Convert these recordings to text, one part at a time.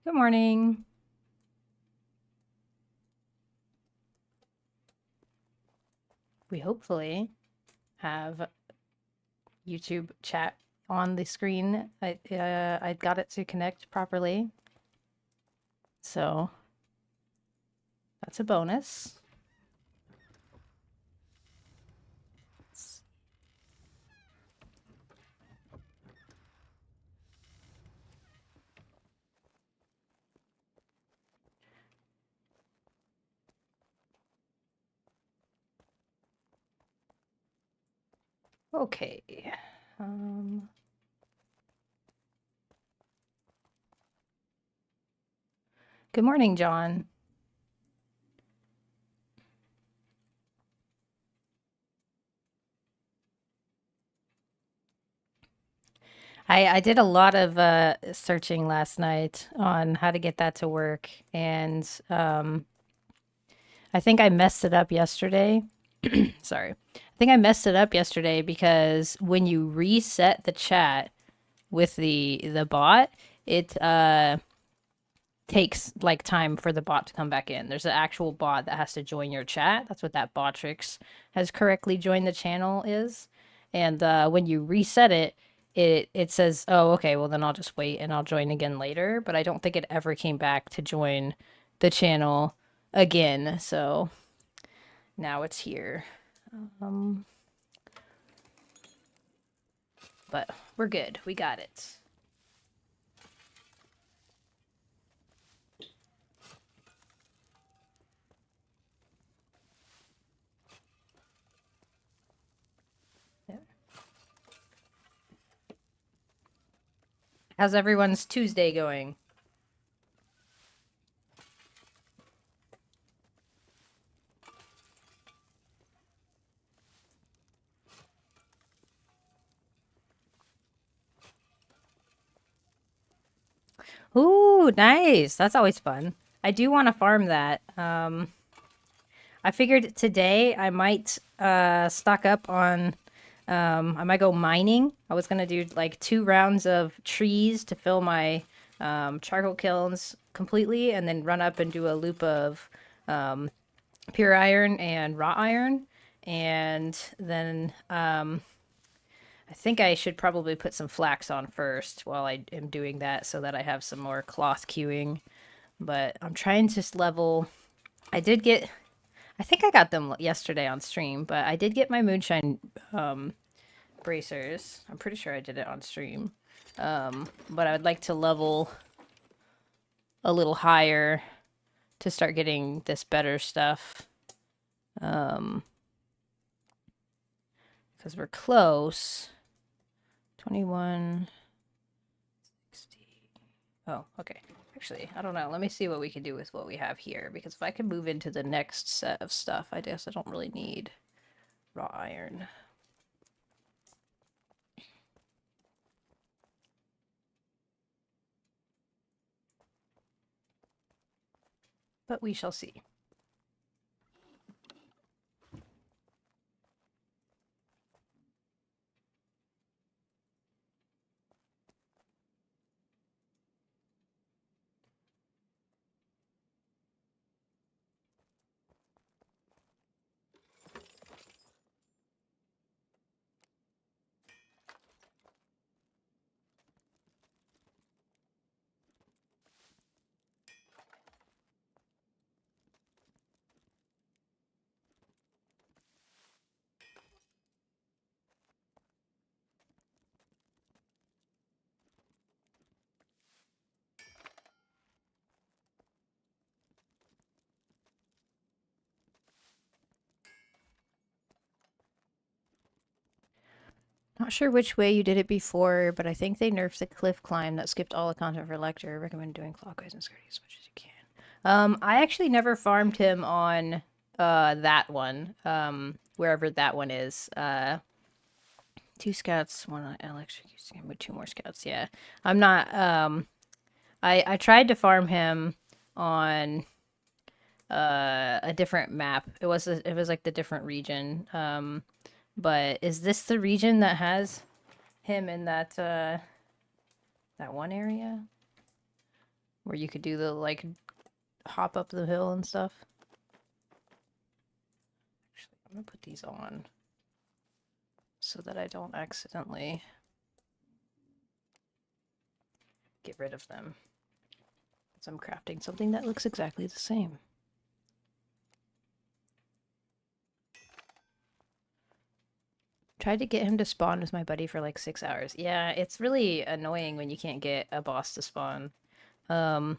Good morning. We hopefully have YouTube chat on the screen. I got it to connect properly, so that's a bonus. Okay. Good morning, John. I did a lot of searching last night on how to get that to work, and I think I messed it up yesterday. Sorry. I think I messed it up yesterday because when you reset the chat with the bot, it takes like time for the bot to come back in. There's an actual bot that has to join your chat. That's what that Botrix has correctly joined the channel is. And when you reset it, it says, "Oh, okay, well then I'll just wait and I'll join again later." But I don't think it ever came back to join the channel again. So now it's here. But we're good. We got it. How's everyone's Tuesday going? Ooh, nice. That's always fun. I do want to farm that. I figured today I might stock up on I might go mining. I was gonna do like 2 rounds of trees to fill my charcoal kilns completely, and then run up and do a loop of pure iron and wrought iron, and then I think I should probably put some flax on first while I am doing that so that I have some more cloth queuing. But I'm trying to level. I did get. I think I got them yesterday on stream, but I did get my moonshine bracers. I'm pretty sure I did it on stream. But I would like to level a little higher to start getting this better stuff. Because we're close. 21, 60. Oh, okay. Actually, I don't know. Let me see what we can do with what we have here. Because if I can move into the next set of stuff, I guess I don't really need raw iron. But we shall see. Not sure which way you did it before, but I think they nerfed the cliff climb that skipped all the content for lecture. Recommend doing clockwise and skirting as much as you can. I actually never farmed him on that one. Wherever that one is. 2 scouts, 1 electric, with 2 more scouts. Yeah. I'm not I tried to farm him on a different map. It was like the different region. But is this the region that has him in that that one area? where you could do the like hop up the hill and stuff. Actually, I'm gonna put these on so that I don't accidentally get rid of them. Because I'm crafting something that looks exactly the same. Tried to get him to spawn with my buddy for like 6 hours. Yeah, it's really annoying when you can't get a boss to spawn. I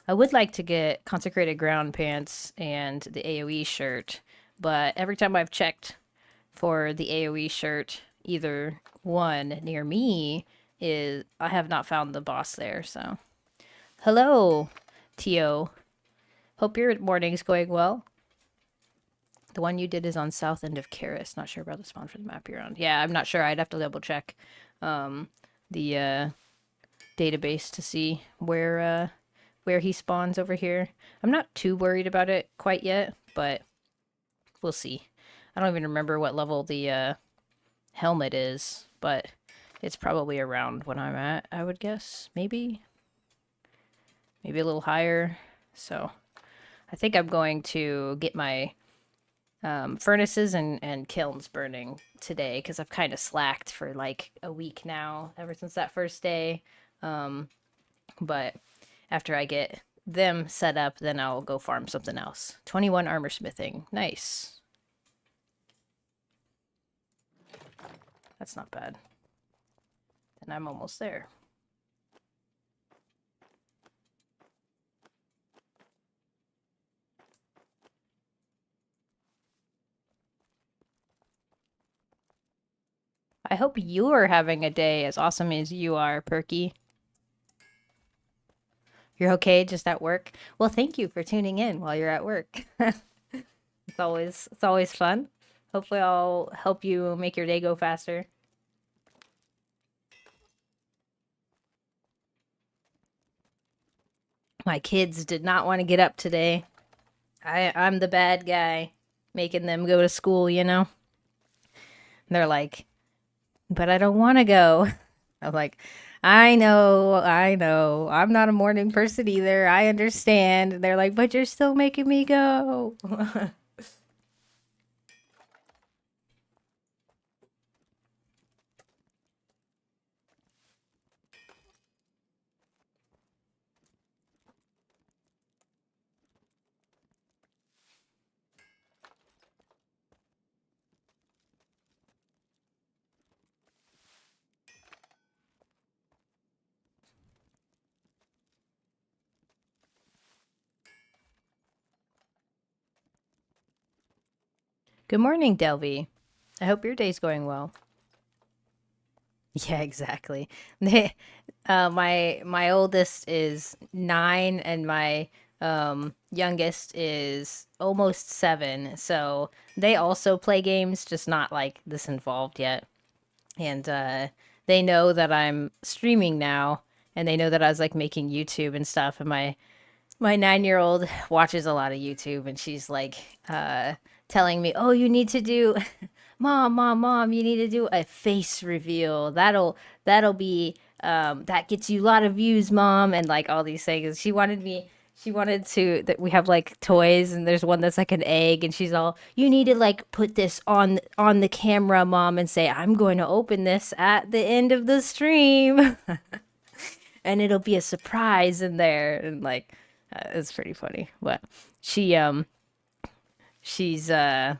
would like to get Consecrated Ground Pants and the AoE shirt, but every time I've checked for the AoE shirt, either one near me is I have not found the boss there, so. Hello, Tio. Hope your morning's going well. The one you did is on south end of Karis. Not sure about the spawn for the map you're on. Yeah, I'm not sure. I'd have to double check the database to see where he spawns over here. I'm not too worried about it quite yet, but we'll see. I don't even remember what level the helmet is, but it's probably around what I'm at, I would guess. Maybe a little higher. So I think I'm going to get my furnaces and kilns burning today because I've kind of slacked for like a week now, ever since that first day. But after I get them set up, then I'll go farm something else. 21 armor smithing. Nice. That's not bad. And I'm almost there. I hope you're having a day as awesome as you are, Perky. You're okay just at work? Well, thank you for tuning in while you're at work. It's always fun. Hopefully I'll help you make your day go faster. My kids did not want to get up today. I'm the bad guy making them go to school, you know? They're like, but I don't want to go. I'm like, I know. I'm not a morning person either. I understand. And they're like, but you're still making me go. Good morning, Delvy. I hope your day's going well. Yeah, exactly. My oldest is 9 and my youngest is almost 7. So they also play games, just not like this involved yet. And they know that I'm streaming now, and they know that I was like making YouTube and stuff. And my 9-year-old watches a lot of YouTube, and she's like telling me, "Oh, you need to do, mom, you need to do a face reveal. That'll be that gets you a lot of views, mom," and like all these things. She wanted to that we have like toys, and there's one that's like an egg, and she's all, "You need to like put this on the camera, mom, and say I'm going to open this at the end of the stream." And it'll be a surprise in there, and like it's pretty funny. But she's I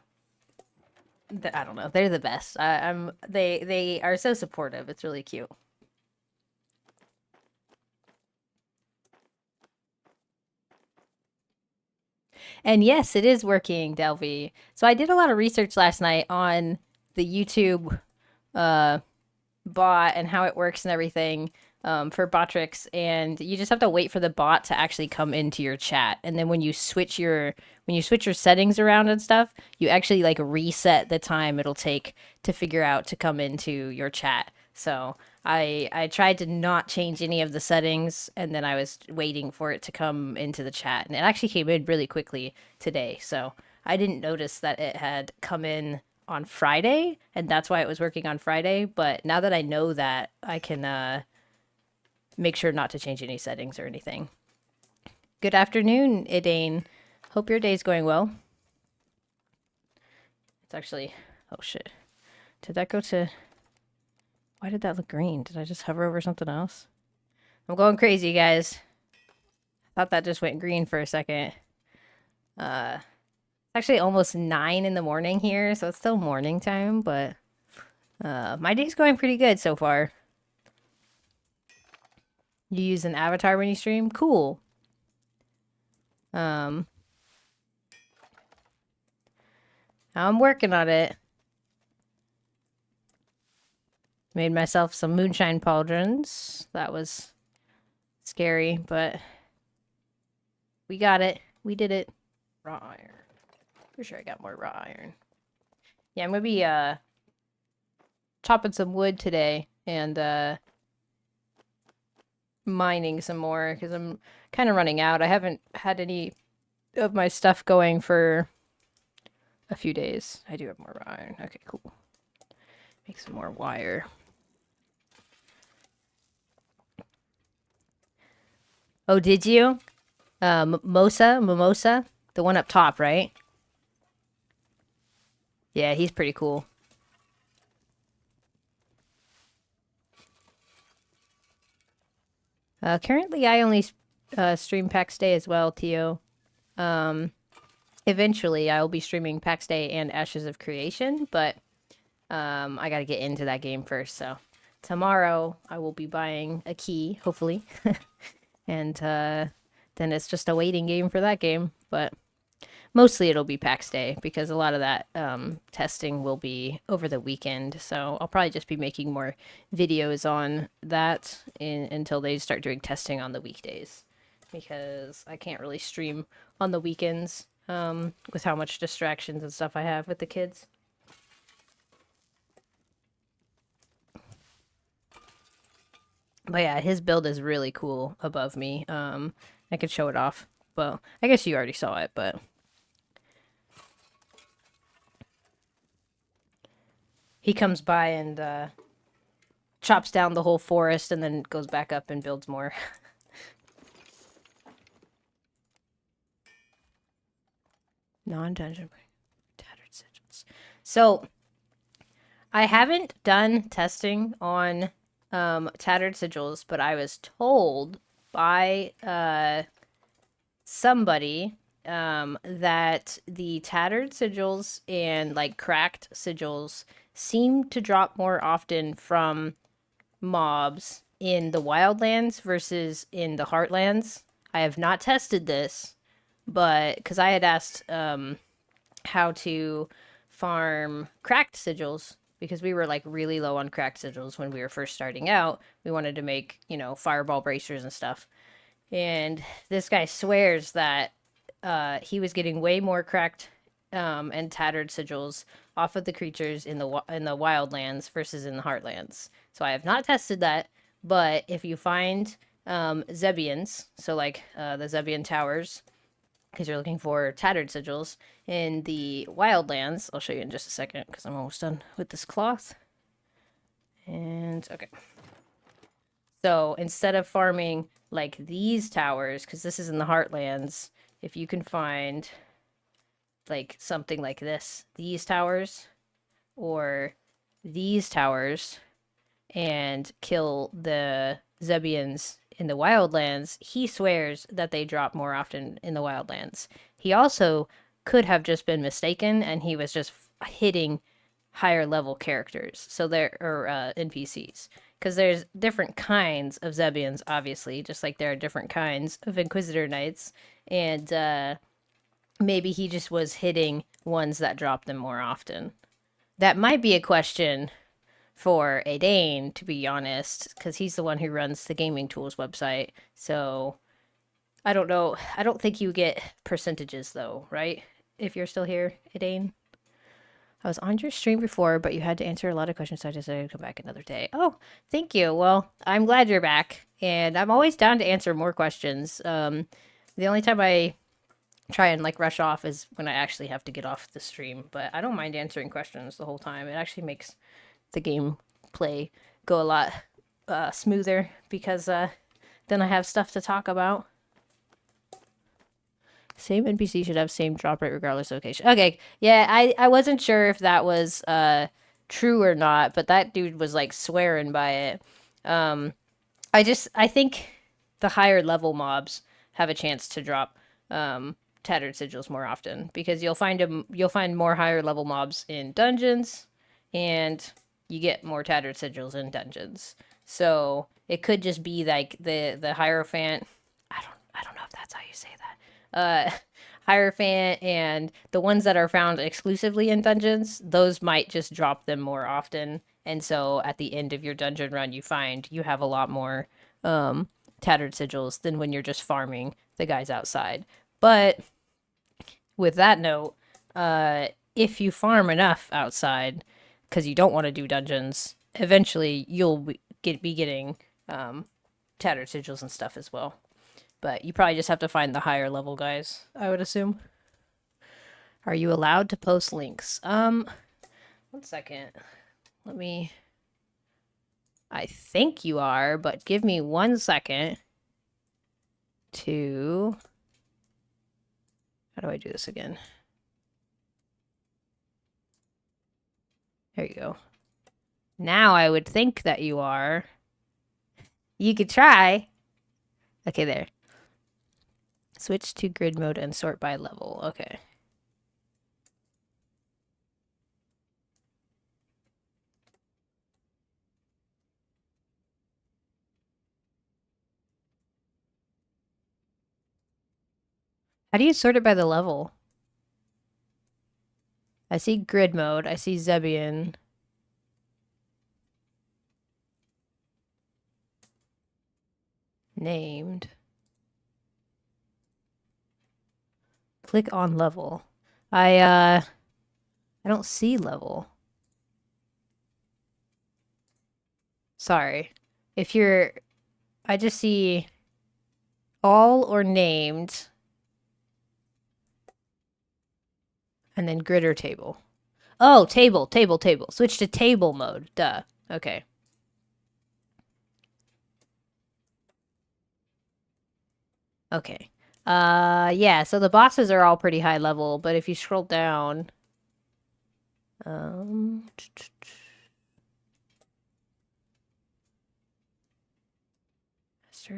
don't know, they're the best. They are so supportive. It's really cute. And yes, it is working, Delvy. So I did a lot of research last night on the YouTube bot and how it works and everything for Botrix, and you just have to wait for the bot to actually come into your chat. And then when you switch your settings around and stuff, you actually like reset the time it'll take to figure out to come into your chat. So I tried to not change any of the settings, and then I was waiting for it to come into the chat, and it actually came in really quickly today. So I didn't notice that it had come in on Friday, and that's why it was working on Friday. But now that I know that, I can make sure not to change any settings or anything. Good afternoon, Idane. Hope your day's going well. It's actually... Oh, shit. Did that go to... Why did that look green? Did I just hover over something else? I'm going crazy, guys. Thought that just went green for a second. It's actually almost 9 in the morning here, so it's still morning time, but my day's going pretty good so far. You use an avatar when you stream? Cool. I'm working on it. Made myself some moonshine pauldrons. That was scary, but we got it. We did it. Raw iron. Pretty sure I got more raw iron. Yeah, I'm gonna be chopping some wood today and mining some more because I'm kind of running out. I haven't had any of my stuff going for a few days. I do have more raw iron. Okay, cool. Make some more wire. Oh, did you? Mimosa? The one up top, right? Yeah, he's pretty cool. Currently, I only stream Pax Dei as well, Tio. Eventually, I will be streaming Pax Dei and Ashes of Creation, but I gotta get into that game first, so... Tomorrow, I will be buying a key, hopefully. And then it's just a waiting game for that game, but... Mostly it'll be Pax Day, because a lot of that testing will be over the weekend, so I'll probably just be making more videos on that until they start doing testing on the weekdays, because I can't really stream on the weekends with how much distractions and stuff I have with the kids. But yeah, his build is really cool above me. I could show it off. Well, I guess you already saw it, but... He comes by and chops down the whole forest and then goes back up and builds more. Non-dungeon tattered sigils. So, I haven't done testing on tattered sigils, but I was told by somebody that the tattered sigils and like cracked sigils seem to drop more often from mobs in the wildlands versus in the heartlands. I have not tested this, but because I had asked how to farm cracked sigils, because we were like really low on cracked sigils when we were first starting out. We wanted to make, you know, fireball bracers and stuff. And this guy swears that he was getting way more cracked and tattered sigils off of the creatures in the wildlands versus in the heartlands. So I have not tested that, but if you find Zebians, so like the Zebian towers, because you're looking for tattered sigils in the wildlands, I'll show you in just a second because I'm almost done with this cloth. And okay. So instead of farming like these towers, because this is in the heartlands, if you can find like something like this, these towers or these towers, and kill the Zebians in the wildlands, he swears that they drop more often in the wildlands. He also could have just been mistaken and he was just hitting higher level characters, so there are NPCs, because there's different kinds of Zebians, obviously, just like there are different kinds of Inquisitor Knights, and maybe he just was hitting ones that drop them more often. That might be a question for Adane, to be honest, because he's the one who runs the Gaming Tools website. So I don't know. I don't think you get percentages though, right? If you're still here, Adane. I was on your stream before, but you had to answer a lot of questions, so I decided to come back another day. Oh, thank you. Well, I'm glad you're back, and I'm always down to answer more questions. The only time I try and like rush off is when I actually have to get off the stream, but I don't mind answering questions the whole time. It actually makes the game play go a lot smoother, because then I have stuff to talk about. Same NPC should have same drop rate regardless of location. Okay, yeah, I wasn't sure if that was true or not, but that dude was like swearing by it. I think the higher level mobs have a chance to drop tattered sigils more often because you'll find more higher level mobs in dungeons, and you get more tattered sigils in dungeons. So it could just be like the hierophant. I don't know if that's how you say that. Hierophant and the ones that are found exclusively in dungeons, those might just drop them more often. And so at the end of your dungeon run, you find you have a lot more tattered sigils than when you're just farming the guys outside. But with that note, if you farm enough outside, because you don't want to do dungeons, eventually you'll be getting tattered sigils and stuff as well. But you probably just have to find the higher level guys, I would assume. Are you allowed to post links? 1 second. I think you are, but give me 1 second to... How do I do this again? There you go. Now I would think that you are. You could try. Okay, there. Switch to grid mode and sort by level. Okay. How do you sort it by the level? I see grid mode. I see Zebian. Named. Click on level. I don't see level. Sorry. If you're... I just see all or named. And then grid or table. Oh, table. Switch to table mode. Duh. Okay. Okay. Yeah, so the bosses are all pretty high level, but if you scroll down... Master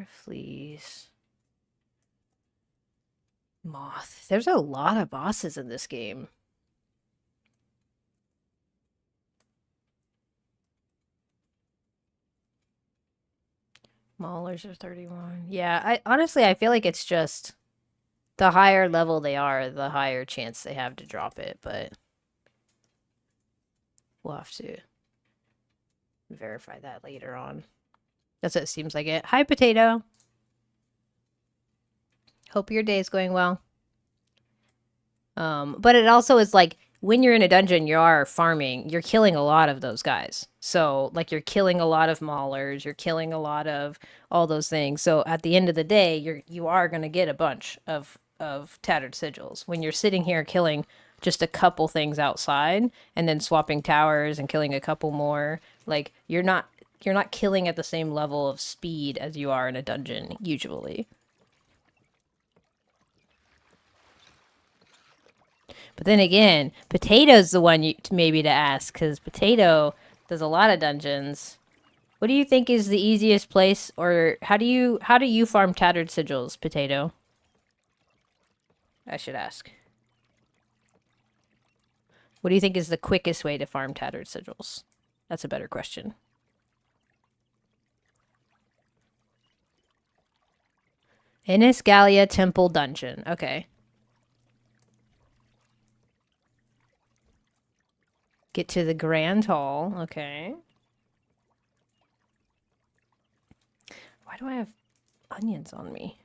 of Fleas. Moth. There's a lot of bosses in this game. Maulers are 31. Yeah, honestly, I feel like it's just the higher level they are, the higher chance they have to drop it, but we'll have to verify that later on. That's what it seems like it. Hi, Potato. Hope your day is going well. But it also is like, when you're in a dungeon, you are farming. You're killing a lot of those guys. So, like, you're killing a lot of maulers. You're killing a lot of all those things. So, at the end of the day, you are going to get a bunch of tattered sigils. When you're sitting here killing just a couple things outside and then swapping towers and killing a couple more, like, you're not killing at the same level of speed as you are in a dungeon, usually. But then again, Potato's the one maybe to ask, because Potato does a lot of dungeons. What do you think is the easiest place, or how do you farm tattered sigils, Potato? I should ask. What do you think is the quickest way to farm tattered sigils? That's a better question. Innis Gallia Temple Dungeon. Okay. Get to the Grand Hall. Okay. Why do I have onions on me?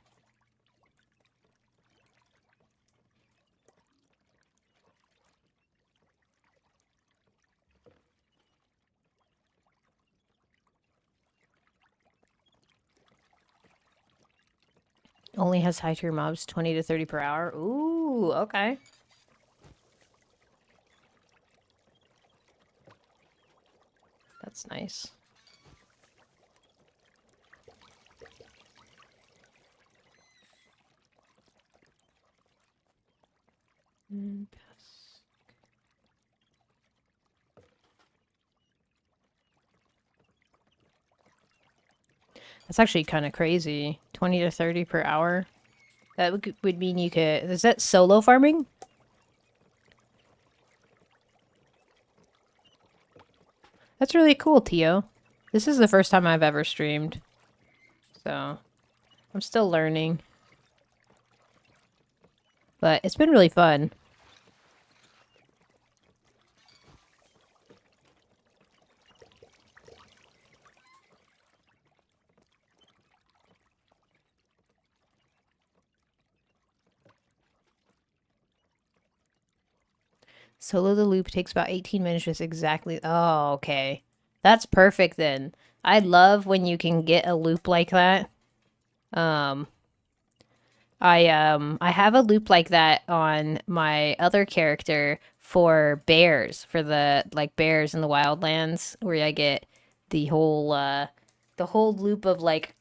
Only has high tier mobs, 20 to 30 per hour. Ooh, okay. That's nice. That's actually kind of crazy. 20 to 30 per hour. That would mean you could... Is that solo farming? That's really cool, Tio. This is the first time I've ever streamed. So, I'm still learning. But it's been really fun. Solo the loop takes about 18 minutes just exactly. Oh, okay. That's perfect then. I love when you can get a loop like that. I have a loop like that on my other character for bears, for the like bears in the wildlands, where I get the whole loop of like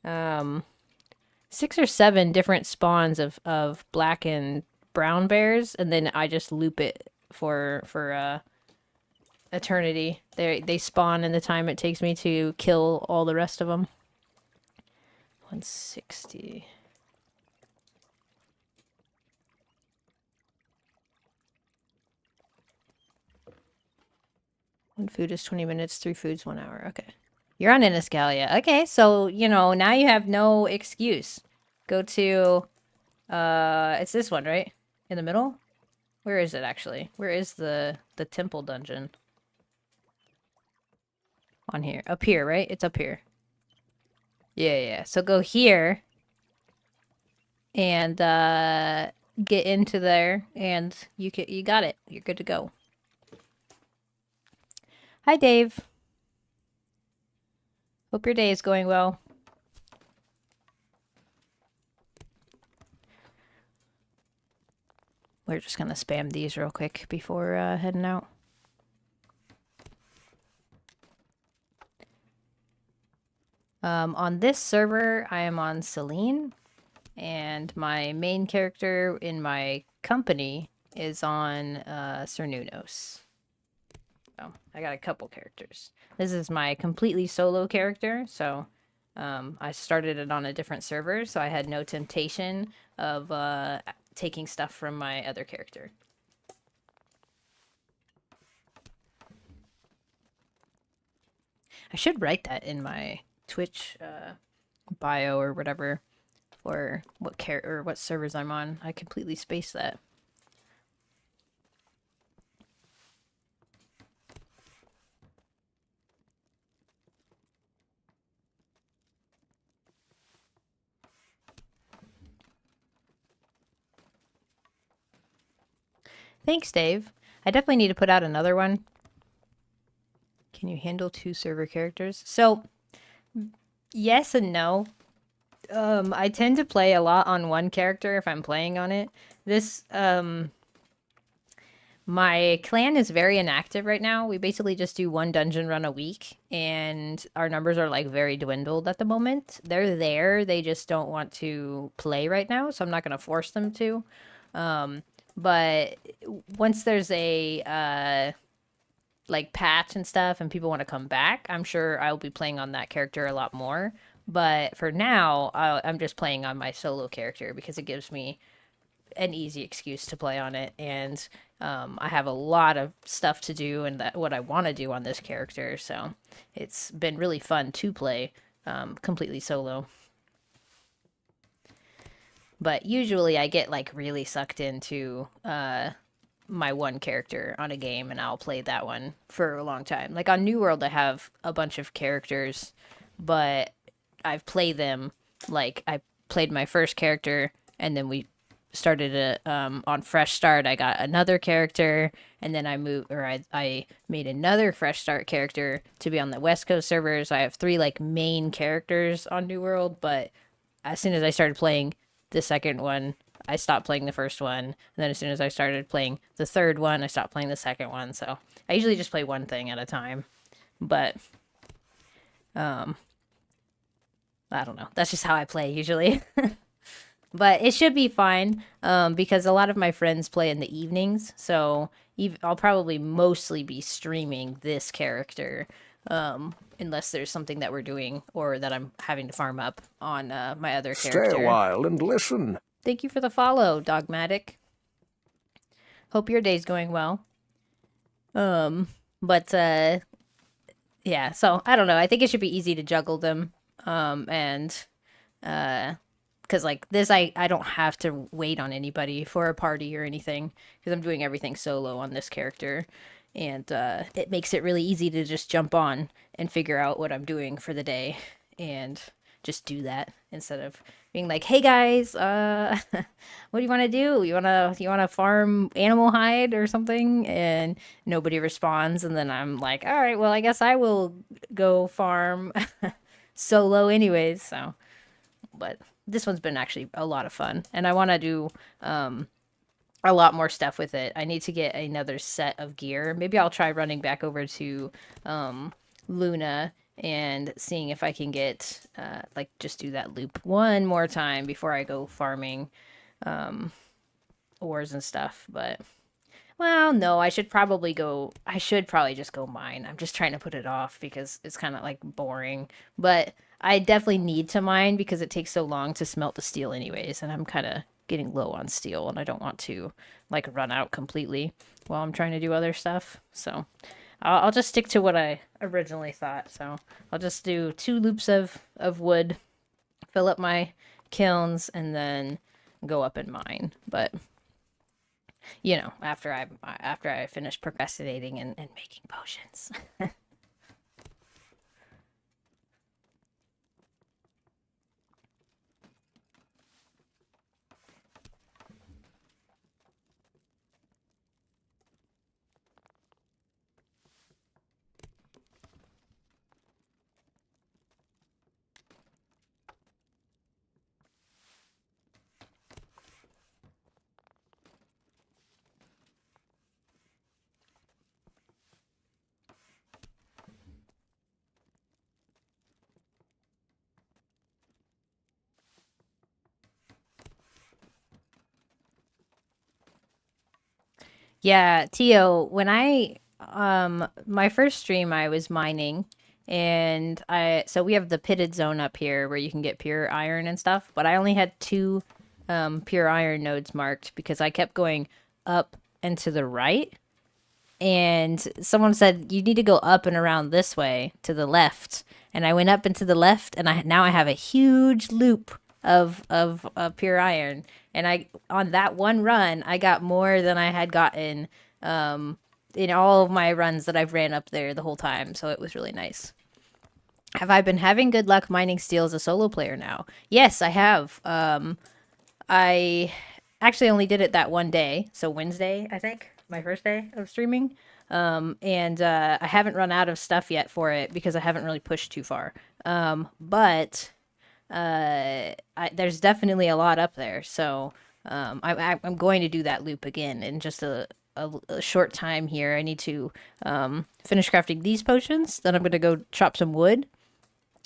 um 6 or 7 different spawns of black and brown bears, and then I just loop it for eternity. They spawn in the time it takes me to kill all the rest of them. 160. One food is 20 minutes, 3 foods 1 hour. Okay. You're on Iniscalia. Okay, so, you know, now you have no excuse. Go to, it's this one, right? In the middle? Where is it, actually? Where is the temple dungeon? On here. Up here, right? It's up here. Yeah. So go here. And, get into there. And you got it. You're good to go. Hi, Dave. Hope your day is going well. We're just gonna spam these real quick before heading out. On this server, I am on Celine, and my main character in my company is on Cernunos. So I got a couple characters. This is my completely solo character, so I started it on a different server, so I had no temptation of taking stuff from my other character. I should write that in my Twitch bio or whatever for what servers I'm on. I completely spaced that. Thanks, Dave. I definitely need to put out another one. Can you handle 2 server characters? So, yes and no. I tend to play a lot on one character if I'm playing on it. My clan is very inactive right now. We basically just do 1 dungeon run a week, and our numbers are like very dwindled at the moment. They're there, they just don't want to play right now, so I'm not going to force them to. But once there's a like patch and stuff and people want to come back, I'm sure I'll be playing on that character a lot more. But for now, I'm just playing on my solo character because it gives me an easy excuse to play on it, and I have a lot of stuff to do and what I want to do on this character, so it's been really fun to play completely solo. But usually I get like really sucked into my one character on a game, and I'll play that one for a long time. Like on New World, I have a bunch of characters, but I've played them. Like I played my first character, and then we started on Fresh Start. I got another character, and then I made another Fresh Start character to be on the West Coast servers. I have 3 like main characters on New World, but as soon as I started playing the second one, I stopped playing the first one. And then as soon as I started playing the third one, I stopped playing the second one. So I usually just play one thing at a time. But I don't know. That's just how I play usually. But it should be fine because a lot of my friends play in the evenings. So I'll probably mostly be streaming this character unless there's something that we're doing or that I'm having to farm up on my other Stay character. a while and listen. Thank you for the follow, Dogmatic. Hope your day's going well. But yeah, so I don't know. I think it should be easy to juggle them. And because like this, I don't have to wait on anybody for a party or anything because I'm doing everything solo on this character, and it makes it really easy to just jump on and figure out what I'm doing for the day and just do that instead of being like, "Hey guys, what do you want to do? You want to farm animal hide or something?" And nobody responds, and then I'm like, "All right, well, I guess I will go farm solo anyways." So, but this one's been actually a lot of fun, and I want to do a lot more stuff with it. I need to get another set of gear. Maybe I'll try running back over to Luna and seeing if I can get like just do that loop one more time before I go farming ores and stuff. But well, no, I should probably just go mine. I'm just trying to put it off because it's kind of like boring. But I definitely need to mine because it takes so long to smelt the steel anyways, and I'm kind of getting low on steel and I don't want to like run out completely while I'm trying to do other stuff. So I'll just stick to what I originally thought. So I'll just do 2 loops of wood, fill up my kilns, and then go up and mine. But you know, after I finish procrastinating and making potions. Yeah, Tio, when I my first stream I was mining and I so we have the pitted zone up here where you can get pure iron and stuff, but I only had 2 pure iron nodes marked because I kept going up and to the right, and someone said you need to go up and around this way to the left, and I went up and to the left, and I have a huge loop of pure iron, and I on that one run I got more than I had gotten in all of my runs that I've ran up there the whole time, so it was really nice. Have I been having good luck mining steel as a solo player now? Yes, I have. I actually only did it that one day, so Wednesday, I think, my first day of streaming. And I haven't run out of stuff yet for it because I haven't really pushed too far. But there's definitely a lot up there, so I'm going to do that loop again in just a short time here. I need to finish crafting these potions. Then I'm going to go chop some wood.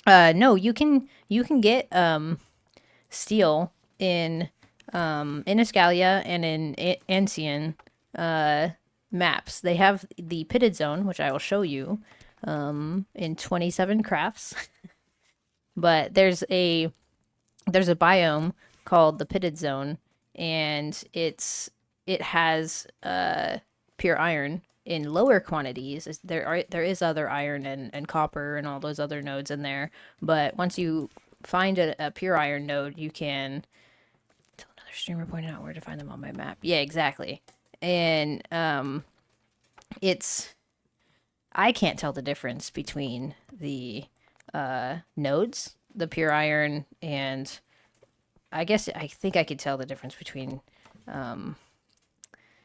No, you can get steel in Iniscalia and in Ancien maps. They have the pitted zone, which I will show you in 27 crafts. But there's a biome called the pitted zone, and it has pure iron in lower quantities. There is other iron and copper and all those other nodes in there, but once you find a pure iron node, you can. Until another streamer pointed out where to find them on my map. Yeah, exactly. And it's I can't tell the difference between the nodes, the pure iron, and I think I could tell the difference between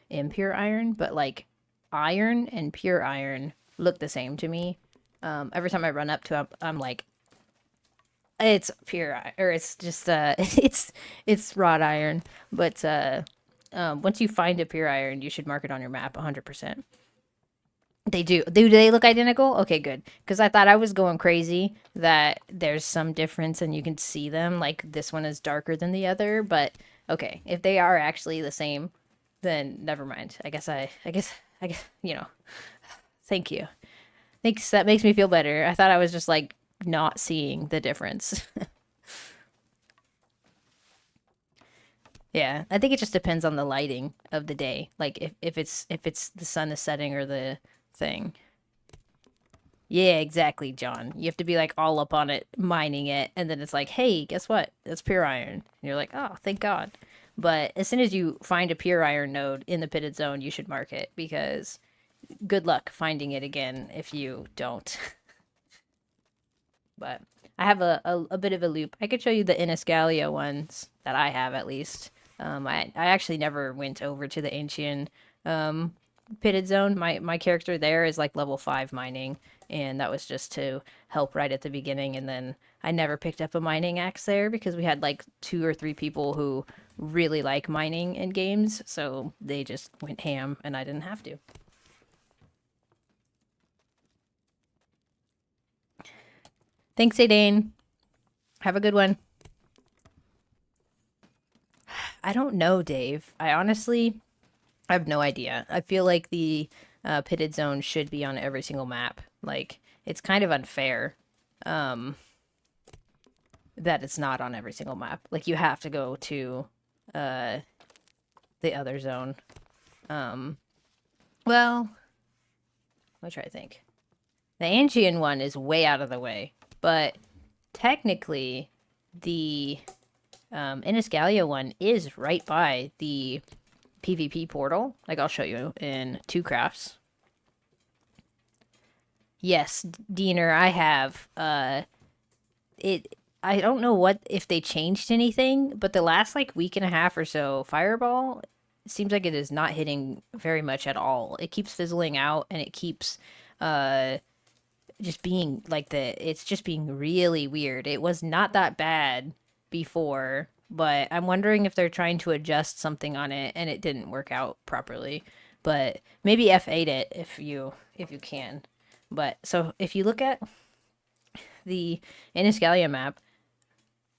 impure iron, but like iron and pure iron look the same to me. Every time I run up to it, I'm like, it's pure or it's just it's wrought iron. But once you find a pure iron, you should mark it on your map 100%. They do. Do they look identical? Okay, good. Because I thought I was going crazy that there's some difference and you can see them. Like this one is darker than the other, but okay, if they are actually the same, then never mind. I guess. Thank you. Thanks, that makes me feel better. I thought I was just like not seeing the difference. Yeah, I think it just depends on the lighting of the day. Like if it's the sun is setting or the thing. Yeah, exactly, John. You have to be like all up on it, mining it, and then it's like, hey, guess what? That's pure iron. And you're like, oh, thank God. But as soon as you find a pure iron node in the pitted zone, you should mark it because good luck finding it again if you don't. But I have a bit of a loop. I could show you the Iniscalia ones that I have at least. I actually never went over to the ancient pitted zone. My character there is like level 5 mining, and that was just to help right at the beginning. And then I never picked up a mining axe there because we had like 2 or 3 people who really like mining in games, so they just went ham, and I didn't have to. Thanks, Aidane. Have a good one. I don't know, Dave. I honestly I have no idea. I feel like the pitted zone should be on every single map. Like, it's kind of unfair um, that it's not on every single map. Like, you have to go to uh, the other zone. Um, well, let me try to think. The Angian one is way out of the way, but technically, the Iniscalia one is right by the PvP portal. Like, I'll show you in 2Crafts. Yes, Diener, I have. It. I don't know what if they changed anything, but the last like week and a half or so, Fireball seems like it is not hitting very much at all. It keeps fizzling out, and it keeps uh just being like it's just being really weird. It was not that bad before, but I'm wondering if they're trying to adjust something on it and it didn't work out properly. But maybe F8 it if you can. But so if you look at the Iniscalia map,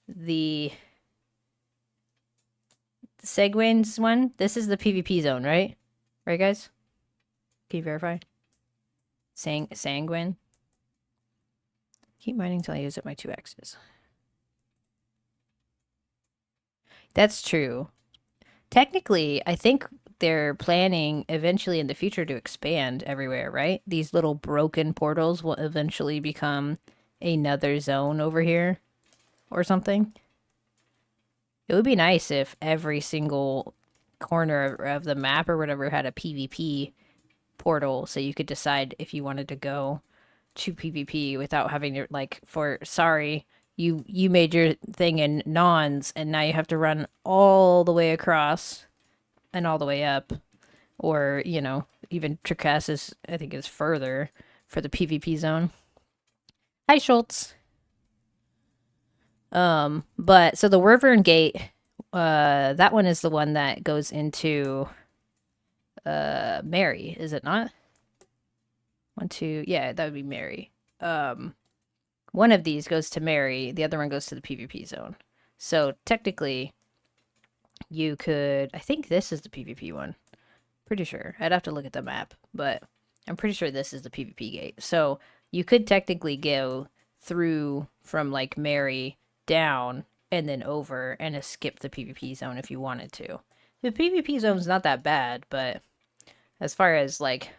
the Segwain's one, this is the PvP zone, right? Right, guys? Can you verify? Sanguine. Keep mining until I use up my 2X's. That's true. Technically, I think they're planning eventually in the future to expand everywhere, right? These little broken portals will eventually become another zone over here or something. It would be nice if every single corner of the map or whatever had a PvP portal so you could decide if you wanted to go to PvP without having to like sorry, you made your thing in nons and now you have to run all the way across and all the way up, or even Tricass is I think is further for the PvP zone. Hi Schultz. But so the Wyvern Gate, that one is the one that goes into Mary, is it not? 1, 2, yeah, that would be Mary. One of these goes to Mary, the other one goes to the PvP zone. So technically, you could. I think this is the PvP one. Pretty sure. I'd have to look at the map, but I'm pretty sure this is the PvP gate. So you could technically go through from like Mary down and then over and skip the PvP zone if you wanted to. The PvP zone's not that bad, but as far as like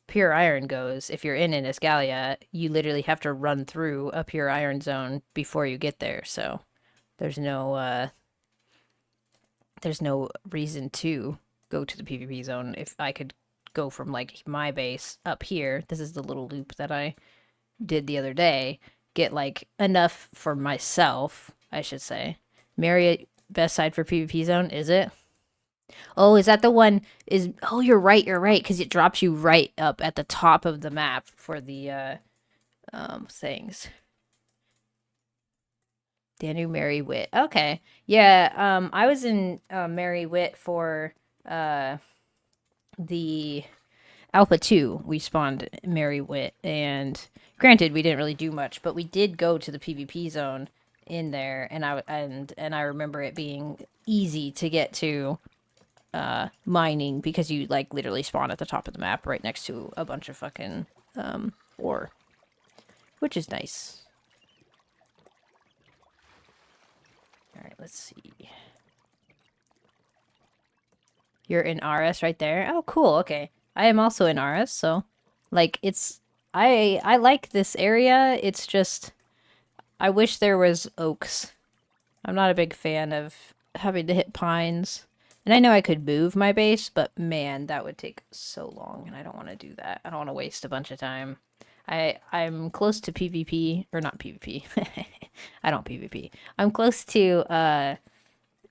pure iron goes, if you're in Iniscalia, you literally have to run through a pure iron zone before you get there. So there's no reason to go to the PvP zone. If I could go from like my base up here, this is the little loop that I did the other day, get like enough for myself, I should say. Marriott best side for PvP zone, is it? Oh, is that the one oh, you're right, because it drops you right up at the top of the map for the things. Danu Mary Wit. Okay. Yeah, I was in Mary Wit for the Alpha 2. We spawned Mary Wit, and granted we didn't really do much, but we did go to the PvP zone in there, and I remember it being easy to get to mining because you like literally spawn at the top of the map right next to a bunch of fucking which is nice. All right, let's see. You're in RS right there. Oh, cool. Okay, I am also in RS, so like it's I like this area. It's just I wish there was oaks. I'm not a big fan of having to hit pines. And I know I could move my base, but man, that would take so long, and I don't want to do that. I don't want to waste a bunch of time. I'm close to PvP, or not PvP. I don't PvP. I'm close to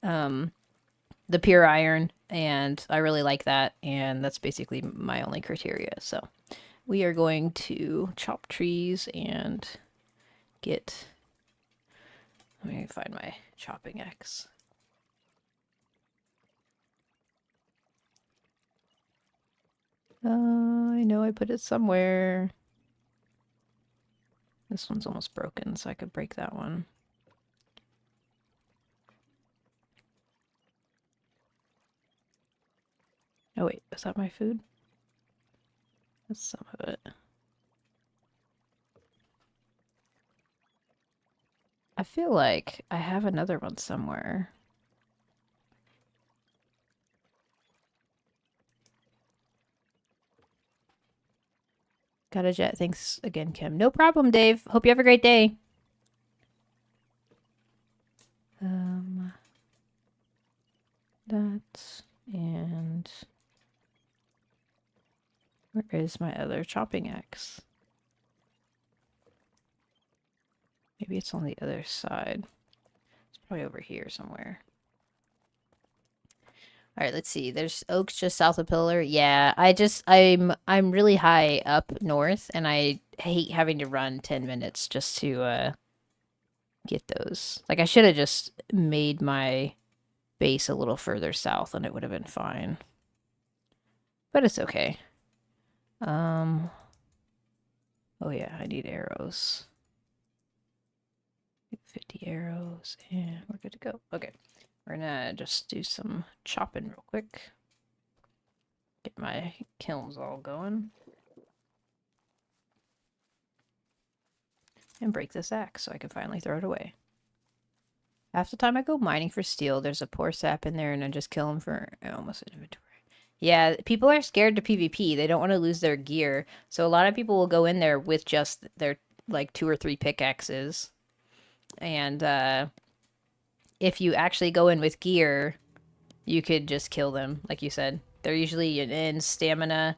the pure iron, and I really like that, and that's basically my only criteria. So we are going to chop trees and get. Let me find my chopping axe. I know I put it somewhere. This one's almost broken, so I could break that one. Oh wait, is that my food? That's some of it. I feel like I have another one somewhere. Got a jet. Thanks again, Kim. No problem, Dave. Hope you have a great day. That and where is my other chopping axe? Maybe it's on the other side. It's probably over here somewhere. All right, let's see. There's oaks just south of Pillar. Yeah, I'm really high up north, and I hate having to run 10 minutes just to get those. Like I should have just made my base a little further south, and it would have been fine. But it's okay. Oh yeah, I need arrows. 50 arrows, and we're good to go. Okay. We're gonna just do some chopping real quick. Get my kilns all going. And break this axe so I can finally throw it away. Half the time I go mining for steel, there's a poor sap in there and I just kill him for almost an inventory. Yeah, people are scared to PvP. They don't want to lose their gear. So a lot of people will go in there with just their like 2 or 3 pickaxes. And if you actually go in with gear, you could just kill them, like you said. They're usually in stamina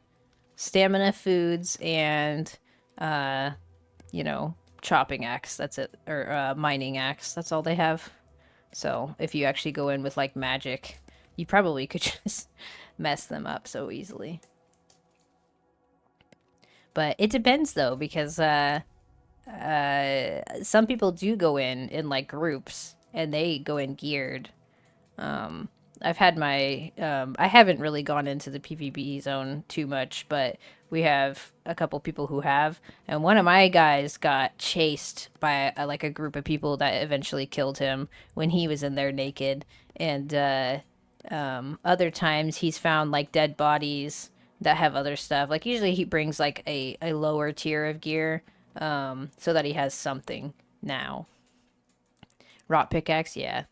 foods, and you know, chopping axe. That's it, or mining axe. That's all they have. So if you actually go in with like magic, you probably could just mess them up so easily. But it depends though, because some people do go in like groups, and they go in geared. I've had my I haven't really gone into the PvP zone too much, but we have a couple people who have, and one of my guys got chased by like a group of people that eventually killed him when he was in there naked. And other times he's found like dead bodies that have other stuff. Like usually he brings like a lower tier of gear, so that he has something now. Rot pickaxe, yeah.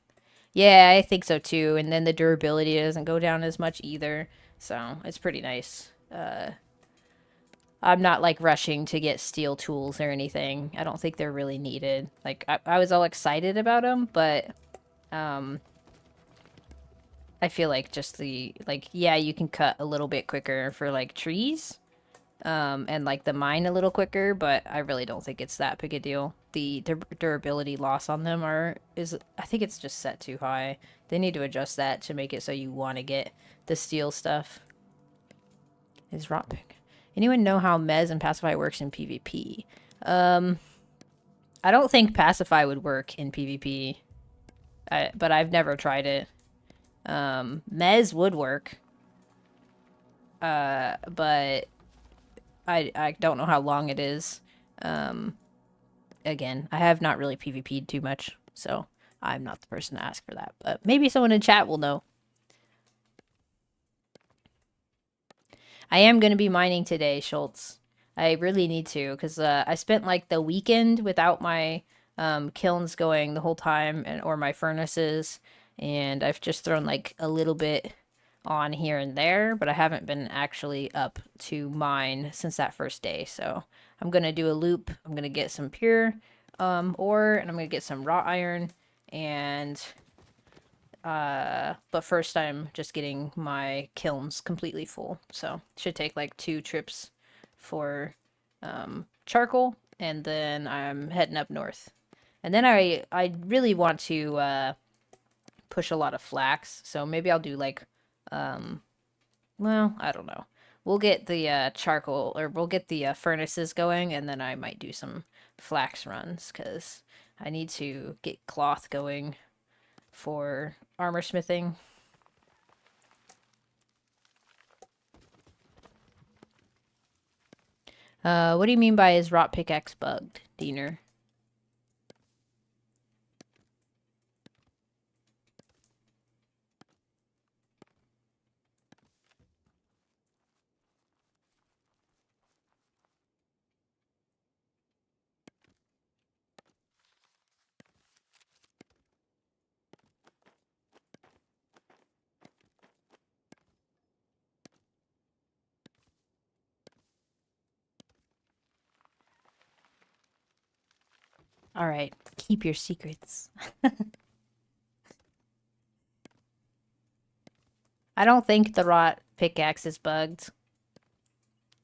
Yeah, I think so too. And then the durability doesn't go down as much either. So it's pretty nice. I'm not like rushing to get steel tools or anything. I don't think they're really needed. Like I was all excited about them, but I feel like just the like yeah, you can cut a little bit quicker for like trees. And like the mine a little quicker, but I really don't think it's that big a deal. The durability loss on them is I think it's just set too high. They need to adjust that to make it so you want to get the steel stuff. Is rot pick. Anyone know how Mez and Pacify works in PvP? I don't think Pacify would work in PvP, but I've never tried it. Mez would work, but I don't know how long it is. Again, I have not really PvP'd too much, so I'm not the person to ask for that. But maybe someone in chat will know. I am going to be mining today, Schultz. I really need to, because I spent like the weekend without my kilns going the whole time, and or my furnaces, and I've just thrown like a little bit on here and there, but I haven't been actually up to mine since that first day. So I'm gonna do a loop. I'm gonna get some pure ore, and I'm gonna get some wrought iron, and but first I'm just getting my kilns completely full. So should take like 2 trips for charcoal, and then I'm heading up north. And then I really want to push a lot of flax, so maybe I'll do like well, I don't know. We'll get the charcoal, or we'll get the furnaces going, and then I might do some flax runs, because I need to get cloth going for armor smithing. What do you mean by is rot pickaxe bugged, Diener? All right, keep your secrets. I don't think the rot pickaxe is bugged,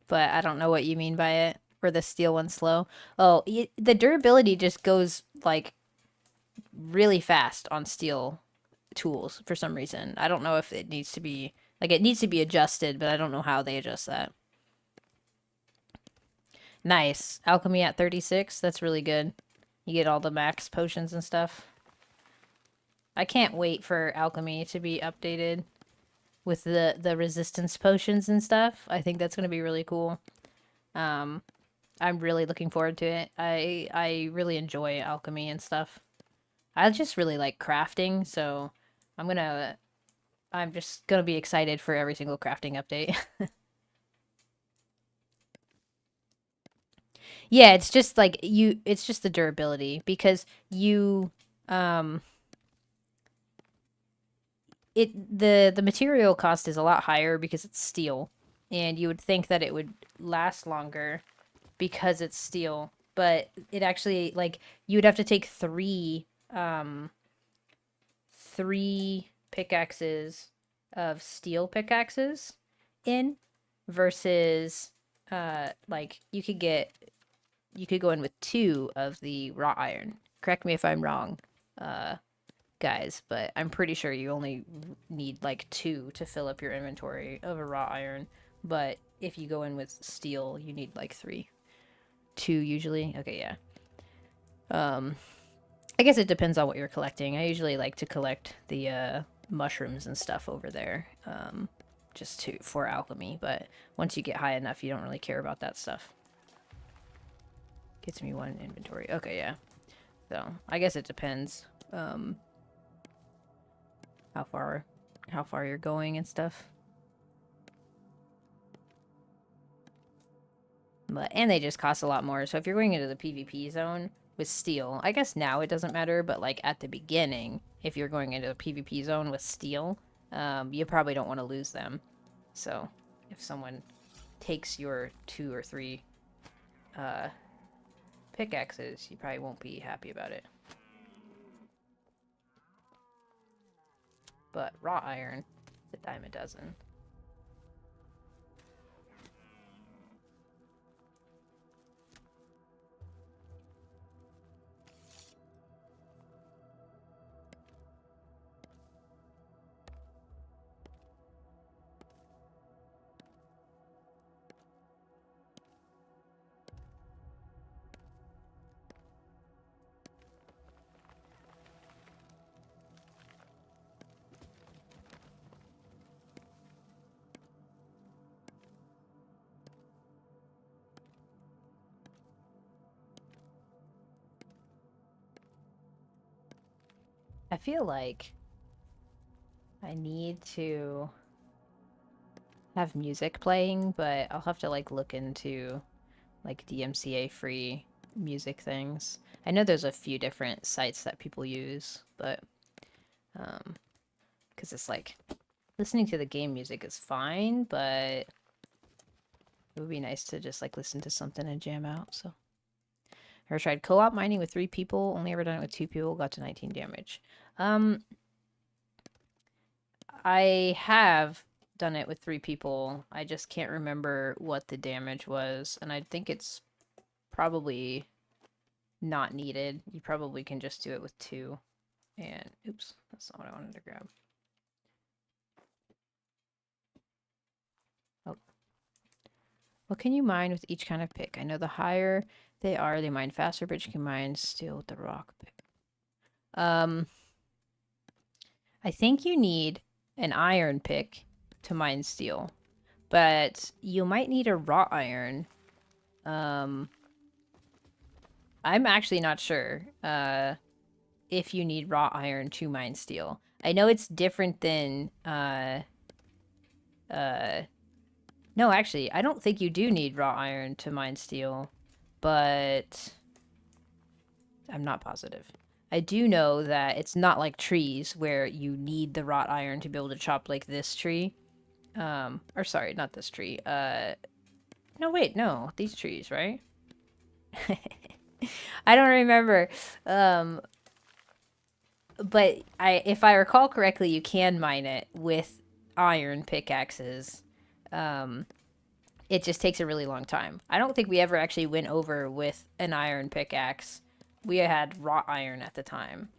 but I don't know what you mean by it. Or the steel one's slow. Oh, the durability just goes like really fast on steel tools for some reason. I don't know if it needs to be like it needs to be adjusted, but I don't know how they adjust that. Nice. Alchemy at 36. That's really good. You get all the max potions and stuff. I can't wait for alchemy to be updated with the resistance potions and stuff. I think that's going to be really cool. I'm really looking forward to it. I really enjoy alchemy and stuff. I just really like crafting, so I'm just gonna be excited for every single crafting update. Yeah, it's just like it's just the durability, because you um the material cost is a lot higher because it's steel, and you would think that it would last longer because it's steel, but it actually, like, you would have to take three pickaxes of steel pickaxes in, versus like you could go in with 2 of the wrought iron. Correct me if I'm wrong, uh guys, but I'm pretty sure you only need like 2 to fill up your inventory of a wrought iron. But if you go in with steel, you need like 3. 2 usually. Okay, yeah. I guess it depends on what you're collecting. I usually like to collect the mushrooms and stuff over there, just for alchemy. But once you get high enough, you don't really care about that stuff. Gets me 1 inventory. Okay, yeah. So I guess it depends how far you're going and stuff. And they just cost a lot more. So if you're going into the PvP zone with steel, I guess now it doesn't matter, but like at the beginning, if you're going into the PvP zone with steel, you probably don't want to lose them. So if someone takes your 2 or 3 pickaxes, you probably won't be happy about it. But wrought iron, it's a dime a dozen. I feel like I need to have music playing, but I'll have to like look into like DMCA free music things. I know there's a few different sites that people use, but because it's like listening to the game music is fine, but it would be nice to just like listen to something and jam out. So I tried co-op mining with 3 people, only ever done it with 2 people, got to 19 damage. I have done it with 3 people. I just can't remember what the damage was, and I think it's probably not needed. You probably can just do it with 2. And oops, that's not what I wanted to grab. Oh. What can you mine with each kind of pick? I know the higher they are, they mine faster, but you can mine steel with the rock pick. I think you need an iron pick to mine steel, but you might need a wrought iron. I'm actually not sure if you need wrought iron to mine steel. I know it's different than no, actually, I don't think you do need wrought iron to mine steel, but I'm not positive. I do know that it's not like trees where you need the wrought iron to be able to chop like this tree. Or sorry, not this tree. No, wait, no, these trees, right? I don't remember. But if I recall correctly, you can mine it with iron pickaxes. It just takes a really long time. I don't think we ever actually went over with an iron pickaxe. We had wrought iron at the time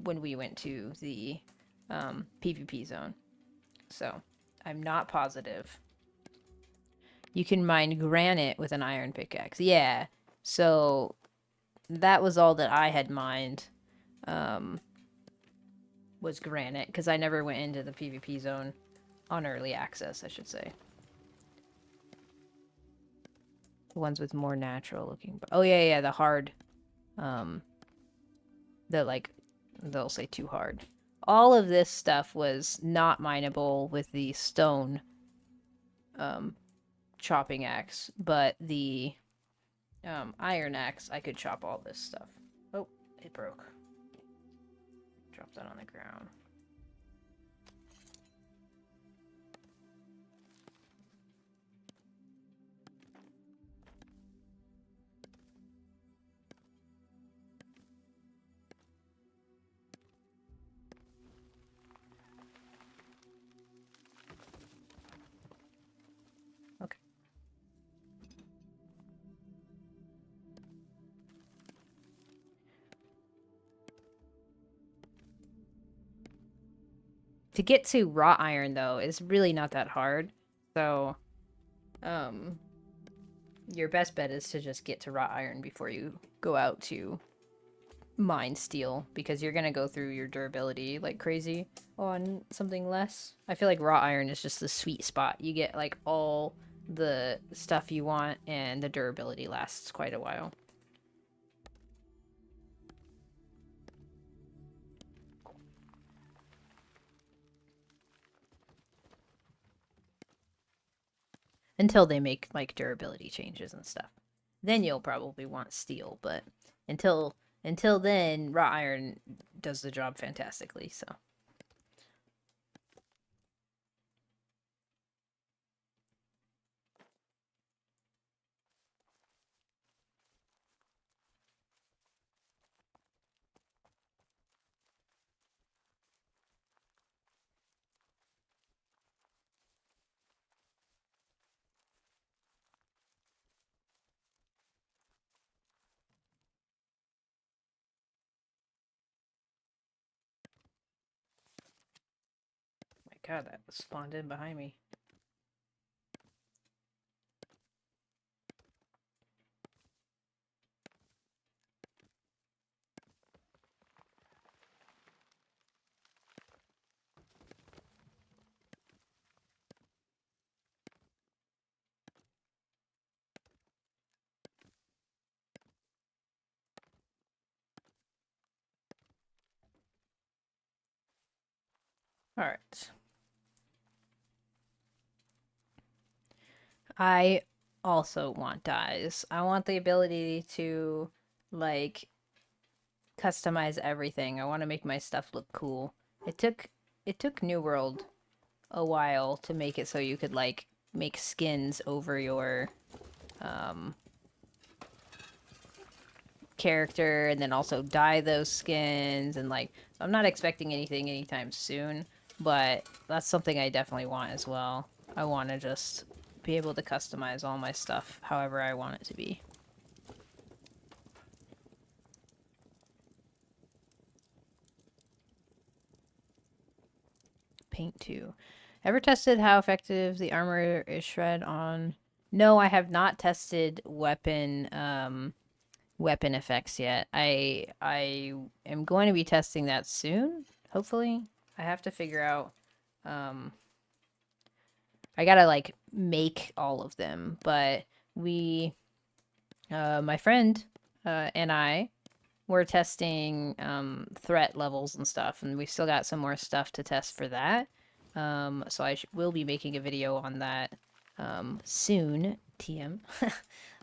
when we went to the PvP zone. So I'm not positive. You can mine granite with an iron pickaxe. Yeah. So that was all that I had mined. Was granite, because I never went into the PvP zone on early access, I should say. The ones with more natural looking. Oh yeah, the hard. The like, they'll say too hard. All of this stuff was not mineable with the stone chopping axe, but the iron axe, I could chop all this stuff. Oh, it broke. Drop that on the ground. Okay. To get to wrought iron, though, is really not that hard. So, your best bet is to just get to wrought iron before you go out to mine steel, because you're gonna go through your durability like crazy on something less. I feel like wrought iron is just the sweet spot. You get like all the stuff you want, and the durability lasts quite a while. Until they make like durability changes and stuff. Then you'll probably want steel, but until then, wrought iron does the job fantastically, so. My god, that spawned in behind me. Alright. I also want dyes. I want the ability to like customize everything. I want to make my stuff look cool. It took New World a while to make it so you could like make skins over your um character and then also dye those skins and like I'm not expecting anything anytime soon, but that's something I definitely want as well. I want to just be able to customize all my stuff however I want it to be. Paint 2. Ever tested how effective the armor is shred on? No, I have not tested weapon effects yet. I am going to be testing that soon, hopefully. I have to figure out I gotta like make all of them, but we my friend and I were testing threat levels and stuff, and we still got some more stuff to test for that. So I will be making a video on that soon, TM.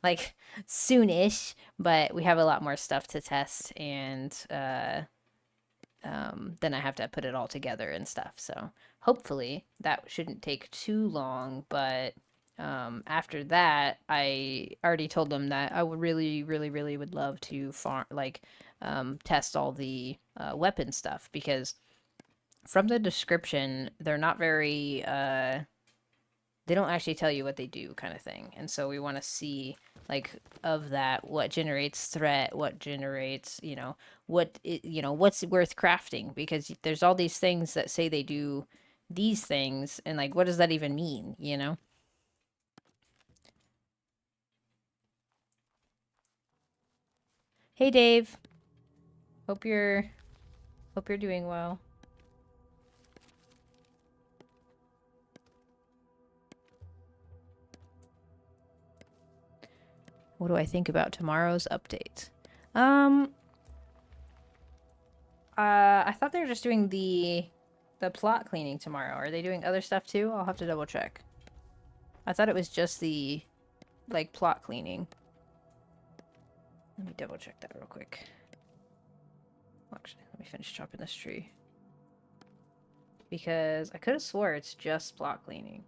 Like soonish, but we have a lot more stuff to test, and then I have to put it all together and stuff. So hopefully that shouldn't take too long. But after that, I already told them that I would really, really, really would love to test all the weapon stuff because from the description, they're not very they don't actually tell you what they do kind of thing. And so we want to see like of that what generates threat, what generates, what's worth crafting because there's all these things that say they do these things and like what does that even mean, you know? Hey Dave, hope you're doing well. What do I think about tomorrow's update? I thought they were just doing the plot cleaning tomorrow. Are they doing other stuff too? I'll have to double check. I thought it was just the like plot cleaning. Let me double check that real quick. Actually, let me finish chopping this tree. Because I could have swore it's just plot cleaning.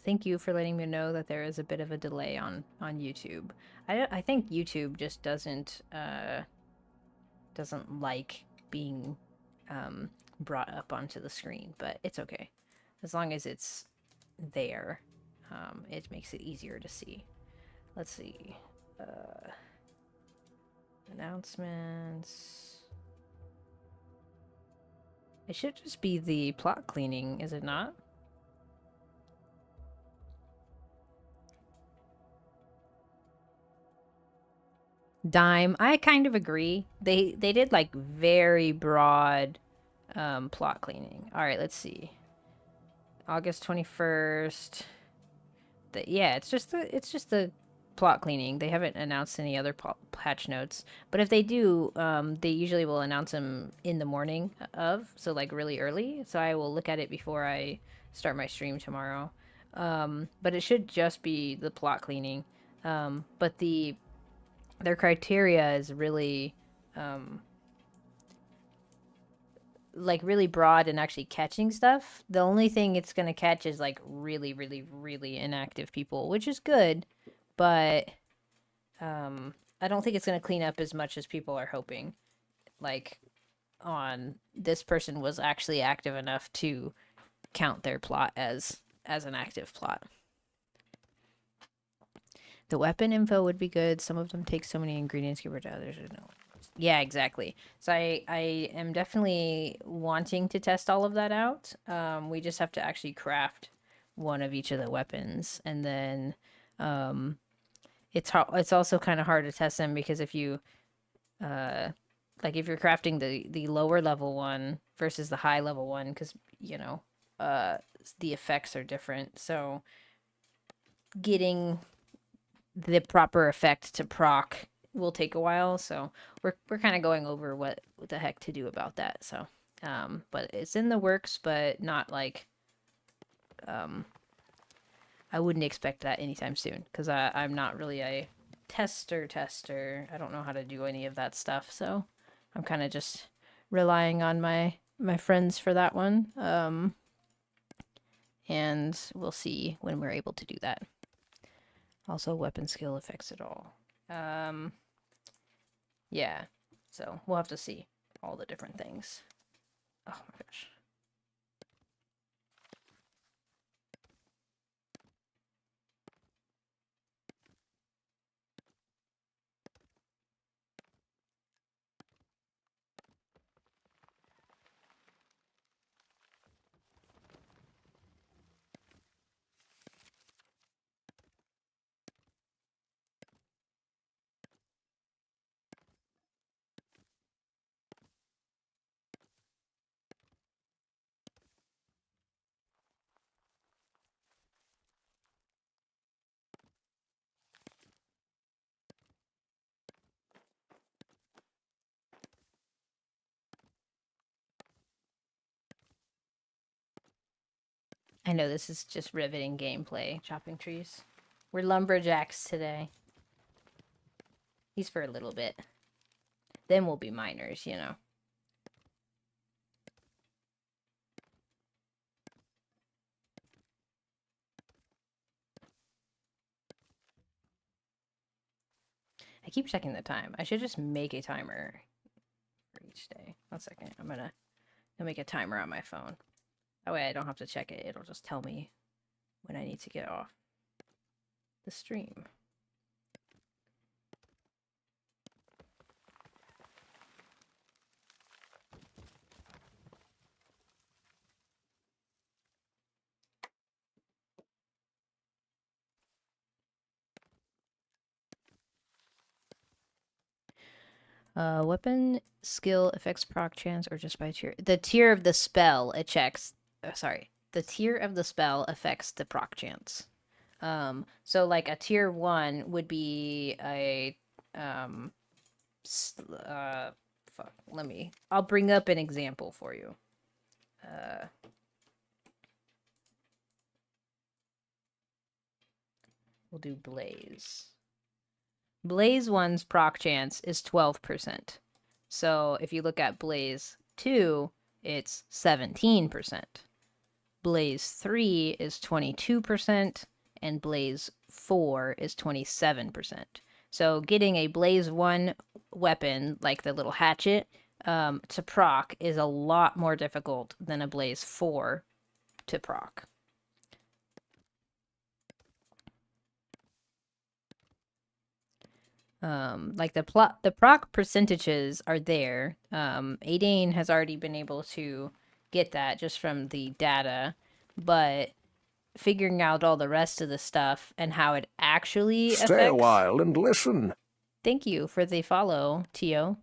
Thank you for letting me know that there is a bit of a delay on YouTube. I think YouTube just doesn't like being brought up onto the screen, but it's okay. As long as it's there, it makes it easier to see. Let's see. Announcements. It should just be the plot cleaning, is it not? Dime. I kind of agree. They did like very broad plot cleaning. All right, let's see. August 21st. Yeah, it's just the plot cleaning. They haven't announced any other patch notes, but if they do, they usually will announce them in the morning of, so like really early. So I will look at it before I start my stream tomorrow. But it should just be the plot cleaning. But their criteria is really like really broad and actually catching stuff. The only thing it's going to catch is like really really really inactive people, which is good, but I don't think it's going to clean up as much as people are hoping. Like on this person was actually active enough to count their plot as an active plot. The weapon info would be good. Some of them take so many ingredients compared to others. No. Yeah, exactly. So I am definitely wanting to test all of that out. We just have to actually craft one of each of the weapons, and then it's also kind of hard to test them because if you if you're crafting the lower level one versus the high level one, because the effects are different. So getting the proper effect to proc will take a while, so we're kind of going over what the heck to do about that. So But it's in the works, but not like, I wouldn't expect that anytime soon because I'm not really a tester. I don't know how to do any of that stuff, so I'm kind of just relying on my friends for that one. And we'll see when we're able to do that. Also, weapon skill affects it all. Yeah, so we'll have to see all the different things. Oh my gosh. I know this is just riveting gameplay, chopping trees. We're lumberjacks today. He's for a little bit. Then we'll be miners, you know. I keep checking the time. I should just make a timer for each day. 1 second. I'm gonna make a timer on my phone. That way I don't have to check it. It'll just tell me when I need to get off the stream. Weapon skill affects proc chance or just by tier. The tier of the spell it checks. Sorry, the tier of the spell affects the proc chance. So like a tier 1 would be a fuck. I'll bring up an example for you. We'll do Blaze. Blaze 1's proc chance is 12%. So if you look at Blaze 2, it's 17%. Blaze 3 is 22%, and Blaze 4 is 27%. So getting a Blaze 1 weapon, like the little hatchet, to proc is a lot more difficult than a Blaze 4 to proc. Like the proc percentages are there. Adane has already been able to get that just from the data, but figuring out all the rest of the stuff and how it actually affects... Stay a while and listen. Thank you for the follow, Tio.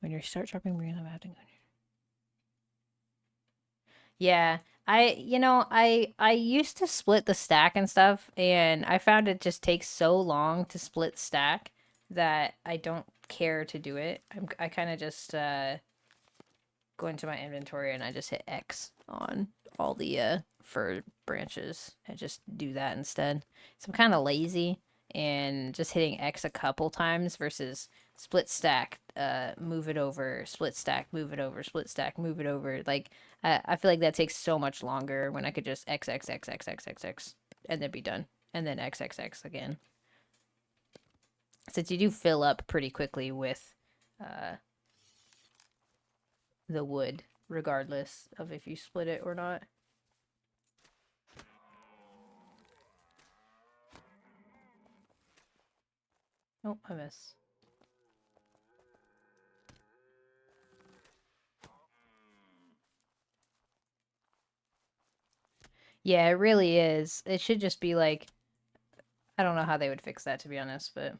When you start chopping, we're gonna have to go. Yeah, I used to split the stack and stuff, and I found it just takes so long to split stack that I don't care to do it. I kind of just go into my inventory and I just hit X on all the fir branches and just do that instead. So I'm kind of lazy and just hitting X a couple times versus split stack, move it over, split stack, move it over, split stack, move it over. Like I feel like that takes so much longer when I could just X X X X X X X and then be done, and then X X X again. Since you do fill up pretty quickly with the wood, regardless of if you split it or not. Oh, I miss. Yeah, it really is. It should just be like, I don't know how they would fix that, to be honest, but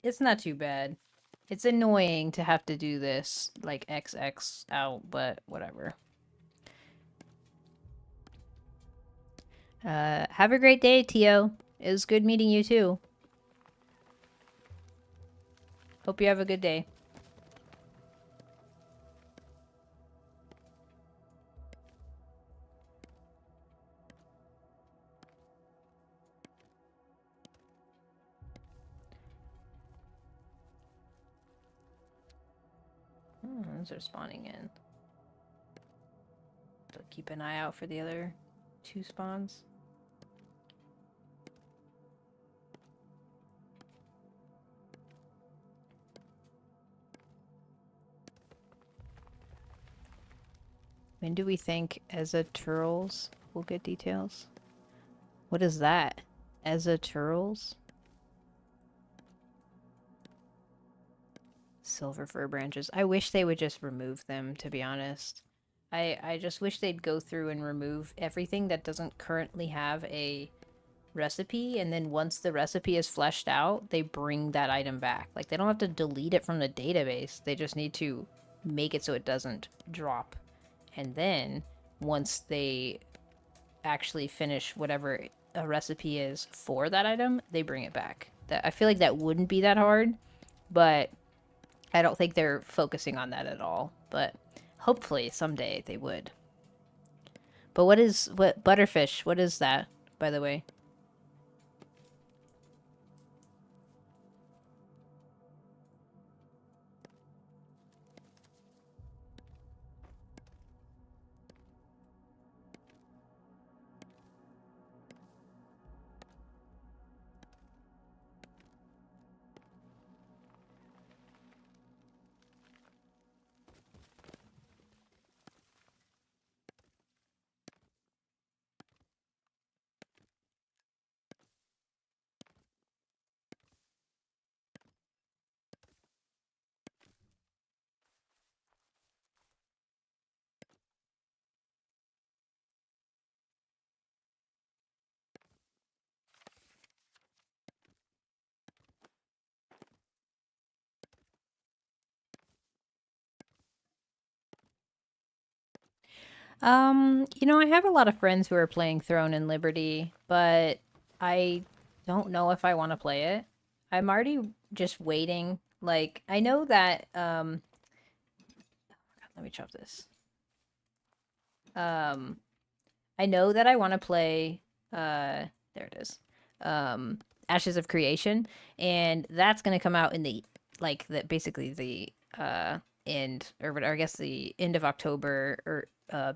it's not too bad. It's annoying to have to do this, like, XX out, but whatever. Have a great day, Tio. It was good meeting you, too. Hope you have a good day. Those are spawning in. So keep an eye out for the other 2 spawns. When do we think Eza Turles will get details? What is that? Eza Turles? Silver fir branches. I wish they would just remove them, to be honest. I just wish they'd go through and remove everything that doesn't currently have a recipe, and then once the recipe is fleshed out, they bring that item back. Like, they don't have to delete it from the database. They just need to make it so it doesn't drop. And then, once they actually finish whatever a recipe is for that item, they bring it back. I feel like that wouldn't be that hard, but I don't think they're focusing on that at all. But hopefully someday they would. But what butterfish? What is that, by the way? I have a lot of friends who are playing Throne and Liberty, but I don't know if I want to play it. I'm already just waiting. Like, I know that, let me chop this. I know that I want to play, there it is, Ashes of Creation, and that's going to come out in the, basically the, end, or I guess the end of October, or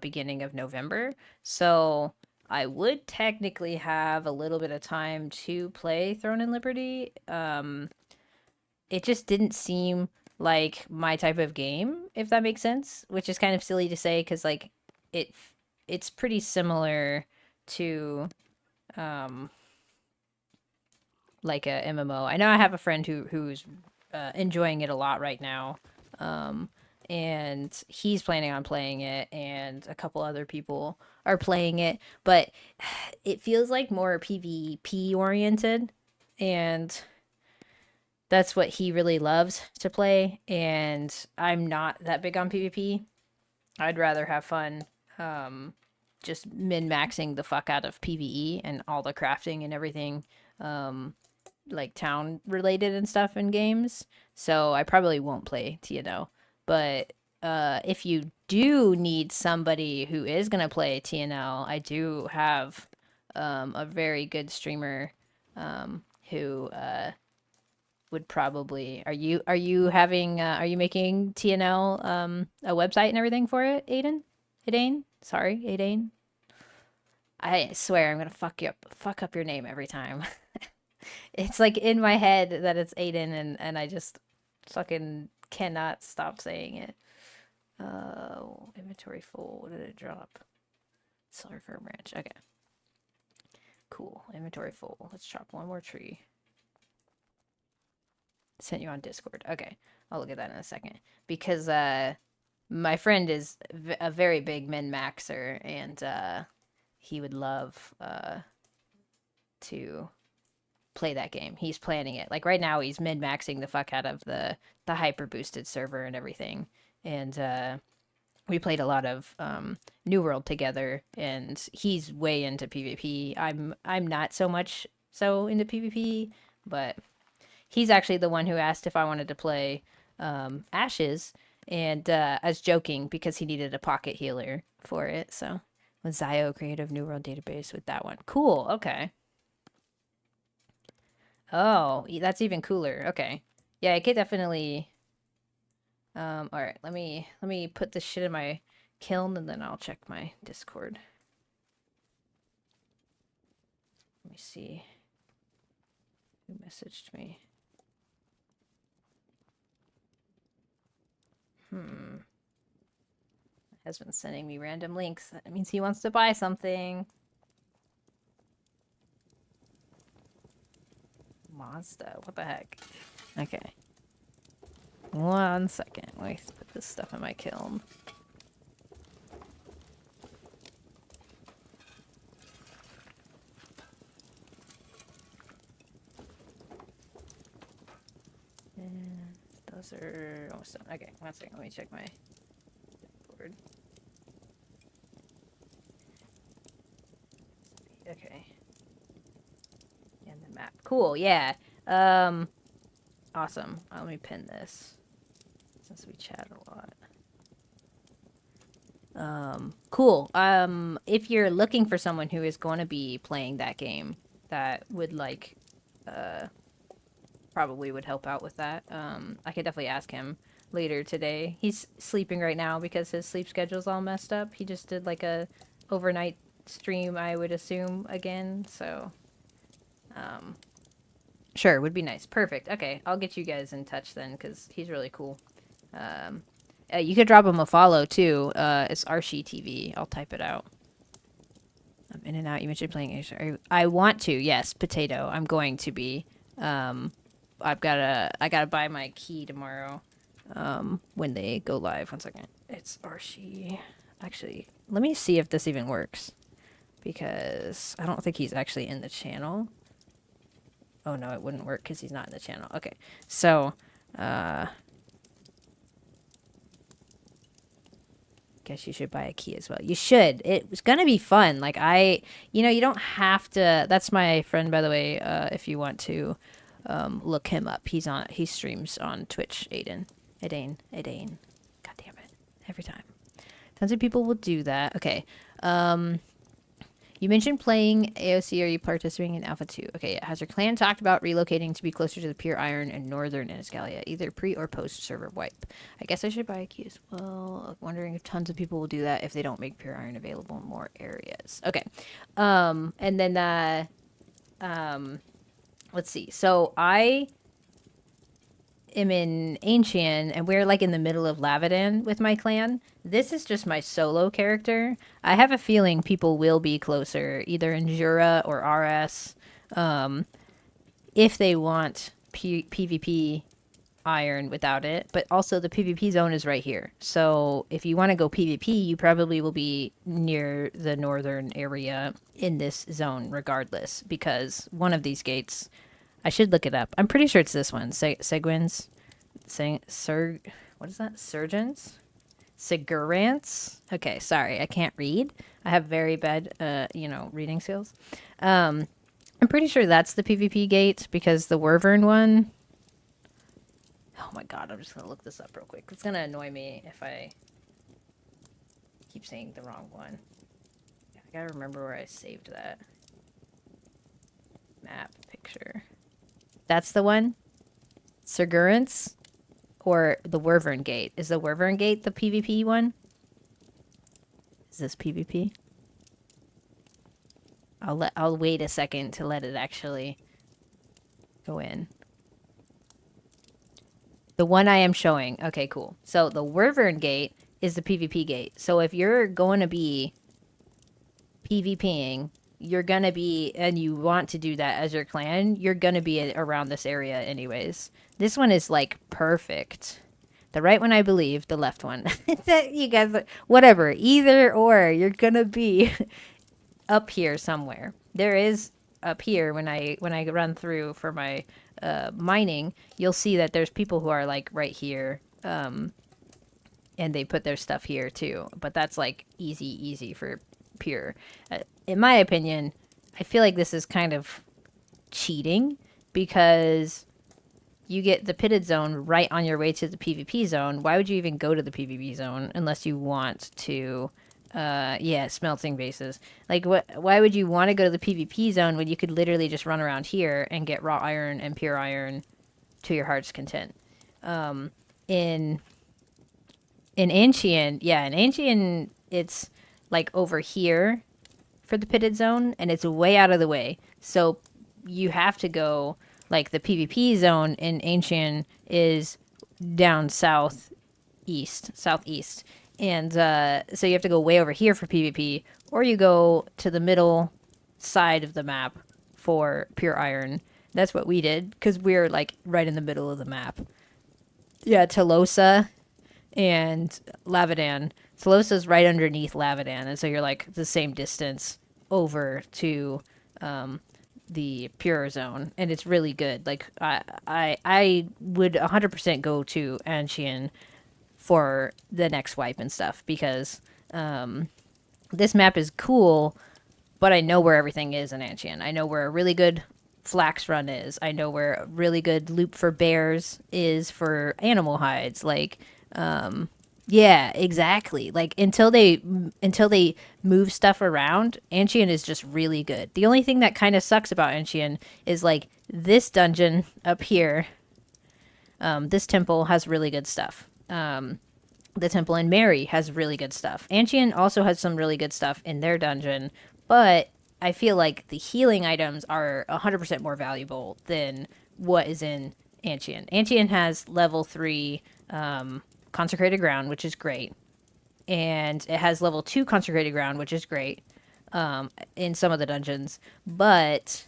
beginning of November. So I would technically have a little bit of time to play Throne and Liberty. It just didn't seem like my type of game, if that makes sense, which is kind of silly to say because like it's pretty similar to like a MMO. I know I have a friend who's enjoying it a lot right now. And he's planning on playing it, and a couple other people are playing it, but it feels like more PvP oriented, and that's what he really loves to play, and I'm not that big on PvP. I'd rather have fun just min-maxing the fuck out of PvE and all the crafting and everything like town related and stuff in games. So I probably won't play TNO. But if you do need somebody who is going to play TNL, I do have a very good streamer who would probably are you making TNL a website and everything for it, Aiden? Aiden? Sorry, Aiden. I swear I'm gonna fuck up your name every time. It's like in my head that it's Aiden, and I just fucking cannot stop saying it. Inventory full. What did it drop? Silver fir branch. Okay. Cool. Inventory full. Let's chop one more tree. Sent you on Discord. Okay. I'll look at that in a second. Because my friend is a very big min-maxer, and he would love to play that game. He's planning it. Like right now he's min-maxing the fuck out of the hyper boosted server and everything. And we played a lot of New World together, and he's way into PvP. I'm not so much so into PvP, but he's actually the one who asked if I wanted to play Ashes, and I was joking because he needed a pocket healer for it. So with Zio Creative New World Database with that one. Cool. Okay. Oh, that's even cooler. Okay. Yeah, I could definitely. All right. Let me put this shit in my kiln and then I'll check my Discord. Let me see who messaged me. My husband's sending me random links. That means he wants to buy something. Mazda. What the heck? Okay. 1 second. Let me put this stuff in my kiln. And those are almost done. Okay, 1 second. Let me check my board. Okay. And the map. Cool, yeah. Awesome. Let me pin this since we chat a lot. Cool. If you're looking for someone who is going to be playing that game, that would like, probably would help out with that. I could definitely ask him later today. He's sleeping right now because his sleep schedule's all messed up. He just did like a overnight stream, I would assume, again. So, sure, would be nice. Perfect. Okay, I'll get you guys in touch then because he's really cool. You could drop him a follow too. It's Archie TV. I'll type it out. I'm in and out. You mentioned playing Asia. I want to. Yes, potato. I'm going to be. I gotta buy my key tomorrow. When they go live. 1 second. It's Archie. Actually, let me see if this even works because I don't think he's actually in the channel. Oh no, it wouldn't work because he's not in the channel. Okay, so guess you should buy a key as well. You should. It was gonna be fun. Like you don't have to. That's my friend, by the way. If you want to look him up, he streams on Twitch. Aiden. God damn it! Every time. Tons of people will do that. Okay. You mentioned playing AOC. Are you participating in Alpha 2? Okay, has your clan talked about relocating to be closer to the Pure Iron and Northern Iniscalia, either pre or post server wipe? I guess I should buy a key as well. Wondering if tons of people will do that if they don't make Pure Iron available in more areas. Okay. And then let's see. So I am in Ancient, and we're like in the middle of Lavadan with my clan. This is just my solo character. I have a feeling people will be closer, either in Jura or RS, if they want PvP iron without it. But also the PvP zone is right here. So if you want to go PvP, you probably will be near the northern area in this zone regardless, because one of these gates... I should look it up. I'm pretty sure it's this one. Seguins. What is that? Surgeons? Sigurants? Okay, sorry. I can't read. I have very bad, reading skills. I'm pretty sure that's the PvP gate because the Wyvern one... Oh my god, I'm just going to look this up real quick. It's going to annoy me if I keep saying the wrong one. I gotta remember where I saved that. Map picture. That's the one? Sigurants? Or the Wyvern Gate? Is the Wyvern Gate the PvP one? Is this PvP? I'll wait a second to let it actually go in. The one I am showing. Okay, cool. So the Wyvern Gate is the PvP gate. So if you're going to be PvPing, you're going to be, and you want to do that as your clan, you're going to be around this area anyways. This one is like perfect. The right one, I believe, the left one. You guys, whatever, either or, you're going to be up here somewhere. There is up here when I run through for my mining, you'll see that there's people who are like right here, and they put their stuff here too. But that's like easy for pure. In my opinion, I feel like this is kind of cheating because you get the pitted zone right on your way to the PvP zone. Why would you even go to the PvP zone unless you want to yeah, smelting bases. Like why would you want to go to the PvP zone when you could literally just run around here and get raw iron and pure iron to your heart's content? In Ancient, yeah, in Ancient it's like over here for the pitted zone and it's way out of the way. So you have to go like the PvP zone in Ancient is down southeast. And so you have to go way over here for PvP, or you go to the middle side of the map for pure iron. That's what we did, because we're like right in the middle of the map. Yeah, Telosa and Lavadan. Telosa's right underneath Lavadan, and so you're like the same distance over to the pure zone, and it's really good. Like I would 100% go to Anshian for the next wipe and stuff, because this map is cool, but I know where everything is in Anshian. I know where a really good flax run is. I know where a really good loop for bears is for animal hides. Like, yeah, exactly. Like until they move stuff around, Anshian is just really good. The only thing that kind of sucks about Anshian is like this dungeon up here. This temple has really good stuff. The temple in Mary has really good stuff. Anshian also has some really good stuff in their dungeon, but I feel like the healing items are 100% more valuable than what is in Anshian. Anshian has level 3 consecrated ground, which is great. And it has level 2 consecrated ground, which is great in some of the dungeons. But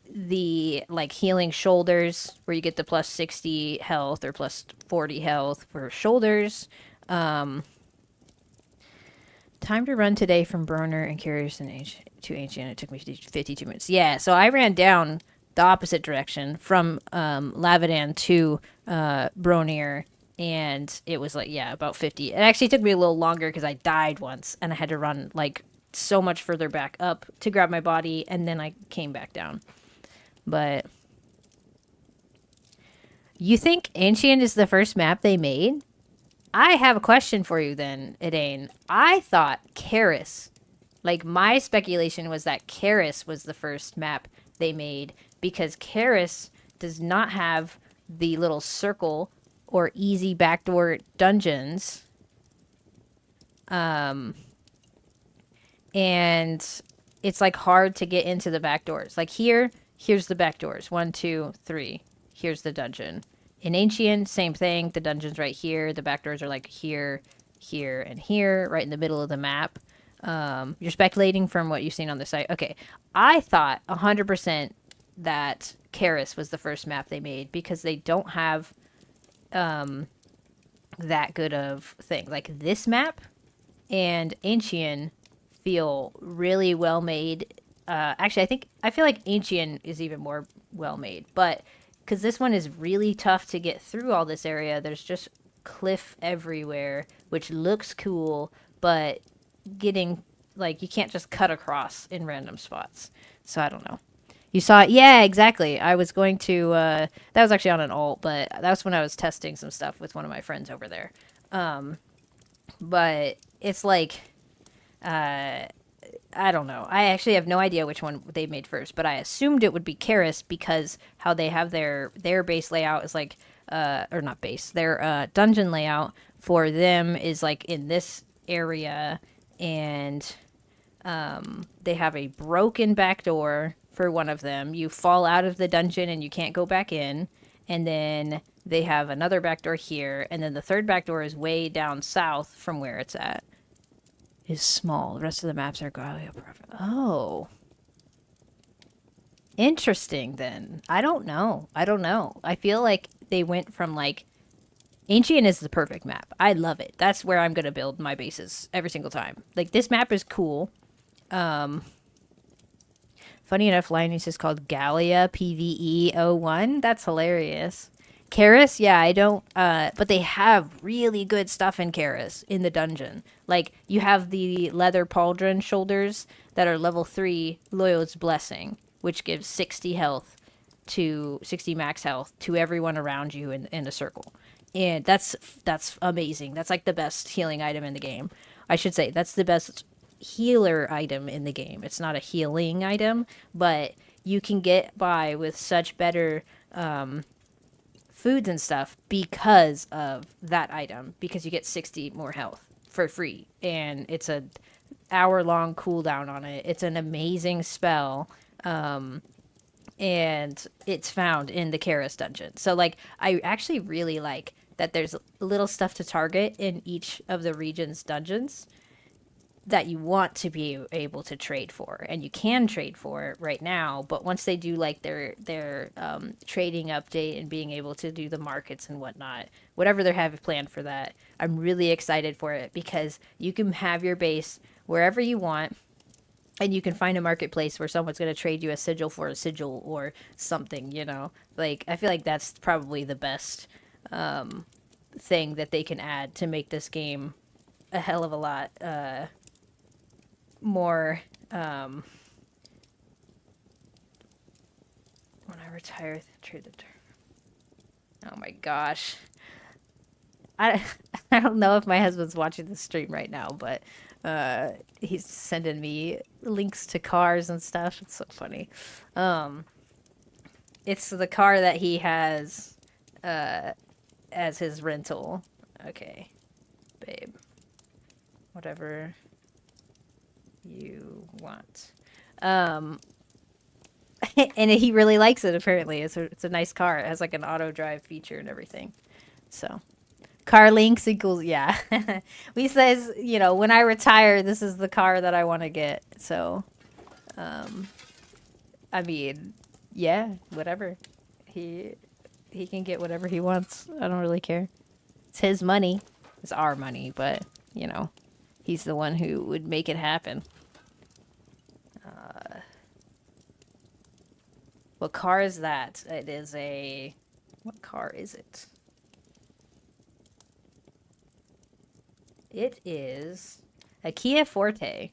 the like healing shoulders, where you get the plus 60 health or plus 40 health for shoulders. Time to run today from Broner and Curious and to Ancient. It took me 52 minutes. Yeah, so I ran down the opposite direction from Lavadan to Bronir, and it was like, yeah, about 50. It actually took me a little longer because I died once and I had to run like so much further back up to grab my body, and then I came back down. But you think Ancient is the first map they made? I have a question for you then, Edain. I thought Karis, like my speculation was that Karis was the first map they made, because Karis does not have the little circle or easy backdoor dungeons. And it's like hard to get into the back doors. Like here's the back doors. 1, 2, 3. Here's the dungeon. In Ancient, same thing. The dungeon's right here. The back doors are like here, here, and here, right in the middle of the map. You're speculating from what you've seen on the site. Okay. I thought 100% that Karis was the first map they made, because they don't have that good of thing. Like this map and Ancient feel really well made. Actually, I feel like Ancient is even more well made, but because this one is really tough to get through all this area. There's just cliff everywhere, which looks cool, but getting like you can't just cut across in random spots. So I don't know. You saw it? Yeah, exactly. I was going to that was actually on an alt, but that was when I was testing some stuff with one of my friends over there. But it's like I don't know. I actually have no idea which one they made first, but I assumed it would be Karis, because how they have their base layout is like or not base, their dungeon layout for them is like in this area, and they have a broken back door for one of them. You fall out of the dungeon and you can't go back in, and then they have another back door here, and then the third back door is way down south from where it's at. Is small. The rest of the maps are Galia. Oh. Interesting, then. I don't know. I feel like they went from, like... Ancient is the perfect map. I love it. That's where I'm going to build my bases every single time. Like, this map is cool. Funny enough, Linus is called Galia PvE 01. That's hilarious. Karis, yeah, I don't, but they have really good stuff in Karis in the dungeon. Like, you have the leather pauldron shoulders that are level 3 Loyo's Blessing, which gives 60 health. to 60 max health to everyone around you in a circle. And that's amazing. That's like the best healing item in the game. I should say that's the best healer item in the game. It's not a healing item, but you can get by with such better foods and stuff because of that item, because you get 60 more health for free, and it's a hour-long cooldown on it. It's an amazing spell, and it's found in the Karis dungeon. So, like, I actually really like that there's little stuff to target in each of the region's dungeons that you want to be able to trade for, and you can trade for it right now. But once they do like their trading update and being able to do the markets and whatnot, whatever they have planned for that, I'm really excited for it, because you can have your base wherever you want, and you can find a marketplace where someone's going to trade you a sigil for a sigil or something. Like, I feel like that's probably the best thing that they can add to make this game a hell of a lot more. When I retire, trade the term. Oh my gosh. I don't know if my husband's watching the stream right now, but he's sending me links to cars and stuff. It's so funny. It's the car that he has as his rental. Okay, babe. Whatever you want. And he really likes it, apparently. It's a nice car. It has like an auto drive feature and everything. So, car links equals, yeah. He says, when I retire, this is the car that I want to get. So, I mean, yeah, whatever. He can get whatever he wants. I don't really care. It's his money. It's our money, but, he's the one who would make it happen. What car is that? It is a... What car is it? It is a Kia Forte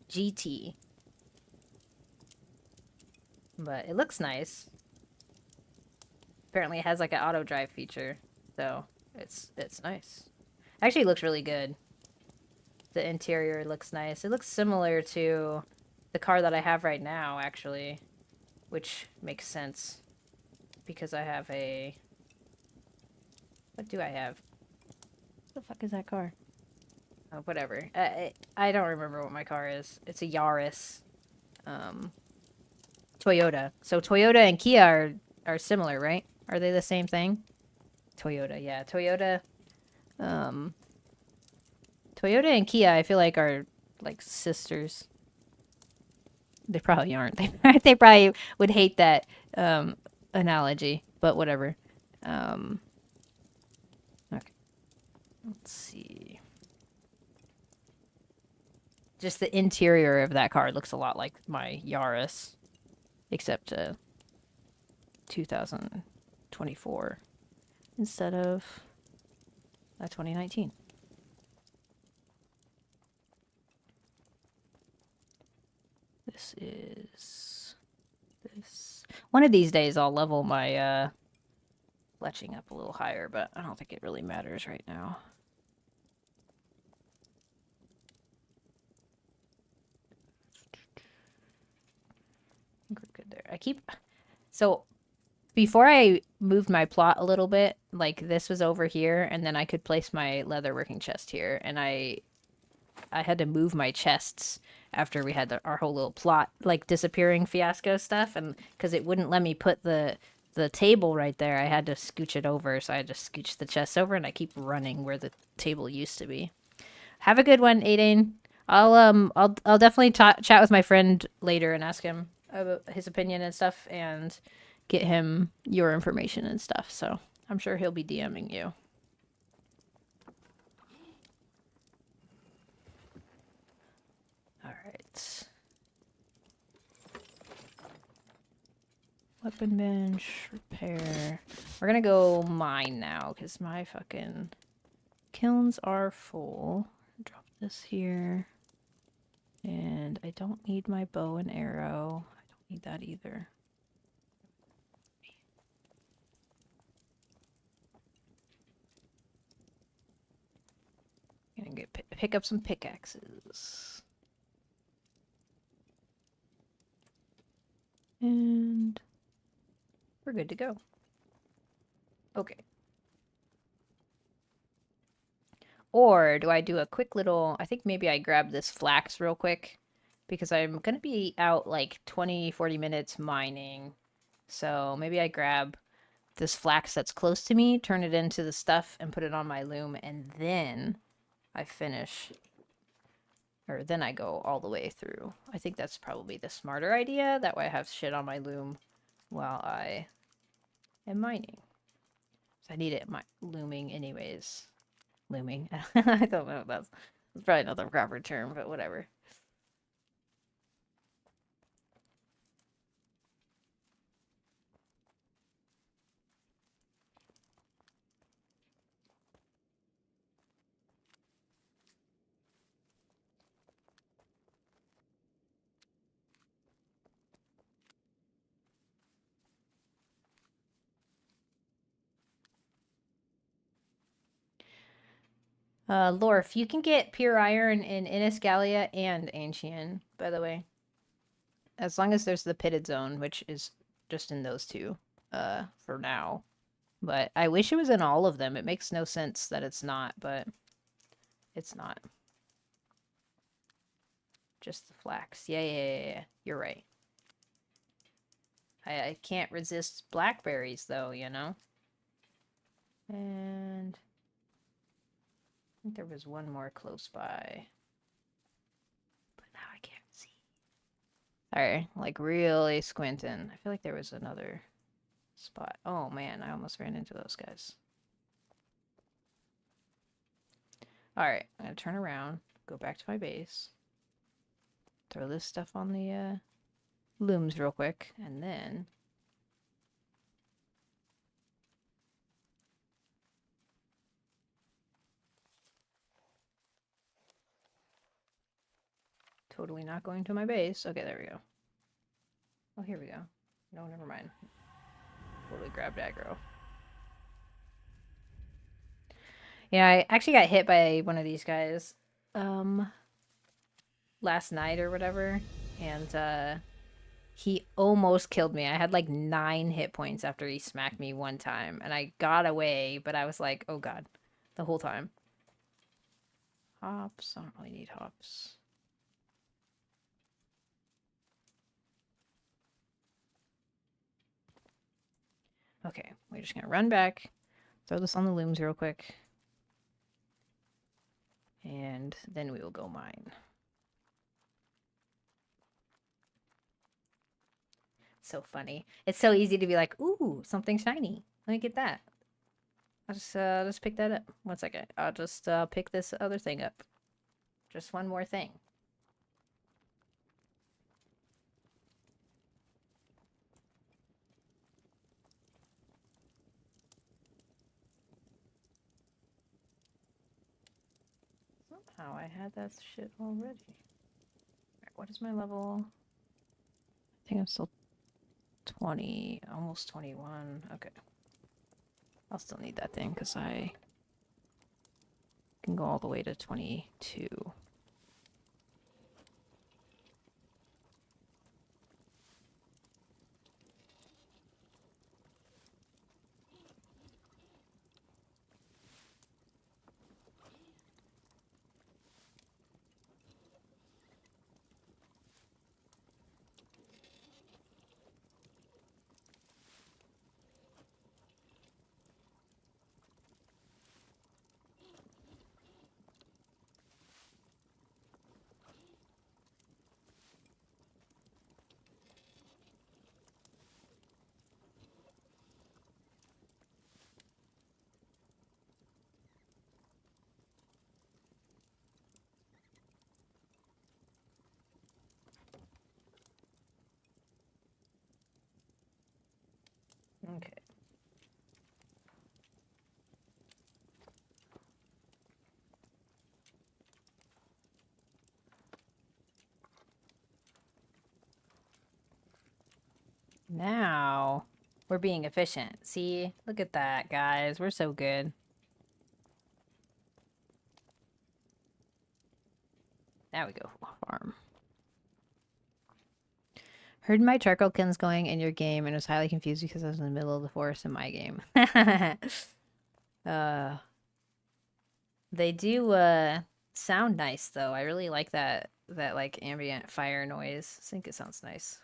GT. But it looks nice. Apparently it has like an auto drive feature, so it's nice. Actually, it looks really good. The interior looks nice. It looks similar to the car that I have right now, actually, which makes sense because I have a... What do I have? What the fuck is that car? Oh, whatever. I don't remember what my car is. It's a Yaris. Toyota. So Toyota and Kia are similar, right? Are they the same thing? Toyota, yeah. Toyota and Kia, I feel like, are like sisters. They probably aren't. They probably would hate that analogy, but whatever. Okay. Let's see. Just the interior of that car looks a lot like my Yaris, except 2024 instead of 2019. This is this. One of these days I'll level my fletching up a little higher, but I don't think it really matters right now. I think we're good there. So before I moved my plot a little bit, like this was over here, and then I could place my leatherworking chest here, and I had to move my chests after we had our whole little plot like disappearing fiasco stuff, and because it wouldn't let me put the table right there, I had to scooch it over. So I had to scooch the chest over, and I keep running where the table used to be. Have a good one, Aiden. I'll definitely chat with my friend later and ask him about his opinion and stuff, and get him your information and stuff. So I'm sure he'll be DMing you. All right. Weapon bench, repair. We're gonna go mine now, because my fucking kilns are full. Drop this here. And I don't need my bow and arrow. I don't need that either. And pick up some pickaxes. And we're good to go. Okay. Or do I do a quick little... I think maybe I grab this flax real quick. Because I'm going to be out like 20, 40 minutes mining. So maybe I grab this flax that's close to me, turn it into the stuff, and put it on my loom. And then I finish... Or then I go all the way through. I think that's probably the smarter idea. That way I have shit on my loom while I am mining. So I need it looming anyways. Looming. I don't know if that's probably not the proper term, but whatever. Lorf, you can get pure iron in Innisgalia and Ancient, by the way. As long as there's the pitted zone, which is just in those two, for now. But I wish it was in all of them. It makes no sense that it's not, but it's not. Just the flax. Yeah. You're right. I can't resist blackberries, though, you know? And... I think there was one more close by. But now I can't see. Alright, like really squinting. I feel like there was another spot. Oh man, I almost ran into those guys. Alright, I'm gonna turn around, go back to my base, throw this stuff on the looms real quick, and then totally not going to my base. Okay, there we go. Oh, here we go. No, never mind. Totally grabbed aggro. Yeah, I actually got hit by one of these guys last night or whatever, and he almost killed me. I had like 9 hit points after he smacked me one time, and I got away, but I was like, oh god, the whole time. Hops, I don't really need hops. Okay, we're just gonna run back, throw this on the looms real quick, and then we will go mine. So funny. It's so easy to be like, ooh, something shiny. Let me get that. I'll just pick that up. 1 second. I'll just pick this other thing up. Just one more thing. Somehow I had that shit already. Alright, what is my level? I think I'm still 20, almost 21. Okay. I'll still need that thing because I can go all the way to 22. Okay. Now we're being efficient. See? Look at that, guys. We're so good. Now we go farm. Heard my charcoal kilns going in your game and was highly confused because I was in the middle of the forest in my game. They do sound nice though. I really like that like ambient fire noise. I think it sounds nice.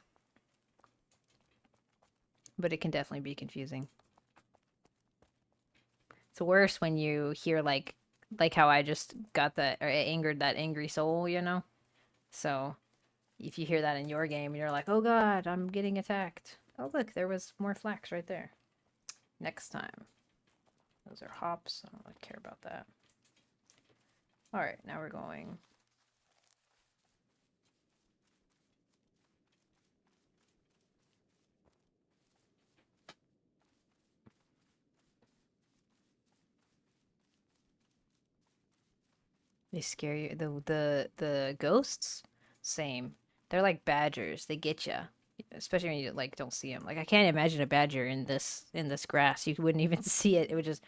But it can definitely be confusing. It's worse when you hear like how I just got that or angered that angry soul, you know? So if you hear that in your game, you're like, oh god, I'm getting attacked. Oh look, there was more flax right there. Next time. Those are hops. I don't really care about that. Alright, now we're going. They scare you. The ghosts? Same. They're like badgers. They get you. Especially when you like don't see them. Like I can't imagine a badger in this grass. You wouldn't even see it. It would just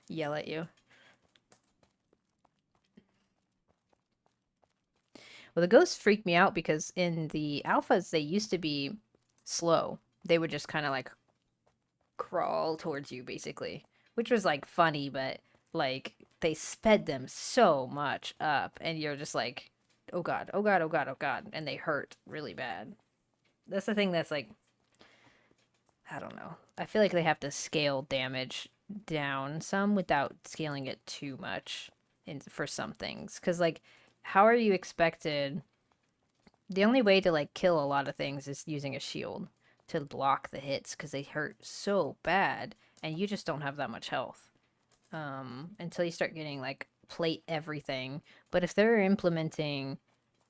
yell at you. Well, the ghosts freak me out because in the alphas they used to be slow. They would just kind of like crawl towards you basically, which was like funny, but like they sped them so much up and you're just like, oh god, oh god, oh god, oh god, and they hurt really bad. That's the thing that's like, I don't know. I feel like they have to scale damage down some without scaling it too much for some things. Because, like, how are you expected? The only way to, like, kill a lot of things is using a shield to block the hits because they hurt so bad and you just don't have that much health until you start getting, like, plate everything. But if they're implementing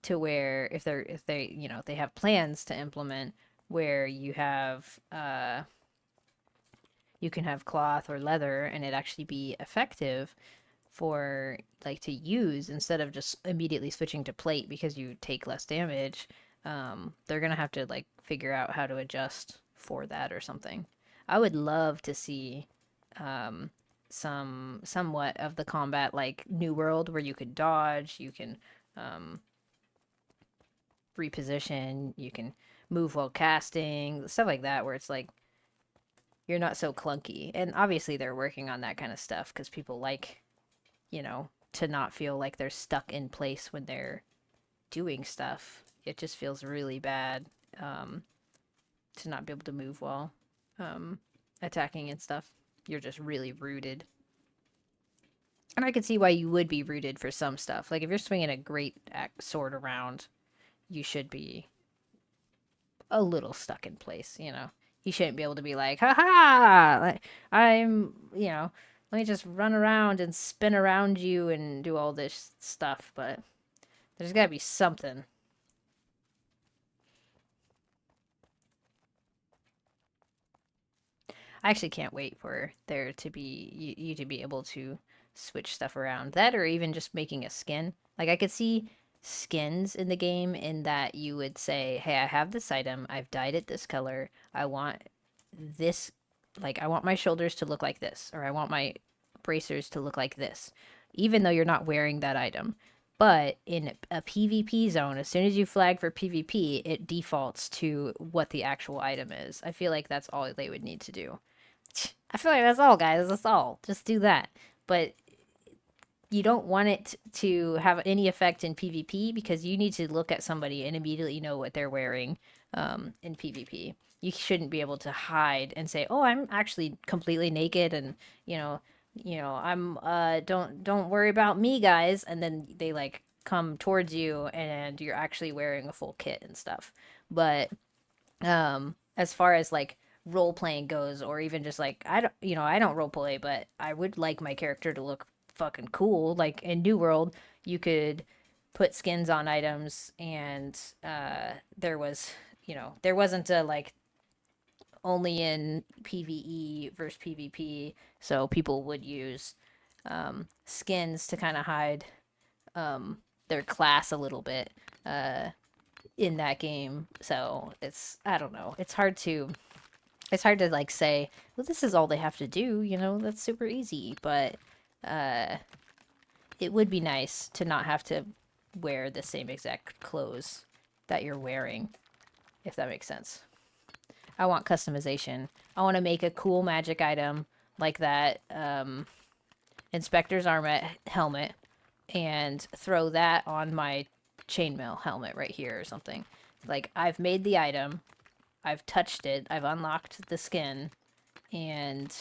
to where if they you know they have plans to implement where you have you can have cloth or leather and it actually be effective for like to use instead of just immediately switching to plate because you take less damage, they're gonna have to like figure out how to adjust for that or something. I would love to see somewhat of the combat like New World where you could dodge, you can reposition, you can move while casting, stuff like that, where it's like you're not so clunky. And obviously, they're working on that kind of stuff because people like, you know, to not feel like they're stuck in place when they're doing stuff. It just feels really bad to not be able to move while attacking and stuff. You're just really rooted. And I could see why you would be rooted for some stuff. Like if you're swinging a great sword around, you should be a little stuck in place, you know. You shouldn't be able to be like, ha, like I'm, you know, let me just run around and spin around you and do all this stuff, but there's got to be something. I actually can't wait for there to be you to be able to switch stuff around. That or even just making a skin. Like I could see skins in the game in that you would say, "Hey, I have this item. I've dyed it this color. I want this like I want my shoulders to look like this or I want my bracers to look like this." Even though you're not wearing that item. But in a PvP zone, as soon as you flag for PvP, it defaults to what the actual item is. I feel like that's all they would need to do. I feel like that's all, guys. That's all. Just do that. But you don't want it to have any effect in PvP because you need to look at somebody and immediately know what they're wearing in PvP. You shouldn't be able to hide and say, "Oh, I'm actually completely naked," and I'm don't worry about me, guys. And then they like come towards you, and you're actually wearing a full kit and stuff. But as far as like role playing goes, or even just like I don't role play, but I would like my character to look fucking cool. Like in New World, you could put skins on items, and there was there wasn't a like only in PvE versus PvP, so people would use skins to kind of hide their class a little bit in that game. So it's I don't know. It's hard to like say, well, this is all they have to do. You know, that's super easy. But it would be nice to not have to wear the same exact clothes that you're wearing, if that makes sense. I want customization. I want to make a cool magic item like that inspector's armor helmet and throw that on my chainmail helmet right here or something. Like, I've made the item, I've touched it, I've unlocked the skin, and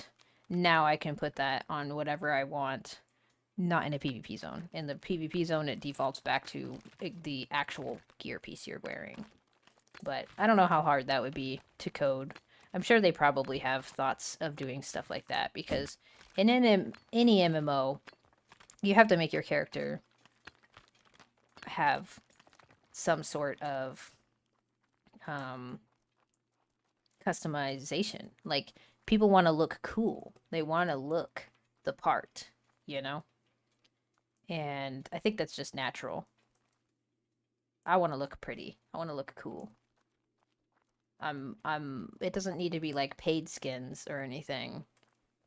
now I can put that on whatever I want. Not in a PvP zone. In the PvP zone, it defaults back to the actual gear piece you're wearing. But I don't know how hard that would be to code. I'm sure they probably have thoughts of doing stuff like that, because in any MMO, you have to make your character have some sort of customization. Like, people want to look cool. They want to look the part, you know? And I think that's just natural. I want to look pretty. I want to look cool. It doesn't need to be like paid skins or anything.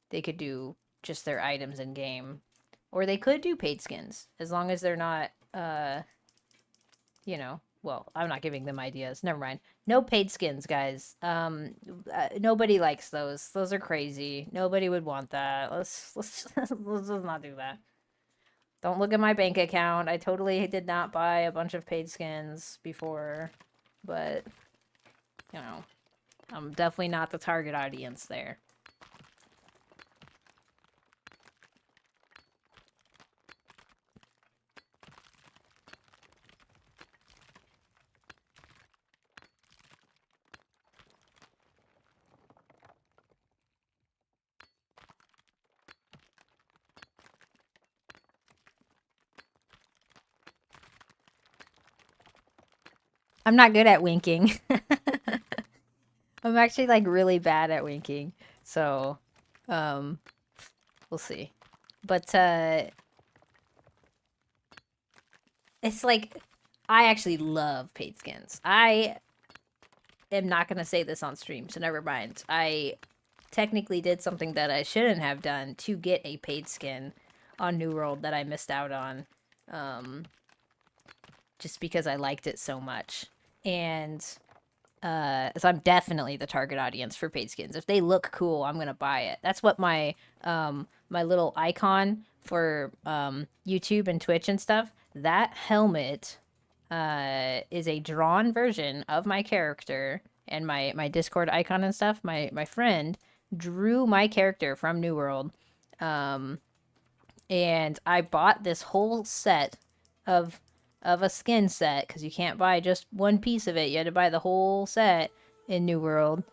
They could do just their items in game. Or they could do paid skins, as long as they're not, you know, well, I'm not giving them ideas. Never mind. No paid skins, guys. Nobody likes those. Those are crazy. Nobody would want that. Let's not do that. Don't look at my bank account. I totally did not buy a bunch of paid skins before, but, you know, I'm definitely not the target audience there. I'm not good at winking. I'm actually like really bad at winking. So, we'll see. But it's like, I actually love paid skins. I am not going to say this on stream, so never mind. I technically did something that I shouldn't have done to get a paid skin on New World that I missed out on. Just because I liked it so much. And so I'm definitely the target audience for paid skins. If they look cool, I'm gonna buy it. That's what my my little icon for YouTube and Twitch and stuff. That helmet is a drawn version of my character, and my Discord icon and stuff. My friend drew my character from New World, and I bought this whole set of a skin set, because you can't buy just one piece of it. You had to buy the whole set in New World,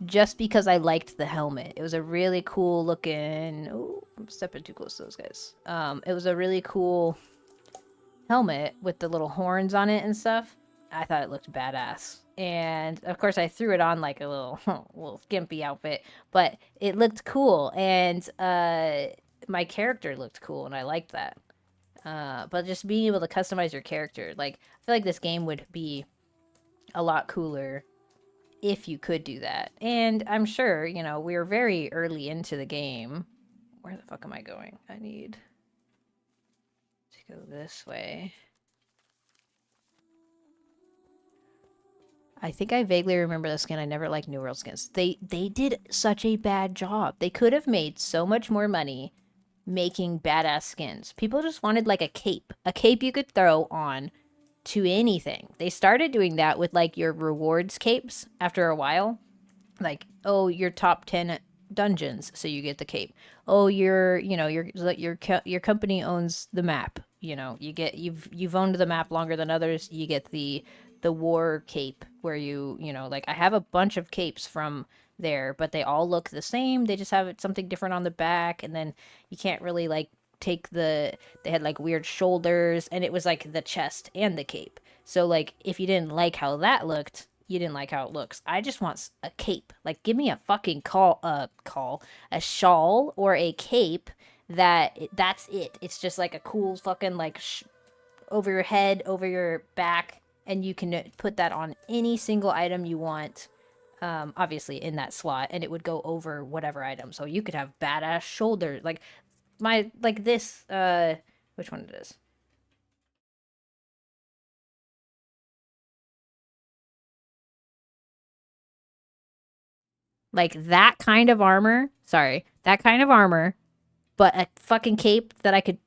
just because I liked the helmet. It was a really cool looking... Oh, I'm stepping too close to those guys. It was a really cool helmet with the little horns on it and stuff. I thought it looked badass. And of course I threw it on like a little skimpy outfit, but it looked cool, and my character looked cool, and I liked that. But just being able to customize your character, like, I feel like this game would be a lot cooler if you could do that. And I'm sure, you know, we're very early into the game. Where the fuck am I going? I need to go this way. I think I vaguely remember the skin. I never liked New World skins. They did such a bad job. They could have made so much more money making badass skins. People just wanted like a cape you could throw on to anything. They started doing that with like your rewards capes after a while. Like, oh, your top 10 dungeons, so you get the cape. Oh, your company owns the map. You know, you've owned the map longer than others. You get the war cape, where you know, like, I have a bunch of capes from there, but they all look the same. They just have something different on the back, and then you can't really like take they had like weird shoulders, and it was like the chest and the cape. So like, if you didn't like how that looked, you didn't like how it looks. I just want a cape. Like, give me a fucking a shawl or a cape that's it. It's just like a cool fucking like over your head, over your back, and you can put that on any single item you want. Obviously in that slot, and it would go over whatever item. So you could have badass shoulders, like this, which one it is? Like that kind of armor. Sorry, that kind of armor, but a fucking cape that I could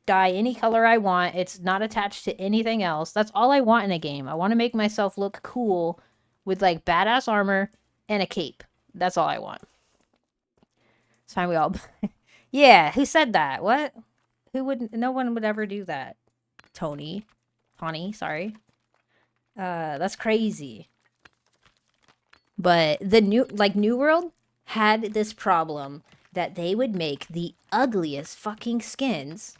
dye any color I want. It's not attached to anything else. That's all I want in a game. I want to make myself look cool with like badass armor and a cape. That's all I want. It's fine. We all. Yeah. Who said that? What? Who would? No one would ever do that. Tony. Sorry. That's crazy. But the New World had this problem that they would make the ugliest fucking skins.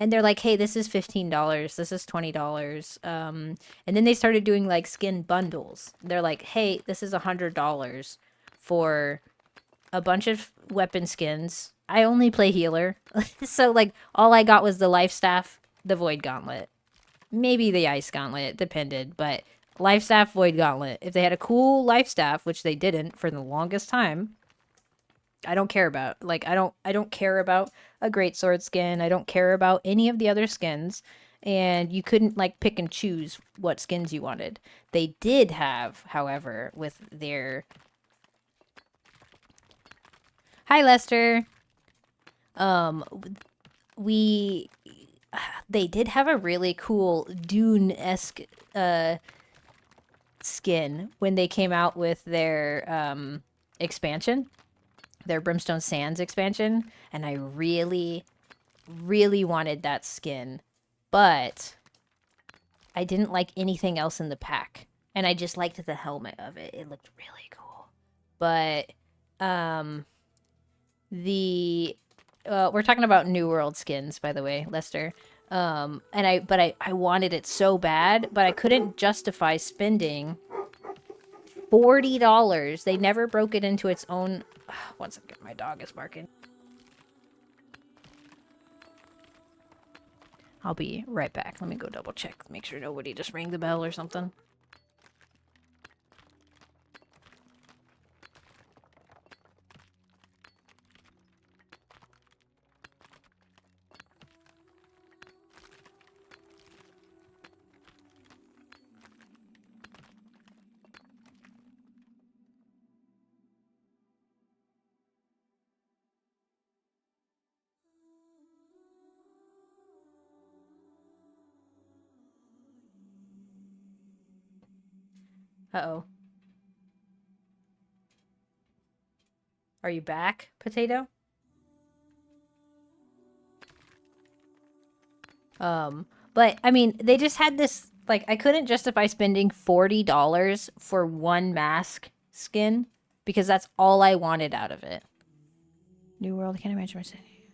And they're like, hey, this is $15. This is $20. And then they started doing like skin bundles. They're like, hey, this is $100 for a bunch of weapon skins. I only play healer. So like all I got was the life staff, the void gauntlet. Maybe the ice gauntlet, depended, but life staff, void gauntlet. If they had a cool life staff, which they didn't for the longest time, I don't care about. Like I don't care about a great sword skin. I don't care about any of the other skins. And you couldn't like pick and choose what skins you wanted. They did have, however, with their Hi Lester. We they did have a really cool Dune-esque skin when they came out with their expansion, their Brimstone Sands expansion, and I really, really wanted that skin, but I didn't like anything else in the pack, and I just liked the helmet of it. It looked really cool, but we're talking about New World skins, by the way, Lester. And I wanted it so bad, but I couldn't justify spending $40. They never broke it into its own. One second, my dog is barking. I'll be right back. Let me go double check, make sure nobody just rang the bell or something. Uh-oh. Are you back, Potato? But I mean, they just had this, like, I couldn't justify spending $40 for one mask skin because that's all I wanted out of it. New World, I can't imagine my city.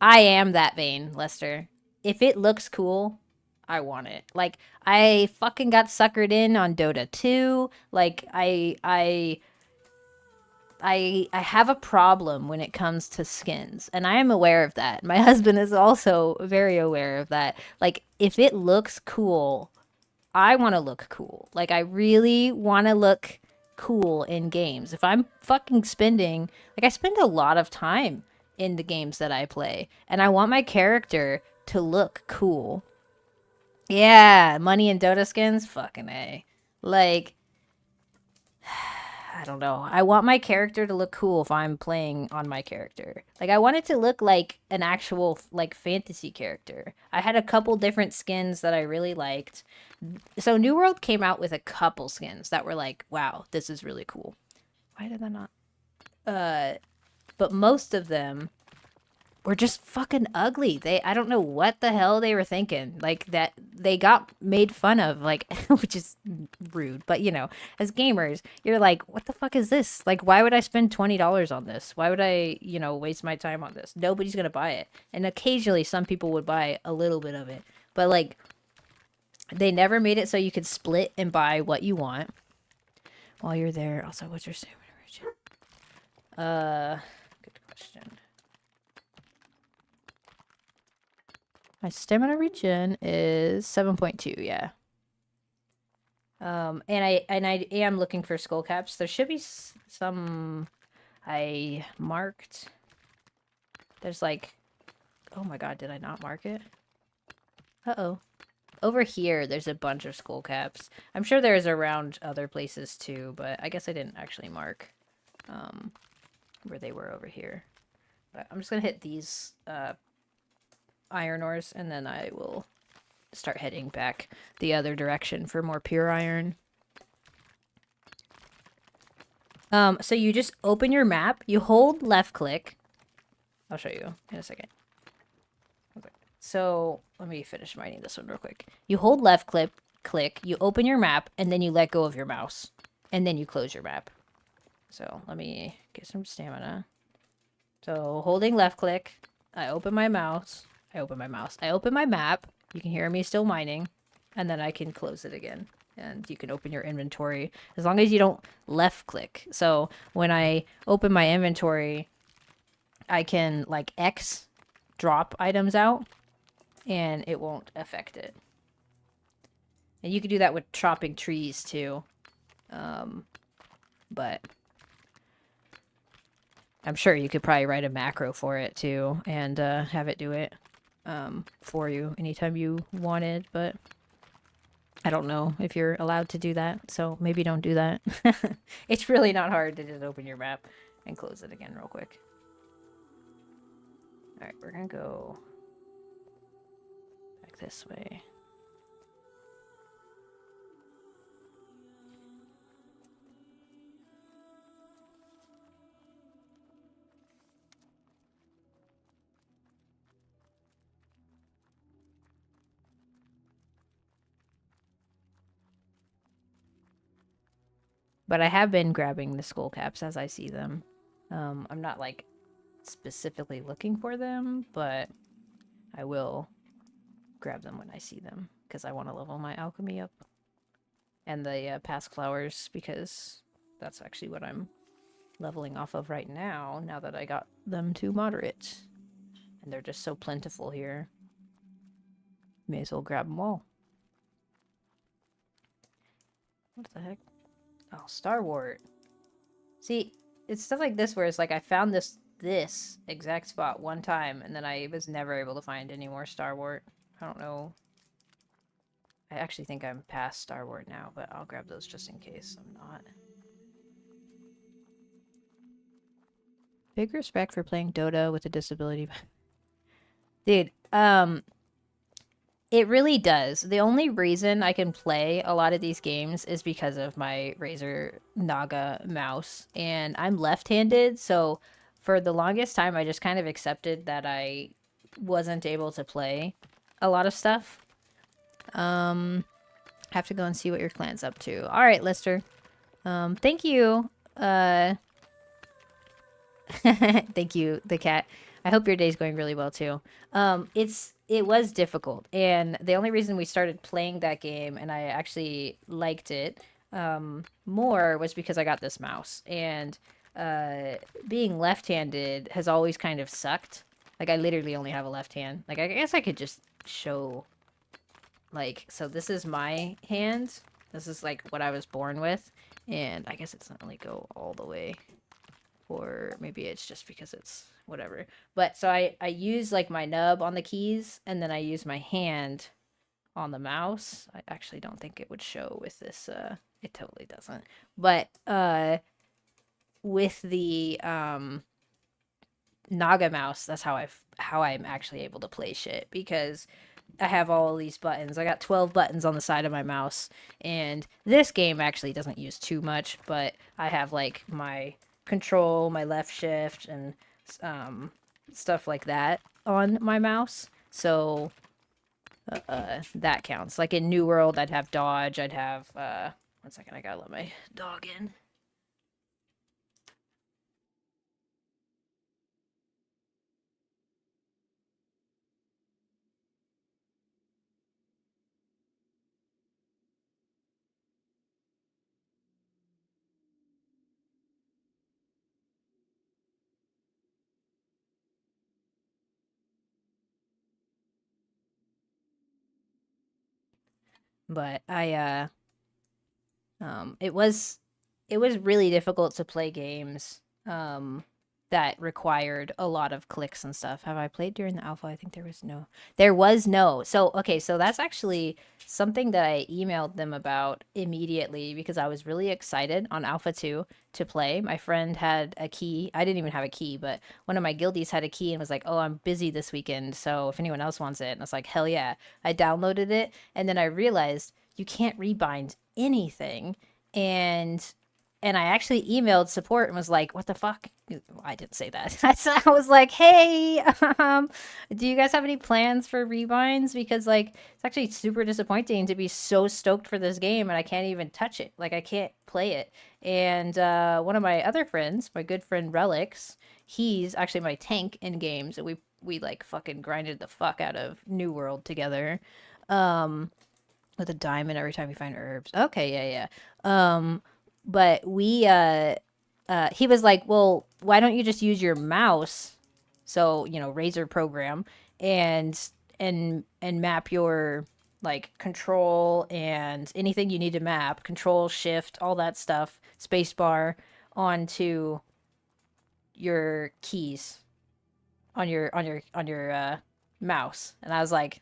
I am that vain, Lester. If it looks cool, I want it. Like, I fucking got suckered in on Dota 2. Like, I have a problem when it comes to skins, and I am aware of that. My husband is also very aware of that. Like, if it looks cool, I want to look cool. Like, I really want to look cool in games. If I'm fucking spending, like, I spend a lot of time in the games that I play, and I want my character to look cool. Yeah, money and Dota skins, fucking A. Like, I don't know. I want my character to look cool if I'm playing on my character. Like, I want it to look like an actual, like, fantasy character. I had a couple different skins that I really liked. So New World came out with a couple skins that were like, wow, this is really cool. Why did I not? But most of them were just fucking ugly. I don't know what the hell they were thinking. Like, that they got made fun of, like, which is rude, but you know, as gamers, you're like, what the fuck is this? Like, why would I spend $20 on this? Why would I, you know, waste my time on this? Nobody's gonna buy it. And occasionally some people would buy a little bit of it, but like, they never made it so you could split and buy what you want while you're there. Also, what's your stamina region? Good question. My stamina regen is 7.2, yeah. And I am looking for skull caps. There should be some I marked. There's like, oh my god, did I not mark it? Uh-oh. over here, there's a bunch of skull caps. I'm sure there's around other places too, but I guess I didn't actually mark where they were over here. But I'm just gonna hit these iron ores, and then I will start heading back the other direction for more pure iron. So you just open your map, you hold left click. I'll show you in a second. Okay. So let me finish mining this one real quick. You hold left click, you open your map, and then you let go of your mouse. And then you close your map. So let me get some stamina. So holding left click, I open my mouse. I open my map. You can hear me still mining. And then I can close it again. And you can open your inventory as long as you don't left click. So when I open my inventory, I can like X drop items out and it won't affect it. And you can do that with chopping trees too. But I'm sure you could probably write a macro for it too and have it do it for you anytime you wanted, but I don't know if you're allowed to do that, so maybe don't do that. It's really not hard to just open your map and close it again real quick. Alright, we're gonna go back this way. But I have been grabbing the skull caps as I see them. I'm not like specifically looking for them, but I will grab them when I see them because I want to level my alchemy up. And the Pask flowers because that's actually what I'm leveling off of right now that I got them to moderate. And they're just so plentiful here. May as well grab them all. What the heck? Oh, Starwort. See, it's stuff like this where it's like I found this exact spot one time and then I was never able to find any more Starwort. I don't know. I actually think I'm past Starwort now, but I'll grab those just in case I'm not. Big respect for playing Dota with a disability. Dude, it really does. The only reason I can play a lot of these games is because of my Razer Naga mouse. And I'm left-handed, so for the longest time I just kind of accepted that I wasn't able to play a lot of stuff. Have to go and see what your clan's up to. Alright, Lister. Thank you. Thank you, the cat. I hope your day's going really well too. It was difficult, and the only reason we started playing that game and I actually liked it more was because I got this mouse. And being left-handed has always kind of sucked. Like I literally only have a left hand. Like I guess I could just show like, so this is my hand. This is like what I was born with, and I guess it doesn't really go all the way. Or maybe it's just because it's whatever. But so I use like my nub on the keys and then I use my hand on the mouse. I actually don't think it would show with this. It totally doesn't. But with the Naga mouse, that's how I'm actually able to play shit because I have all these buttons. I got 12 buttons on the side of my mouse, and this game actually doesn't use too much, but I have like my control, my left shift, and stuff like that on my mouse. So that counts. Like in New World, I'd have dodge. I'd have 1 second. I gotta let my dog in. But it was really difficult to play games that required a lot of clicks and stuff. Have I played during the alpha? I think there was no. There was no. So, okay, so that's actually something that I emailed them about immediately because I was really excited on Alpha 2 to play. My friend had a key. I didn't even have a key, but one of my guildies had a key and was like, "Oh, I'm busy this weekend, so if anyone else wants it." And I was like, "Hell yeah." I downloaded it, and then I realized you can't rebind anything. And I actually emailed support and was like, "What the fuck?" Well, I didn't say that. I was like, "Hey, do you guys have any plans for rebinds? Because like, it's actually super disappointing to be so stoked for this game and I can't even touch it. Like, I can't play it." And one of my other friends, my good friend Relics, he's actually my tank in games, and we like fucking grinded the fuck out of New World together. Um, with a diamond every time you find herbs. Okay, yeah, yeah. But he was like, "Well, why don't you just use your mouse?" So, Razer program and map your like control and anything you need to map, control, shift, all that stuff, spacebar onto your keys on your mouse. And I was like,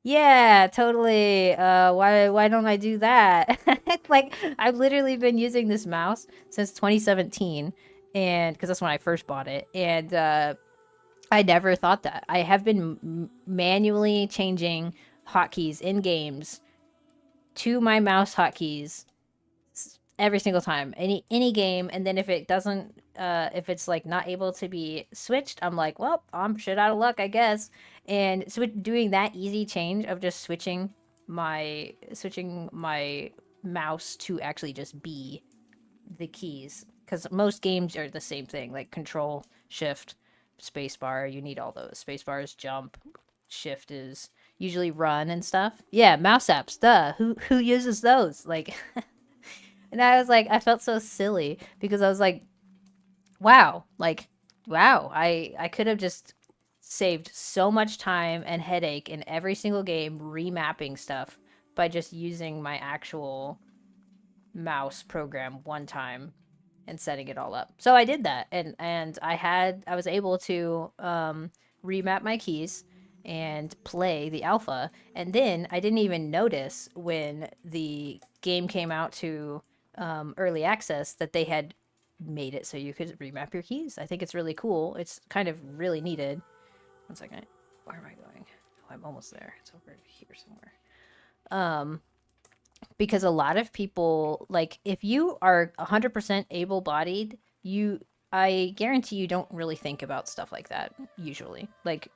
yeah, totally. Why don't I do that? Like, I've literally been using this mouse since 2017, and because that's when I first bought it, and I never thought that. I have been manually changing hotkeys in games to my mouse hotkeys every single time, any game. And then if it doesn't, if it's like not able to be switched, I'm like, well, I'm shit out of luck, I guess. And so doing that easy change of just switching my mouse to actually just be the keys, because most games are the same thing, like control, shift, spacebar. You need all those. Spacebar is jump, shift is usually run and stuff. Yeah, mouse apps, duh. Who uses those? Like, and I was like, I felt so silly because I was like, wow, like, wow, I could have just saved so much time and headache in every single game remapping stuff by just using my actual mouse program one time and setting it all up. So I did that, and I was able to remap my keys and play the alpha. And then I didn't even notice when the game came out to early access that they had made it so you could remap your keys. I think it's really cool. It's kind of really needed. One second. Where am I going? Oh, I'm almost there. It's over here somewhere. Because a lot of people, like, if you are 100% able-bodied, I guarantee you don't really think about stuff like that usually. Like,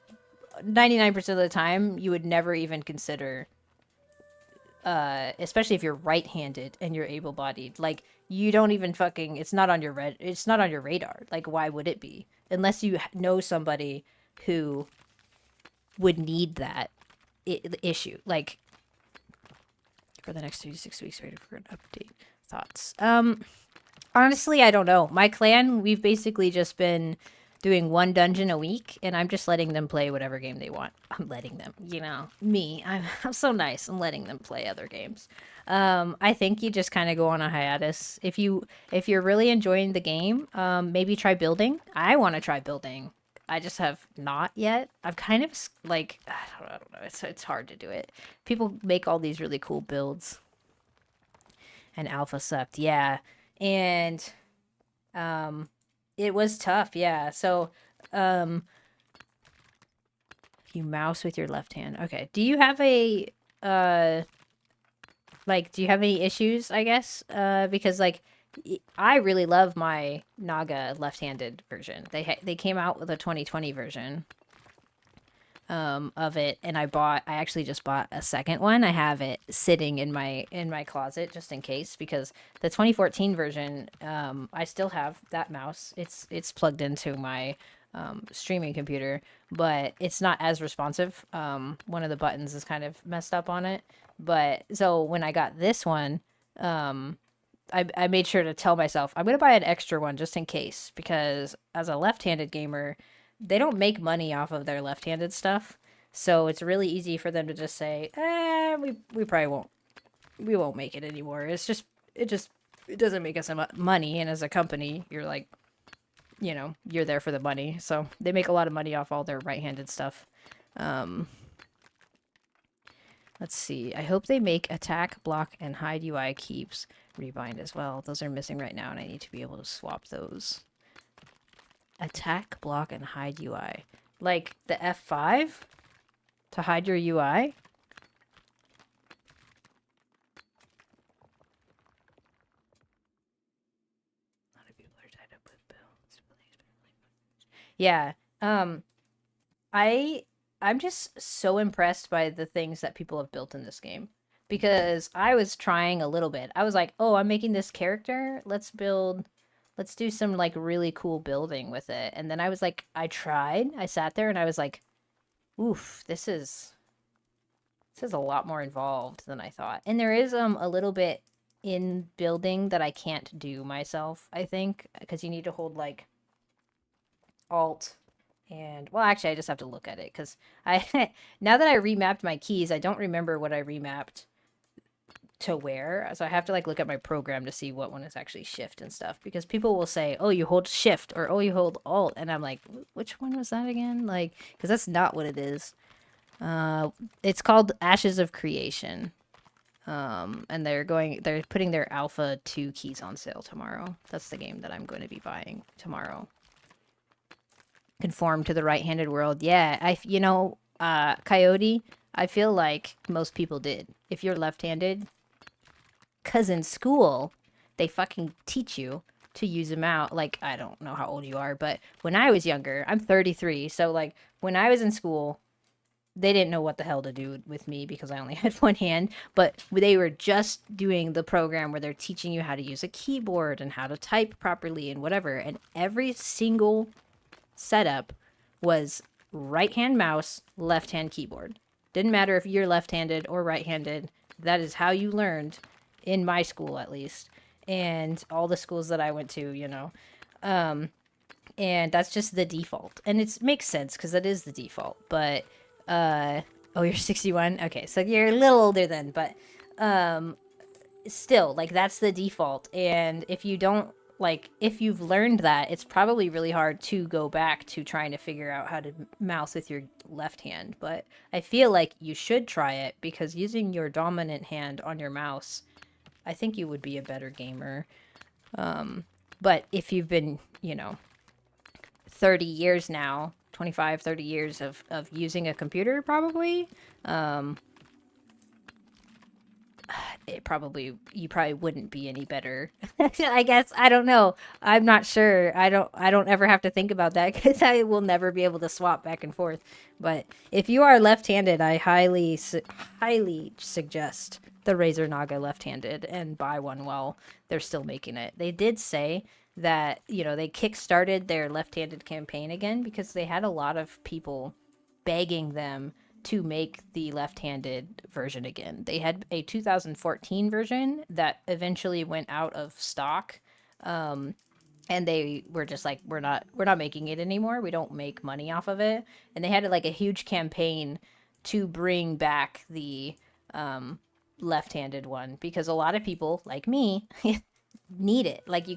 99% of the time you would never even consider, especially if you're right-handed and you're able-bodied, like, you don't even fucking, it's not on your radar. Like, why would it be, unless you know somebody who would need that issue, like, for the next 3 to 6 weeks, ready for an update. Thoughts? Honestly, I don't know. My clan, we've basically just been doing one dungeon a week, and I'm just letting them play whatever game they want. I'm letting them, I'm so nice. I'm letting them play other games. I think you just kind of go on a hiatus. If you're really enjoying the game, maybe try building. I want to try building. I just have not yet. I've kind of like, I don't know. It's hard to do it. People make all these really cool builds, and alpha sucked. Yeah, and it was tough. Yeah. So you mouse with your left hand. Okay. Do you have a do you have any issues? I guess because like, I really love my Naga left-handed version. They came out with a 2020 version of it, and I actually just bought a second one. I have it sitting in my closet just in case, because the 2014 version, I still have that mouse. It's plugged into my streaming computer, but it's not as responsive. One of the buttons is kind of messed up on it. But so when I got this one, I made sure to tell myself I'm gonna buy an extra one just in case, because as a left-handed gamer, they don't make money off of their left-handed stuff, so it's really easy for them to just say, we probably won't make it anymore. It just it doesn't make us money, and as a company, you're like, you're there for the money. So they make a lot of money off all their right-handed stuff. Um, let's see. I hope they make attack, block, and hide UI keeps rebind as well. Those are missing right now, and I need to be able to swap those. Attack, block, and hide UI. Like the F5 to hide your UI? A lot of people are tied up with bills. Yeah. I'm just so impressed by the things that people have built in this game. Because I was trying a little bit. I was like, oh, I'm making this character. Let's do some like really cool building with it. And then I was like, I sat there and I was like, oof, this is a lot more involved than I thought. And there is a little bit in building that I can't do myself, I think, because you need to hold like Alt and, well, actually I just have to look at it because I now that I remapped my keys, I don't remember what I remapped to where, so I have to like look at my program to see what one is actually shift and stuff, because people will say, oh, you hold shift, or oh, you hold alt, and I'm like, which one was that again? Like, because that's not what it is. It's called Ashes of Creation. And they're putting their alpha 2 keys on sale tomorrow. That's the game that I'm going to be buying tomorrow. Conform to the right-handed world. Yeah, Coyote, I feel like most people did. If you're left-handed, because in school, they fucking teach you to use them out. Like, I don't know how old you are, but when I was younger, I'm 33, so like when I was in school, they didn't know what the hell to do with me because I only had one hand, but they were just doing the program where they're teaching you how to use a keyboard and how to type properly and whatever. And every single setup was right hand mouse, left hand keyboard. Didn't matter if you're left handed or right handed. That is how you learned, in my school at least, and all the schools that I went to, and that's just the default. And it makes sense because that is the default, but oh, you're 61? Okay, so you're a little older then, but still, like, that's the default. And if you don't, like, if you've learned that, it's probably really hard to go back to trying to figure out how to mouse with your left hand. But I feel like you should try it, because using your dominant hand on your mouse, I think you would be a better gamer. But if you've been, 30 years now, 25, 30 years of using a computer, probably, you probably wouldn't be any better. I guess. I don't know. I'm not sure. I don't ever have to think about that because I will never be able to swap back and forth. But if you are left-handed, I highly suggest the Razer Naga left-handed and buy one while they're still making it. They did say that, they kickstarted their left-handed campaign again because they had a lot of people begging them to make the left-handed version again. They had a 2014 version that eventually went out of stock. And they were just like, we're not making it anymore. We don't make money off of it. And they had like a huge campaign to bring back the left-handed one, because a lot of people like me need it. Like,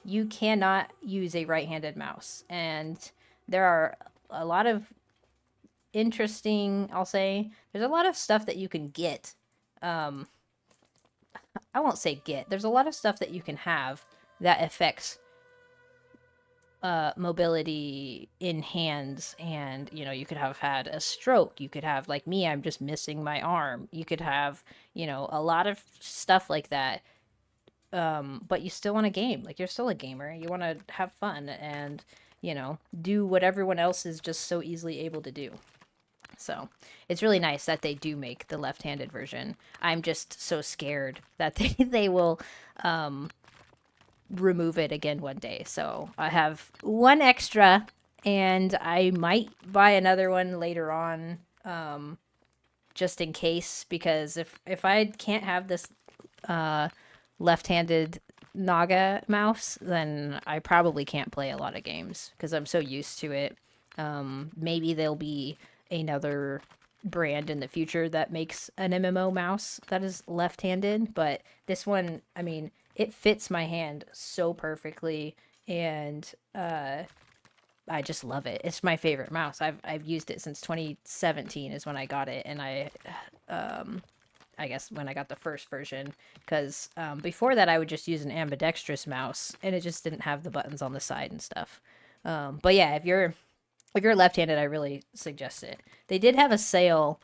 you cannot use a right-handed mouse, and there are a lot of interesting, I'll say, there's a lot of stuff that you can get. I won't say get. There's a lot of stuff that you can have that affects mobility in hands, and you could have had a stroke. You could have, like me, I'm just missing my arm. You could have, a lot of stuff like that. But you still want to game. Like, you're still a gamer. You want to have fun and, do what everyone else is just so easily able to do. So it's really nice that they do make the left-handed version. I'm just so scared that they will remove it again one day. So I have one extra, and I might buy another one later on, just in case, because if I can't have this left-handed Naga mouse, then I probably can't play a lot of games because I'm so used to it. Maybe there'll be another brand in the future that makes an MMO mouse that is left-handed, but this one, I mean, it fits my hand so perfectly, and I just love it. It's my favorite mouse. I've used it since 2017 is when I got it, and I guess when I got the first version, because before that I would just use an ambidextrous mouse, and it just didn't have the buttons on the side and stuff. But yeah, if you're left-handed, I really suggest it. They did have a sale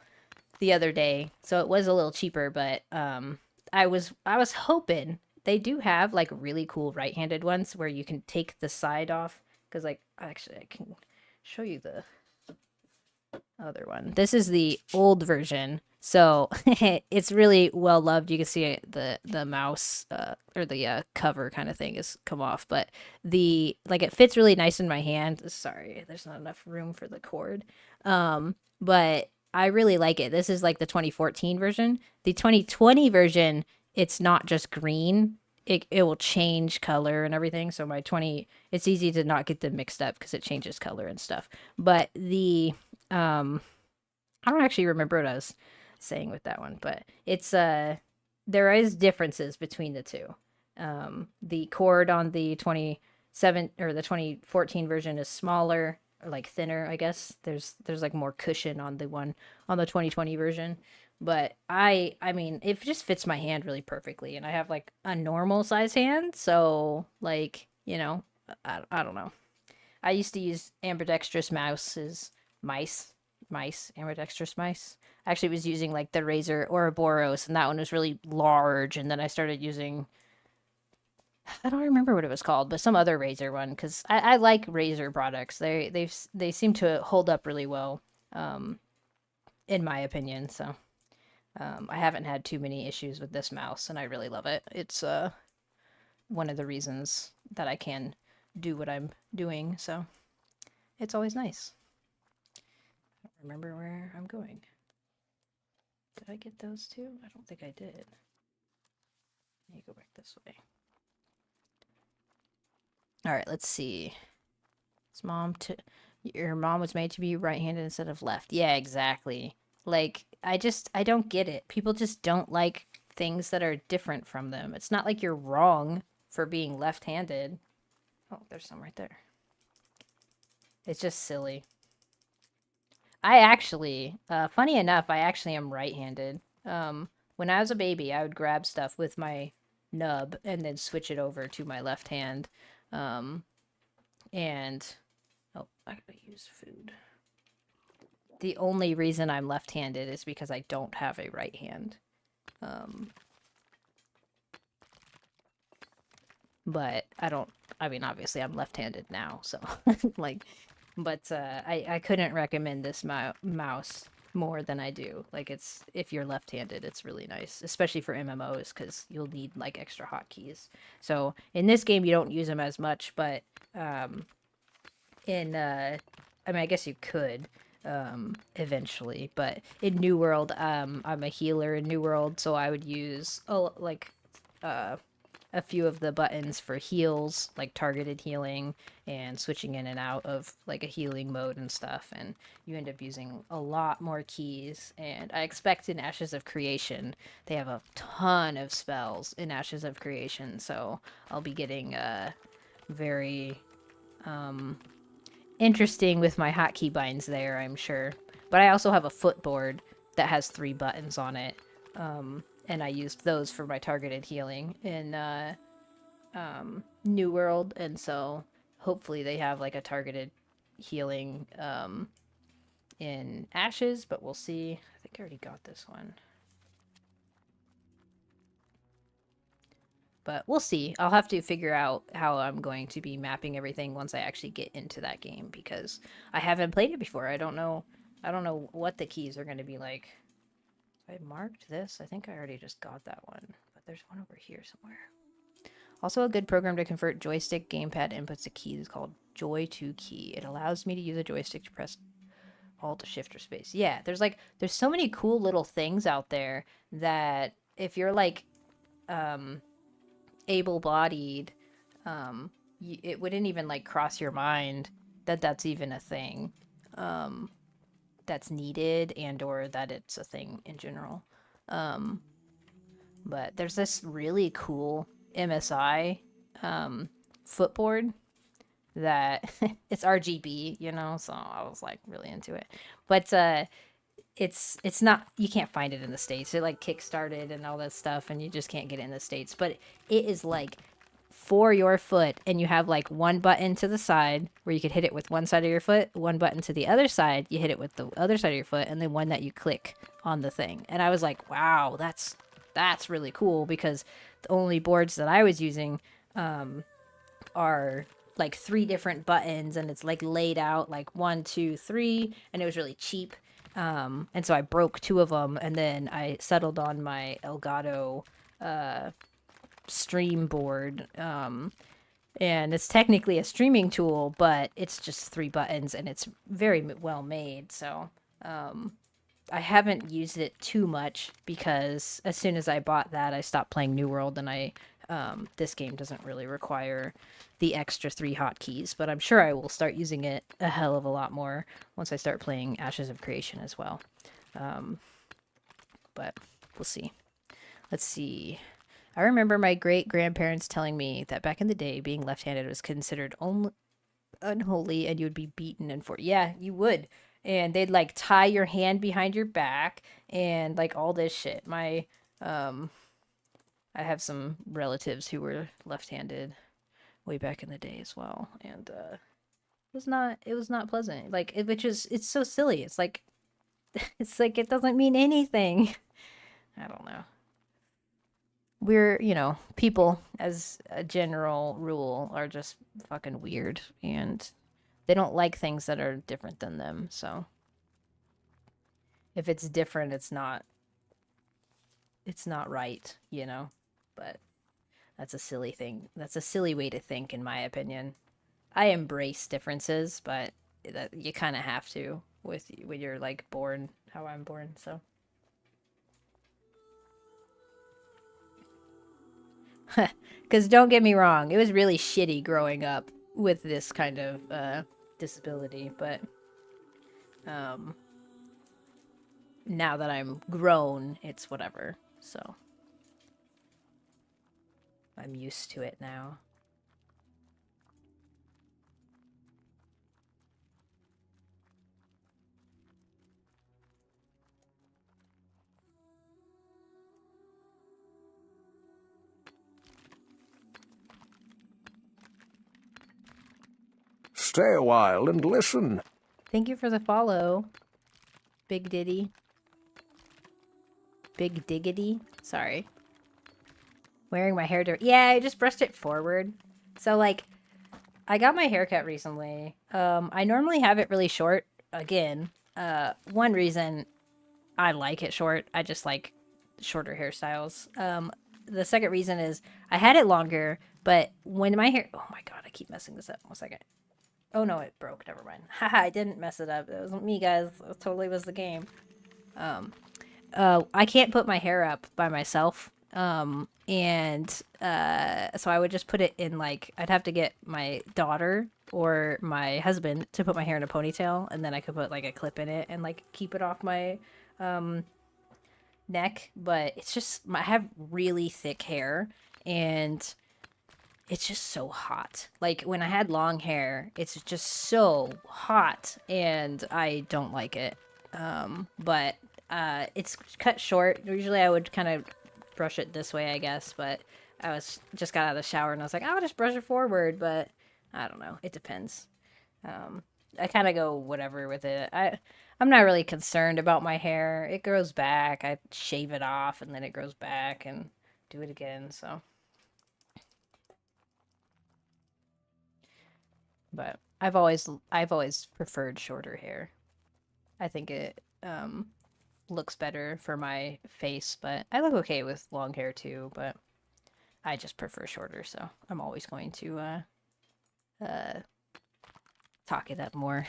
the other day, so it was a little cheaper, but I was hoping they do have like really cool right-handed ones where you can take the side off, because like actually I can show you the other one. This is the old version. So it's really well loved. You can see the mouse or the cover kind of thing is come off, but the like it fits really nice in my hand. Sorry, there's not enough room for the cord. But I really like it. This is like the 2014 version. The 2020 version, it's not just green. It will change color and everything. So my 20, it's easy to not get them mixed up because it changes color and stuff. But the I don't actually remember what I was saying with that one, but it's there is differences between the two. The cord on the 27 or the 2014 version is smaller, or like thinner, I guess. There's like more cushion on the one on the 2020 version. But I mean, it just fits my hand really perfectly, and I have like a normal size hand, so like, I don't know. I used to use ambidextrous mice, ambidextrous mice. I actually was using like the Razer Ouroboros, and that one was really large. And then I started using, I don't remember what it was called, but some other Razer one, because I like Razer products. They seem to hold up really well, um, in my opinion. So I haven't had too many issues with this mouse, and I really love it. It's one of the reasons that I can do what I'm doing. So it's always nice. I don't remember where I'm going. Did I get those two? I don't think I did. Let me go back this way. All right, let's see. Your mom was made to be right-handed instead of left. Yeah, exactly. Like, I don't get it. People just don't like things that are different from them. It's not like you're wrong for being left-handed. Oh, there's some right there. It's just silly. I actually, funny enough, I actually am right-handed. When I was a baby, I would grab stuff with my nub and then switch it over to my left hand. Um, and oh, I gotta use food. The only reason I'm left-handed is because I don't have a right hand. Um, but I mean, obviously I'm left-handed now, so like, but I couldn't recommend this mouse more than I do. Like, it's, if you're left-handed, it's really nice, especially for MMOs, because you'll need like extra hotkeys. So in this game you don't use them as much, but in I mean, I guess you could eventually, but in New World, I'm a healer in New World, so I would use uh a few of the buttons for heals, like targeted healing and switching in and out of like a healing mode and stuff, and you end up using a lot more keys. And I expect in Ashes of Creation they have a ton of spells in Ashes of Creation, so I'll be getting very interesting with my hotkey binds there, I'm sure. But I also have a footboard that has 3 buttons on it. And I used those for my targeted healing in New World, and so hopefully they have like a targeted healing in Ashes, but we'll see. I think I already got this one. But we'll see. I'll have to figure out how I'm going to be mapping everything once I actually get into that game, because I haven't played it before. I don't know what the keys are going to be like. I marked this. I think I already just got that one, but there's one over here somewhere. Also, a good program to convert joystick gamepad inputs to keys is called Joy2Key. It allows me to use a joystick to press Alt, Shift, or Space. Yeah, there's so many cool little things out there that if you're like able-bodied, it wouldn't even like cross your mind that that's even a thing. that's needed and or that it's a thing in general. Um, but there's this really cool MSI footboard that it's RGB, you know, so I was like really into it. But it's not, you can't find it in the States. It like kickstarted and all that stuff and you just can't get it in the States. But it is like for your foot, and you have like one button to the side where you could hit it with one side of your foot, one button to the other side, you hit it with the other side of your foot, and then one that you click on the thing. And I was like, wow, that's really cool, because the only boards that I was using are like 3 different buttons, and it's like laid out like 1, 2, 3, and it was really cheap. And so I broke 2 of them, and then I settled on my Elgato stream board. And it's technically a streaming tool, but it's just 3 buttons, and it's very well made. So I haven't used it too much, because as soon as I bought that, I stopped playing New World, and this game doesn't really require the extra 3 hotkeys, but I'm sure I will start using it a hell of a lot more once I start playing Ashes of Creation as well. But we'll see. Let's see. I remember my great-grandparents telling me that back in the day, being left-handed was considered unholy, and you would be beaten and yeah, you would. And they'd like tie your hand behind your back and like all this shit. I have some relatives who were left-handed way back in the day as well, and it was not pleasant. Like it's so silly. It's like it doesn't mean anything. I don't know. We're, people as a general rule are just fucking weird, and they don't like things that are different than them. So if it's different, it's not right, But that's a silly thing. That's a silly way to think, in my opinion. I embrace differences, but that you kind of have to when you're like born how I'm born. So, because don't get me wrong, it was really shitty growing up with this kind of disability, but now that I'm grown, it's whatever. So I'm used to it now. Stay a while and listen. Thank you for the follow, Big Diddy. Big Diggity. Sorry. Wearing my hair dirty. Yeah, I just brushed it forward. So, like, I got my haircut recently. I normally have it really short. Again, one reason I like it short, I just like shorter hairstyles. The second reason is I had it longer, but when my hair... Oh my god, I keep messing this up. 1 second. Oh no, it broke. Never mind. Haha, I didn't mess it up. It wasn't me, guys. It totally was the game. I can't put my hair up by myself. So I would just put it in, like, I'd have to get my daughter or my husband to put my hair in a ponytail, and then I could put like a clip in it and like keep it off my neck. But it's just, I have really thick hair, and it's just so hot. Like, when I had long hair, it's just so hot, and I don't like it. But it's cut short. Usually I would kind of brush it this way, I guess, but I just got out of the shower, and I was like, I'll just brush it forward, but I don't know. It depends. I kind of go whatever with it. I'm not really concerned about my hair. It grows back. I shave it off, and then it grows back, and do it again, so. But I've always preferred shorter hair. I think it looks better for my face, but I look okay with long hair too, but I just prefer shorter, so I'm always going to talk it up more.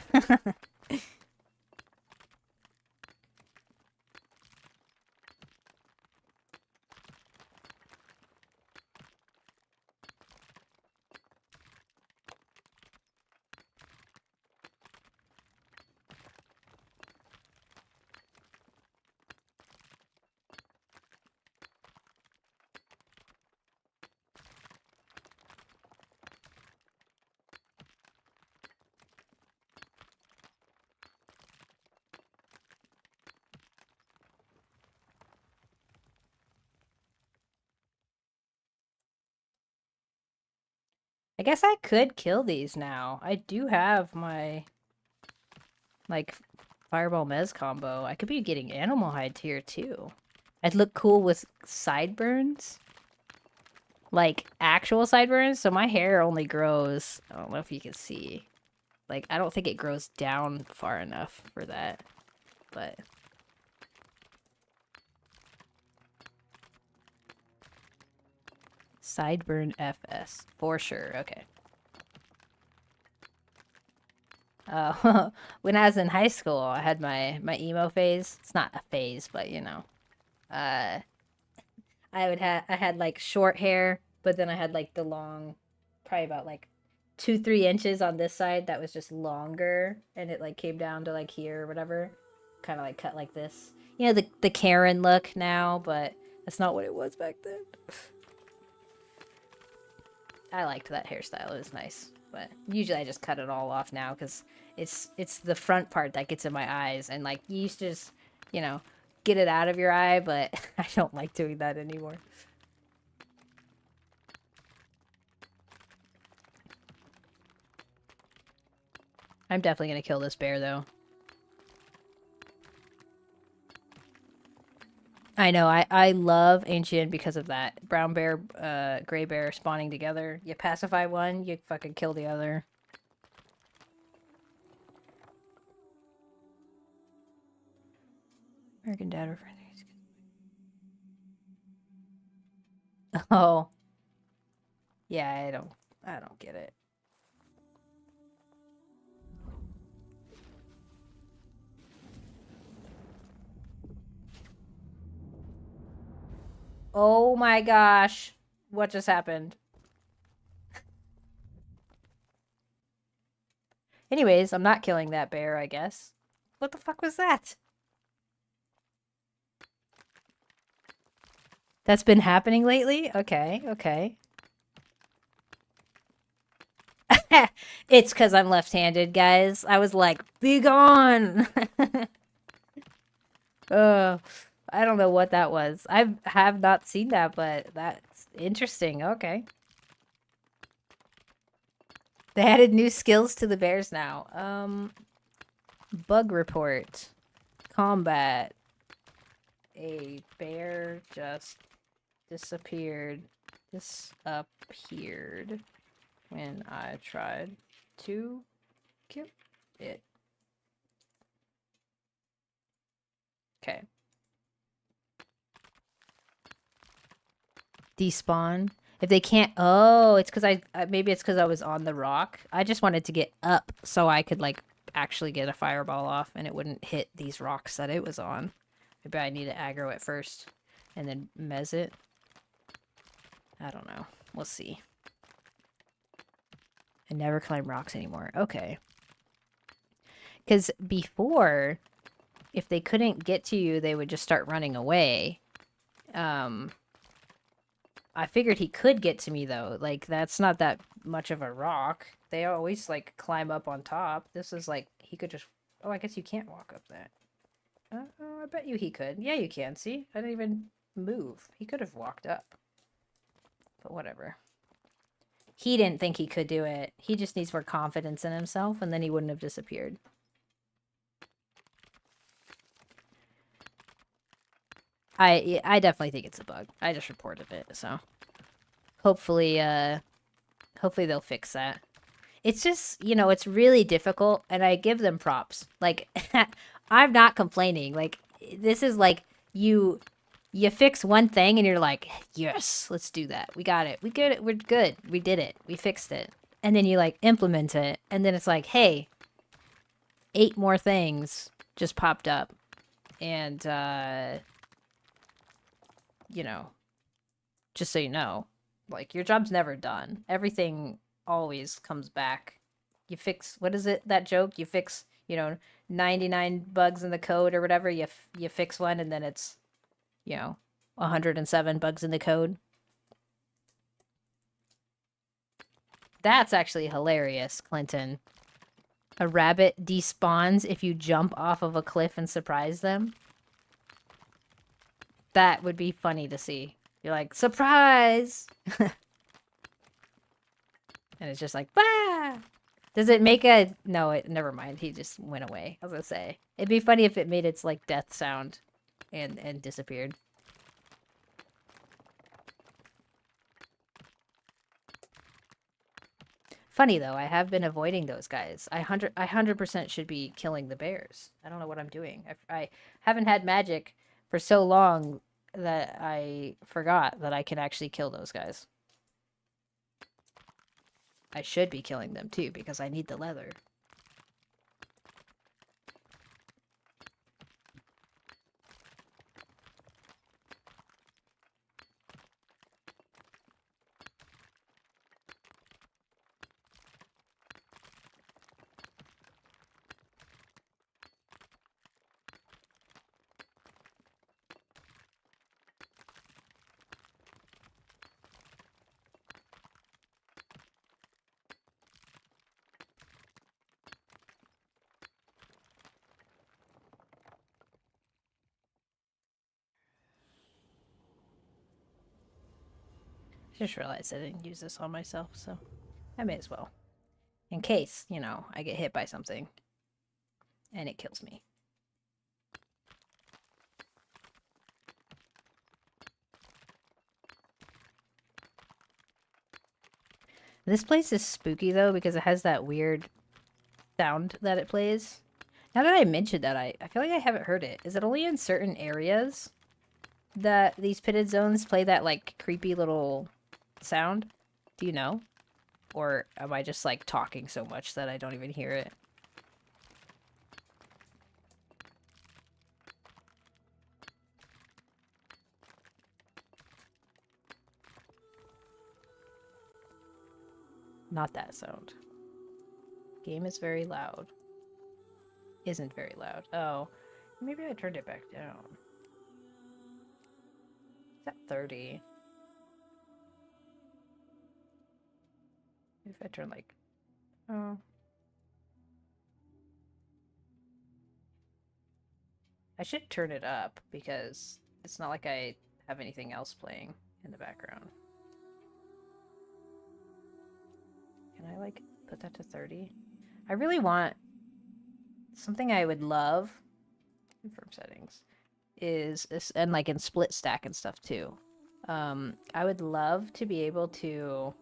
I guess I could kill these now. I do have my, like, Fireball Mez combo. I could be getting Animal Hide here, too. I'd look cool with sideburns. Like, actual sideburns. So my hair only grows, I don't know if you can see. Like, I don't think it grows down far enough for that. But... Sideburn FS. For sure. Okay. When I was in high school, I had my emo phase. It's not a phase, but you know. Uh I had like short hair, but then I had like the long, probably about like 2-3 inches on this side that was just longer, and it like came down to like here or whatever. Kind of like cut like this. You know, the Karen look now, but that's not what it was back then. I liked that hairstyle. It was nice. But usually I just cut it all off now because it's the front part that gets in my eyes. And like you used to just, you know, get it out of your eye, but I don't like doing that anymore. I'm definitely going to kill this bear though. I know, I love Ancient because of that. Brown bear, gray bear spawning together. You pacify one, you fucking kill the other. American Dad referring. Oh. Yeah, I don't get it. Oh my gosh. What just happened? Anyways, I'm not killing that bear, I guess. What the fuck was that? That's been happening lately? Okay, okay. It's because I'm left-handed, guys. I was like, be gone! I don't know what that was. I have not seen that, but that's interesting. Okay. They added new skills to the bears now. Bug report. Combat. A bear just disappeared. Disappeared when I tried to kill it. Okay. Despawn. If they can't, oh, it's because maybe it's because I was on the rock. I just wanted to get up so I could like actually get a fireball off and it wouldn't hit these rocks that it was on. Maybe I need to aggro it first and then mez it. I don't know. We'll see. I never climb rocks anymore. Okay. Because before, if they couldn't get to you, they would just start running away. I figured he could get to me, though. Like, that's not that much of a rock. They always, like, climb up on top. This is, like, he could just... Oh, I guess you can't walk up that. I bet you he could. Yeah, you can. See? I didn't even move. He could have walked up. But whatever. He didn't think he could do it. He just needs more confidence in himself, and then he wouldn't have disappeared. I definitely think it's a bug. I just reported it, so hopefully hopefully they'll fix that. It's just, you know, it's really difficult, and I give them props. Like I'm not complaining. Like this is like you fix one thing and you're like, "Yes, let's do that. We got it. We get it. We're good. We did it. We fixed it." And then you like implement it, and then it's like, "Hey, 8 more things just popped up." And you know, just so you know, like your job's never done. Everything always comes back. You fix, what is it, that joke? You fix, you know, 99 bugs in the code or whatever. You fix one and then it's, you know, 107 bugs in the code. That's actually hilarious, Clinton. A rabbit despawns if you jump off of a cliff and surprise them. That would be funny to see. You're like, surprise! And it's just like, bah! Does it make a... No, never mind. He just went away. I was gonna say. It'd be funny if it made its, like, death sound and disappeared. Funny, though. I have been avoiding those guys. I 100% should be killing the bears. I don't know what I'm doing. I haven't had magic for so long that I forgot that I can actually kill those guys. I should be killing them, too, because I need the leather. I just realized I didn't use this on myself, so I may as well. In case, you know, I get hit by something and it kills me. This place is spooky, though, because it has that weird sound that it plays. Now that I mentioned that, I feel like I haven't heard it. Is it only in certain areas that these pitted zones play that, like, creepy little sound? Do you know? Or am I just, like, talking so much that I don't even hear it? Not that sound. Game is very loud. Isn't very loud. Oh, maybe I turned it back down. It's at 30. If I turn like... Oh. I should turn it up because it's not like I have anything else playing in the background. Can I, like, put that to 30? I really want... Something I would love... Confirm settings. Is... And, like, in split stack and stuff, too. I would love to be able to...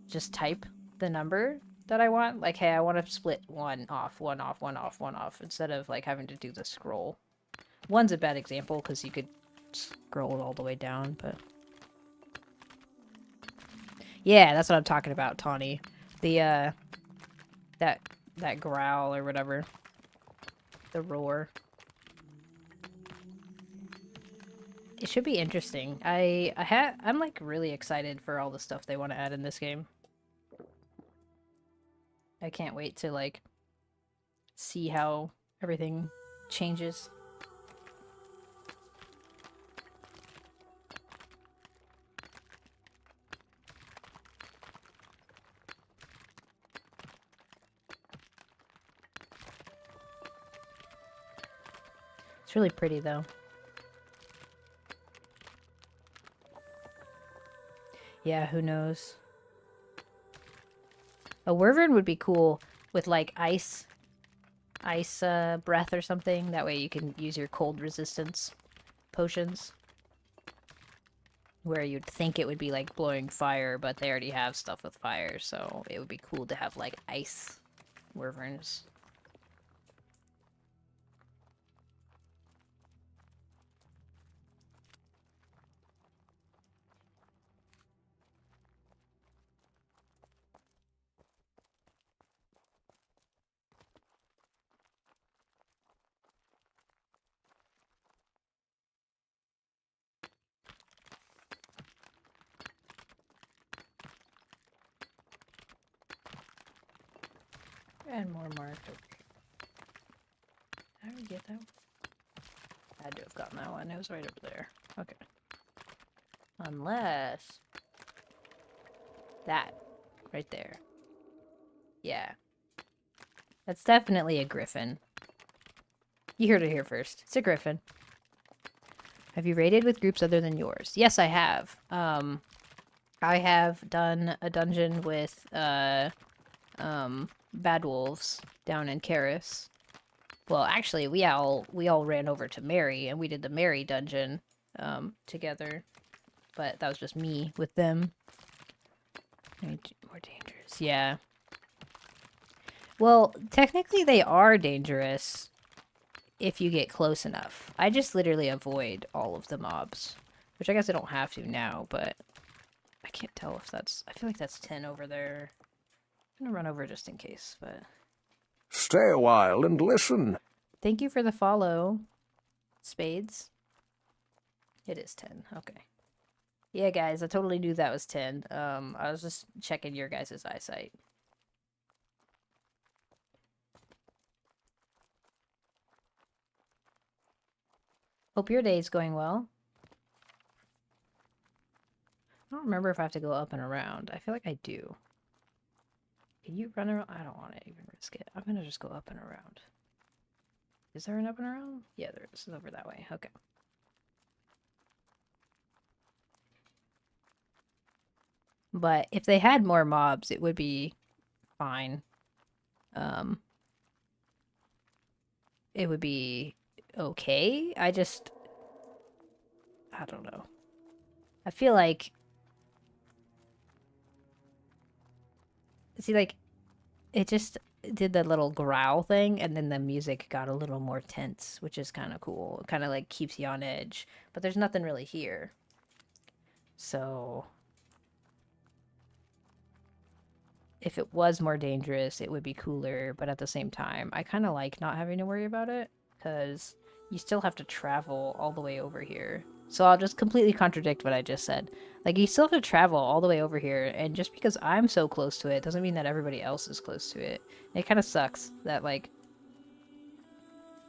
just type the number that I want. Like, hey, I want to split one off, one off, one off, one off, instead of, like, having to do the scroll. One's a bad example, because you could scroll all the way down, but... Yeah, that's what I'm talking about, Tawny. The, that growl or whatever. The roar. It should be interesting. I'm, like, really excited for all the stuff they want to add in this game. I can't wait to, like, see how everything changes. It's really pretty, though. Yeah, who knows? A wyvern would be cool with, like, ice breath or something. That way you can use your cold resistance potions. Where you'd think it would be, like, blowing fire, but they already have stuff with fire, so it would be cool to have, like, ice wyverns. And more marked. How did I get that one? I had to have gotten that one. It was right over there. Okay. Unless... that. Right there. Yeah. That's definitely a griffin. You heard it here first. It's a griffin. Have you raided with groups other than yours? Yes, I have. I have done a dungeon with bad wolves down in Karis. Well, actually, we all ran over to Mary, and we did the Mary dungeon together. But that was just me with them. More dangerous, yeah. Well, technically they are dangerous if you get close enough. I just literally avoid all of the mobs, which I guess I don't have to now, but I can't tell if that's... I feel like that's 10 over there. I'm gonna run over just in case, but... Stay a while and listen. Thank you for the follow, Spades. It is 10, okay. Yeah, guys, I totally knew that was 10. I was just checking your guys' eyesight. Hope your day's going well. I don't remember if I have to go up and around. I feel like I do. Can you run around? I don't want to even risk it. I'm gonna just go up and around. Is there an up and around? Yeah, there is. It's over that way. Okay. But if they had more mobs, it would be fine. It would be okay. I don't know. I feel like... See, like, it just did the little growl thing, and then the music got a little more tense, which is kind of cool. It kind of, like, keeps you on edge. But there's nothing really here. So... if it was more dangerous, it would be cooler, but at the same time, I kind of like not having to worry about it, because you still have to travel all the way over here. So I'll just completely contradict what I just said. Like, you still have to travel all the way over here, and just because I'm so close to it doesn't mean that everybody else is close to it. And it kind of sucks that, like,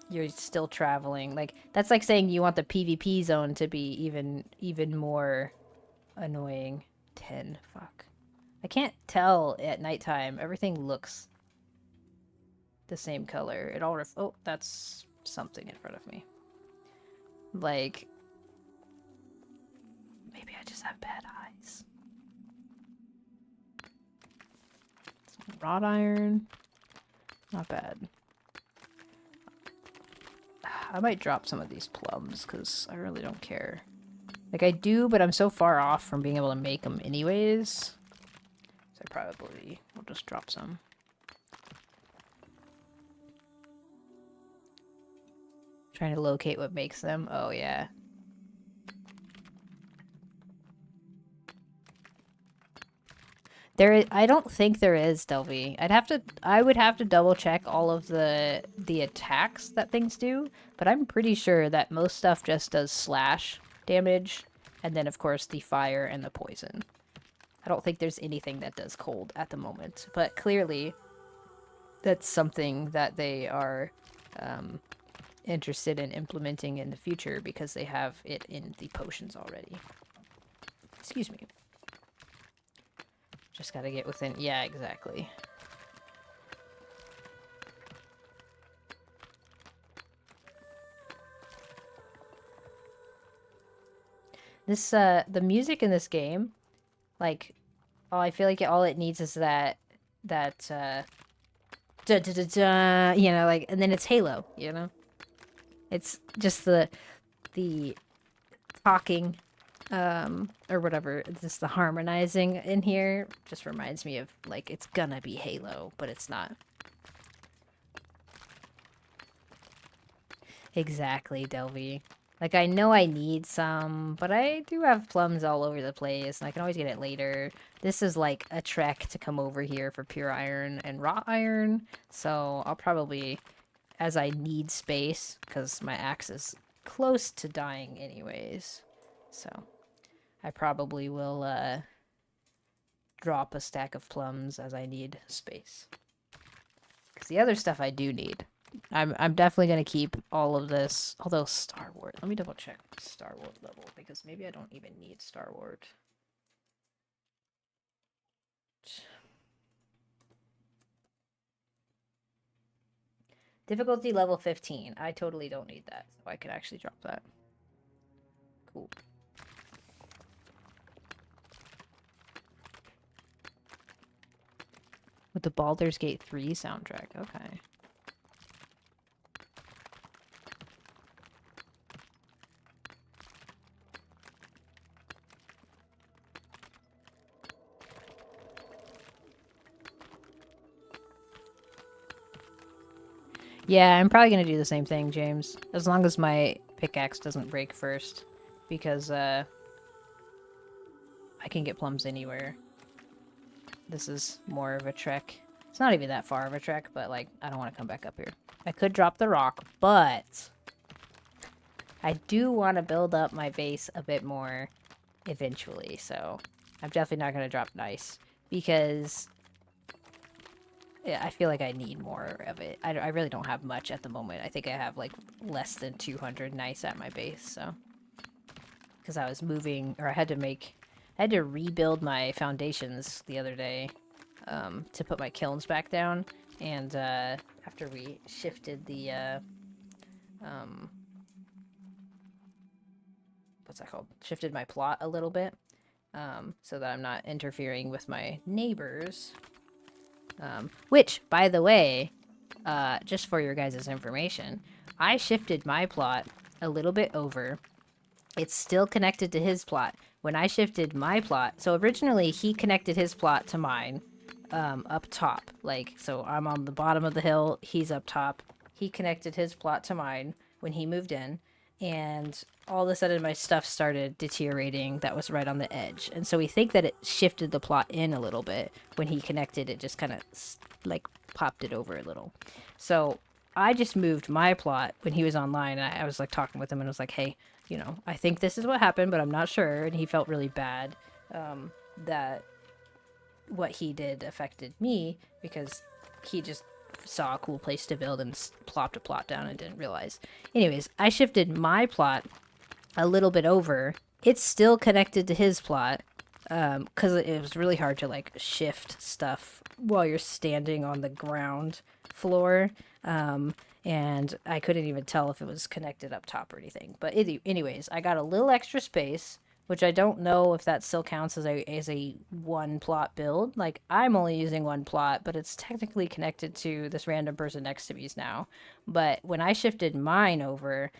you're still traveling. Like, that's like saying you want the PvP zone to be even more annoying. 10, fuck. I can't tell at nighttime. Everything looks the same color. It all oh, that's something in front of me. Like, maybe I just have bad eyes. Some wrought iron. Not bad. I might drop some of these plums, because I really don't care. Like, I do, but I'm so far off from being able to make them anyways. I probably will just drop some. Trying to locate what makes them. Oh, yeah. I don't think there is, Delvey. I would have to double check all of the attacks that things do, but I'm pretty sure that most stuff just does slash damage, and then of course the fire and the poison. I don't think there's anything that does cold at the moment, but clearly that's something that they are interested in implementing in the future because they have it in the potions already. Excuse me. Just gotta get within... Yeah, exactly. This, the music in this game, like, I feel like all it needs is that, da da da da, you know, like, and then it's Halo, you know? It's just the talking, or whatever, just the harmonizing in here just reminds me of, like, it's gonna be Halo, but it's not. Exactly, Delvey. Like, I know I need some, but I do have plums all over the place, and I can always get it later. This is, like, a trek to come over here for pure iron and wrought iron, so I'll probably, as I need space, because my axe is close to dying anyways, so I probably will, drop a stack of plums as I need space. Because the other stuff I do need. I'm definitely going to keep all of this. Although Star Wars. Let me double check Star Wars level. Because maybe I don't even need Star Wars. Difficulty level 15. I totally don't need that. So I could actually drop that. Cool. With the Baldur's Gate 3 soundtrack. Okay. Yeah, I'm probably gonna do the same thing, James. As long as my pickaxe doesn't break first. Because, I can get plums anywhere. This is more of a trek. It's not even that far of a trek, but, like, I don't want to come back up here. I could drop the rock, but I do want to build up my base a bit more eventually, so I'm definitely not going to drop nice, because yeah, I feel like I need more of it. I really don't have much at the moment. I think I have, like, less than 200 nice at my base, so. Because I was moving, or I had to rebuild my foundations the other day, to put my kilns back down, and, after we shifted the, what's that called? Shifted my plot a little bit, so that I'm not interfering with my neighbors. Which, by the way, just for your guys' information, I shifted my plot a little bit over. It's still connected to his plot. When I shifted my plot, so originally he connected his plot to mine, up top. Like, so I'm on the bottom of the hill, he's up top. He connected his plot to mine when he moved in, and all of a sudden my stuff started deteriorating that was right on the edge. And so we think that it shifted the plot in a little bit. When he connected, it just kind of, like, popped it over a little. So I just moved my plot when he was online, and I was, like, talking with him, and I was like, hey, you know, I think this is what happened, but I'm not sure. And he felt really bad, that what he did affected me, because he just saw a cool place to build and plopped a plot down and didn't realize. Anyways, I shifted my plot a little bit over. It's still connected to his plot, because it was really hard to, like, shift stuff while you're standing on the ground floor. And I couldn't even tell if it was connected up top or anything. But anyways, I got a little extra space, which I don't know if that still counts as a one plot build. Like, I'm only using one plot, but it's technically connected to this random person next to me's now. But when I shifted mine over,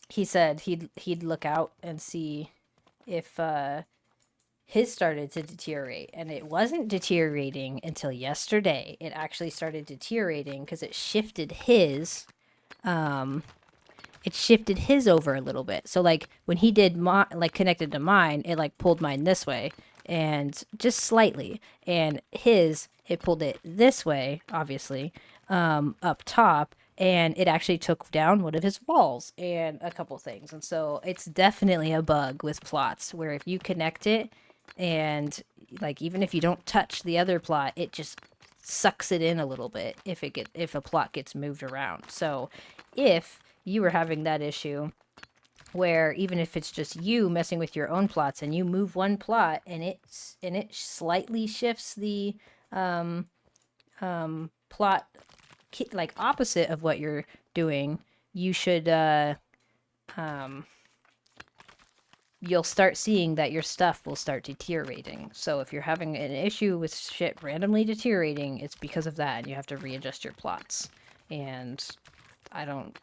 he said he'd look out and see if his started to deteriorate, and it wasn't deteriorating until yesterday. It actually started deteriorating because it shifted his over a little bit. So, like, when he did like connected to mine, it, like, pulled mine this way, and just slightly, and it pulled it this way, obviously, up top, and it actually took down one of his walls and a couple things. And so it's definitely a bug with plots where if you connect it, and, like, even if you don't touch the other plot, it just sucks it in a little bit if a plot gets moved around. So if you were having that issue where even if it's just you messing with your own plots and you move one plot and it slightly shifts the plot, like, opposite of what you're doing, you should you'll start seeing that your stuff will start deteriorating. So if you're having an issue with shit randomly deteriorating, it's because of that, and you have to readjust your plots. And I don't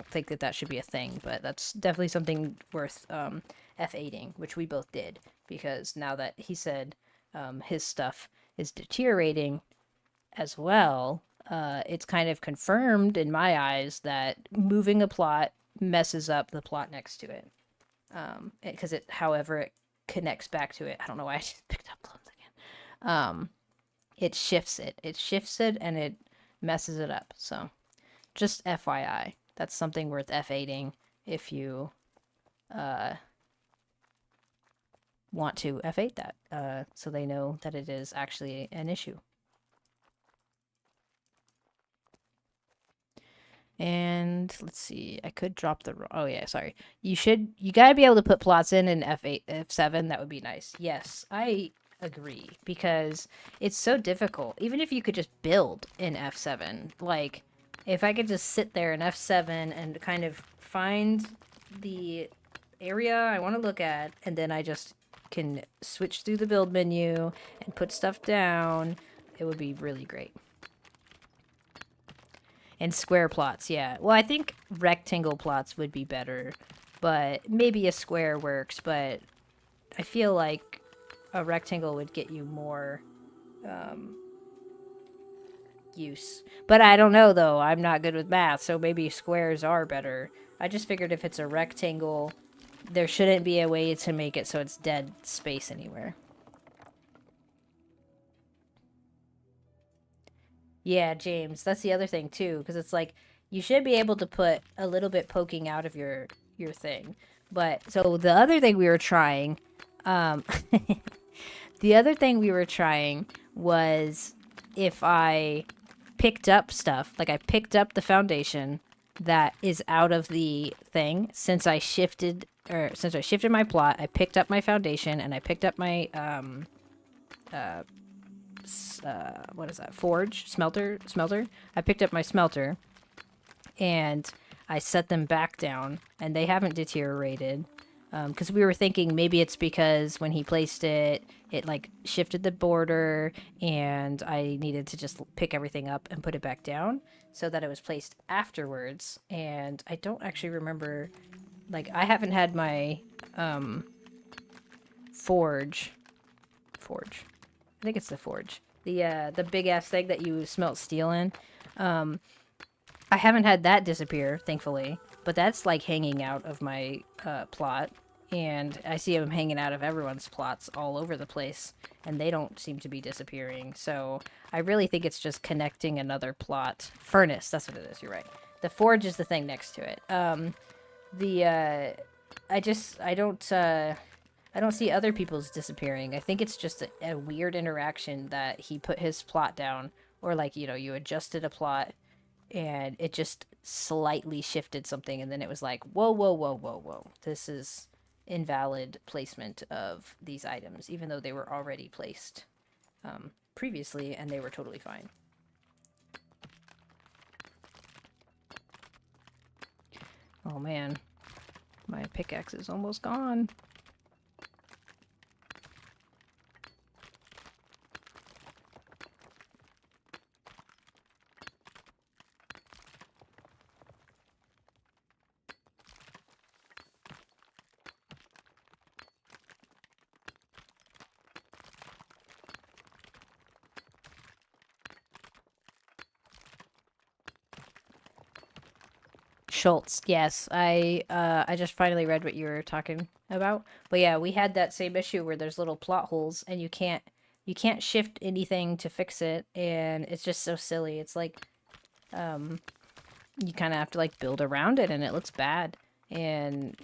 think that should be a thing, but that's definitely something worth F8ing, which we both did, because now that he said his stuff is deteriorating as well, it's kind of confirmed in my eyes that moving a plot messes up the plot next to it. Because however it connects back to it, I don't know why I just picked up plums again. It shifts it and it messes it up. So just FYI, that's something worth F8ing if you want to F8 that, so they know that it is actually an issue. And let's see, I could drop the, oh yeah, sorry. You gotta be able to put plots in F8, F7, that would be nice. Yes, I agree, because it's so difficult. Even if you could just build in F7, like, if I could just sit there in F7 and kind of find the area I want to look at, and then I just can switch through the build menu and put stuff down It would be really great. And square plots, yeah. Well, I think rectangle plots would be better, but maybe a square works, but I feel like a rectangle would get you more use. But I don't know, though. I'm not good with math, so maybe squares are better. I just figured if it's a rectangle, there shouldn't be a way to make it so it's dead space anywhere. Yeah, James, that's the other thing too, because it's like you should be able to put a little bit poking out of your thing. But so the other thing we were trying, um, the other thing we were trying was if I picked up stuff, like I picked up the foundation that is out of the thing since I shifted my plot, I picked up my foundation and I picked up my what is that? Smelter. I picked up my smelter and I set them back down and they haven't deteriorated. Because we were thinking maybe it's because when he placed it, it like shifted the border and I needed to just pick everything up and put it back down so that it was placed afterwards. And I don't actually remember, like I haven't had my forge. I think it's the forge. The big ass thing that you smelt steel in. I haven't had that disappear, thankfully, but that's like hanging out of my plot, and I see them hanging out of everyone's plots all over the place, and they don't seem to be disappearing. So I really think it's just connecting another plot. Furnace, that's what it is. You're right. The forge is the thing next to it. I don't see other people's disappearing. I think it's just a weird interaction that he put his plot down, or like, you know, you adjusted a plot and it just slightly shifted something and then it was like, whoa, whoa, whoa, whoa, whoa. This is invalid placement of these items, even though they were already placed previously and they were totally fine. Oh man, my pickaxe is almost gone. Schultz, yes. I just finally read what you were talking about. But yeah, we had that same issue where there's little plot holes and you can't shift anything to fix it, and it's just so silly. It's like you kind of have to like build around it and it looks bad. And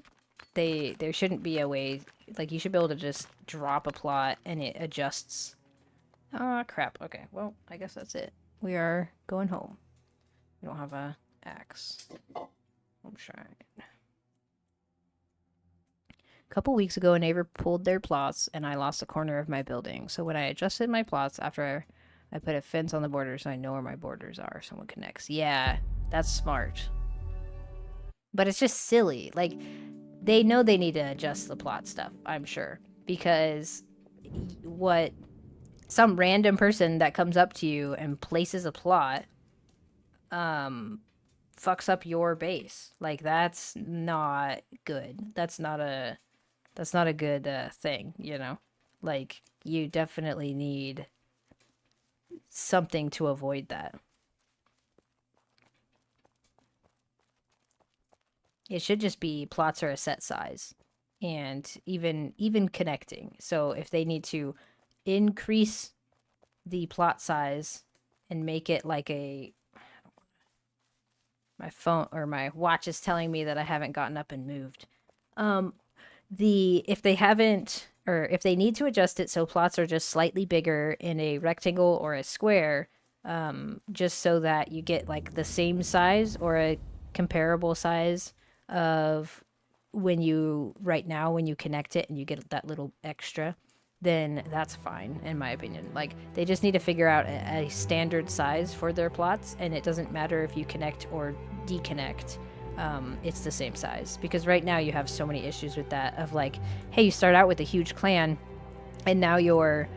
there shouldn't be a way, like you should be able to just drop a plot and it adjusts. Ah, crap. Okay, well, I guess that's it. We are going home. We don't have a axe. I'm trying. A couple weeks ago, a neighbor pulled their plots and I lost a corner of my building. So when I adjusted my plots after I put a fence on the border so I know where my borders are, someone connects. Yeah, that's smart. But it's just silly. Like, they know they need to adjust the plot stuff, I'm sure. Because what some random person that comes up to you and places a plot fucks up your base. Like, that's not good. That's not a good thing, you know? Like, you definitely need something to avoid that. It should just be plots are a set size and even connecting. So if they need to increase the plot size and make it like a, my phone or my watch is telling me that I haven't gotten up and moved. If they need to adjust it so plots are just slightly bigger in a rectangle or a square, just so that you get like the same size or a comparable size of when you connect it and you get that little extra, then that's fine in my opinion. Like, they just need to figure out a standard size for their plots, and it doesn't matter if you connect or deconnect. It's the same size, because right now you have so many issues with that of like, hey, you start out with a huge clan and now your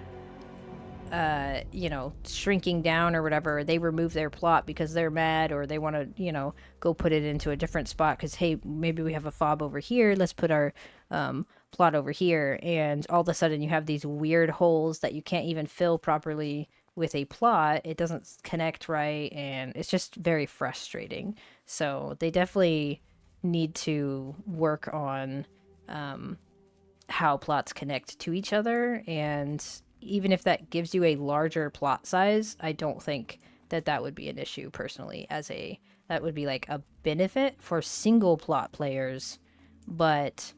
you know, shrinking down or whatever, they remove their plot because they're mad or they want to, you know, go put it into a different spot because, hey, maybe we have a fob over here. Let's put our plot over here. And all of a sudden you have these weird holes that you can't even fill properly with a plot. It doesn't connect right. And it's just very frustrating. So they definitely need to work on how plots connect to each other, and even if that gives you a larger plot size, I don't think that that would be an issue personally. As a that would be like a benefit for single plot players, but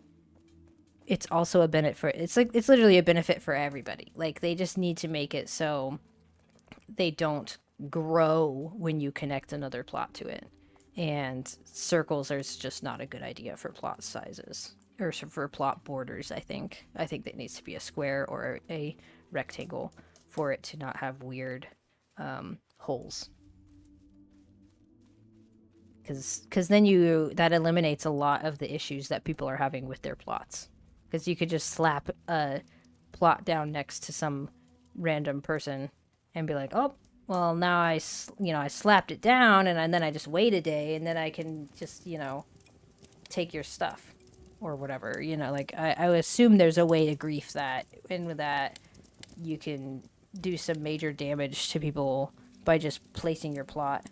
it's also a benefit for it's literally a benefit for everybody. Like they just need to make it so they don't grow when you connect another plot to it. And circles are just not a good idea for plot sizes or for plot borders. I think that needs to be a square or a rectangle for it to not have weird holes. Because then that eliminates a lot of the issues that people are having with their plots. Because you could just slap a plot down next to some random person and be like, oh, well, now I slapped it down and then I just wait a day and then I can just, take your stuff or whatever. Like I would assume there's a way to grief that, and with that, you can do some major damage to people by just placing your plot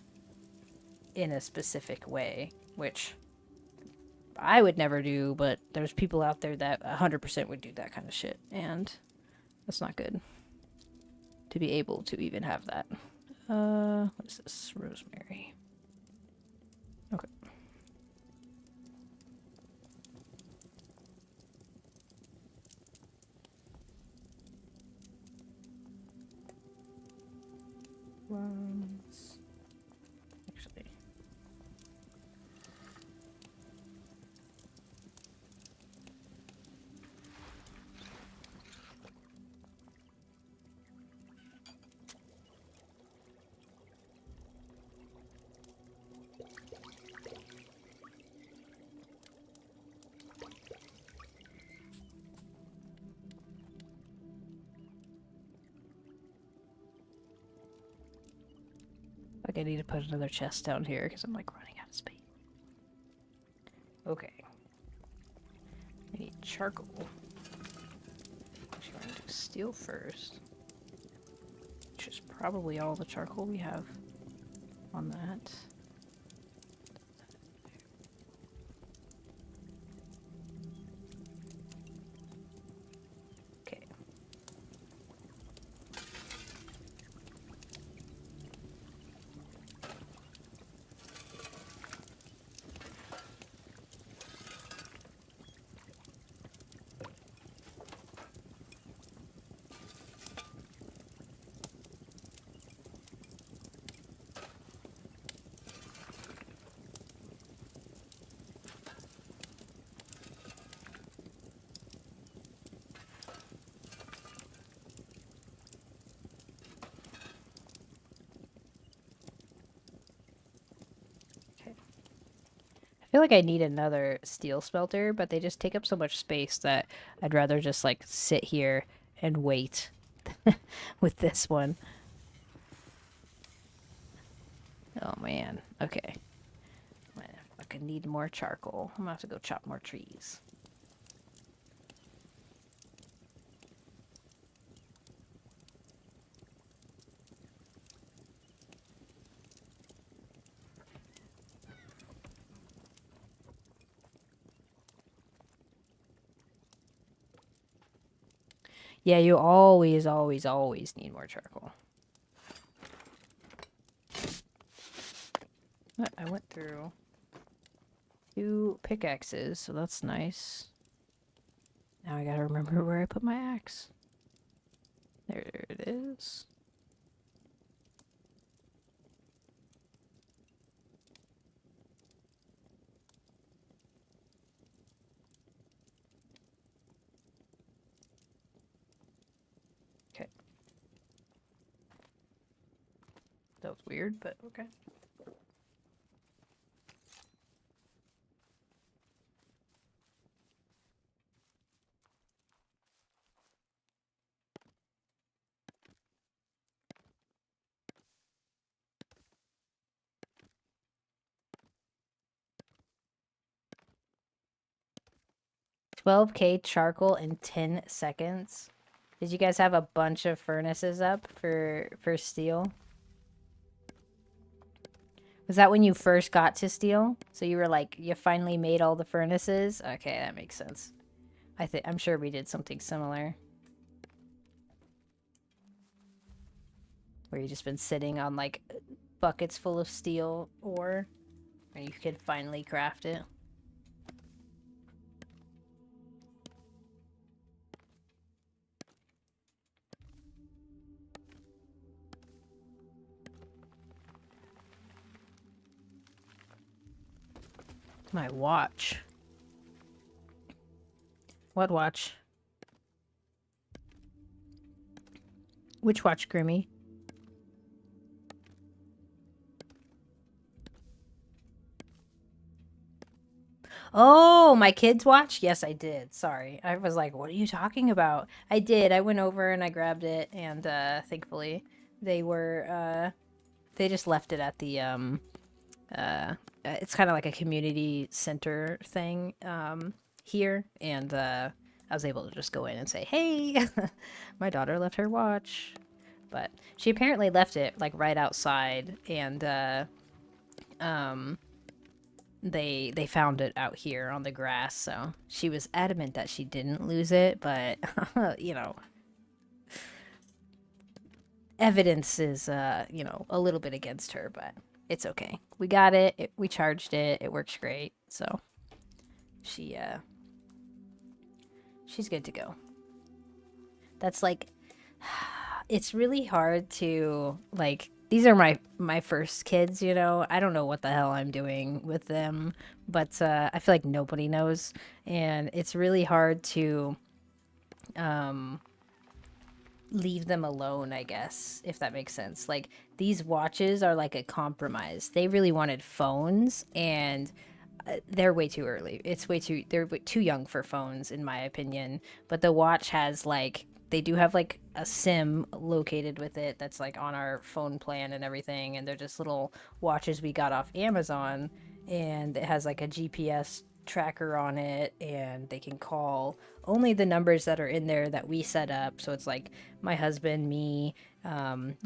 in a specific way, which I would never do, but there's people out there that 100% would do that kind of shit, and that's not good to be able to even have that. What is this? Rosemary. Okay. Ones. Actually. Like I need to put another chest down here because I'm like running out of space. Okay. I need charcoal. Actually, I'm going to do steel first. Which is probably all the charcoal we have on that. Okay. I feel like I need another steel smelter, but they just take up so much space that I'd rather just like sit here and wait with this one. Oh man. Okay. I fucking need more charcoal. I'm gonna have to go chop more trees. Yeah, you always, always, always need more charcoal. But I went through 2 pickaxes, so that's nice. Now I gotta remember where I put my axe. There it is. Okay. That was weird, but okay. 12K charcoal in 10 seconds. Did you guys have a bunch of furnaces up for steel? Was that when you first got to steel? So you were like, you finally made all the furnaces? Okay, that makes sense. I'm sure we did something similar. Where you just been sitting on like buckets full of steel ore, and you could finally craft it. My watch. What watch? Which watch, Grimmy? Oh, my kids watch? Yes, I did. Sorry. I was like, what are you talking about? I did. I went over and I grabbed it, and thankfully they were they just left it at the it's kind of like a community center thing here, and I was able to just go in and say, "Hey, my daughter left her watch." But she apparently left it like right outside, and they found it out here on the grass. So she was adamant that she didn't lose it, but you know, evidence is you know, a little bit against her, but it's okay. We got it. We charged it. It works great. So she's good to go. That's like, it's really hard to like, these are my first kids, you know. I don't know what the hell I'm doing with them, but I feel like nobody knows, and it's really hard to leave them alone, I guess, if that makes sense. Like, these watches are like a compromise. They really wanted phones, and they're way too early. They're too young for phones, in my opinion. But the watch has like, they do have like a SIM located with it that's like on our phone plan and everything. And they're just little watches we got off Amazon, and it has like a GPS tracker on it, and they can call only the numbers that are in there that we set up. So it's like my husband, me,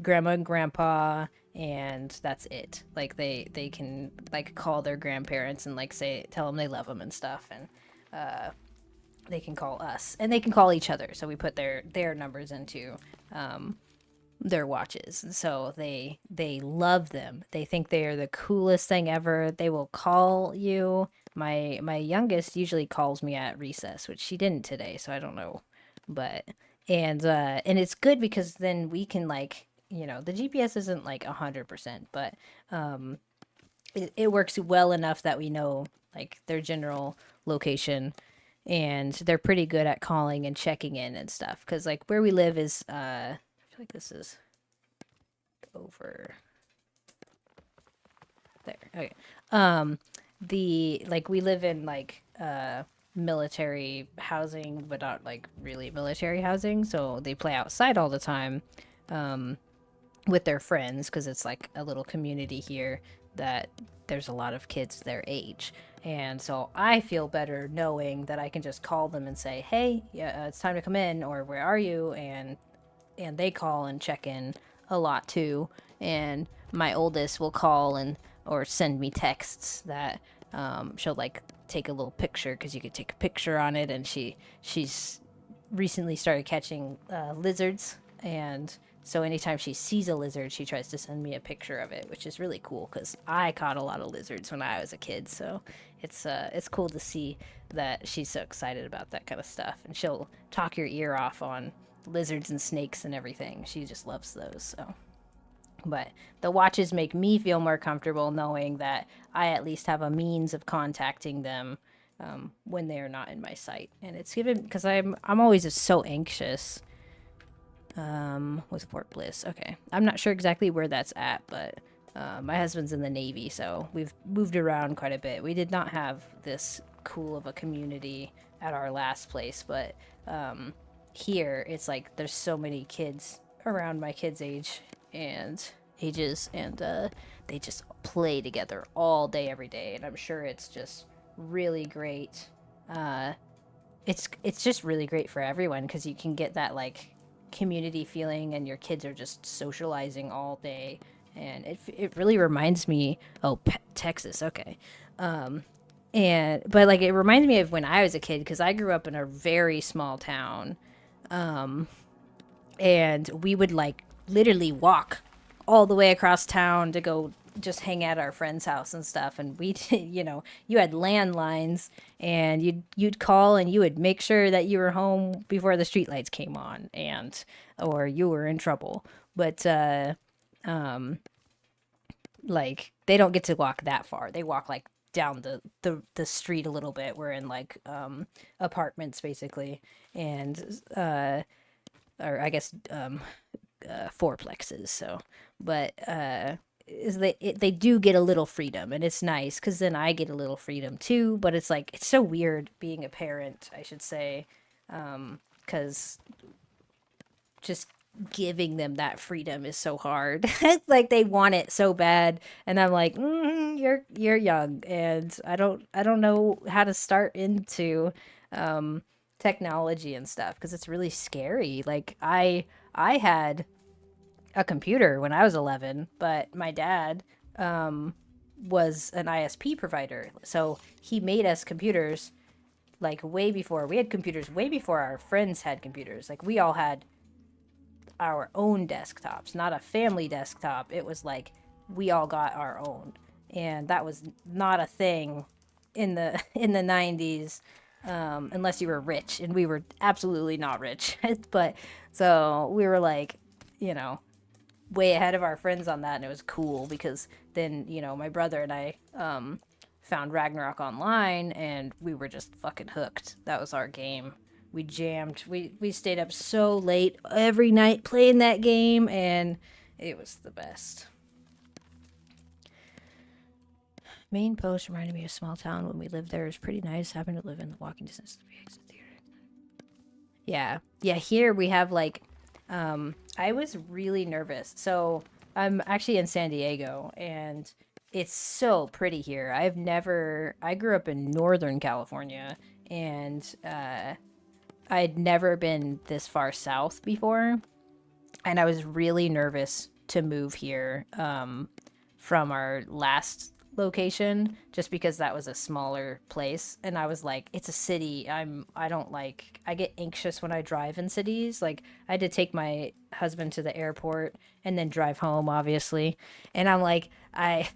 grandma and grandpa, and that's it. Like they can like call their grandparents and like tell them they love them and stuff, and they can call us, and they can call each other. So we put their numbers into their watches, so they love them. They think they are the coolest thing ever. They will call you. My youngest usually calls me at recess, which she didn't today, so I don't know. But and it's good because then we can, like, you know, the GPS isn't like 100%, but it works well enough that we know like their general location, and they're pretty good at calling and checking in and stuff, because like where we live is I feel like this is over there. Okay. The like, we live in like military housing, but not like really military housing, so they play outside all the time with their friends, because it's like a little community here that there's a lot of kids their age. And so I feel better knowing that I can just call them and say, hey, yeah, it's time to come in, or where are you? And they call and check in a lot too. And my oldest will call and or send me texts that she'll like take a little picture, because you could take a picture on it. And she's recently started catching lizards, and so anytime she sees a lizard, she tries to send me a picture of it, which is really cool because I caught a lot of lizards when I was a kid. So it's cool to see that she's so excited about that kind of stuff, and she'll talk your ear off on lizards and snakes and everything. She just loves those. So, but the watches make me feel more comfortable knowing that I at least have a means of contacting them when they are not in my sight. And it's given, because I'm always just so anxious with Fort Bliss. Okay, I'm not sure exactly where that's at, but my husband's in the Navy, so we've moved around quite a bit. We did not have this cool of a community at our last place, but here it's like there's so many kids around my kids' age and ages, and they just play together all day every day, and I'm sure it's just really great it's just really great for everyone because you can get that like community feeling, and your kids are just socializing all day, and it really reminds me. Oh, Texas, okay. And but like it reminds me of when I was a kid because I grew up in a very small town, and we would like literally walk all the way across town to go just hang at our friend's house and stuff. And we you know, you had landlines, and you'd call and you would make sure that you were home before the streetlights came on, and or you were in trouble. But like they don't get to walk that far. They walk like down the street a little bit. We're in like apartments basically, and or I guess fourplexes. So, but is they do get a little freedom, and it's nice because then I get a little freedom too. But it's like it's so weird being a parent, I should say, because just giving them that freedom is so hard. Like they want it so bad, and I'm like, you're young, and I don't know how to start into technology and stuff because it's really scary. Like I had a computer when I was 11, but my dad was an ISP provider, so he made us computers like way before we had computers, way before our friends had computers. Like we all had our own desktops, not a family desktop. It was like we all got our own, and that was not a thing in the in the 90s, unless you were rich, and we were absolutely not rich. But so we were like, you know, way ahead of our friends on that, and it was cool because then you know my brother and I found Ragnarok online, and we were just fucking hooked. That was our game. We jammed. We stayed up so late every night playing that game, and it was the best. Main post reminded me of a small town when we lived there. It was pretty nice having to live in the walking distance to the exit theater. Yeah. Yeah, here we have like I was really nervous. So I'm actually in San Diego, and it's so pretty here. I grew up in Northern California, and I'd never been this far south before, and I was really nervous to move here from our last location just because that was a smaller place, and I was like, it's a city. I don't like, I get anxious when I drive in cities. Like I had to take my husband to the airport and then drive home obviously, and I'm like, I'm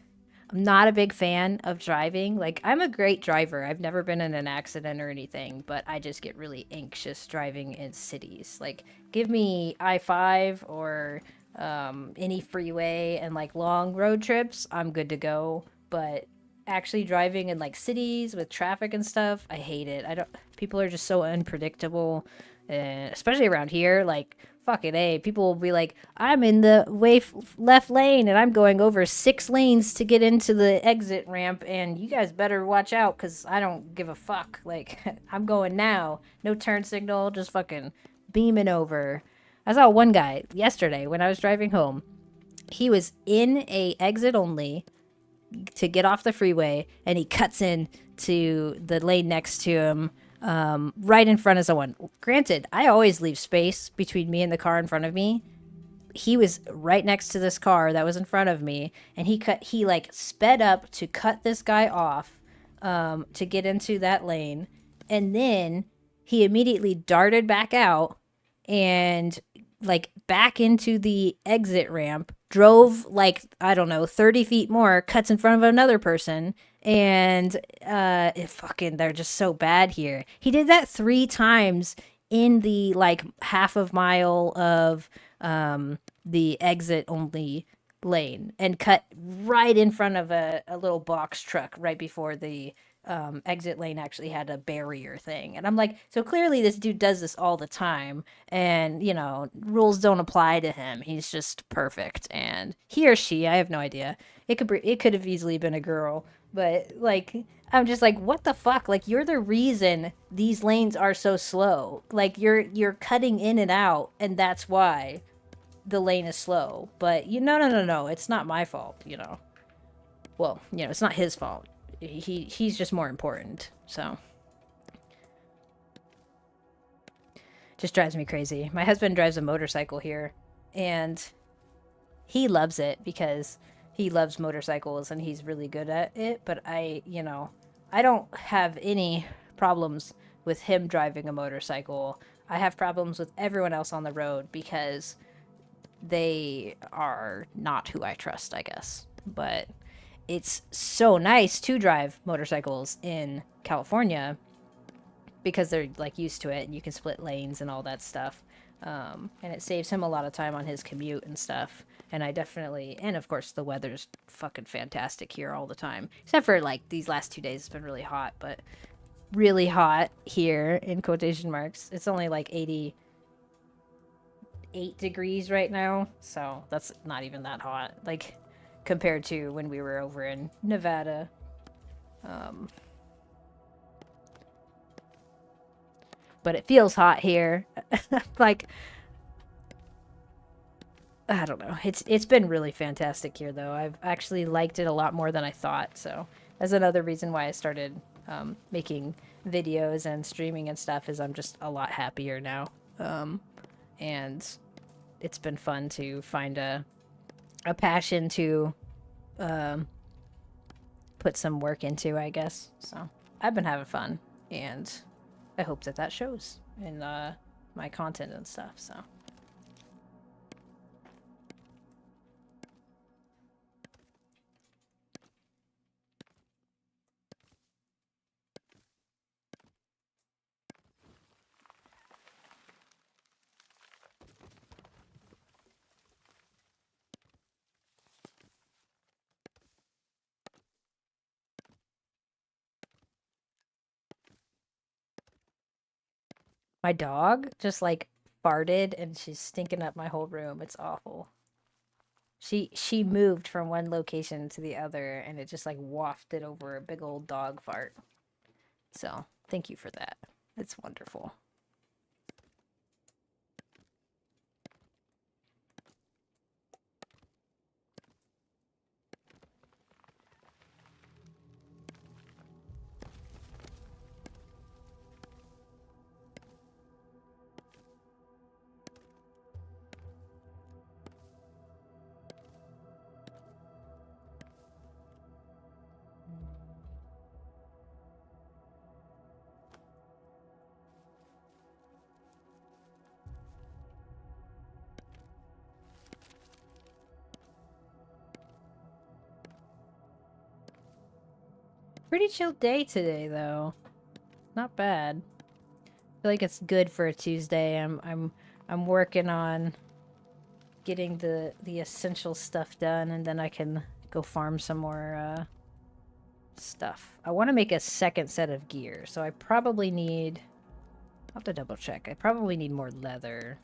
not a big fan of driving. Like, I'm a great driver. I've never been in an accident or anything, but I just get really anxious driving in cities. Like, give me I-5 or any freeway and like long road trips, I'm good to go. But actually driving in like cities with traffic and stuff, I hate it. I don't. People are just so unpredictable, especially around here. Like fucking A, people will be like, I'm in the left lane and I'm going over 6 lanes to get into the exit ramp, and you guys better watch out because I don't give a fuck. Like, I'm going now. No turn signal, just fucking beaming over. I saw one guy yesterday when I was driving home. He was in a exit only to get off the freeway, and he cuts in to the lane next to him, right in front of someone. Granted, I always leave space between me and the car in front of me. He was right next to this car that was in front of me, and he like sped up to cut this guy off, to get into that lane, and then he immediately darted back out and like back into the exit ramp, drove like, I don't know, 30 feet more, cuts in front of another person, and they're just so bad here. He did that 3 times in the like half of mile of the exit only lane, and cut right in front of a little box truck right before the exit lane actually had a barrier thing. And I'm like, so clearly this dude does this all the time, and you know, rules don't apply to him. He's just perfect. And he or she, I have no idea. It could have easily been a girl, but like, I'm just like, what the fuck? Like, you're the reason these lanes are so slow. Like, you're cutting in and out, and that's why the lane is slow. But no, it's not my fault, you know. Well, you know, it's not his fault. He's just more important. So just drives me crazy. My husband drives a motorcycle here, and he loves it because he loves motorcycles and he's really good at it. But I don't have any problems with him driving a motorcycle. I have problems with everyone else on the road because they are not who I trust, I guess. But it's so nice to drive motorcycles in California because they're like used to it and you can split lanes and all that stuff. And it saves him a lot of time on his commute and stuff. And and of course, the weather's fucking fantastic here all the time. Except for like these last 2 days, it's been really hot, but really hot here in quotation marks. It's only like 88 degrees right now, so that's not even that hot. Like compared to when we were over in Nevada. But it feels hot here. Like I don't know. It's been really fantastic here though. I've actually liked it a lot more than I thought. So that's another reason why I started making videos and streaming and stuff is I'm just a lot happier now. And it's been fun to find a passion to put some work into, I guess. So I've been having fun, and I hope that shows in my content and stuff. So. My dog just like farted and she's stinking up my whole room. It's awful. She moved from one location to the other and it just like wafted over a big old dog fart. So, thank you for that. It's wonderful. Pretty chill day today though. Not bad. I feel like it's good for a Tuesday. I'm working on getting the essential stuff done and then I can go farm some more stuff. I want to make a second set of gear, so I probably need I'll have to double check. I probably need more leather.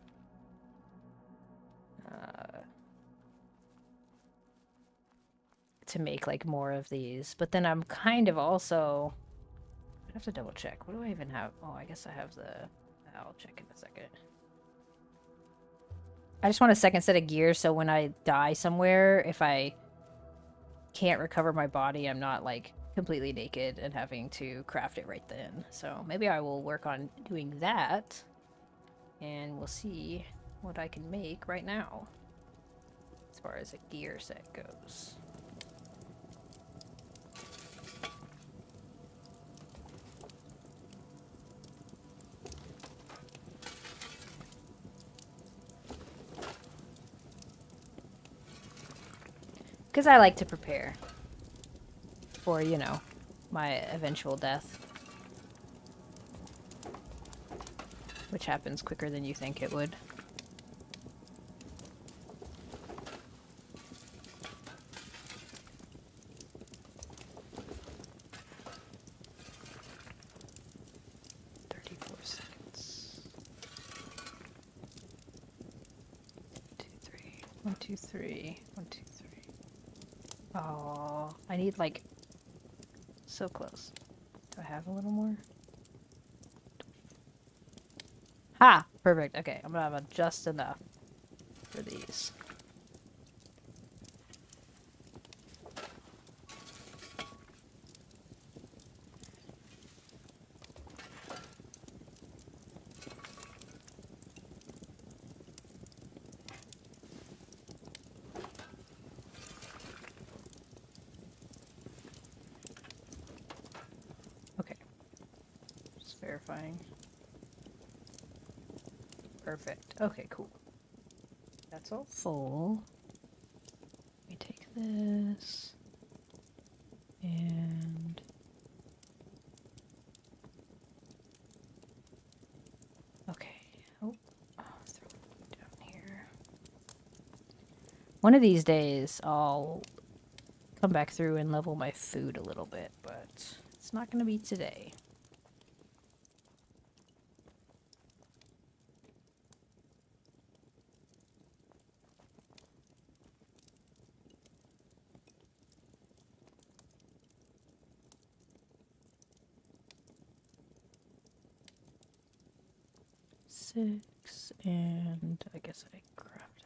To make like more of these, but then I'm kind of also I have to double check. What do I even have? Oh, I guess I have I'll check in a second. I just want a second set of gear so when I die somewhere, if I can't recover my body, I'm not like completely naked and having to craft it right then. So maybe I will work on doing that and we'll see what I can make right now as far as a gear set goes. Because I like to prepare for, my eventual death. Which happens quicker than you think it would. One, two, three. Oh, I need like so close. Do I have a little more? Ha! Perfect. Okay, I'm gonna have just enough for these. verifying. Perfect. Okay, cool. That's all full. Let me take this. And... okay. Oh, throw it down here. One of these days, I'll come back through and level my food a little bit, but it's not going to be today. Six, and I guess I grabbed.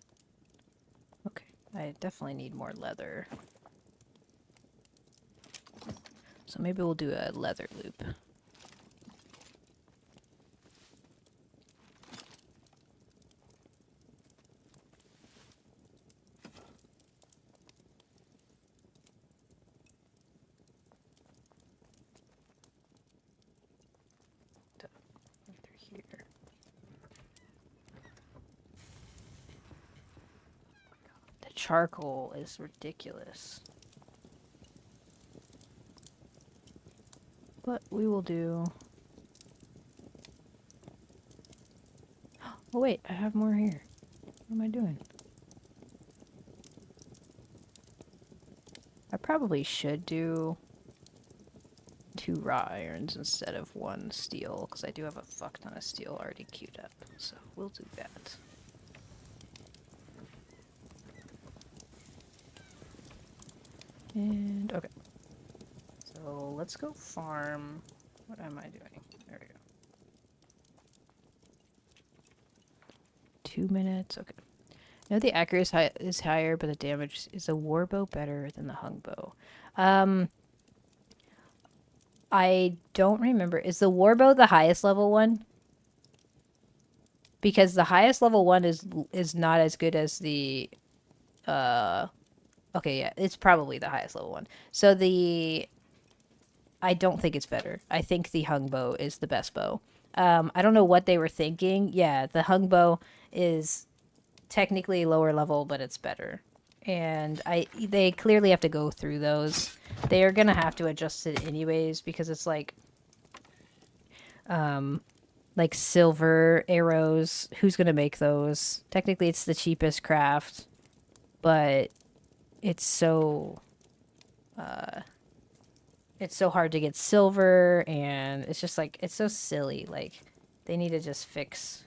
Okay, I definitely need more leather. So maybe we'll do a leather loop. Through here. The charcoal is ridiculous. But we will do... oh wait, I have more here. What am I doing? I probably should do 2 raw irons instead of 1 steel, because I do have a fuck ton of steel already queued up. So we'll do that. And okay. So let's go farm. What am I doing? There we go. 2 minutes. Okay. I know the accuracy is higher, but the damage is a warbow better than the hungbow. I don't remember. Is the warbow the highest level one? Because the highest level one is not as good as the okay, yeah, it's probably the highest level one. So I don't think it's better. I think the hungbow is the best bow. I don't know what they were thinking. Yeah, the hungbow is technically lower level, but it's better. And they clearly have to go through those. They are gonna have to adjust it anyways because it's like silver arrows. Who's gonna make those? Technically, it's the cheapest craft, but it's so hard to get silver, and it's just like it's so silly. Like they need to just fix.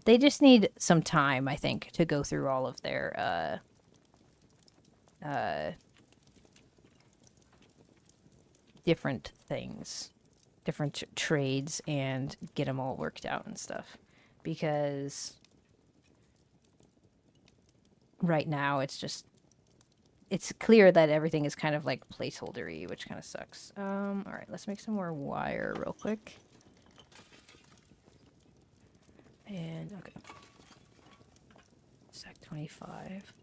They just need some time, I think, to go through all of their different things, different trades, and get them all worked out and stuff. Because right now it's clear that everything is kind of like placeholdery, which kind of sucks. All right, let's make some more wire real quick. And okay. Sec 25.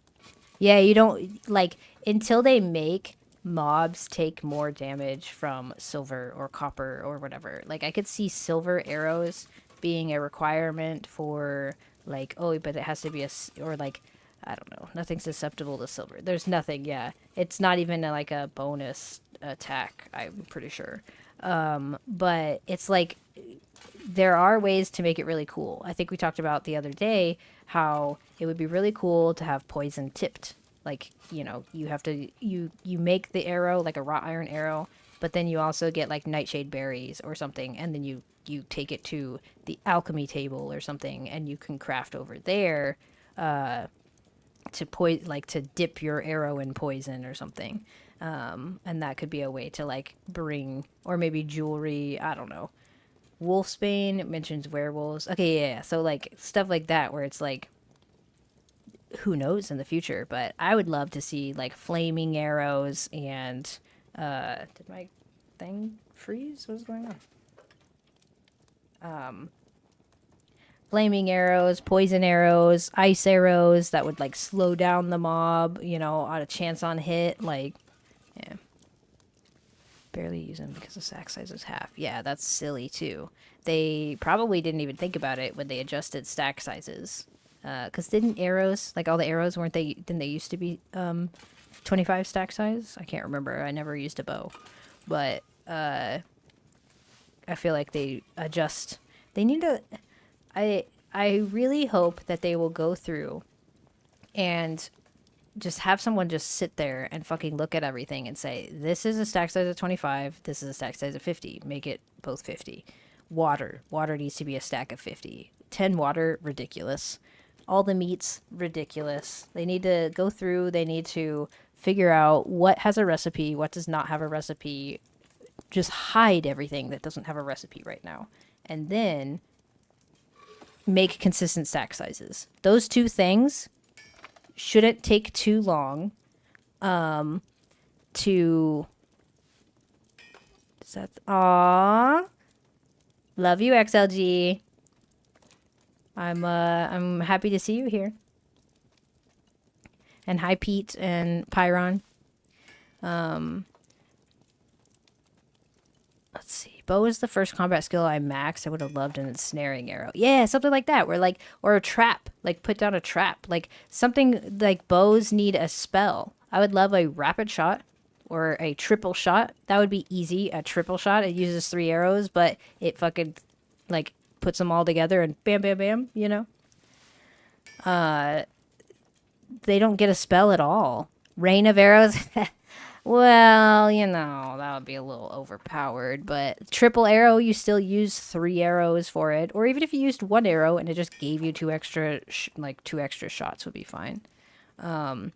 Yeah, you don't like until they make mobs take more damage from silver or copper or whatever. Like I could see silver arrows being a requirement for like, oh, but it has to be or like I don't know, nothing's susceptible to silver. There's nothing, yeah. It's not even like a bonus attack, I'm pretty sure. But it's like there are ways to make it really cool. I think we talked about the other day how it would be really cool to have poison tipped. Like, you know, you have to you make the arrow like a wrought iron arrow, but then you also get like nightshade berries or something, and then you take it to the alchemy table or something, and you can craft over there to dip your arrow in poison or something. And that could be a way to like bring, or maybe jewelry, I don't know. Wolfsbane mentions werewolves. Okay, yeah. So like stuff like that where it's like who knows in the future, but I would love to see like flaming arrows and did my thing freeze? What's going on? Flaming arrows, poison arrows, ice arrows that would like slow down the mob, you know, on a chance on hit, like yeah. barely use them because the stack size is half. Yeah, that's silly too. They probably didn't even think about it when they adjusted stack sizes. Because didn't arrows, like all the arrows, didn't they used to be 25 stack size? I can't remember. I never used a bow. But I feel like they need to, I really hope that they will go through and just have someone just sit there and fucking look at everything and say, this is a stack size of 25, this is a stack size of 50. Make it both 50. Water needs to be a stack of 50. 10 water, ridiculous. All the meats, ridiculous. They need to go through, they need to figure out what has a recipe, what does not have a recipe. Just hide everything that doesn't have a recipe right now. And then make consistent stack sizes. Those two things shouldn't take too long to... Aww. Love you, XLG. I'm happy to see you here. And hi, Pete and Pyron. Let's see. Bow is the first combat skill I maxed. I would have loved an ensnaring arrow. Yeah, something like that. Where like, or a trap. Like put down a trap. Like something like bows need a spell. I would love a rapid shot or a triple shot. That would be easy. A triple shot. It uses 3 arrows, but it fucking like puts them all together and bam, bam, bam. You know. They don't get a spell at all. Rain of arrows. Well, you know, that would be a little overpowered, but triple arrow, you still use 3 arrows for it, or even if you used 1 arrow and it just gave you 2 extra, two extra shots would be fine. And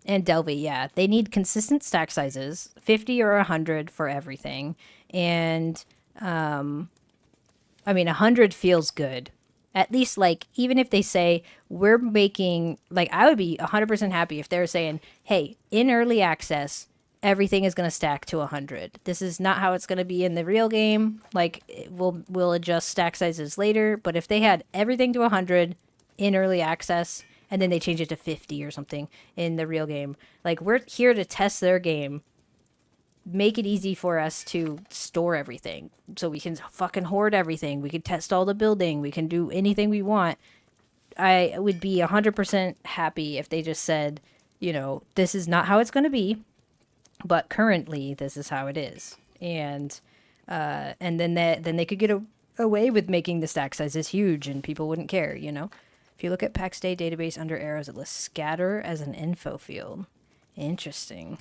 Delvey, yeah, they need consistent stack sizes, 50 or 100 for everything, and, I mean, 100 feels good. At least, like, even if they say, we're making, like, I would be 100% happy if they were saying, hey, in early access, everything is going to stack to 100. This is not how it's going to be in the real game. Like, we'll adjust stack sizes later. But if they had everything to 100 in early access, and then they change it to 50 or something in the real game, like, we're here to test their game. Make it easy for us to store everything so we can fucking hoard everything. We can test all the building. We can do anything we want. I would be 100% happy if they just said, you know, this is not how it's going to be, but currently this is how it is. And then they could get away with making the stack sizes huge and people wouldn't care, you know? If you look at Pax Dei database under arrows, it lists scatter as an info field. Interesting.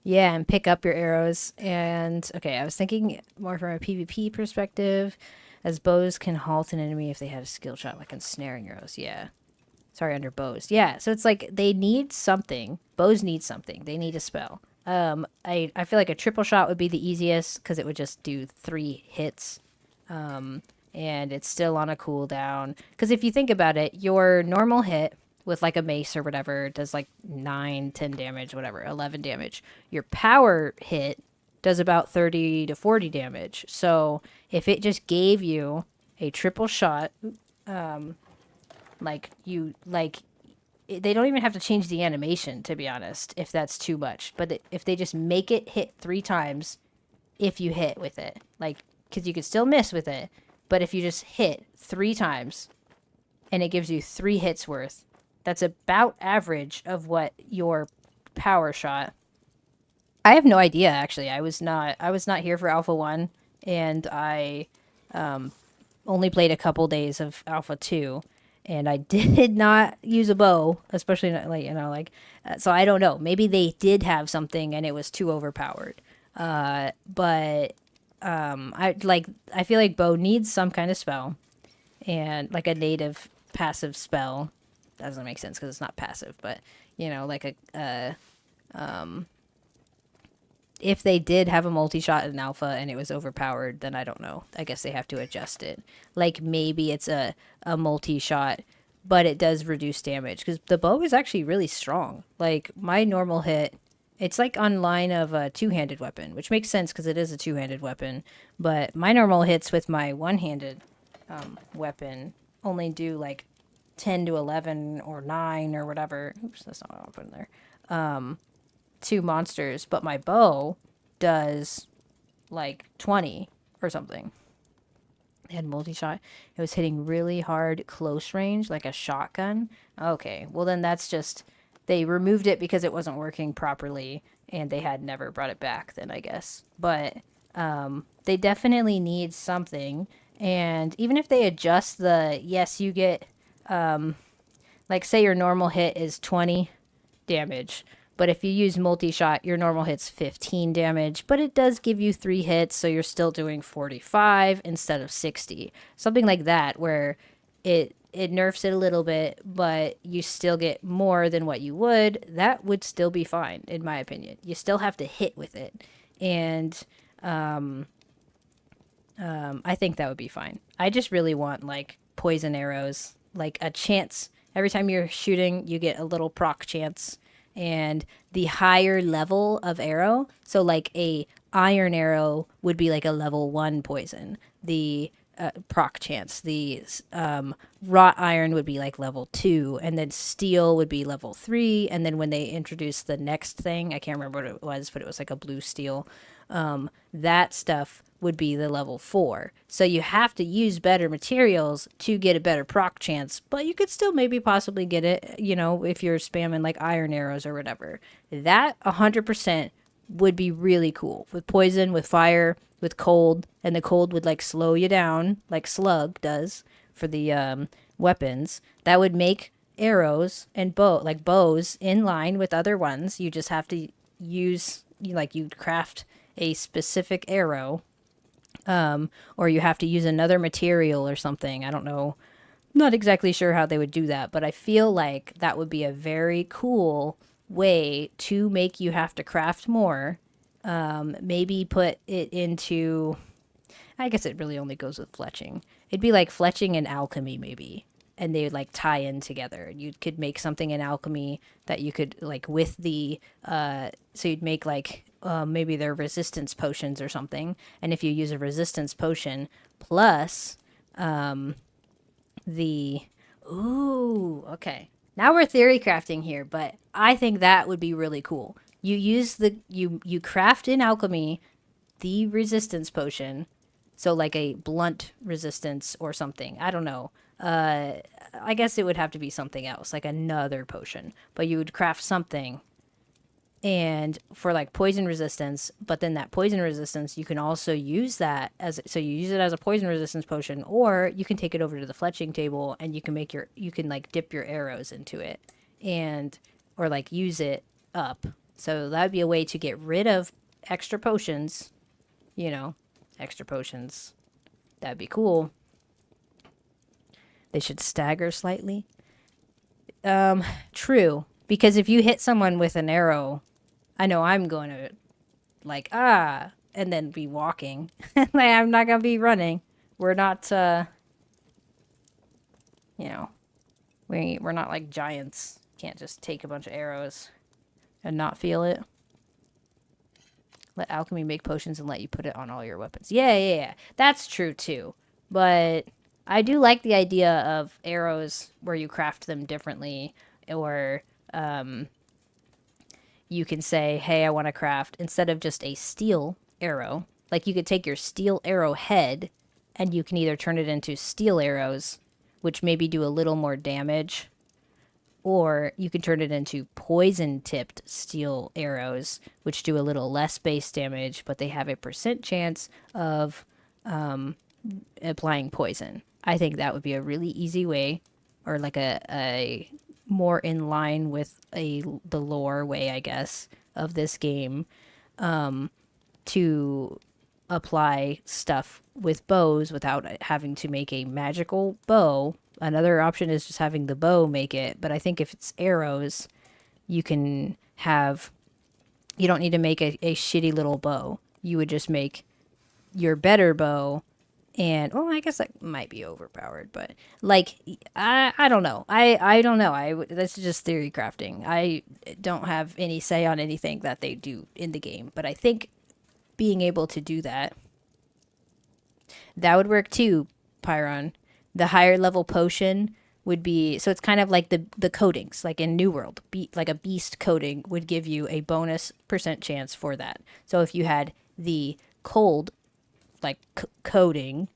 Yeah, and pick up your arrows. And okay, I was thinking more from a PvP perspective, as bows can halt an enemy if they have a skill shot, like ensnaring arrows. Yeah, sorry, under bows. Yeah, so it's like they need something. Bows need something. They need a spell. I feel like a triple shot would be the easiest because it would just do 3 hits. And it's still on a cooldown. Because if you think about it, your normal hit with like a mace or whatever does like 9, 10 damage, whatever, 11 damage. Your power hit does about 30 to 40 damage. So if it just gave you a triple shot, they don't even have to change the animation, to be honest, if that's too much. But if they just make it hit 3 times, if you hit with it, like, because you could still miss with it, but if you just hit 3 times and it gives you 3 hits worth, that's about average of what your power shot. I have no idea, actually. I was not here for Alpha 1, and I only played a couple days of Alpha 2, and I did not use a bow, especially not, like, you know, like, so I don't know. Maybe they did have something and it was too overpowered. I feel like bow needs some kind of spell, and like a native passive spell. Doesn't make sense because it's not passive, but you know, like if they did have a multi-shot in alpha and it was overpowered, then I don't know. I guess they have to adjust it. Like maybe it's a multi-shot, but it does reduce damage because the bow is actually really strong. Like my normal hit, it's like on line of a 2-handed weapon, which makes sense because it is a 2-handed weapon. But my normal hits with my 1-handed weapon only do like 10 to 11 or 9 or whatever. Oops, that's not what I'm putting there. 2 monsters, but my bow does like 20 or something. It had multi-shot. It was hitting really hard close range, like a shotgun. Okay, well then that's just, they removed it because it wasn't working properly and they had never brought it back then, I guess. But they definitely need something. And even if they adjust the, yes, you get, like say your normal hit is 20 damage. But if you use multi-shot, your normal hit's 15 damage, but it does give you 3 hits, so you're still doing 45 instead of 60. Something like that, where it nerfs it a little bit, but you still get more than what you would. That would still be fine, in my opinion. You still have to hit with it. And I think that would be fine. I just really want, like, poison arrows. Like, a chance. Every time you're shooting, you get a little proc chance. And the higher level of arrow, so like a iron arrow would be like a level 1 poison. The proc chance. The wrought iron would be like level 2, and then steel would be level 3. And then when they introduced the next thing, I can't remember what it was, but it was like a blue steel. That stuff would be the level 4. So you have to use better materials to get a better proc chance, but you could still maybe possibly get it, you know, if you're spamming like iron arrows or whatever. That 100% would be really cool. With poison, with fire, with cold, and the cold would like slow you down like slug does for the weapons. That would make arrows and bows in line with other ones. You just have to use, you'd craft a specific arrow, or you have to use another material or something. I don't know. Not exactly sure how they would do that, but I feel like that would be a very cool way to make you have to craft more. Maybe put it into, I guess it really only goes with fletching. It'd be like fletching and alchemy maybe, and they would like tie in together. You could make something in alchemy that you could like with the so you'd make like maybe they're resistance potions or something, and if you use a resistance potion plus the ooh, okay, now we're theory crafting here, but I think that would be really cool. You use the you craft in alchemy the resistance potion, so like a blunt resistance or something. I don't know. I guess it would have to be something else, like another potion. But you would craft something, and for like poison resistance. But then that poison resistance, you can also use that as, so you use it as a poison resistance potion, or you can take it over to the fletching table and you can make your, you can like dip your arrows into it, and or like use it up. So that'd be a way to get rid of extra potions. You know, extra potions. That'd be cool. They should stagger slightly. True. Because if you hit someone with an arrow, I know I'm going to, like, and then be walking. Like, I'm not going to be running. We're not, you know, we're not like giants. Can't just take a bunch of arrows and not feel it. Let alchemy make potions and let you put it on all your weapons. Yeah. That's true, too. But I do like the idea of arrows where you craft them differently, or you can say, hey, I want to craft, instead of just a steel arrow, like you could take your steel arrow head and you can either turn it into steel arrows, which maybe do a little more damage, or you can turn it into poison-tipped steel arrows, which do a little less base damage, but they have a % chance of applying poison. I think that would be a really easy way, or like a more in line with the lore way, I guess, of this game, to apply stuff with bows without having to make a magical bow. Another option is just having the bow make it, but I think if it's arrows, you can have, you don't need to make a shitty little bow. You would just make your better bow. And, well, I guess that might be overpowered, but, like, I don't know. I don't know. That's just theory crafting. I don't have any say on anything that they do in the game, but I think being able to do that, that would work too, Pyron. The higher level potion would be, so it's kind of like the coatings, like in New World, like a beast coating would give you a bonus % chance for that. So if you had the cold like coating,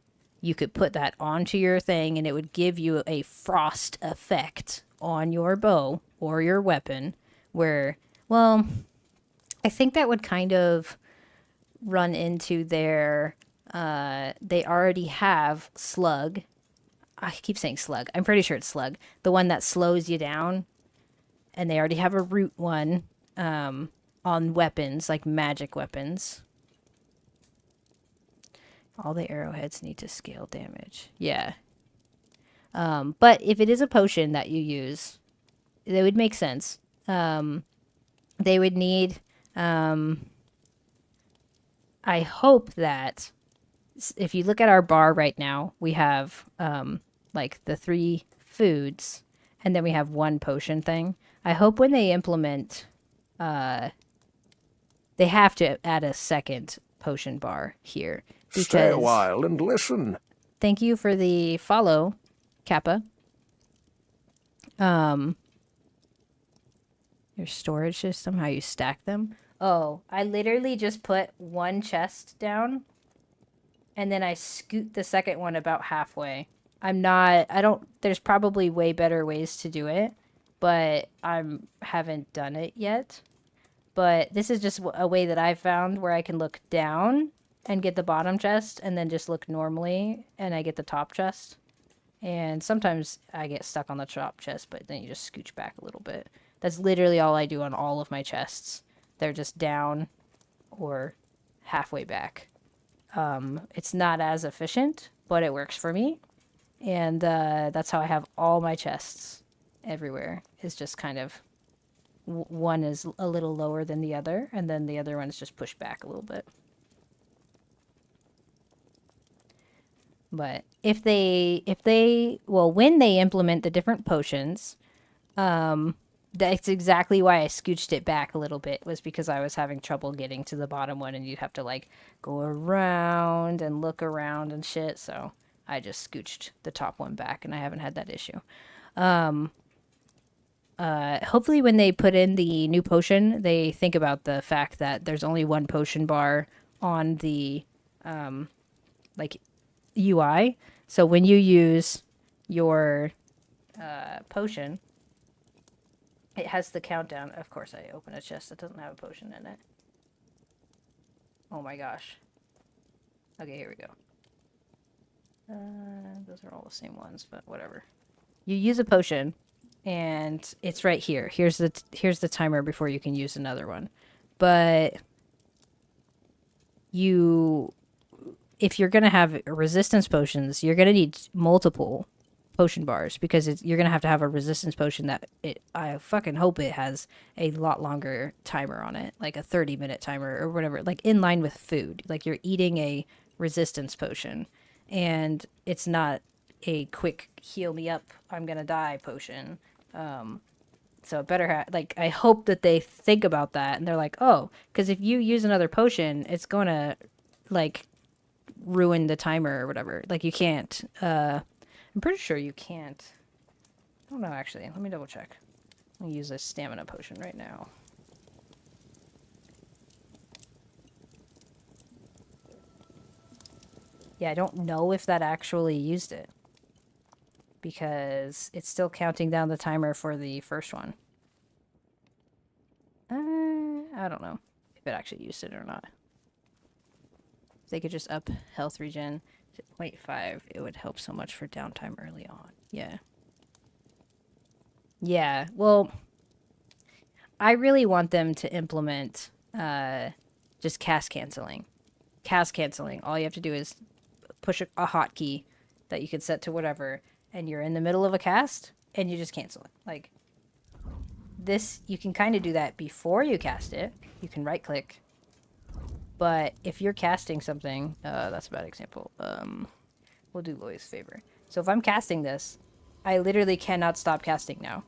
you could put that onto your thing and it would give you a frost effect on your bow or your weapon where, well, I think that would kind of run into their they already have slug. I keep saying slug. I'm pretty sure it's slug. The one that slows you down. And they already have a root one on weapons, like magic weapons. All the arrowheads need to scale damage. Yeah. But if it is a potion that you use, it would make sense. They would need... I hope that if you look at our bar right now, we have like the 3 foods and then we have 1 potion thing. I hope when they implement, they have to add a second potion bar here. Stay a while and listen. Thank you for the follow, Kappa. Your storage system, how you stack them. Oh, I literally just put 1 chest down and then I scoot the second one about halfway. There's probably way better ways to do it, but haven't done it yet. But this is just a way that I've found where I can look down and get the bottom chest and then just look normally and I get the top chest. And sometimes I get stuck on the top chest, but then you just scooch back a little bit. That's literally all I do on all of my chests. They're just down or halfway back. It's not as efficient, but it works for me. And that's how I have all my chests everywhere. It's just kind of one is a little lower than the other, and then the other one is just pushed back a little bit. But when they implement the different potions, that's exactly why I scooched it back a little bit, was because I was having trouble getting to the bottom one and you'd have to like go around and look around and shit. So I just scooched the top one back and I haven't had that issue. Hopefully when they put in the new potion, they think about the fact that there's only 1 potion bar on the like UI. So when you use your potion, it has the countdown. Of course, I open a chest that doesn't have a potion in it. Oh my gosh. Okay, here we go. Those are all the same ones, but whatever. You use a potion, and it's right here. Here's the timer before you can use another one. But if you're gonna have resistance potions, you're gonna need multiple potion bars because you're gonna have a resistance potion that I fucking hope it has a lot longer timer on it, like a 30-minute timer or whatever, like in line with food. Like you're eating a resistance potion, and it's not a quick heal me up, I'm gonna die potion. So it better I hope that they think about that and they're like, oh, because if you use another potion, it's gonna like ruin the timer or whatever. Like you can't. I'm pretty sure you can't. I don't know, actually. Let me double check. I'll use a stamina potion right now. Yeah, I don't know if that actually used it, because it's still counting down the timer for the first one. I don't know if it actually used it or not. If they could just up health regen to 0.5, it would help so much for downtime early on. Yeah. Yeah, well, I really want them to implement just cast canceling. Cast canceling. All you have to do is push a hotkey that you could set to whatever, and you're in the middle of a cast, and you just cancel it. Like, this, you can kind of do that before you cast it. You can right-click. But if you're casting something, that's a bad example. We'll do Loy's favor. So if I'm casting this, I literally cannot stop casting now.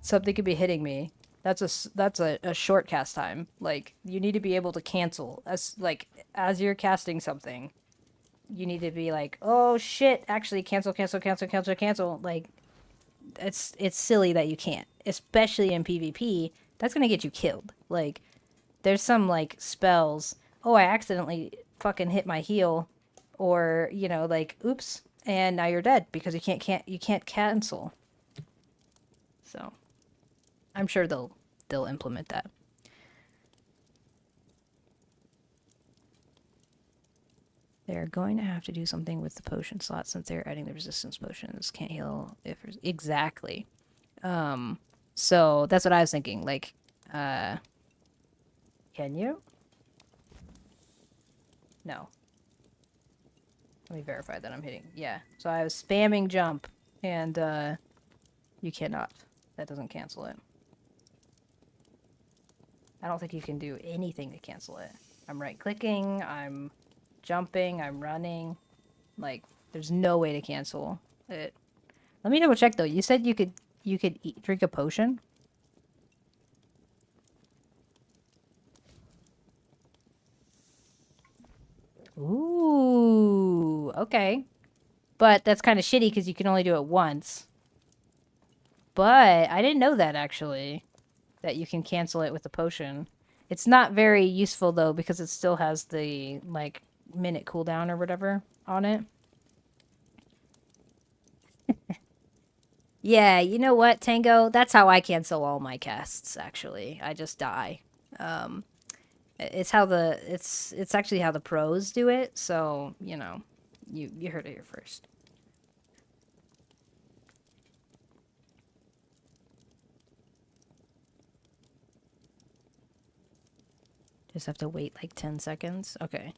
Something could be hitting me. That's a short cast time. Like, you need to be able to cancel as you're casting something. you need to be like, oh shit, actually cancel, cancel, cancel, cancel, cancel. Like, it's silly that you can't, especially in PvP. That's gonna get you killed. Like, there's some like spells. Oh, I accidentally fucking hit my heal, or you know, like, oops, and now you're dead because you can't cancel. So, I'm sure they'll implement that. They're going to have to do something with the potion slot since they're adding the resistance potions. Can't heal if exactly. So that's what I was thinking. Like, can you? No. Let me verify that I'm hitting. Yeah. So I was spamming jump, and you cannot. That doesn't cancel it. I don't think you can do anything to cancel it. I'm right clicking. I'm jumping. I'm running. Like, there's no way to cancel it. Let me double check though. You said you could drink a potion. Ooh, okay. But that's kind of shitty because you can only do it once. But I didn't know that actually, that you can cancel it with a potion. It's not very useful though because it still has the like minute cooldown or whatever on it. Yeah, you know what, Tango? That's how I cancel all my casts actually. I just die. Um it's actually how the pros do it, so, you know, you heard it here first. Just have to wait like 10 seconds. Okay.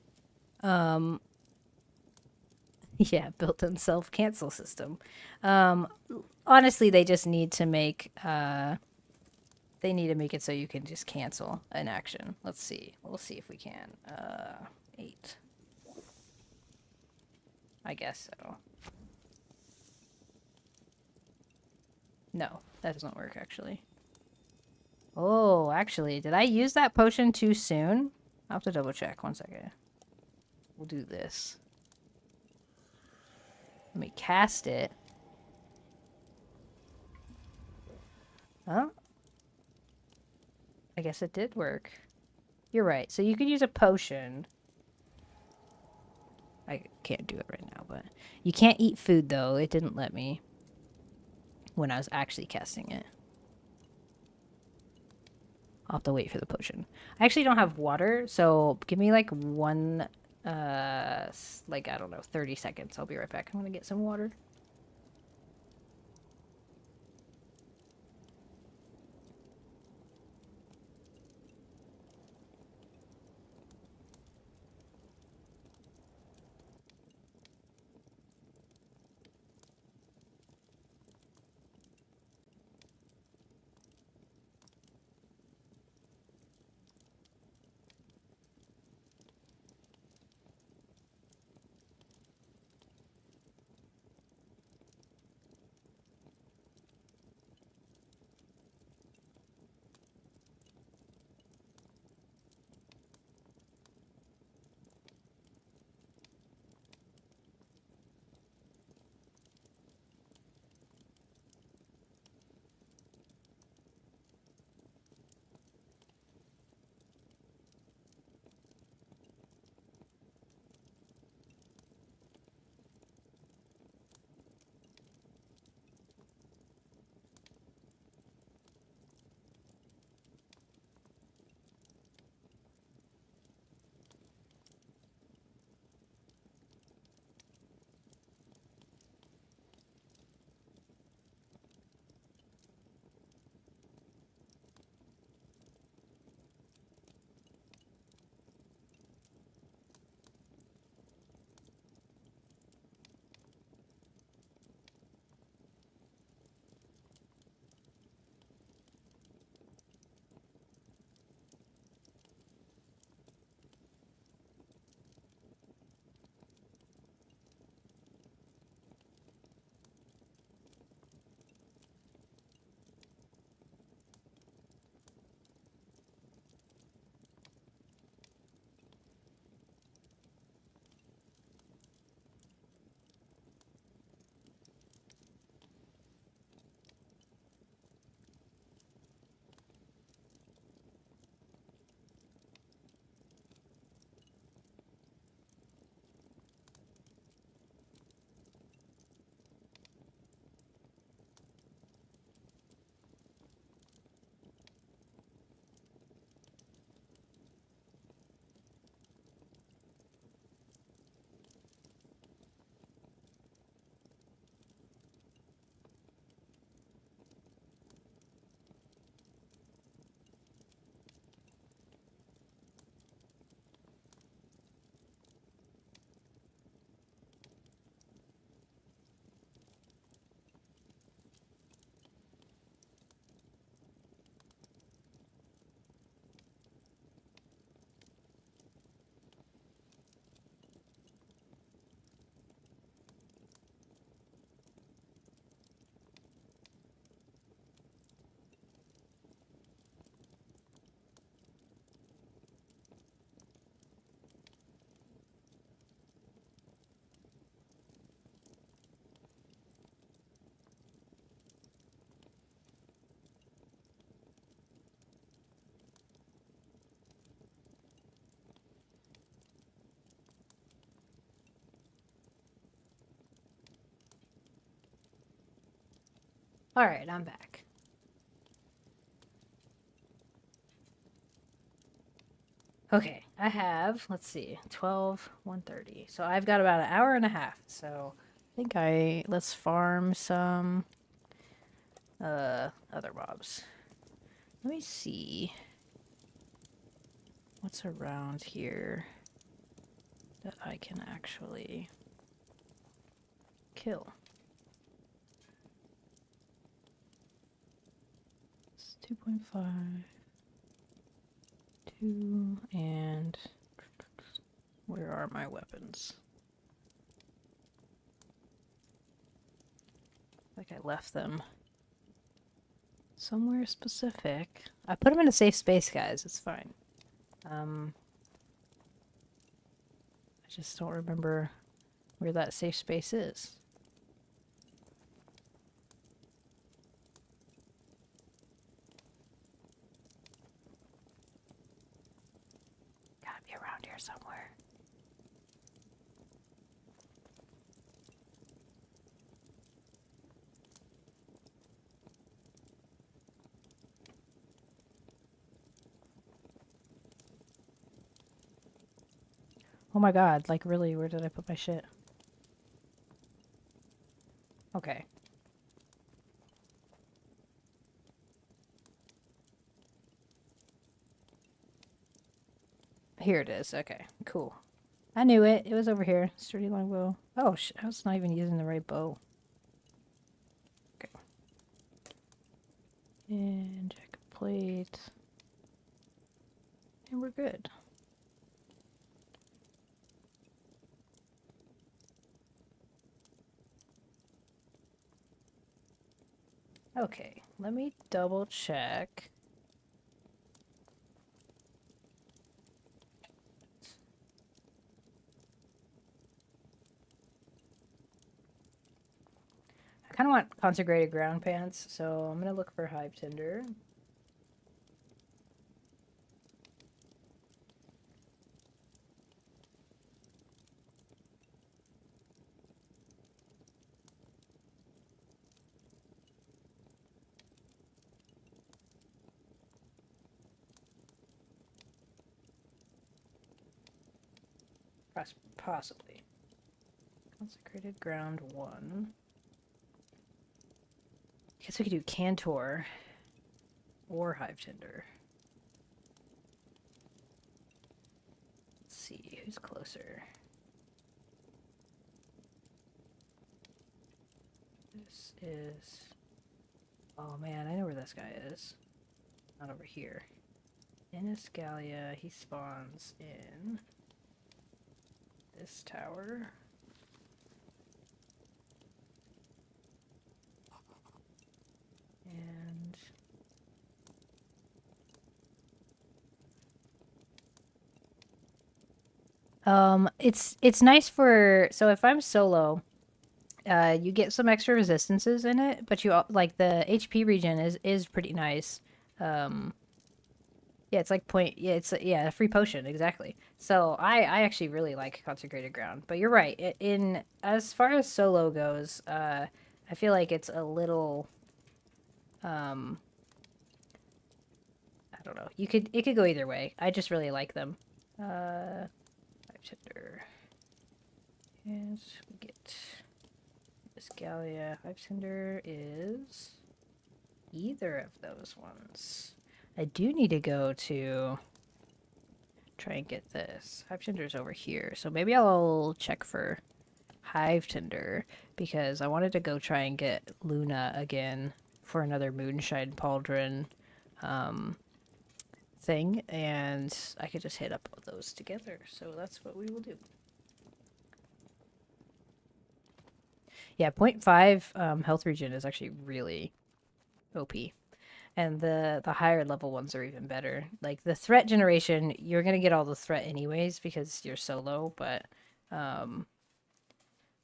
Um yeah, built-in self-cancel system. Um Honestly, they just need to make they need to make it so you can just cancel an action. Let's see. We'll see if we can. 8. I guess so. No, that doesn't work actually. Oh, actually, did I use that potion too soon? I'll have to double check. 1 second. We'll do this. Let me cast it. Huh? I guess it did work. You're right. So you could use a potion. I can't do it right now, but you can't eat food though. It didn't let me when I was actually casting it. I'll have to wait for the potion. I actually don't have water, so give me like one, like, I don't know, 30 seconds. I'll be right back. I'm gonna get some water. Alright, I'm back. Okay, I have, let's see, 12, 1:30. So I've got about an hour and a half. So I think let's farm some other mobs. Let me see what's around here that I can actually kill. It's 2.5, 2, and where are my weapons? Like I left them somewhere specific. I put them in a safe space, guys. It's fine. I just don't remember where that safe space is. Gotta be around here somewhere. Oh my god, like really, where did I put my shit? Okay. Here it is. Okay, cool. I knew it. It was over here. Sturdy longbow. Oh, I was not even using the right bow. Okay. And jacket plate. And we're good. Okay, let me double check. I kind of want consecrated ground pants, so I'm gonna look for hive tinder. Possibly. Consecrated ground 1. Guess we could do Cantor or hive tinder. Let's see who's closer. This is. Oh man, I know where this guy is. Not over here. Iniscalia, he spawns in this tower. And it's nice for, so if I'm solo, you get some extra resistances in it, but you like the HP regen is pretty nice. Yeah, it's like a free potion, exactly. So I actually really like consecrated ground, but you're right. In as far as solo goes, I feel like it's a little, I don't know. It could go either way. I just really like them. Hive tinder. Yes, we get this Gallia. Hive tinder is either of those ones. I do need to go to try and get this. Hive tinder's over here, so maybe I'll check for hive tinder because I wanted to go try and get Luna again for another moonshine pauldron thing, and I could just hit up those together. So that's what we will do. Yeah, 0.5 health regen is actually really OP. And the higher level ones are even better. Like the threat generation, you're gonna get all the threat anyways because you're solo, but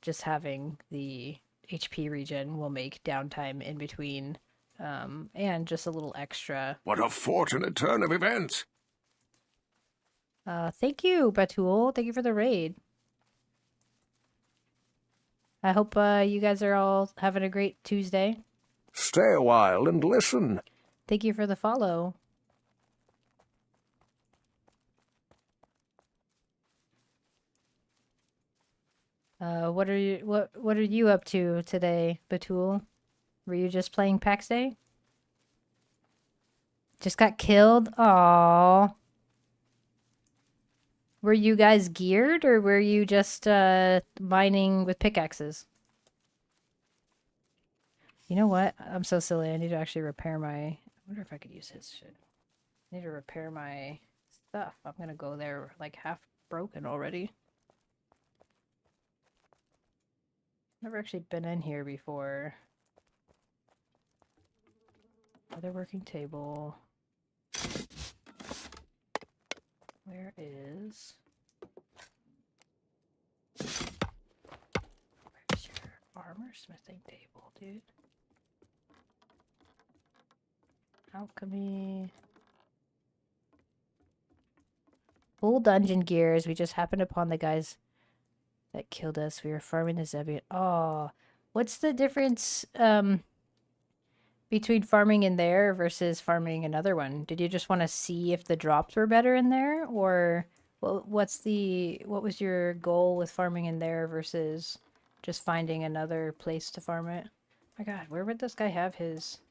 just having the HP regen will make downtime in between, and just a little extra. What a fortunate turn of events! Thank you, Batul. Thank you for the raid. I hope you guys are all having a great Tuesday. Stay a while and listen. Thank you for the follow. What are you up to today, Batul? Were you just playing Pax Day? Just got killed? Aww. Were you guys geared or were you just mining with pickaxes? You know what? I'm so silly. I need to actually repair my... I wonder if I could use his shit. I need to repair my stuff. I'm gonna go there like half broken already. Never actually been in here before. Other working table. Where is... Where's your armor smithing table, dude? Alchemy. Full dungeon gears. We just happened upon the guys that killed us. We were farming the Zebian. Oh, what's the difference between farming in there versus farming another one? Did you just want to see if the drops were better in there, or what was your goal with farming in there versus just finding another place to farm it? My God, where would this guy have his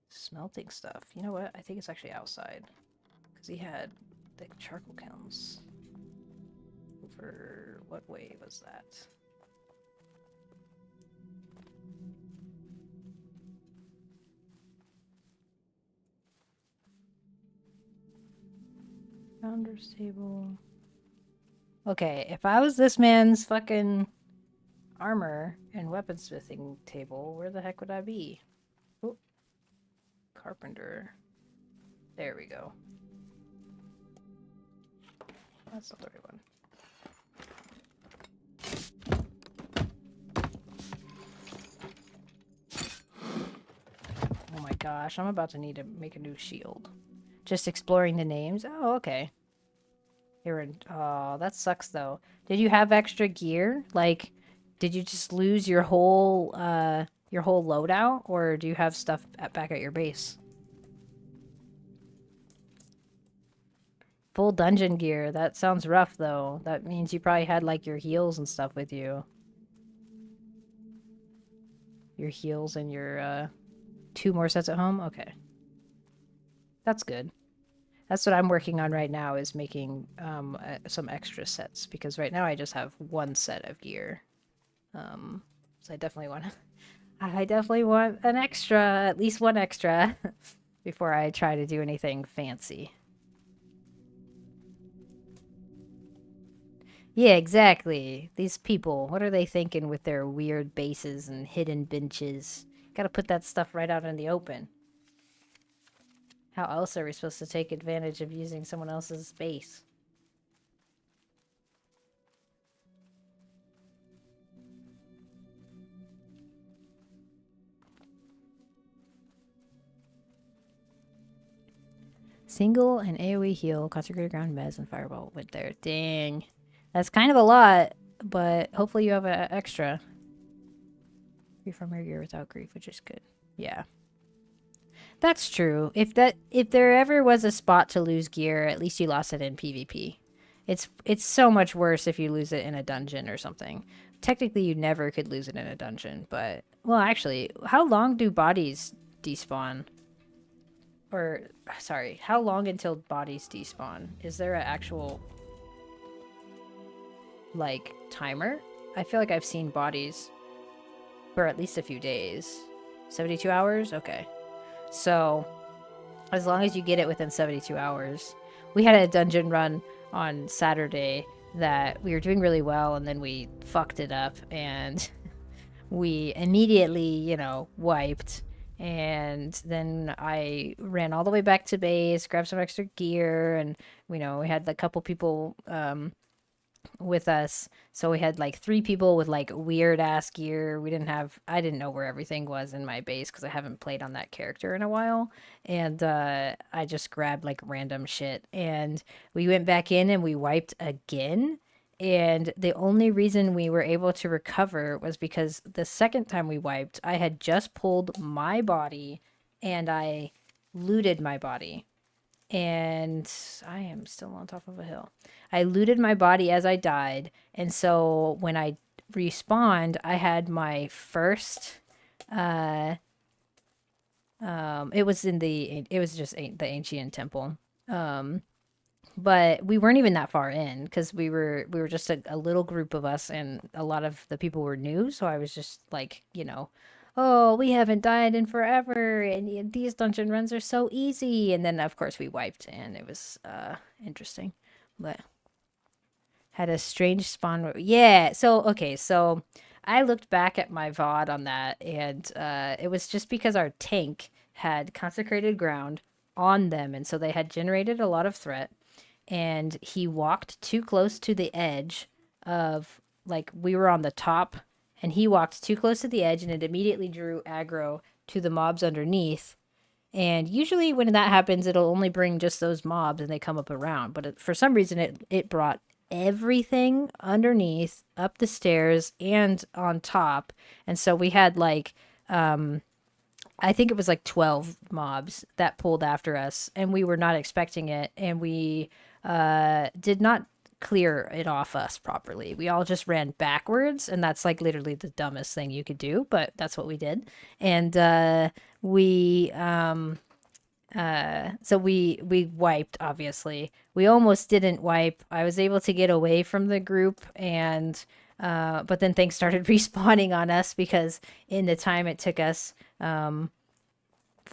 smelting stuff? You know what? I think it's actually outside because he had the charcoal kilns. Over what way was that? Founder's table. Okay, if I was this man's fucking armor and weaponsmithing table, where the heck would I be? Oh, carpenter. There we go. That's not the right one. Oh my gosh, I'm about to need to make a new shield. Just exploring the names. Oh, okay. Oh, that sucks though. Did you have extra gear? Like, did you just lose your whole loadout, or do you have stuff back at your base? Full dungeon gear. That sounds rough though. That means you probably had like your heals and stuff with you. Your heals and your 2 more sets at home? Okay. That's good. That's what I'm working on right now, is making some extra sets, because right now I just have 1 set of gear. So I definitely want an extra, at least 1 extra before I try to do anything fancy. Yeah, exactly. These people, what are they thinking with their weird bases and hidden benches? Gotta put that stuff right out in the open. How else are we supposed to take advantage of using someone else's space? Single and AoE heal, consecrated ground, mez, and fireball went there. Dang. That's kind of a lot, but hopefully you have an extra. Free from your gear without grief, which is good. Yeah. That's true. If there ever was a spot to lose gear, at least you lost it in PvP. It's so much worse if you lose it in a dungeon or something. Technically, you never could lose it in a dungeon, but... Well, actually, how long do bodies despawn? Or, sorry, how long until bodies despawn? Is there an actual, like, timer? I feel like I've seen bodies for at least a few days. 72 hours? Okay. So, as long as you get it within 72 hours. We had a dungeon run on Saturday that we were doing really well, and then we fucked it up, and we immediately, you know, wiped. And then I ran all the way back to base, grabbed some extra gear, and, you know, we had a couple people with us. So we had like 3 people with like weird ass gear. I didn't know where everything was in my base because I haven't played on that character in a while. And I just grabbed like random shit. And we went back in and we wiped again. And the only reason we were able to recover was because the second time we wiped, I had just pulled my body and I looted my body. And I am still on top of a hill. I looted my body as I died. And so when I respawned, I had my first it was just the ancient temple. But we weren't even that far in because we were just a little group of us, and a lot of the people were new. So I was just like, oh, we haven't died in forever, and these dungeon runs are so easy. And then of course we wiped, and it was interesting, but had a strange spawn. Yeah. So okay. So I looked back at my VOD on that, and it was just because our tank had consecrated ground on them, and so they had generated a lot of threat. And he walked too close to the edge of, like, we were on the top, and he walked too close to the edge, and it immediately drew aggro to the mobs underneath. And usually when that happens, it'll only bring just those mobs and they come up around. But for some reason, it brought everything underneath, up the stairs, and on top. And so we had like, I think it was like 12 mobs that pulled after us, and we were not expecting it. And we did not clear it off us properly. We all just ran backwards, and that's like literally the dumbest thing you could do, but that's what we did. And we so we wiped, obviously. We almost didn't wipe. I was able to get away from the group, and but then things started respawning on us because in the time it took us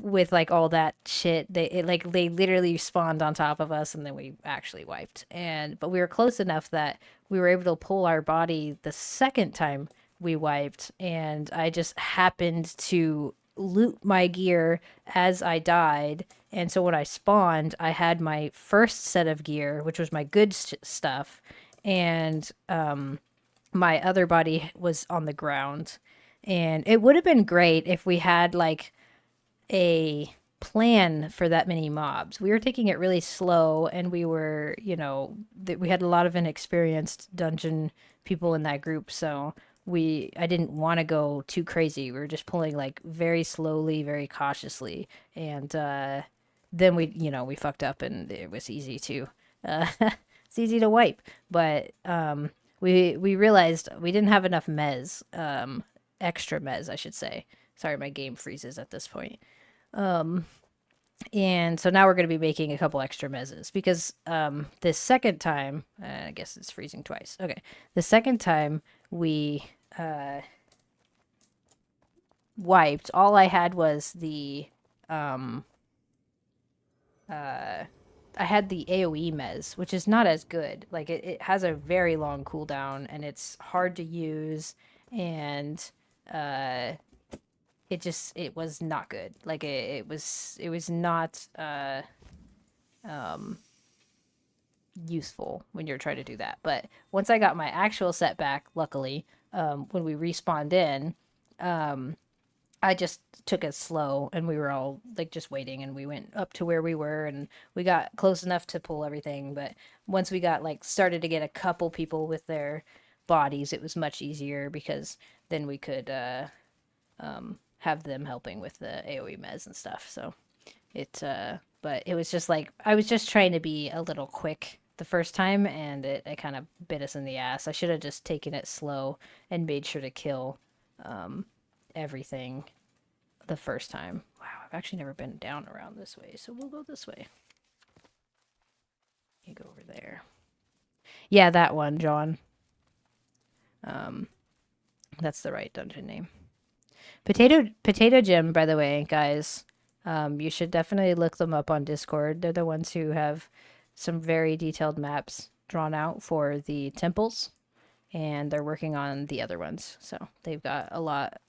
with like all that shit, they literally spawned on top of us, and then we actually wiped. But we were close enough that we were able to pull our body the second time we wiped, and I just happened to loot my gear as I died. And so when I spawned, I had my first set of gear, which was my good stuff, and my other body was on the ground. And it would have been great if we had like a plan for that many mobs. We were taking it really slow, and we were, we had a lot of inexperienced dungeon people in that group, so I didn't want to go too crazy. We were just pulling like very slowly, very cautiously, and then we fucked up, and it was easy to it's easy to wipe. But we realized we didn't have enough mez, extra mez, I should say. Sorry, my game freezes at this point. And so now we're going to be making a couple extra mezzes because this second time, I guess it's freezing twice. Okay. The second time we wiped, all I had was I had the AoE mez, which is not as good. Like it has a very long cooldown, and it's hard to use, and it was not good. Like it was not useful when you're trying to do that. But once I got my actual set back, luckily, when we respawned in, I just took it slow, and we were all like just waiting, and we went up to where we were, and we got close enough to pull everything. But once we got like started to get a couple people with their bodies, it was much easier because then we could have them helping with the AoE mez and stuff. So but it was just like I was just trying to be a little quick the first time, and it kind of bit us in the ass. I should have just taken it slow and made sure to kill everything the first time. Wow, I've actually never been down around this way, so we'll go this way. You go over there. Yeah, that one, John. That's the right dungeon name. Potato Gym, by the way, guys. You should definitely look them up on Discord. They're the ones who have some very detailed maps drawn out for the temples, and they're working on the other ones. So they've got a lot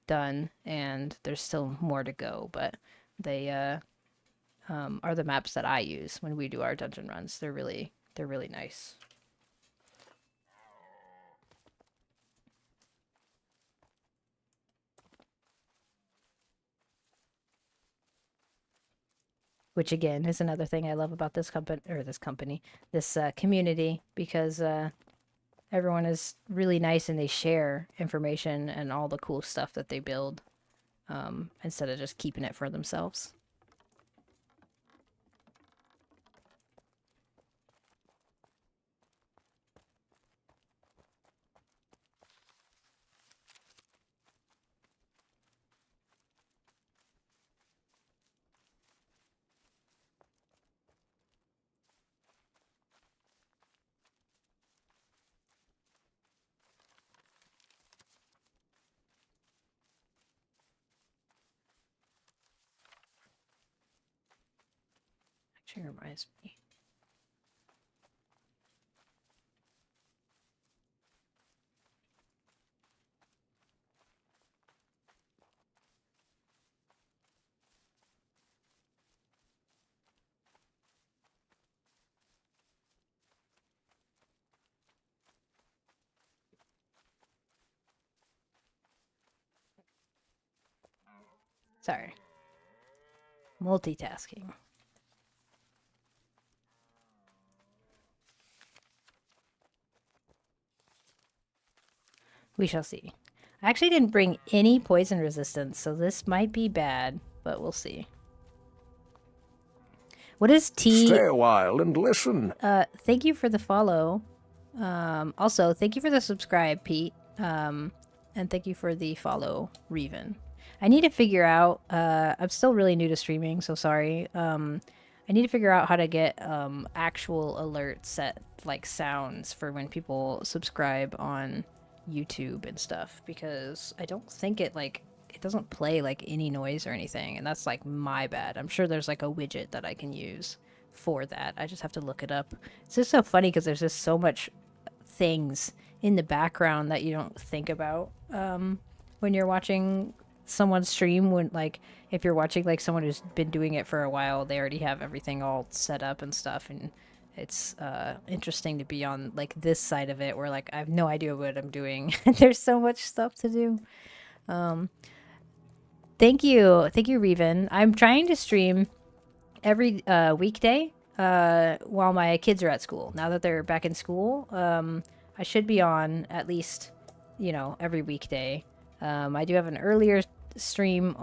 done, and there's still more to go, but they are the maps that I use when we do our dungeon runs. They're really nice. which again is another thing I love about this company, this community, because everyone is really nice and they share information and all the cool stuff that they build, instead of just keeping it for themselves. Actually reminds me. Sorry. Multitasking. We shall see. I actually didn't bring any poison resistance, so this might be bad, but we'll see. What is T? Stay a while and listen. Thank you for the follow. Also, thank you for the subscribe, Pete. And thank you for the follow, Reven. I need to figure out, I'm still really new to streaming, so sorry. I need to figure out how to get actual alerts set, like sounds for when people subscribe on YouTube and stuff, because I don't think it doesn't play like any noise or anything, and that's like my bad. I'm sure there's like a widget that I can use for that. I just have to look it up. It's just so funny because there's just so much things in the background that you don't think about when you're watching someone stream. When like if you're watching like someone who's been doing it for a while, they already have everything all set up and stuff, and it's interesting to be on like this side of it where like I have no idea what I'm doing. There's so much stuff to do. Thank you, Reven. I'm trying to stream every weekday while my kids are at school. Now that they're back in school, I should be on at least, every weekday. I do have an earlier stream,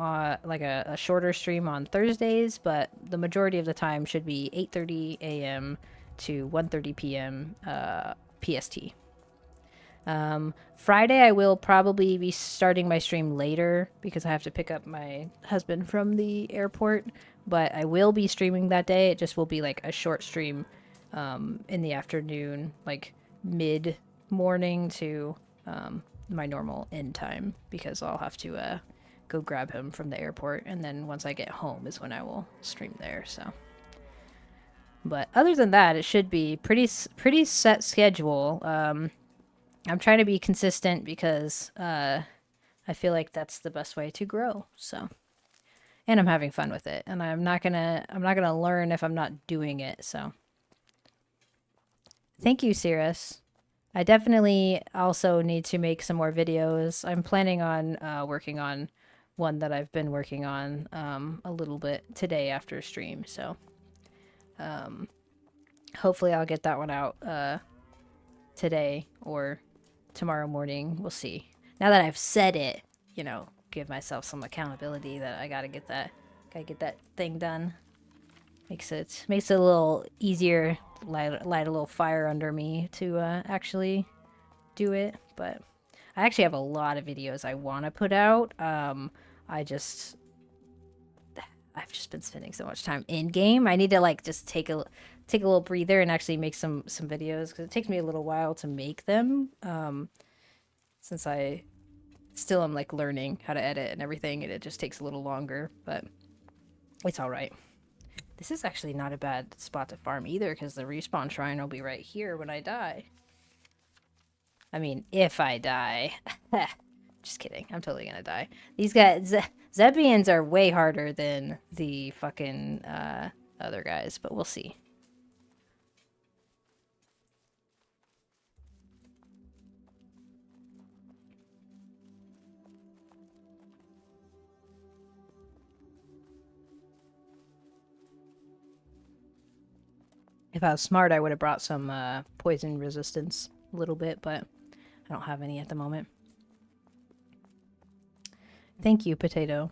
like a shorter stream on Thursdays, but the majority of the time should be 8:30 a.m. to 1:30 p.m. PST. Friday I will probably be starting my stream later because I have to pick up my husband from the airport, but I will be streaming that day. It just will be like a short stream in the afternoon, like mid morning to my normal end time, because I'll have to go grab him from the airport, and then once I get home is when I will stream there. So, but other than that, it should be pretty set schedule. I'm trying to be consistent because I feel like that's the best way to grow. So, and I'm having fun with it, and I'm not gonna learn if I'm not doing it. So, thank you, Cirrus. I definitely also need to make some more videos. I'm planning on working on one that I've been working on a little bit today after stream. So, hopefully I'll get that one out today or tomorrow morning. We'll see. Now that I've said it, give myself some accountability that I gotta get that thing done. Makes it a little easier, light a little fire under me to actually do it. But I actually have a lot of videos I want to put out. I've just been spending so much time in game. I need to like just take a little breather and actually make some videos, because it takes me a little while to make them. Since I still am like learning how to edit and everything, and it just takes a little longer, but it's all right. This is actually not a bad spot to farm either, because the respawn shrine will be right here when I die. I mean, if I die. Just kidding. I'm totally gonna die. These guys, Zebians are way harder than the fucking other guys, but we'll see. If I was smart, I would have brought some poison resistance a little bit, but I don't have any at the moment. Thank you, potato.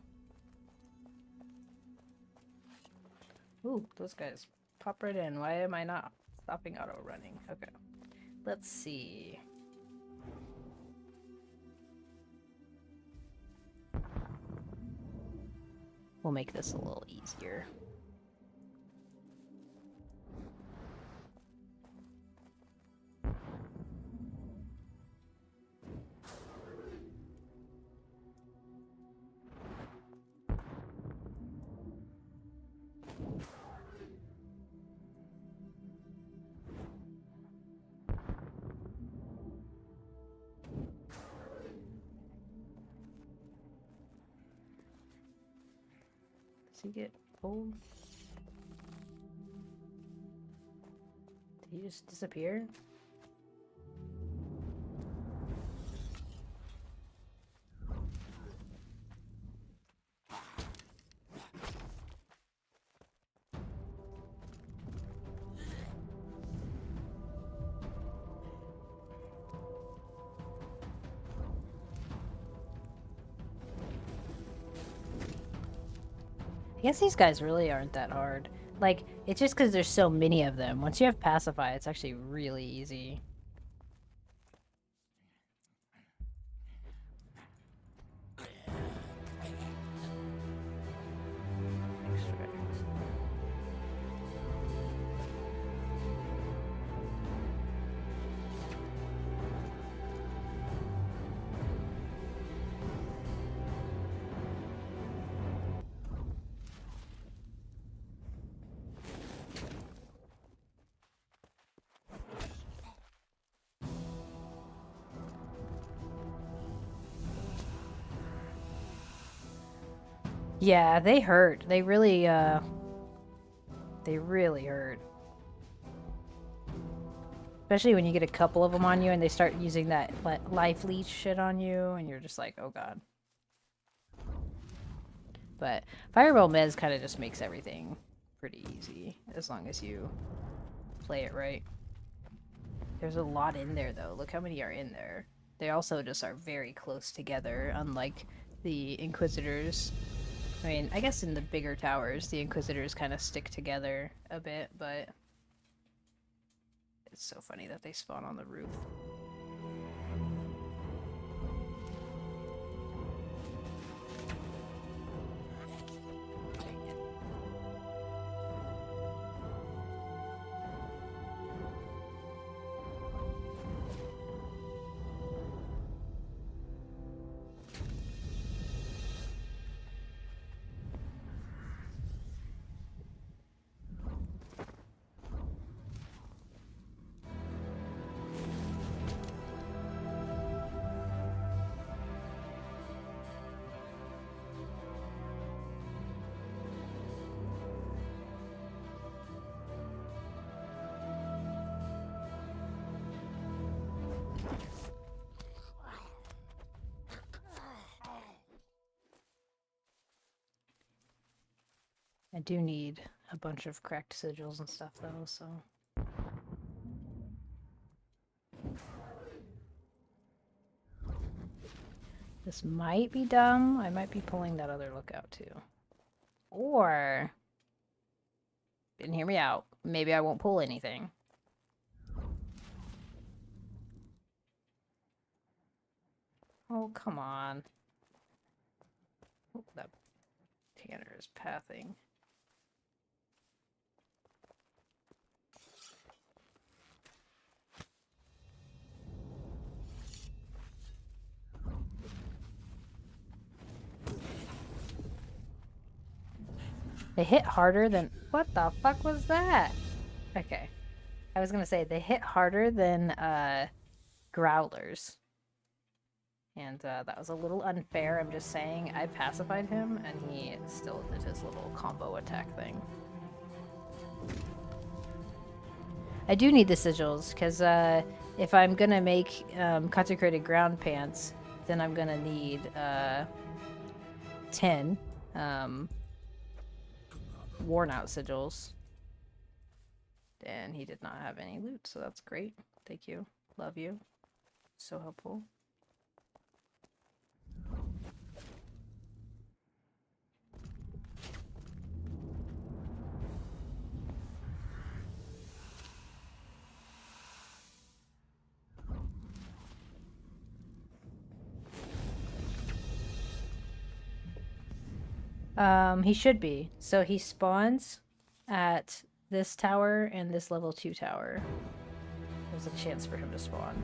Ooh, those guys pop right in. Why am I not stopping auto running? Okay. Let's see. We'll make this a little easier. Does he get pulled? Did he just disappear? I guess these guys really aren't that hard. Like, it's just because there's so many of them. Once you have Pacify, it's actually really easy. Yeah, they hurt. They really hurt. Especially when you get a couple of them on you and they start using that life leech shit on you and you're just like, oh god. But Fireball Mez kind of just makes everything pretty easy as long as you play it right. There's a lot in there though. Look how many are in there. They also just are very close together, unlike the Inquisitors. I mean, I guess in the bigger towers, the Inquisitors kind of stick together a bit, but it's so funny that they spawn on the roof. I do need a bunch of cracked sigils and stuff though, so... This might be dumb. I might be pulling that other lookout too. Or... Didn't hear me out. Maybe I won't pull anything. Oh, come on. Oh, that Tanner is pathing. They hit harder than... What the fuck was that? Okay. I was gonna say, they hit harder than, growlers. And, that was a little unfair, I'm just saying. I pacified him, and he still did his little combo attack thing. I do need the sigils, because, if I'm gonna make, consecrated ground pants, then I'm gonna need, 10, worn out sigils. And he did not have any loot, so that's great. Thank you. Love you. So helpful. He should be. So he spawns at this tower and this level 2 tower. There's a chance for him to spawn.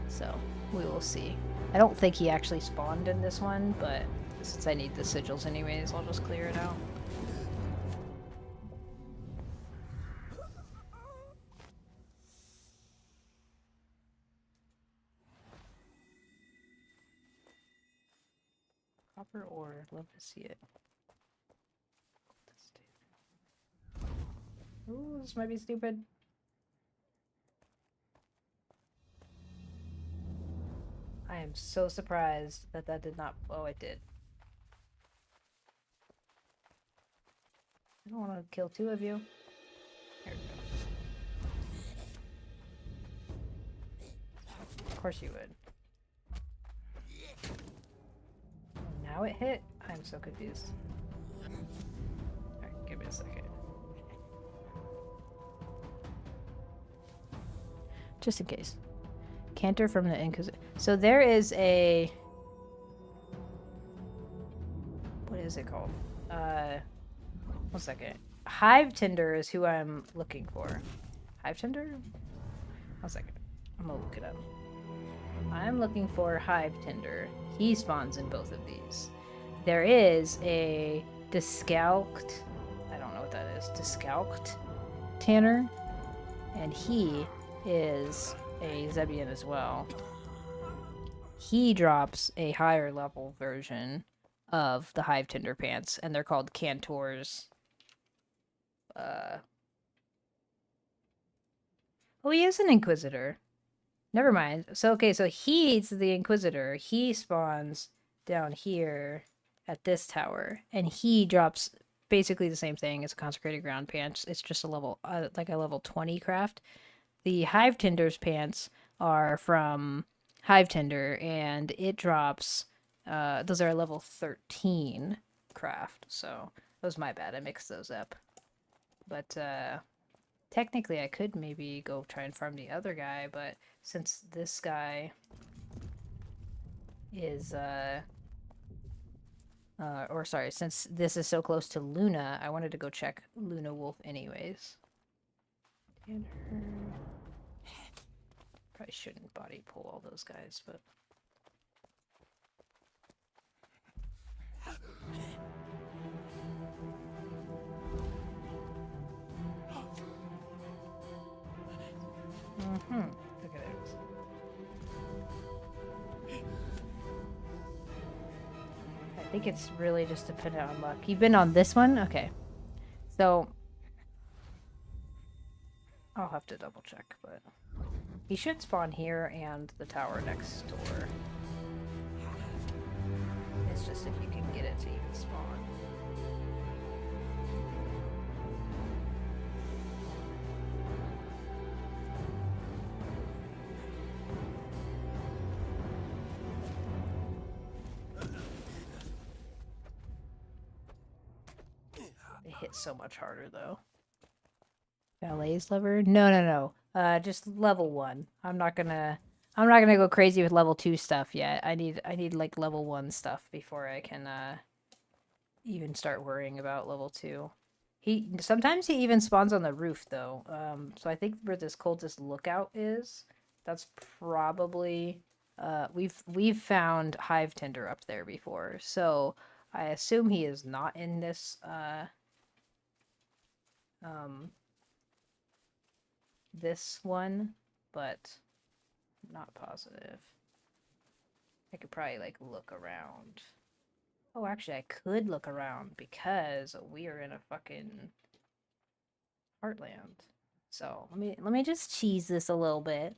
So, we will see. I don't think he actually spawned in this one, but since I need the sigils anyways, I'll just clear it out. Copper ore, love to see it. Ooh, this might be stupid. I am so surprised that that did not... Oh, it did. I don't want to kill two of you. There we go. Of course you would. Now it hit? I'm so confused. Alright, give me a second. Just in case. Canter from the Inquisitor. So there is a... What is it called? 1 second. Hive Tender is who I'm looking for. Hive Tender? 1 second. I'm gonna look it up. I'm looking for Hive Tender. He spawns in both of these. There is a Discalced... I don't know what that is. Discalced Tanner. And he is a Zebian as well. He drops a higher level version of the Hive Tender pants, and they're called Cantor's. Oh, he is an Inquisitor. Never mind. So, okay, so he's the Inquisitor. He spawns down here at this tower, and he drops basically the same thing as a Consecrated Ground pants. It's just a level, like a level 20 craft. The Hive Tender's pants are from Hive Tender, and it drops, those are a level 13 craft, so that was my bad. I mixed those up. But, technically I could maybe go try and farm the other guy, but since this guy is, or sorry, since this is so close to Luna, I wanted to go check Luna Wolf anyways. Tanner. Probably shouldn't body pull all those guys, but... Look at it. I think it's really just dependent on luck. You've been on this one? Okay. So... I'll have to double check, but... He should spawn here and the tower next door. It's just if you can get it to even spawn. It hits so much harder though. Ballet's lever? No. Just level 1. I'm not gonna go crazy with level 2 stuff yet. I need like level 1 stuff before I can even start worrying about level 2. Sometimes he even spawns on the roof though. So I think where this cultist lookout is, that's probably we've found Hive Tender up there before. So I assume he is not in this this one, but I'm not positive. I could probably like look around. Oh, actually I could look around because we are in a fucking heartland. So let me just cheese this a little bit.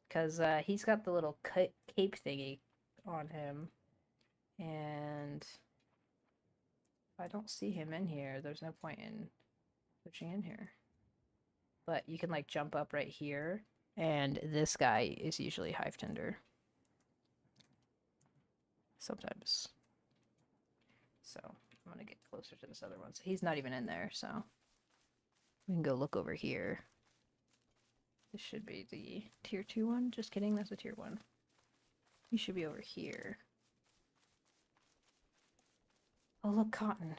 Cause he's got the little cape thingy on him. And if I don't see him in here, there's no point in pushing in here. But you can like jump up right here, and this guy is usually Hive Tender. Sometimes. So I'm gonna get closer to this other one. So he's not even in there, so we can go look over here. This should be the tier 2 one. Just kidding, that's a tier 1. He should be over here. Oh, look, cotton.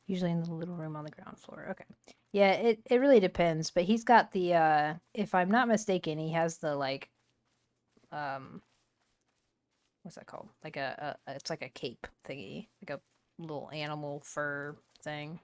Usually in the little room on the ground floor. Okay. Yeah, it really depends, but he's got the if I'm not mistaken, he has the like what's that called? Like it's like a cape thingy, like a little animal fur thing.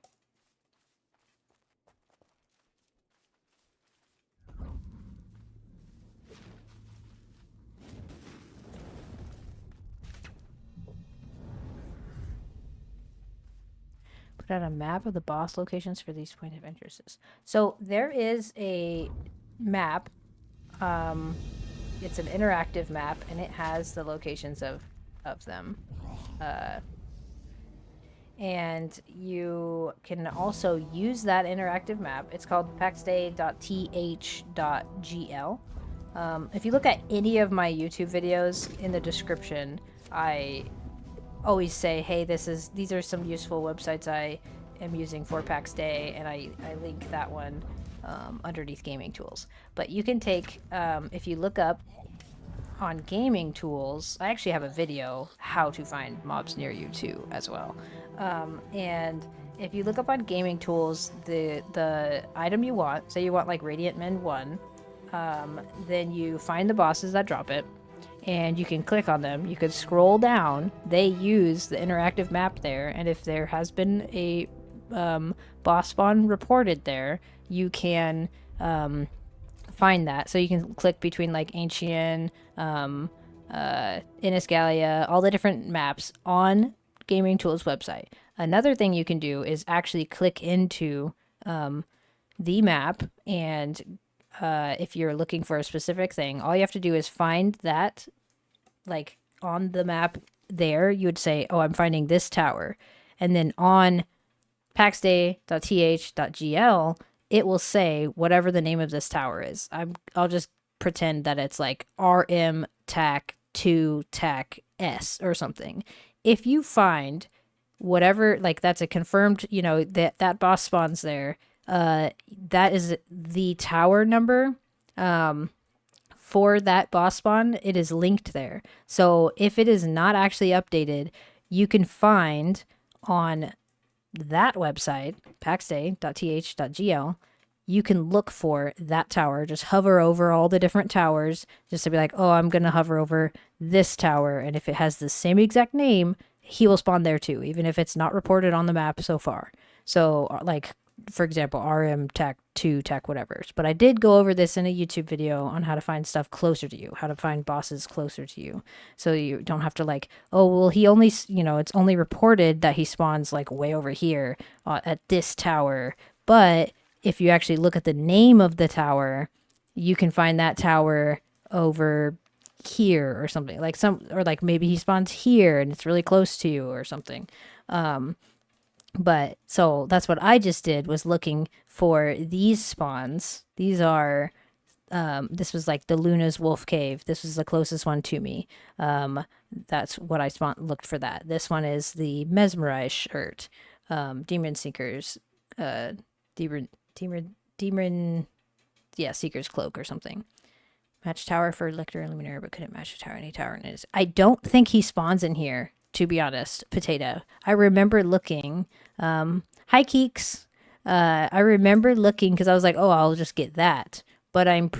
Put out a map of the boss locations for these point of interests. So there is a map. It's an interactive map, and it has the locations of them. And you can also use that interactive map. It's called paxday.th.gl. If you look at any of my YouTube videos in the description, I always say, hey, these are some useful websites I am using for Pax Dei, and I link that one underneath gaming tools. But you can take, if you look up on gaming tools, I actually have a video how to find mobs near you too as well. And if you look up on gaming tools, the item you want, say you want like Radiant Men 1, then you find the bosses that drop it, and you can click on them. You could scroll down. They use the interactive map there, and if there has been a boss spawn reported there, you can find that. So you can click between like Ancient, Innisgalia, all the different maps on Gaming Tools website. Another thing you can do is actually click into the map, and if you're looking for a specific thing, all you have to do is find that, like on the map there, you would say, oh, I'm finding this tower. And then on paxday.th.gl, it will say whatever the name of this tower is. I'll just pretend that it's like RM TAC 2 TAC S or something. If you find whatever, like that's a confirmed, that boss spawns there, that is the tower number for that boss spawn. It is linked there. So if it is not actually updated, you can find on that website, paxday.th.gl, you can look for that tower. Just hover over all the different towers just to be like, oh, I'm going to hover over this tower. And if it has the same exact name, he will spawn there too, even if it's not reported on the map so far. So like, for example, RM TAC 2 TAC whatever. But I did go over this in a YouTube video on how to find stuff closer to you, how to find bosses closer to you. So you don't have to like, oh, well, he only, it's only reported that he spawns like way over here at this tower. But if you actually look at the name of the tower, you can find that tower over here or something, like or like maybe he spawns here and it's really close to you or something. But so that's what I just did, was looking for these spawns. These are this was like the Luna's Wolf Cave. This was the closest one to me. That's what I looked for that. This one is the Mesmerize shirt. Demon Seeker's Demon Seeker's cloak or something. Match tower for Lictor and Luminary, but couldn't match the tower. Any tower in it. I don't think he spawns in here, to be honest. Potato. I remember looking. Hi, Keeks. I remember looking because I was like, oh, I'll just get that. But I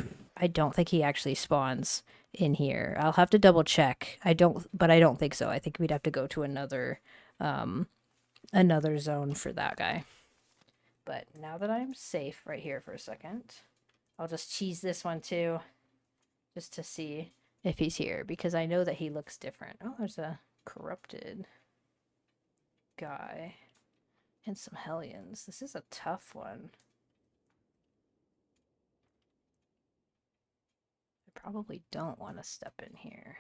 don't think he actually spawns in here. I'll have to double check. I don't think so. I think we'd have to go to another zone for that guy. But now that I'm safe right here for a second, I'll just cheese this one too, just to see if he's here, because I know that he looks different. Oh, there's a corrupted guy and some hellions. This is a tough one. I probably don't want to step in here.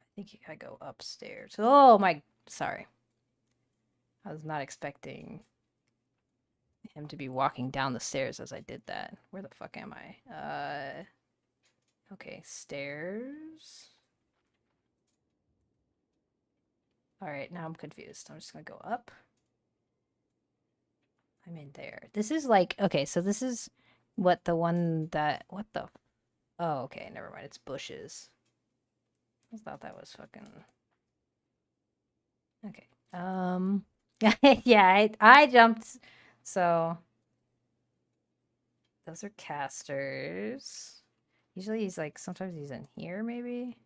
I think you gotta go upstairs. Oh my, sorry. I was not expecting him to be walking down the stairs as I did that. Where the fuck am I? Okay, stairs. Alright, now I'm confused. I'm just gonna go up. I'm in there. This is like, okay, so this is what the one that, what the, oh, okay, never mind. It's bushes. I thought that was fucking, okay. Yeah, I jumped, so those are casters. Usually he's like, sometimes he's in here, maybe?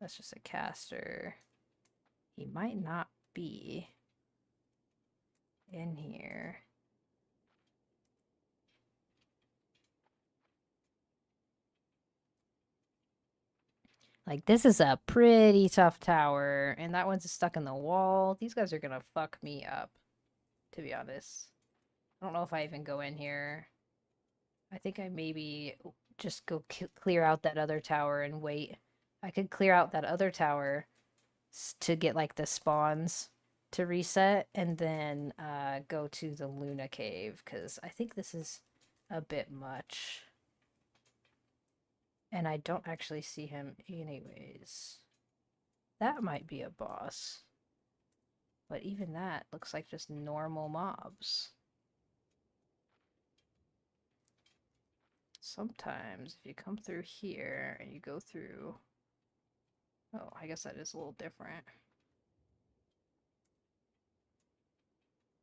That's just a caster. He might not be in here. Like, this is a pretty tough tower, and that one's stuck in the wall. These guys are gonna fuck me up, to be honest. I don't know if I even go in here. I think I maybe just go clear out that other tower and wait. I could clear out that other tower to get, like, the spawns to reset, and then go to the Luna Cave, because I think this is a bit much. And I don't actually see him anyways. That might be a boss. But even that looks like just normal mobs. Sometimes if you come through here and you go through... Oh, I guess that is a little different.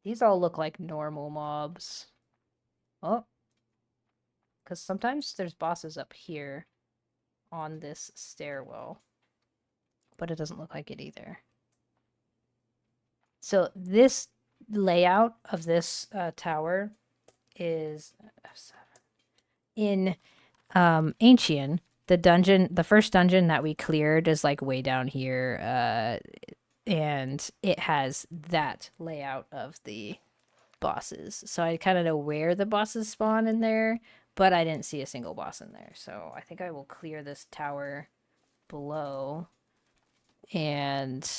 These all look like normal mobs. Oh. Because sometimes there's bosses up here on this stairwell. But it doesn't look like it either. So this layout of this tower is in Ancient. The first dungeon that we cleared is like way down here, and it has that layout of the bosses. So I kind of know where the bosses spawn in there, but I didn't see a single boss in there. So I think I will clear this tower below, and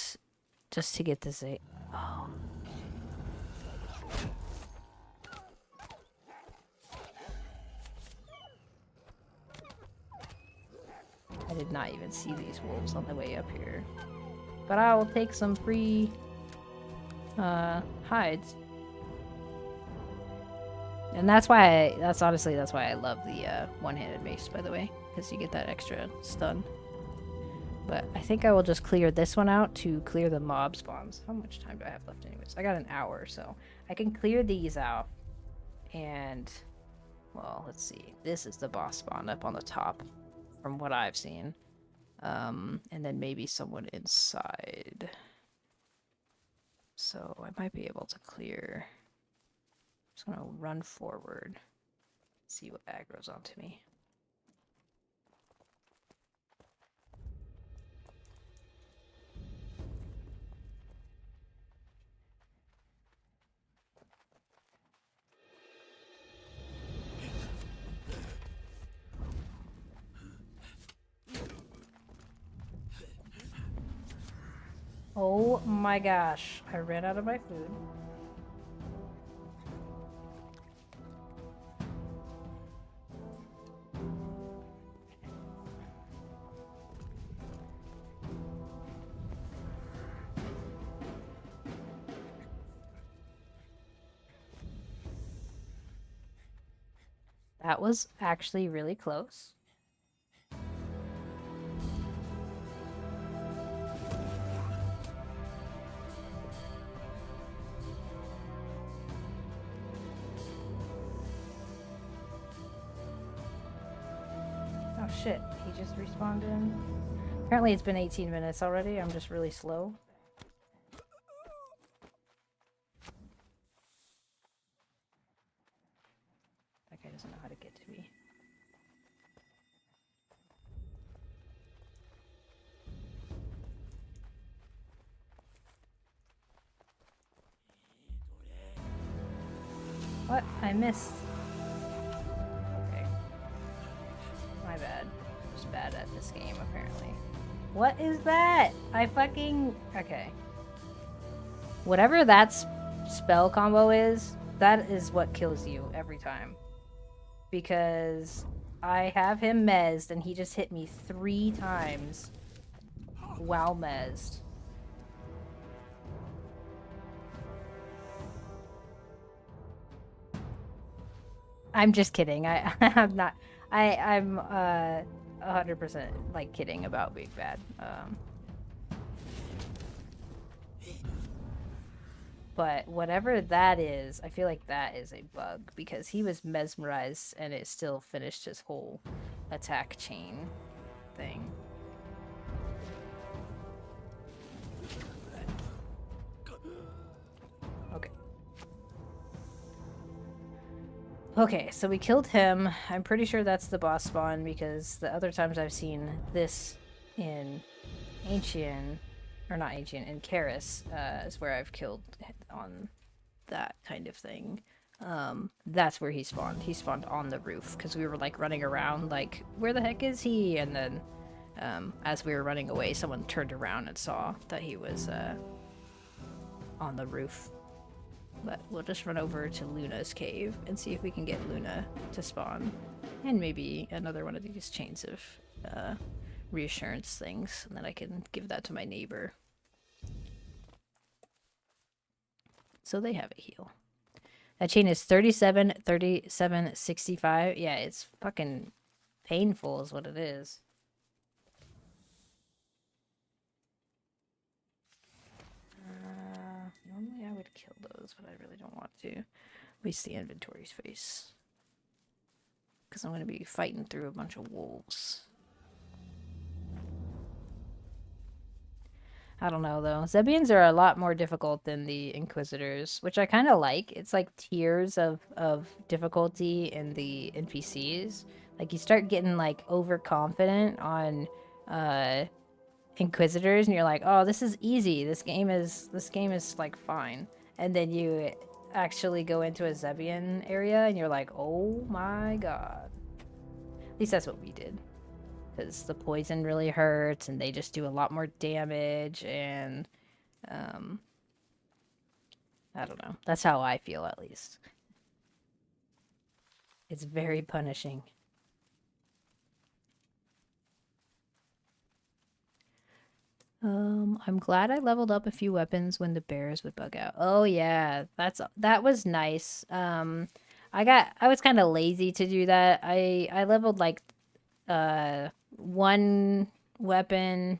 just to get this. Oh. I did not even see these wolves on the way up here. But I will take some free hides. And that's why that's why I love the one-handed mace, by the way, because you get that extra stun. But I think I will just clear this one out to clear the mob spawns. How much time do I have left anyways? I got an hour, so I can clear these out. And, well, let's see. This is the boss spawn up on the top, from what I've seen. And then maybe someone inside. So I might be able to clear. I'm just gonna run forward. See what aggro's onto me. Oh my gosh, I ran out of my food. That was actually really close. Oh shit, he just respawned in. Apparently it's been 18 minutes already, I'm just really slow. That guy doesn't know how to get to me. What? I missed. Okay. My bad. I'm just bad at this game, apparently. What is that? I fucking... Okay. Whatever that spell combo is, that is what kills you every time. Because I have him mezzed, and he just hit me 3 times while mezzed. I'm just kidding. I'm not. I'm 100% like kidding about being bad. But whatever that is, I feel like that is a bug because he was mesmerized and it still finished his whole attack chain thing. Okay. Okay, so we killed him. I'm pretty sure that's the boss spawn because the other times I've seen this in Ancient, or not Ancient, in Karis, is where I've killed on that kind of thing. That's where he spawned. He spawned on the roof because we were like running around like, where the heck is he? And then as we were running away, someone turned around and saw that he was on the roof. But we'll just run over to Luna's cave and see if we can get Luna to spawn. And maybe another one of these chains of reassurance things. And then I can give that to my neighbor. So they have a heal. That chain is 37, 37, 65. Yeah, it's fucking painful is what it is. Normally I would kill those, but I really don't want to waste the inventory space. Because I'm going to be fighting through a bunch of wolves. I don't know, though. Zebians are a lot more difficult than the Inquisitors, which I kind of like. It's like tiers of difficulty in the NPCs. Like, you start getting, like, overconfident on Inquisitors, and you're like, oh, this is easy. This game is, like, fine. And then you actually go into a Zebian area, and you're like, oh my god. At least that's what we did. Because the poison really hurts and they just do a lot more damage and I don't know. That's how I feel, at least. It's very punishing. I'm glad I leveled up a few weapons when the bears would bug out. Oh yeah, that was nice. I was kind of lazy to do that. I leveled like one weapon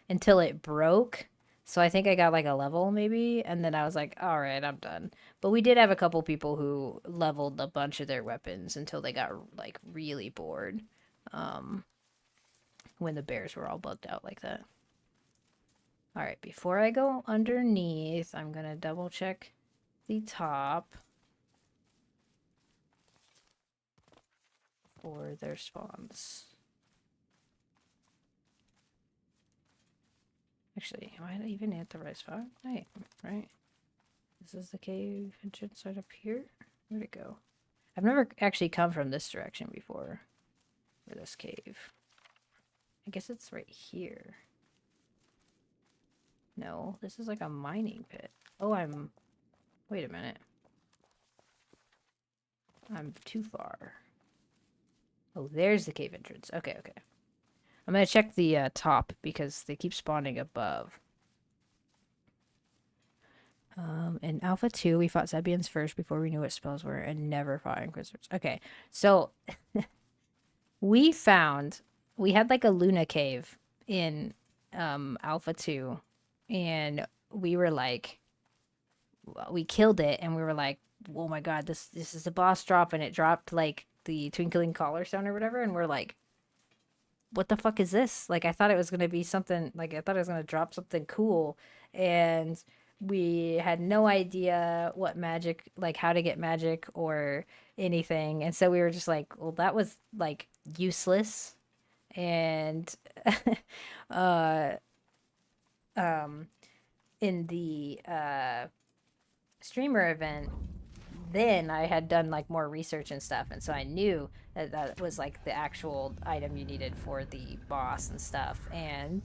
until it broke. So I think I got like a level maybe, and then I was like, all right, I'm done. But we did have a couple people who leveled a bunch of their weapons until they got like really bored when the bears were all bugged out like that. All right, before I go underneath, I'm going to double check the top for their spawns. Actually, am I even at the right spot? Right. This is the cave entrance right up here. Where'd it go? I've never actually come from this direction before. For this cave. I guess it's right here. No, this is like a mining pit. Oh, wait a minute. I'm too far. Oh, there's the cave entrance. Okay. I'm gonna check the top because they keep spawning above. In Alpha 2, we fought Zebians first before we knew what spells were and never fought Inquisitors. Okay, so we had like a Luna cave in Alpha 2, and we were like, we killed it, and we were like, oh my god, this is a boss drop, and it dropped like the Twinkling Collar Stone or whatever, and we're like, what the fuck is this? Like, I thought it was gonna be something, like, I thought it was gonna drop something cool, and we had no idea what magic, like, how to get magic or anything, and so we were just like, well, that was, like, useless, and, in the, streamer event, then I had done like more research and stuff, and so I knew that that was like the actual item you needed for the boss and stuff. And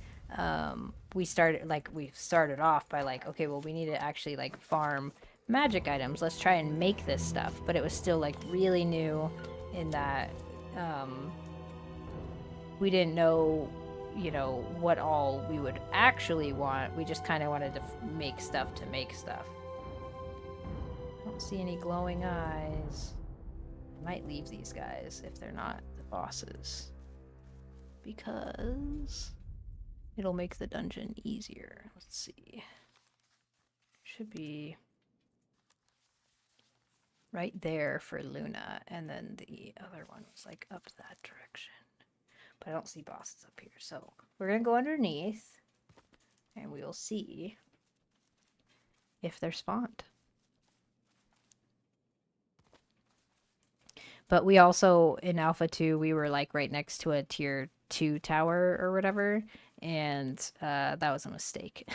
we started off by like, okay, well, we need to actually like farm magic items. Let's try and make this stuff. But it was still like really new in that we didn't know, you know, what all we would actually want. We just kind of wanted to make stuff to make stuff. I don't see any glowing eyes. I might leave these guys if they're not the bosses, because it'll make the dungeon easier. Let's see. Should be right there for Luna, and then the other one was like up that direction. But I don't see bosses up here, so we're gonna go underneath, and we will see if they're spawned. But we also, in Alpha 2, we were like right next to a tier 2 tower or whatever, and that was a mistake.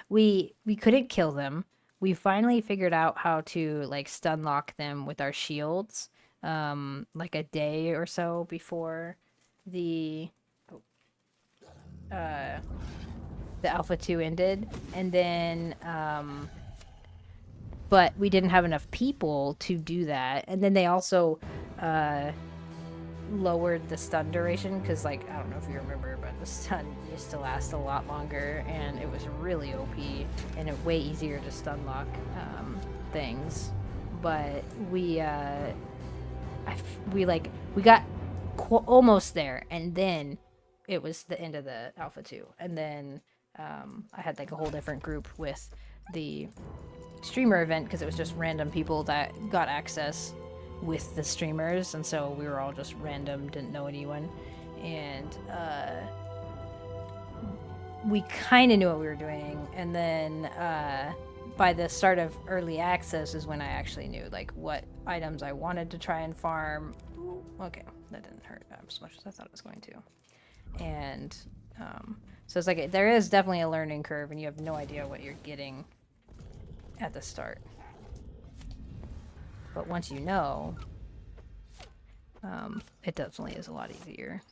we couldn't kill them. We finally figured out how to like stun lock them with our shields, like a day or so before the Alpha 2 ended, and then but we didn't have enough people to do that. And then they also lowered the stun duration, because like, I don't know if you remember, but the stun used to last a lot longer, and it was really OP and it way easier to stun lock things. But we got almost there, and then it was the end of the Alpha 2, and then I had like a whole different group with the streamer event, because it was just random people that got access with the streamers, and so we were all just random, didn't know anyone, and we kind of knew what we were doing. And then by the start of early access is when I actually knew like what items I wanted to try and farm. Ooh, okay, that didn't hurt as much as I thought it was going to. And so it's like there is definitely a learning curve, and you have no idea what you're getting at the start. But once you know, it definitely is a lot easier.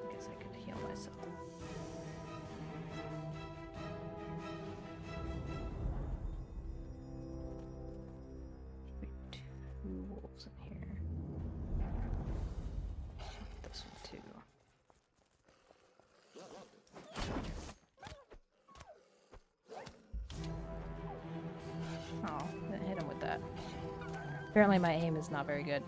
I guess I could heal myself. Two wolves in here. This one too. Oh, didn't hit him with that. Apparently my aim is not very good.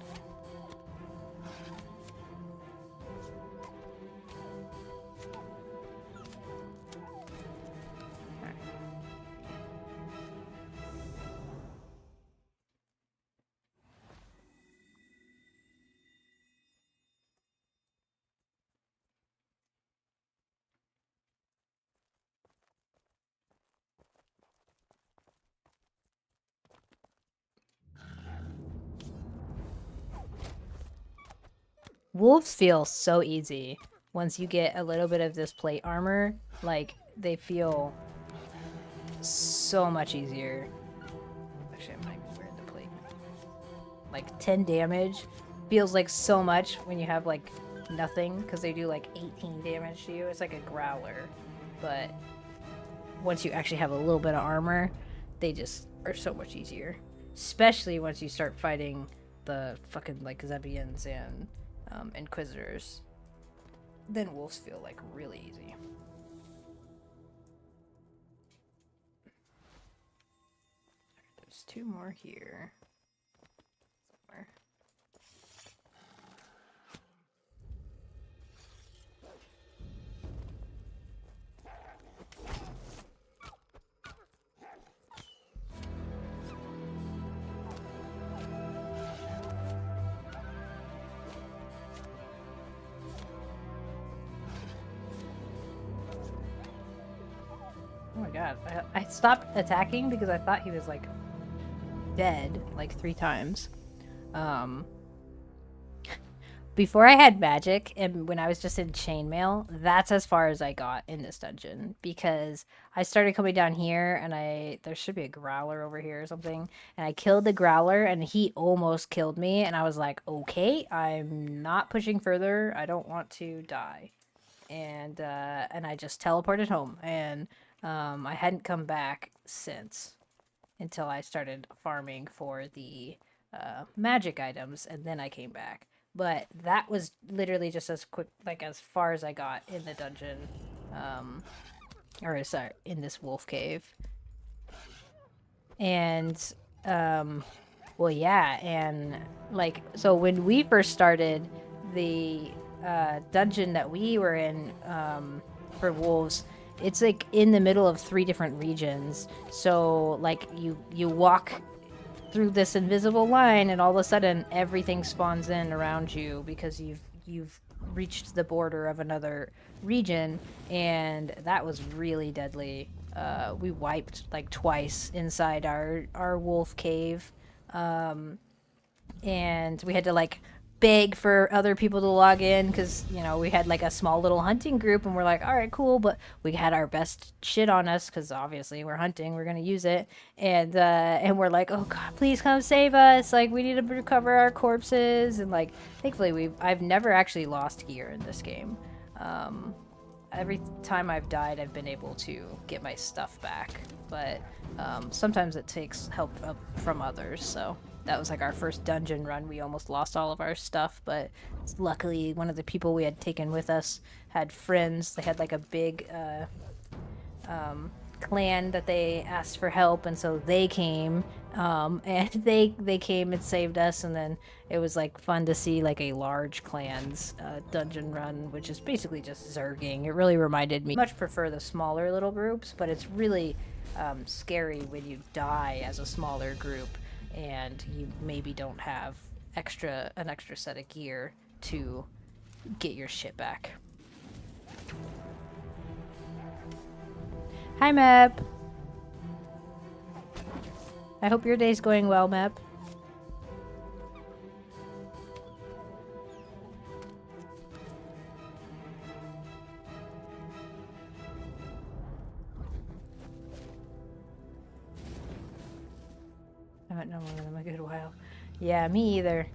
Wolves feel so easy once you get a little bit of this plate armor. Like, they feel so much easier. Actually, I might wear the plate. Like, 10 damage feels like so much when you have, like, nothing, because they do, like, 18 damage to you. It's like a growler. But once you actually have a little bit of armor, they just are so much easier. Especially once you start fighting the fucking, like, Zebians and Inquisitors. Then wolves feel like really easy. There's two more here. Somewhere. Oh my god, I stopped attacking because I thought he was like dead like 3 times. before I had magic and when I was just in chainmail, that's as far as I got in this dungeon because I started coming down here and there should be a growler over here or something, and I killed the growler and he almost killed me, and I was like, okay, I'm not pushing further. I don't want to die. And I just teleported home, and I hadn't come back since until I started farming for the magic items, and then I came back. But that was literally just as quick, like as far as I got in the dungeon, or sorry, in this wolf cave. And well, yeah, and like so when we first started the dungeon that we were in for wolves, it's like in the middle of 3 different regions. So like you walk through this invisible line and all of a sudden everything spawns in around you because you've reached the border of another region, and that was really deadly. We wiped like twice inside our wolf cave, and we had to like beg for other people to log in because we had like a small little hunting group, and we're like, all right, cool, but we had our best shit on us because obviously we're hunting, we're gonna use it, and we're like, oh god, please come save us, like we need to recover our corpses. And like thankfully I've never actually lost gear in this game. Every time I've died, I've been able to get my stuff back, but sometimes it takes help from others. So that was like our first dungeon run. We almost lost all of our stuff, but luckily one of the people we had taken with us had friends. They had like a big clan that they asked for help, and so they came, and they came and saved us. And then it was like fun to see like a large clan's dungeon run, which is basically just zerging. It really reminded me. I much prefer the smaller little groups, but it's really scary when you die as a smaller group and you maybe don't have an extra set of gear to get your shit back. Hi, Mep. I hope your day's going well, Mep. I haven't known one of them in a good while. Yeah, me either.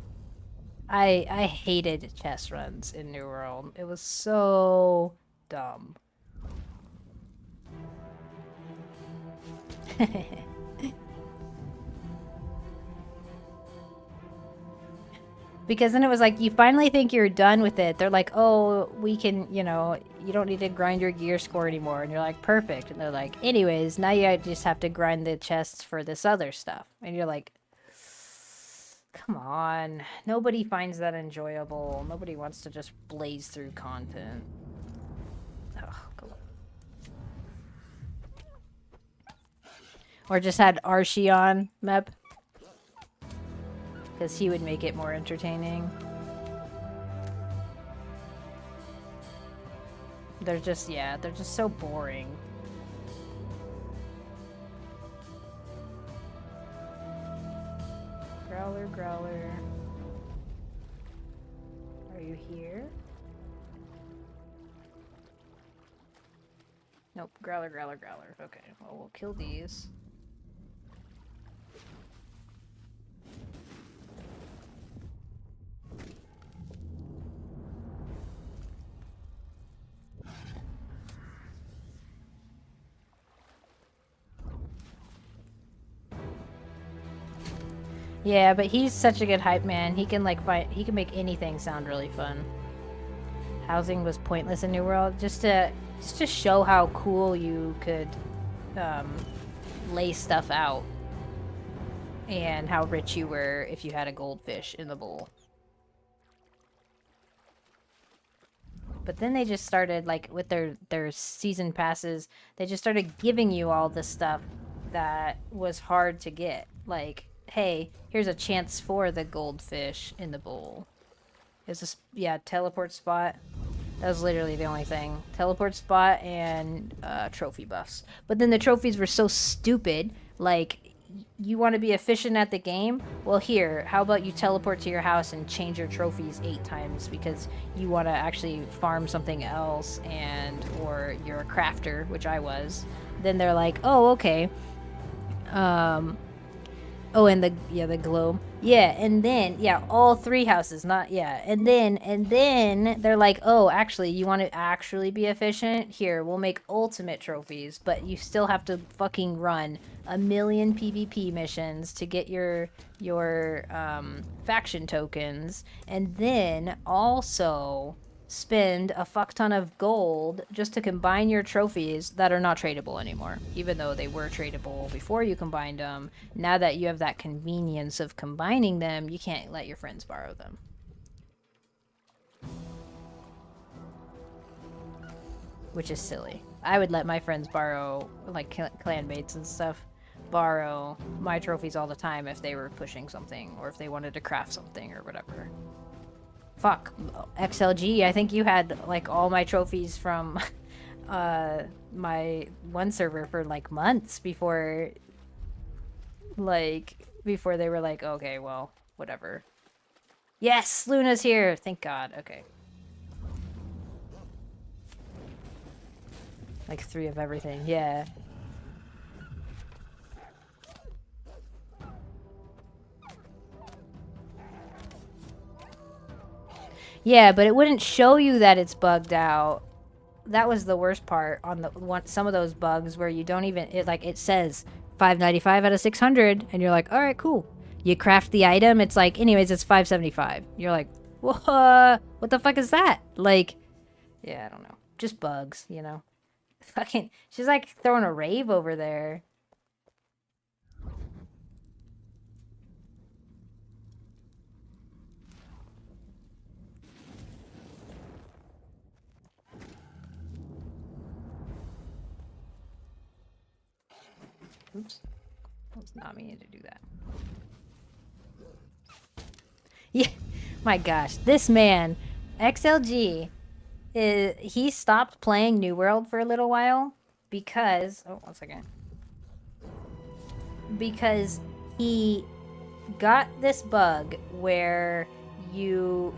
I hated chest runs in New World. It was so dumb. Because then it was like, you finally think you're done with it. They're like, oh, we can, you don't need to grind your gear score anymore. And you're like, perfect. And they're like, anyways, now you just have to grind the chests for this other stuff. And you're like, come on. Nobody finds that enjoyable. Nobody wants to just blaze through content. Oh, go on. Or just had Archie on, Mep. Because he would make it more entertaining. They're just so boring. Growler, growler. Are you here? Nope, growler, growler, growler. Okay, well, we'll kill these. Yeah, but he's such a good hype man. He can he can make anything sound really fun. Housing was pointless in New World, just to show how cool you could lay stuff out and how rich you were if you had a goldfish in the bowl. But then they just started, like, with their season passes, they just started giving you all this stuff that was hard to get. Like, hey, here's a chance for the goldfish in the bowl. Is this, yeah, teleport spot. That was literally the only thing. Teleport spot and trophy buffs. But then the trophies were so stupid. Like, you want to be efficient at the game? Well, here, how about you teleport to your house and change your trophies 8 times because you want to actually farm something else, or you're a crafter, which I was. Then they're like, oh, okay. Oh, and the globe. Yeah, and then all 3 houses, not and then they're like, "Oh, actually, you want to actually be efficient? Here, we'll make ultimate trophies, but you still have to fucking run a million PvP missions to get your faction tokens, and then also spend a fuck ton of gold just to combine your trophies that are not tradable anymore, even though they were tradable before you combined them. Now that you have that convenience of combining them, you can't let your friends borrow them. Which is silly. I would let my friends borrow, like clan mates and stuff, borrow my trophies all the time if they were pushing something or if they wanted to craft something or whatever. Fuck, XLG, I think you had, like, all my trophies from, my one server for, like, months before, before they were like, okay, well, whatever. Yes, Luna's here! Thank God, okay. Like, 3 of everything, yeah. Yeah, but it wouldn't show you that it's bugged out. That was the worst part on some of those bugs where you don't even it says 595 out of 600 and you're like, "All right, cool." You craft the item, it's like, "Anyways, it's 575." You're like, "What? What the fuck is that?" Like, yeah, I don't know. Just bugs, you know. Fucking she's like throwing a rave over there. Oops. I was not meaning to do that. Yeah. My gosh. This man, XLG, he stopped playing New World for a little while because... Oh, 1 second. Because he got this bug where you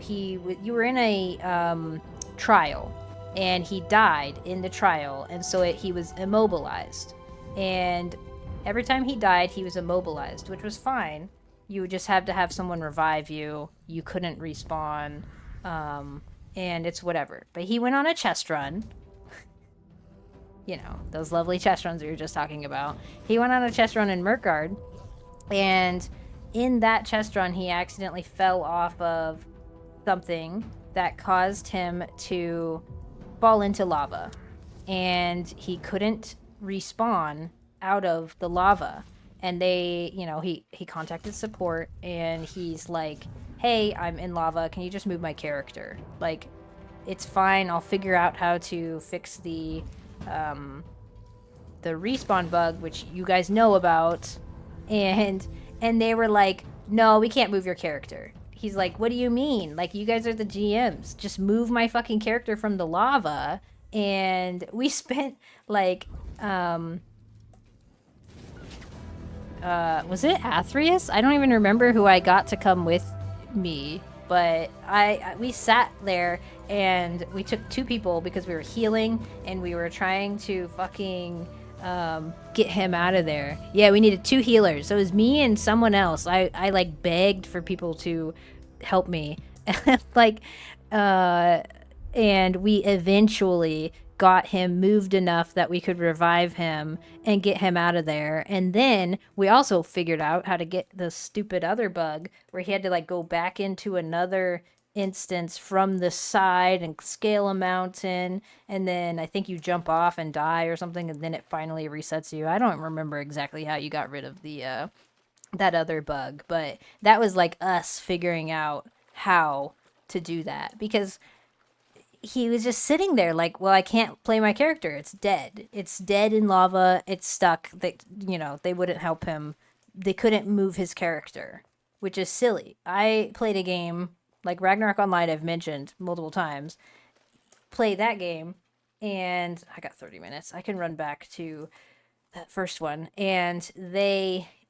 were in a trial and he died in the trial, and so he was immobilized. And every time he died, he was immobilized, which was fine. You would just have to have someone revive you. You couldn't respawn, and it's whatever. But he went on a chest run. You know, those lovely chest runs we were just talking about. He went on a chest run in Mirkgard, and in that chest run, he accidentally fell off of something that caused him to fall into lava. And he couldn't respawn out of the lava. And they, you know, he contacted support, and he's like, "Hey, I'm in lava. Can you just move my character? Like, it's fine. I'll figure out how to fix the respawn bug, which you guys know about." And they were like, "No, we can't move your character." He's like, "What do you mean? Like, you guys are the GMs. Just move my fucking character from the lava." And we spent like was it Athreus? I don't even remember who I got to come with me, but we sat there and we took 2 people because we were healing and we were trying to fucking get him out of there. Yeah, we needed 2 healers. So it was me and someone else. I like begged for people to help me. Like, and we eventually got him moved enough that we could revive him and get him out of there. And then we also figured out how to get the stupid other bug where he had to like go back into another instance from the side and scale a mountain, and then I think you jump off and die or something, and then it finally resets you. I don't remember exactly how you got rid of the that other bug, but that was like us figuring out how to do that, because he was just sitting there like, well, I can't play my character. It's dead. It's dead in lava. It's stuck. You know, they wouldn't help him. They couldn't move his character, which is silly. I played a game like Ragnarok Online, I've mentioned multiple times. Played that game, and I got 30 minutes. I can run back to that first one. And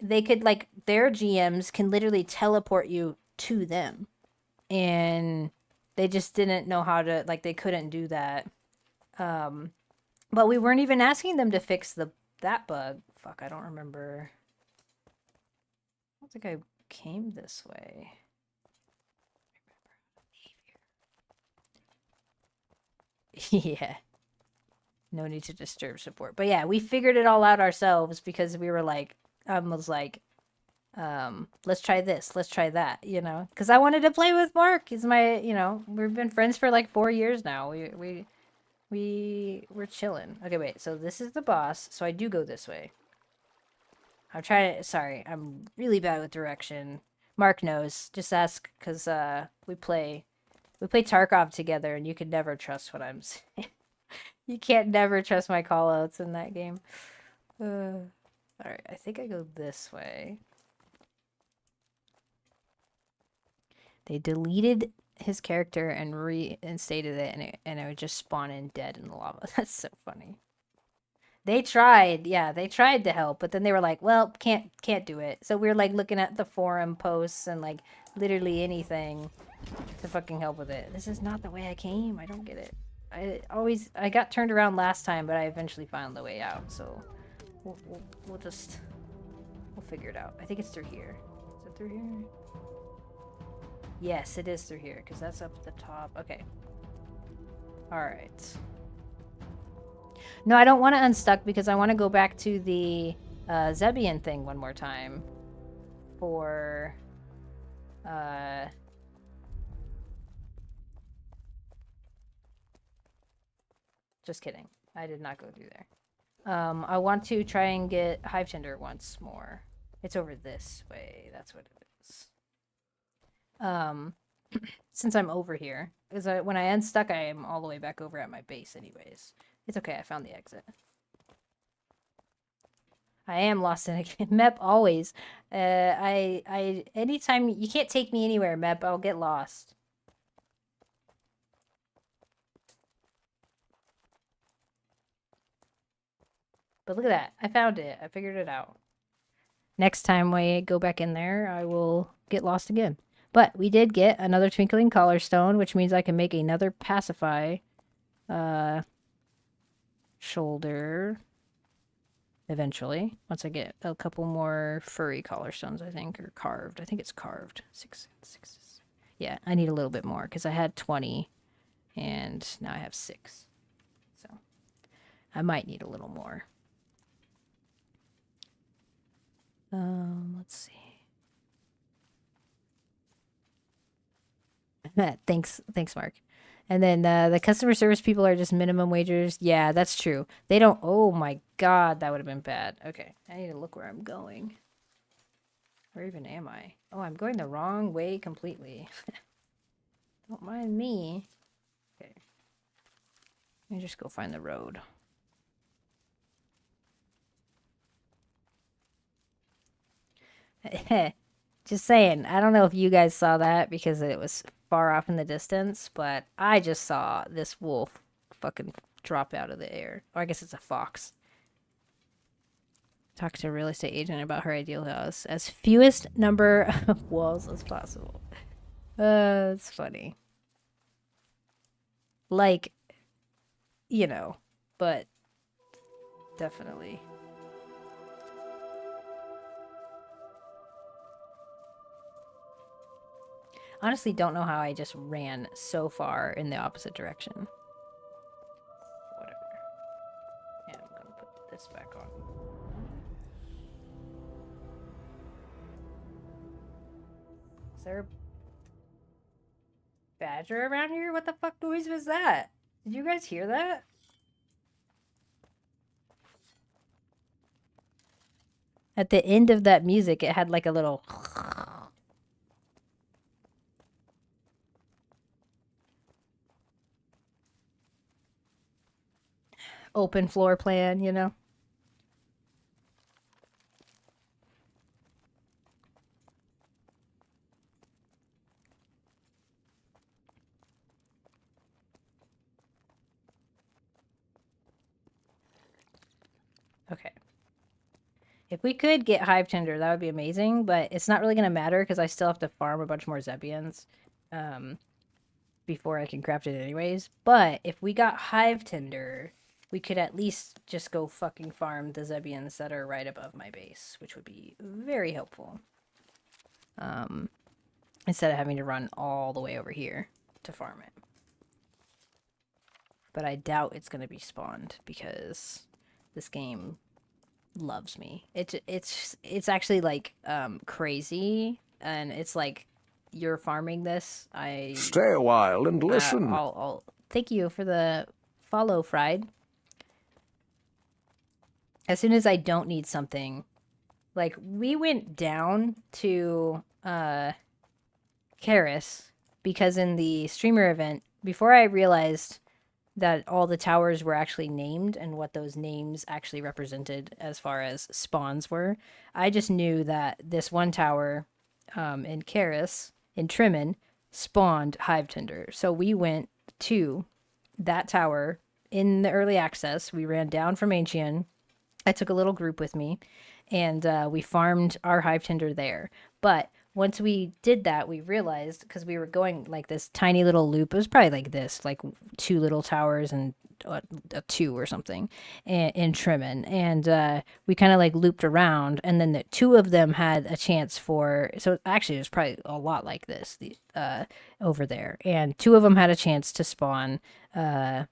they could like their GMs can literally teleport you to them, and they just didn't know how to like they couldn't do that. Um, but we weren't even asking them to fix that bug. Fuck, I don't remember. I don't think I came this way. Yeah. No need to disturb support. But yeah, we figured it all out ourselves because we were like, was like, let's try this, let's try that, you know, because I wanted to play with Mark. He's my, you know, we've been friends for like 4 years now. We're chilling. Okay, wait. So this is the boss. So I do go this way. I'm trying to. Sorry, I'm really bad with direction. Mark knows. Just ask, cause we play Tarkov together, and you can never trust what I'm saying. You can't never trust my callouts in that game. All right, I think I go this way. They deleted his character and reinstated it, and it would just spawn in dead in the lava. That's so funny. They tried, yeah, they tried to help, but then they were like, "Well, can't do it." So we were like looking at the forum posts and like literally anything to fucking help with it. This is not the way I came. I don't get it. I got turned around last time, but I eventually found the way out. So we'll just figure it out. I think it's through here. Is it through here? Yes, it is through here because that's up at the top. Okay. All right. No, I don't want to unstuck because I want to go back to the Zebian thing one more time for just kidding. I did not go through there. I want to try and get Hive Tinder once more. It's over this way. That's what it is. Since I'm over here, because when I unstuck, I am all the way back over at my base anyways. It's okay, I found the exit. I am lost in a game. Mep, always. Anytime, you can't take me anywhere, Mep, I'll get lost. But look at that, I found it. I figured it out. Next time I go back in there, I will get lost again. But we did get another Twinkling Collar Stone, which means I can make another Pacify shoulder eventually. Once I get a couple more furry collar stones, I think, or carved. I think it's carved. Six. Yeah, I need a little bit more because I had 20 and now I have 6. So I might need a little more. Let's see. Thanks, Mark. And then the customer service people are just minimum wagers. Yeah, that's true. They don't. Oh my god, that would have been bad. Okay, I need to look where I'm going. Where even am I? Oh, I'm going the wrong way completely. Don't mind me. Okay. Let me just go find the road. Just saying. I don't know if you guys saw that because it was far off in the distance, but I just saw this wolf fucking drop out of the air. Or I guess it's a fox. Talk to a real estate agent about her ideal house. As fewest number of walls as possible. It's funny. Like, you know, but definitely. Honestly, don't know how I just ran so far in the opposite direction. Whatever. Yeah, I'm gonna put this back on. Is there a badger around here? What the fuck noise was that? Did you guys hear that? At the end of that music, it had like a little... open floor plan, you know? Okay. If we could get Hive Tinder, that would be amazing, but it's not really going to matter because I still have to farm a bunch more Zebians before I can craft it anyways. But if we got Hive Tinder, we could at least just go fucking farm the Zebians that are right above my base, which would be very helpful. Instead of having to run all the way over here to farm it. But I doubt it's going to be spawned because this game loves me. It's actually like crazy, and it's like you're farming this. Stay a while and listen. I'll thank you for the follow, Fried. As soon as I don't need something, like we went down to Karis because in the streamer event, before I realized that all the towers were actually named and what those names actually represented as far as spawns were, I just knew that this one tower in Karis, in Trimmin, spawned Hive Tinder. So we went to that tower in the early access. We ran down from Ancient. I took a little group with me, and we farmed our Hive Tinder there. But once we did that, we realized, because we were going like this tiny little loop, it was probably like this, like 2 little towers and a 2 or something in Trimmin. And we kind of like looped around, and then the 2 of them had a chance for, so actually it was probably a lot like this over there. And 2 of them had a chance to spawn the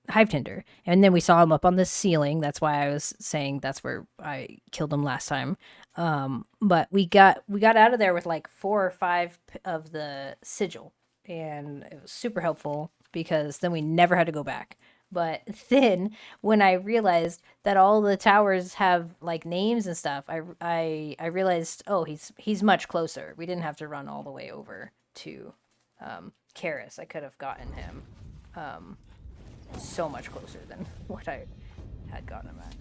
Hive Tinder, and then we saw him up on the ceiling. That's why I was saying that's where I killed him last time. But we got out of there with like 4 or 5 of the sigil, and it was super helpful because then we never had to go back. But then when I realized that all the towers have like names and stuff, I realized, oh, he's much closer. We didn't have to run all the way over to Karis. I could have gotten him so much closer than what I had gotten him at.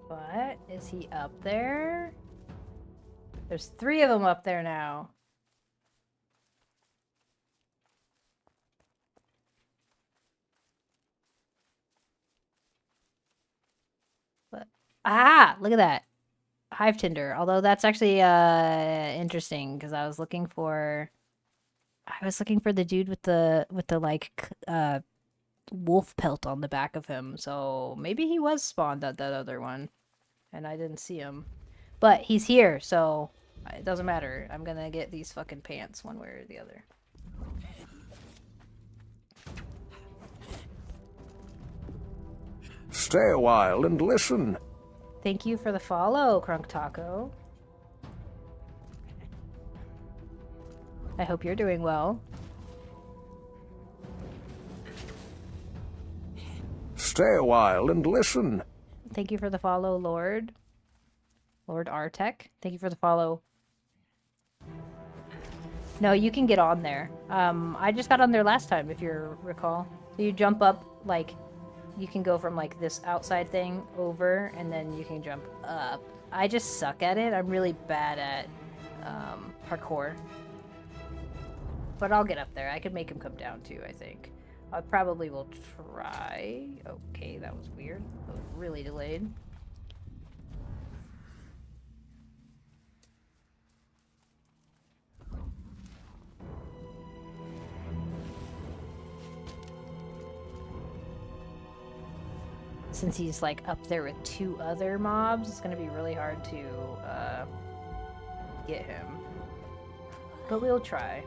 What? Is he up there? There's 3 of them up there now. But, look at that. Hive Tinder. Although that's actually interesting because I was looking for the dude with the like wolf pelt on the back of him. So maybe he was spawned at that other one and I didn't see him. But he's here, so it doesn't matter. I'm gonna get these fucking pants one way or the other. Stay a while and listen. Thank you for the follow, Crunk Taco. I hope you're doing well. Stay a while and listen. Thank you for the follow, Lord Artec. Thank you for the follow. No, you can get on there. I just got on there last time, if you recall. So you jump up, like, you can go from, like, this outside thing over, and then you can jump up. I just suck at it. I'm really bad at parkour. But I'll get up there. I could make him come down, too, I think. I probably will try. Okay, that was weird. That was really delayed. Since he's like up there with 2 other mobs, it's gonna be really hard to get him. But we'll try.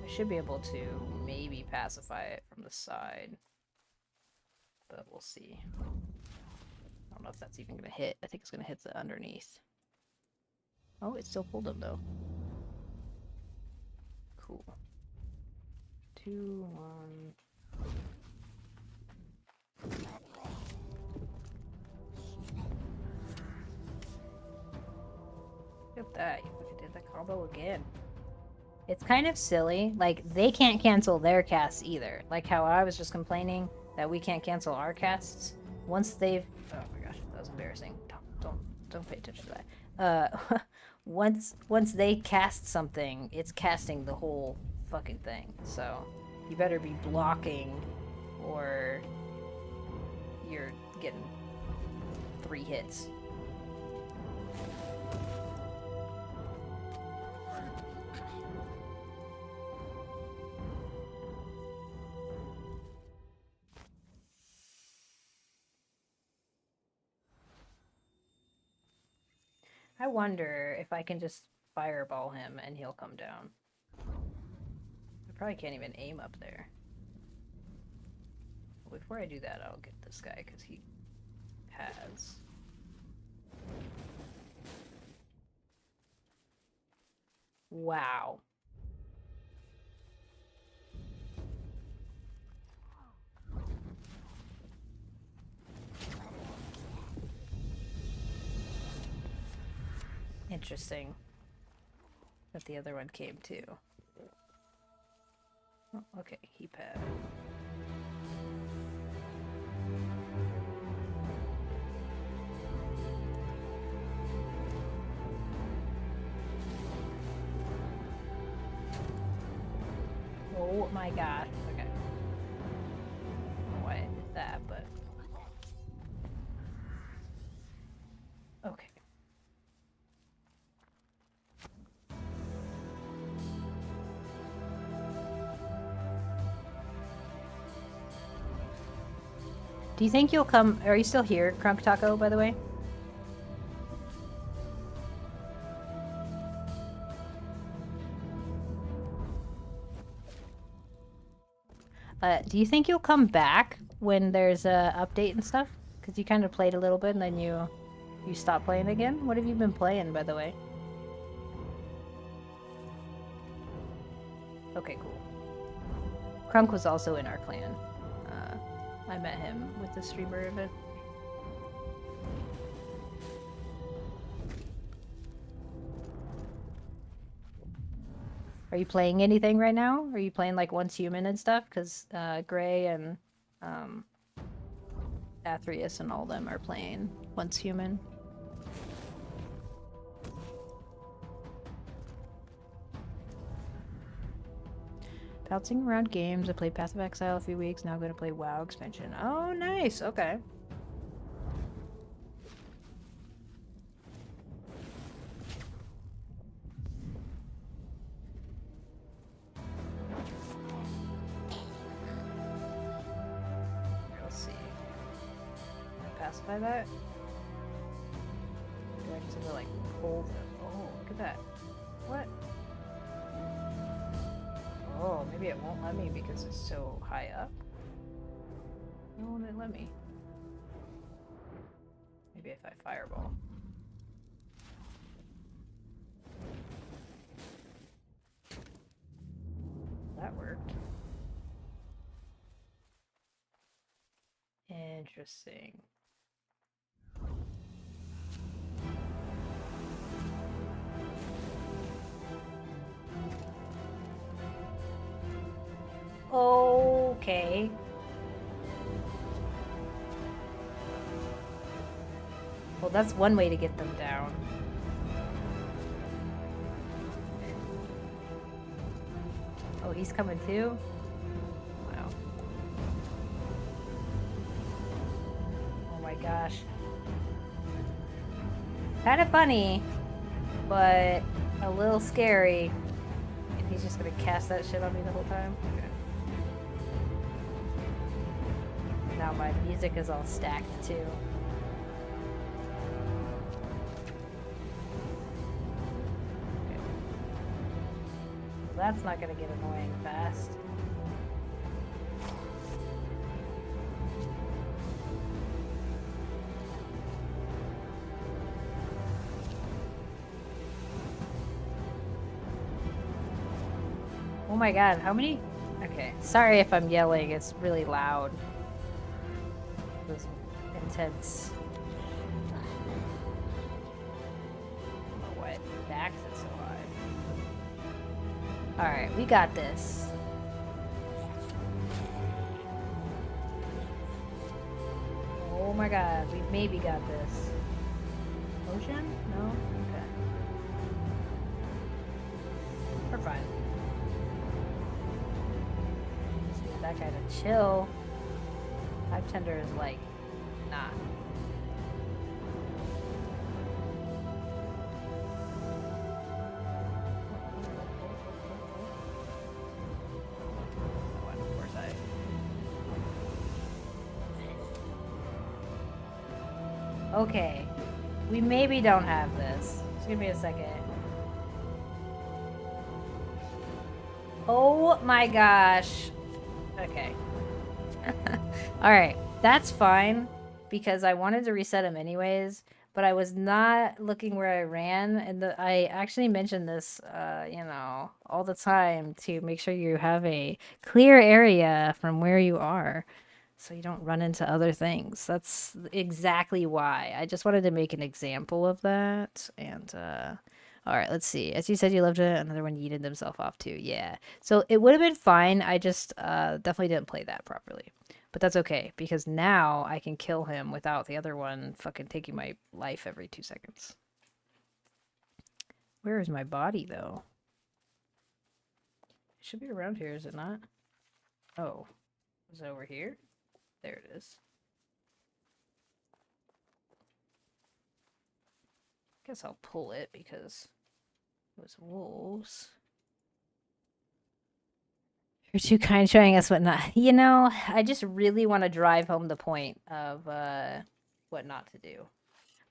I should be able to maybe pacify it from the side. But we'll see. I don't know if that's even gonna hit. I think it's gonna hit the underneath. Oh, it still pulled him though. Cool. 2, 1. Look at that. You fucking did the combo again. It's kind of silly. Like, they can't cancel their casts either. Like how I was just complaining that we can't cancel our casts. Once they've... Oh my gosh, that was embarrassing. Don't pay attention to that. Once they cast something, it's casting the whole fucking thing. So, you better be blocking or you're getting 3 hits. I wonder if I can just fireball him and he'll come down. I probably can't even aim up there. Before I do that, I'll get this guy because he has. Wow. Interesting that the other one came too. Oh, okay, he pad. Oh my gosh. Okay. I don't know why I did that, but okay. Do you think you'll come? Are you still here, Crunk Taco, by the way? Do you think you'll come back when there's a update and stuff? Because you kind of played a little bit and then you stopped playing again? What have you been playing, by the way? Okay, cool. Crunk was also in our clan. I met him with the streamer event. Are you playing anything right now? Are you playing like Once Human and stuff? Because Gray and Athreus and all them are playing Once Human. Bouncing around games. I played Path of Exile a few weeks. Now I'm going to play WoW expansion. Oh, nice. Okay. Let's see. Can I pacify that? Do I just have to like hold them? Oh, look at that. What? Oh, maybe it won't let me because it's so high up. Why won't it let me? Maybe if I fireball. That worked. Interesting. Okay. Well, that's one way to get them down. Oh, he's coming too? Wow. Oh my gosh. Kind of funny, but a little scary. And he's just gonna cast that shit on me the whole time? Okay. Now my music is all stacked too. Okay. Well, that's not gonna get annoying fast. Oh my god, how many? Okay, sorry if I'm yelling, it's really loud. It was intense. I don't know what Alright, we got this. Oh my god, we maybe got this. Ocean? No? Okay. We're fine. Just need that guy to chill. Hive Tender is like, nah. Okay. We maybe don't have this. Just give me a second. Oh my gosh. Okay. Alright. That's fine. Because I wanted to reset him anyways. But I was not looking where I ran. And I actually mentioned this, you know, all the time to make sure you have a clear area from where you are. So you don't run into other things. That's exactly why. I just wanted to make an example of that. And, all right, let's see. As you said, you loved it. Another one yeeted himself off too. Yeah. So it would have been fine. I just definitely didn't play that properly. But that's okay, because now I can kill him without the other one fucking taking my life every 2 seconds. Where is my body, though? It should be around here, is it not? Oh. Is it over here? There it is. Guess I'll pull it because it was wolves. You're too kind showing us what not. You know, I just really want to drive home the point of what not to do.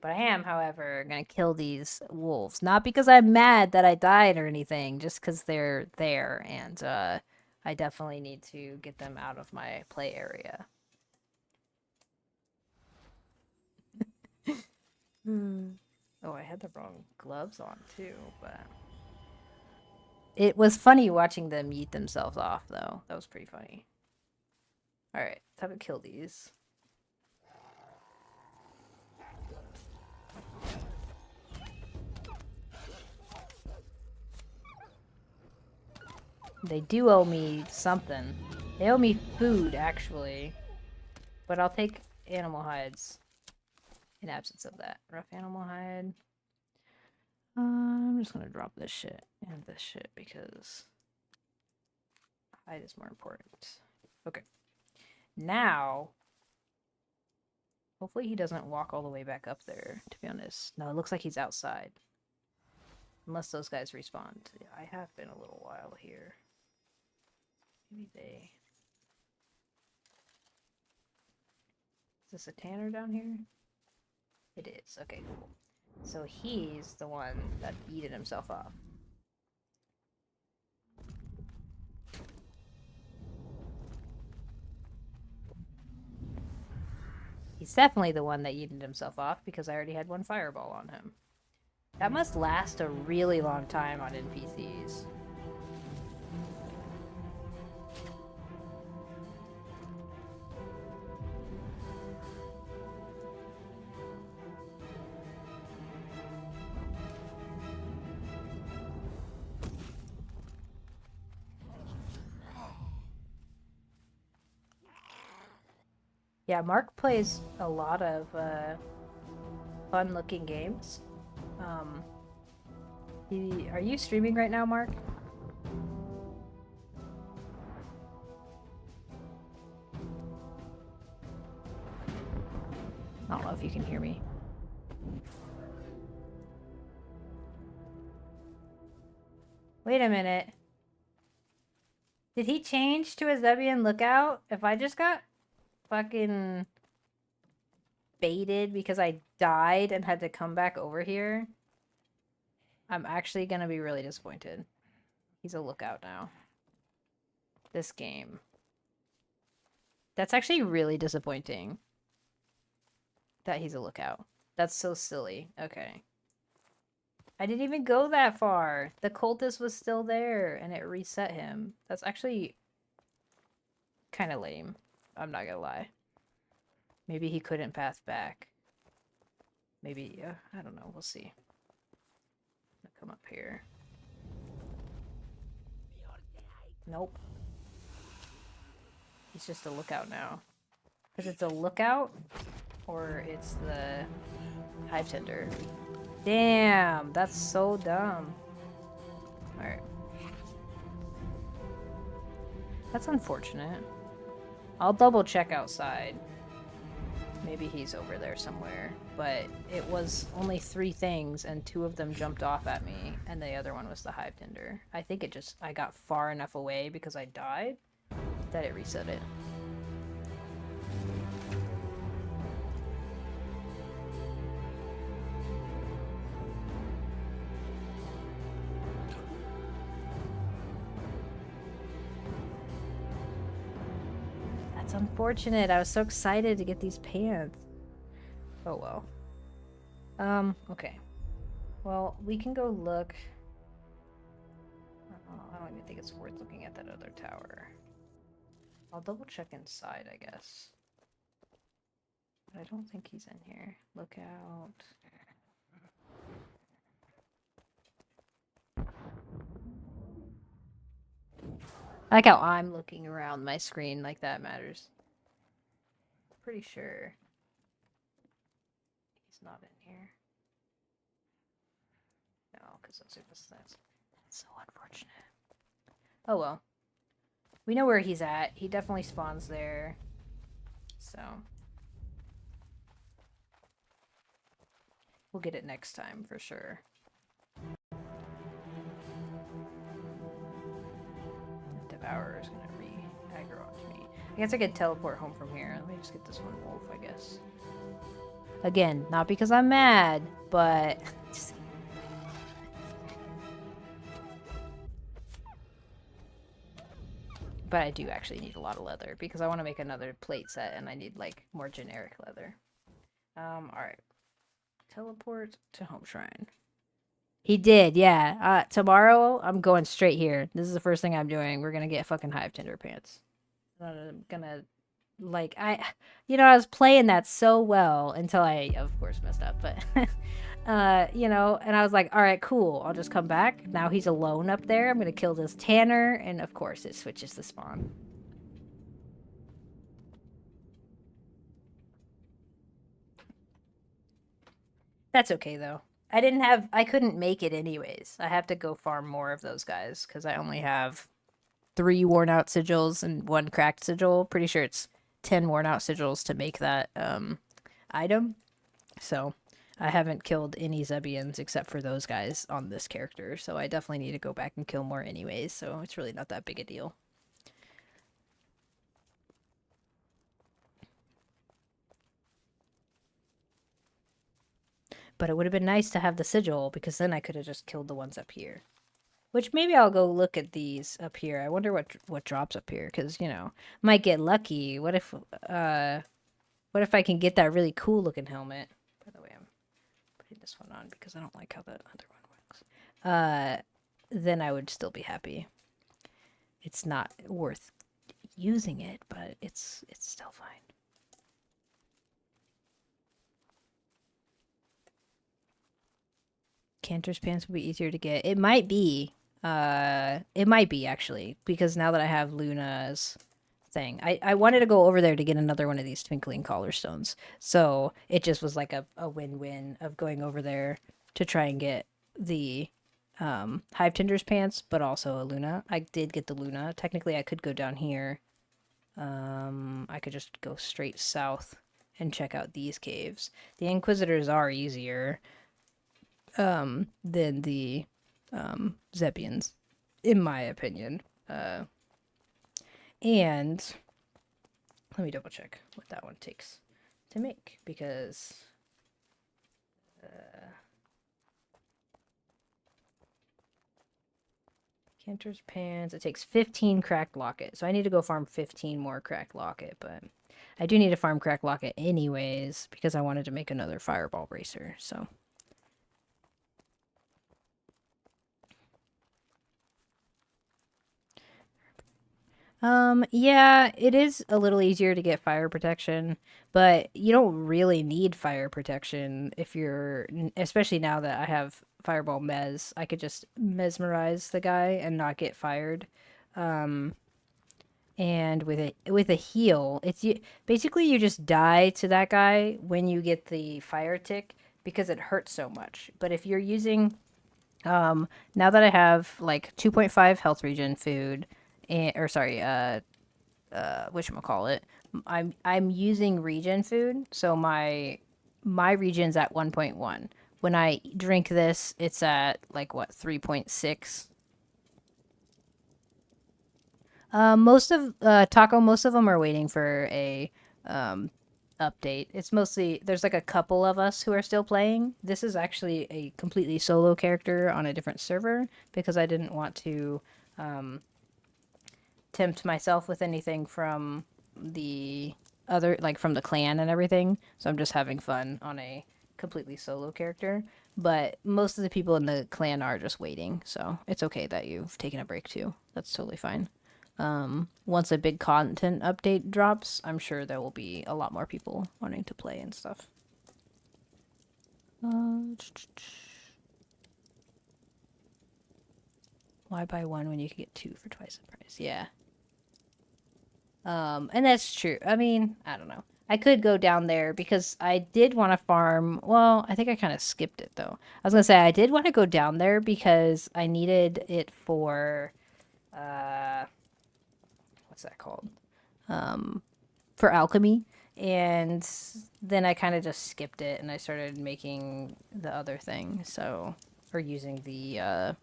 But I am, however, going to kill these wolves. Not because I'm mad that I died or anything, just because they're there. And I definitely need to get them out of my play area. Oh, I had the wrong gloves on too, but it was funny watching them yeet themselves off, though. That was pretty funny. Alright, time to kill these. They do owe me something. They owe me food, actually. But I'll take animal hides. In absence of that. Rough animal hide. I'm just gonna drop this shit and this shit because hide is more important. Okay. Now, hopefully he doesn't walk all the way back up there, to be honest. No, it looks like he's outside. Unless those guys respawn. Yeah, I have been a little while here. Maybe they... Is this a tanner down here? It is. Okay, cool. So he's the one that yeeted himself off. He's definitely the one that yeeted himself off because I already had one fireball on him. That must last a really long time on NPCs. Yeah, Mark plays a lot of fun-looking games. Are you streaming right now, Mark? I don't know if you can hear me. Wait a minute. Did he change to a Zebian lookout? If I just got fucking baited because I died and had to come back over here, I'm actually gonna be really disappointed. He's a lookout now. This game. That's actually really disappointing. That he's a lookout. That's so silly. Okay. I didn't even go that far. The cultist was still there and it reset him. That's actually kind of lame. I'm not gonna lie. Maybe he couldn't path back. Maybe, I don't know. We'll see. I'll come up here. Nope. He's just a lookout now. Because it's a lookout, or it's the hive tender. Damn, that's so dumb. Alright. That's unfortunate. I'll double check outside. Maybe he's over there somewhere. But it was only 3 things, and 2 of them jumped off at me, and the other one was the hive tender. I think it just, I got far enough away because I died that it reset it. That's unfortunate. I was so excited to get these pants. Oh well. Okay. Well, we can go look. I don't even think it's worth looking at that other tower. I'll double check inside, I guess. But I don't think he's in here. Look out. I like how I'm looking around my screen like that matters. Pretty sure he's not in here. No, because those are the stats. That's so unfortunate. Oh well. We know where he's at. He definitely spawns there. So we'll get it next time for sure. The Devourer is gonna re-aggro onto me. I guess I could teleport home from here. Let me just get this one wolf, I guess. Again, not because I'm mad, but just... But I do actually need a lot of leather because I want to make another plate set and I need like more generic leather. Alright. Teleport to Home Shrine. He did, yeah. Tomorrow I'm going straight here. This is the first thing I'm doing. We're gonna get fucking hive tender pants. I'm gonna like I was playing that so well until I of course messed up, but and I was like, all right, cool, I'll just come back. Now he's alone up there. I'm gonna kill this Tanner, and of course it switches the spawn. That's okay though. I couldn't make it anyways. I have to go farm more of those guys because I only have 3 worn out sigils and 1 cracked sigil. Pretty sure it's 10 worn out sigils to make that item. So I haven't killed any Zebians except for those guys on this character. So I definitely need to go back and kill more anyways. So it's really not that big a deal. But it would have been nice to have the sigil because then I could have just killed the ones up here. Which maybe I'll go look at these up here. I wonder what drops up here because, might get lucky. What if I can get that really cool looking helmet? By the way, I'm putting this one on because I don't like how the other one works. Then I would still be happy. It's not worth using it, but it's still fine. Cantor's pants would be easier to get. It might be. It might be actually, because now that I have Luna's thing, I wanted to go over there to get another one of these twinkling collar stones. So it just was like a win-win of going over there to try and get the Hive Tinder's pants, but also a Luna. I did get the Luna. Technically, I could go down here. I could just go straight south and check out these caves. The Inquisitors are easier than the Zebians, in my opinion. And let me double check what that one takes to make, because Cantor's pants, it takes 15 cracked locket, so I need to go farm 15 more cracked locket, but I do need to farm cracked locket anyways because I wanted to make another fireball bracer. So yeah, it is a little easier to get fire protection, but you don't really need fire protection if you're, especially now that I have fireball mez, I could just mesmerize the guy and not get fired. And with a heal, basically you just die to that guy when you get the fire tick because it hurts so much. But if you're using now that I have like 2.5 health regen food, or sorry, whatchamacallit, I'm using regen food, so my regen's at 1.1. When I drink this, it's at like what, 3.6. Most of Taco, most of them are waiting for a update. It's mostly there's like a couple of us who are still playing. This is actually a completely solo character on a different server because I didn't want to tempt myself with anything from the other, like from the clan and everything. So I'm just having fun on a completely solo character. But most of the people in the clan are just waiting, so it's okay that you've taken a break too. That's totally fine. Once a big content update drops, I'm sure there will be a lot more people wanting to play and stuff. Why buy one when you can get two for twice the price? Yeah. And that's true. I mean, I don't know. I could go down there because I did want to farm. Well, I think I kind of skipped it though. I was gonna say I did want to go down there because I needed it for, what's that called? For alchemy. And then I kind of just skipped it and I started making the other thing. So, or using the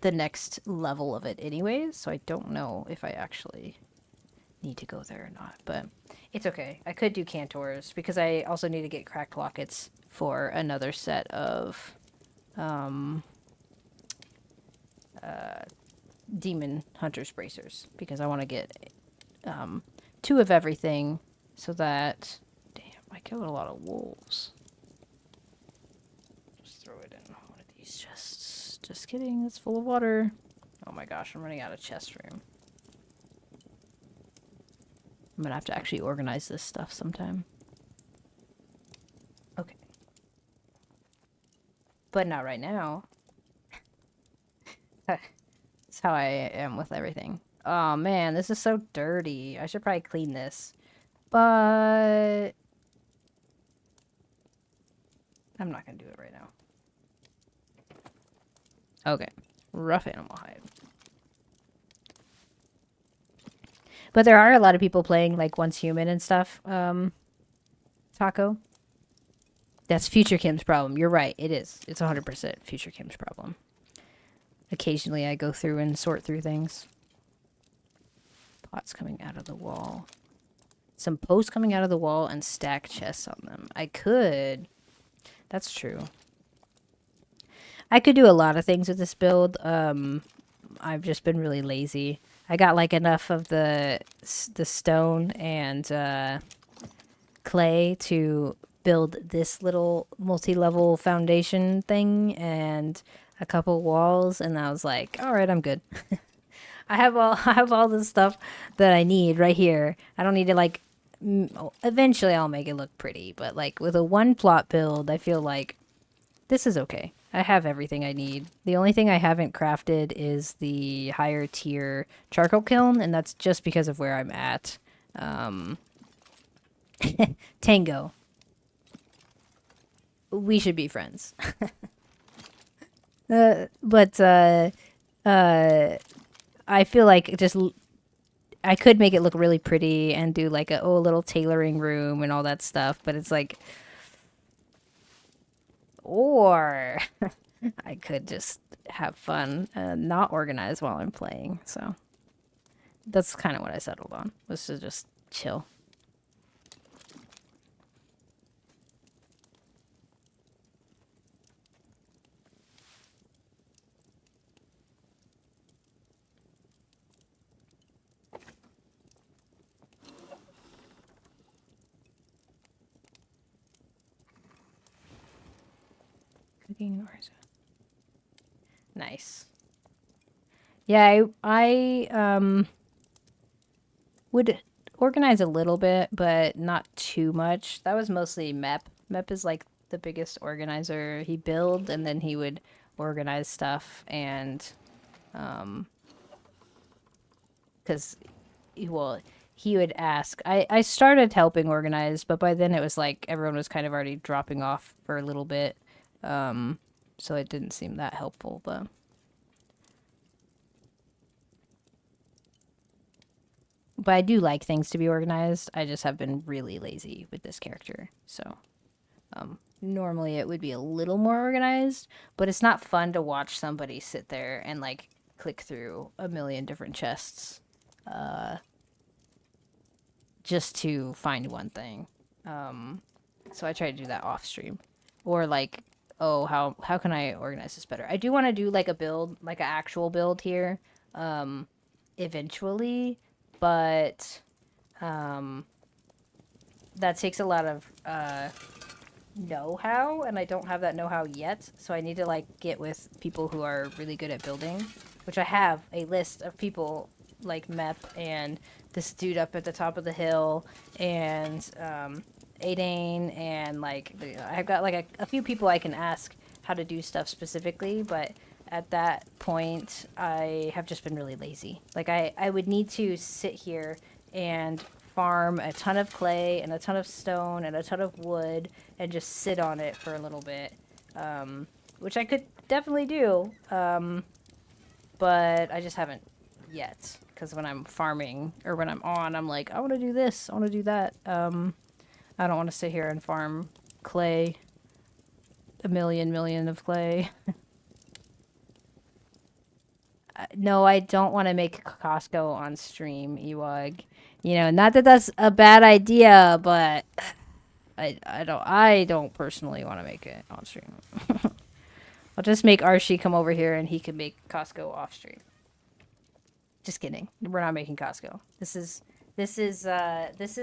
next level of it anyways. So I don't know if I actually need to go there or not, but it's okay. I could do Cantors because I also need to get cracked lockets for another set of demon hunters bracers because I want to get two of everything so that, damn, I killed a lot of wolves. Just throw it in one of these chests. Just kidding, it's full of water. Oh my gosh, I'm running out of chest room. I'm gonna have to actually organize this stuff sometime. Okay. But not right now. That's how I am with everything. Oh man, this is so dirty. I should probably clean this. But I'm not gonna do it right now. Okay. Rough animal hide. But there are a lot of people playing like Once Human and stuff. Taco. That's Future Kim's problem. You're right. It is. It's 100% Future Kim's problem. Occasionally I go through and sort through things. Pots coming out of the wall. Some posts coming out of the wall and stack chests on them. I could. That's true. I could do a lot of things with this build. I've just been really lazy. I got like enough of the stone and clay to build this little multi-level foundation thing and a couple walls, and I was like, all right, I'm good. I have all the stuff that I need right here. I don't need to like eventually I'll make it look pretty, but like with a one plot build, I feel like this is okay. I have everything I need. The only thing I haven't crafted is the higher tier charcoal kiln, and that's just because of where I'm at. Tango. We should be friends. But I feel like I could make it look really pretty and do like a little tailoring room and all that stuff, but it's like, or I could just have fun and not organize while I'm playing. So that's kind of what I settled on, was to just chill. Cooking or is it? Nice. Yeah, I would organize a little bit, but not too much. That was mostly Mep. Mep is like the biggest organizer. He build and then he would organize stuff and because, well, he would ask. I started helping organize, but by then it was like everyone was kind of already dropping off for a little bit. So it didn't seem that helpful, but I do like things to be organized. I just have been really lazy with this character. So normally it would be a little more organized, but it's not fun to watch somebody sit there and like click through a million different chests just to find one thing. So I try to do that off stream, or like, oh, how can I organize this better? I do want to do like a build, like an actual build here, eventually, but that takes a lot of know-how, and I don't have that know-how yet. So I need to like get with people who are really good at building, which I have a list of people like Mep and this dude up at the top of the hill and Adane, and like I've got like a few people I can ask how to do stuff specifically, but at that point I have just been really lazy. Like I would need to sit here and farm a ton of clay and a ton of stone and a ton of wood and just sit on it for a little bit, which I could definitely do, but I just haven't yet, because when I'm farming or when I'm on, I'm like, I want to do this, I want to do that. I don't want to sit here and farm clay, a million of clay. No, I don't want to make Costco on stream, Ewag. You know, not that that's a bad idea, but I don't personally want to make it on stream. I'll just make Archie come over here and he can make Costco off stream. Just kidding. We're not making Costco. This is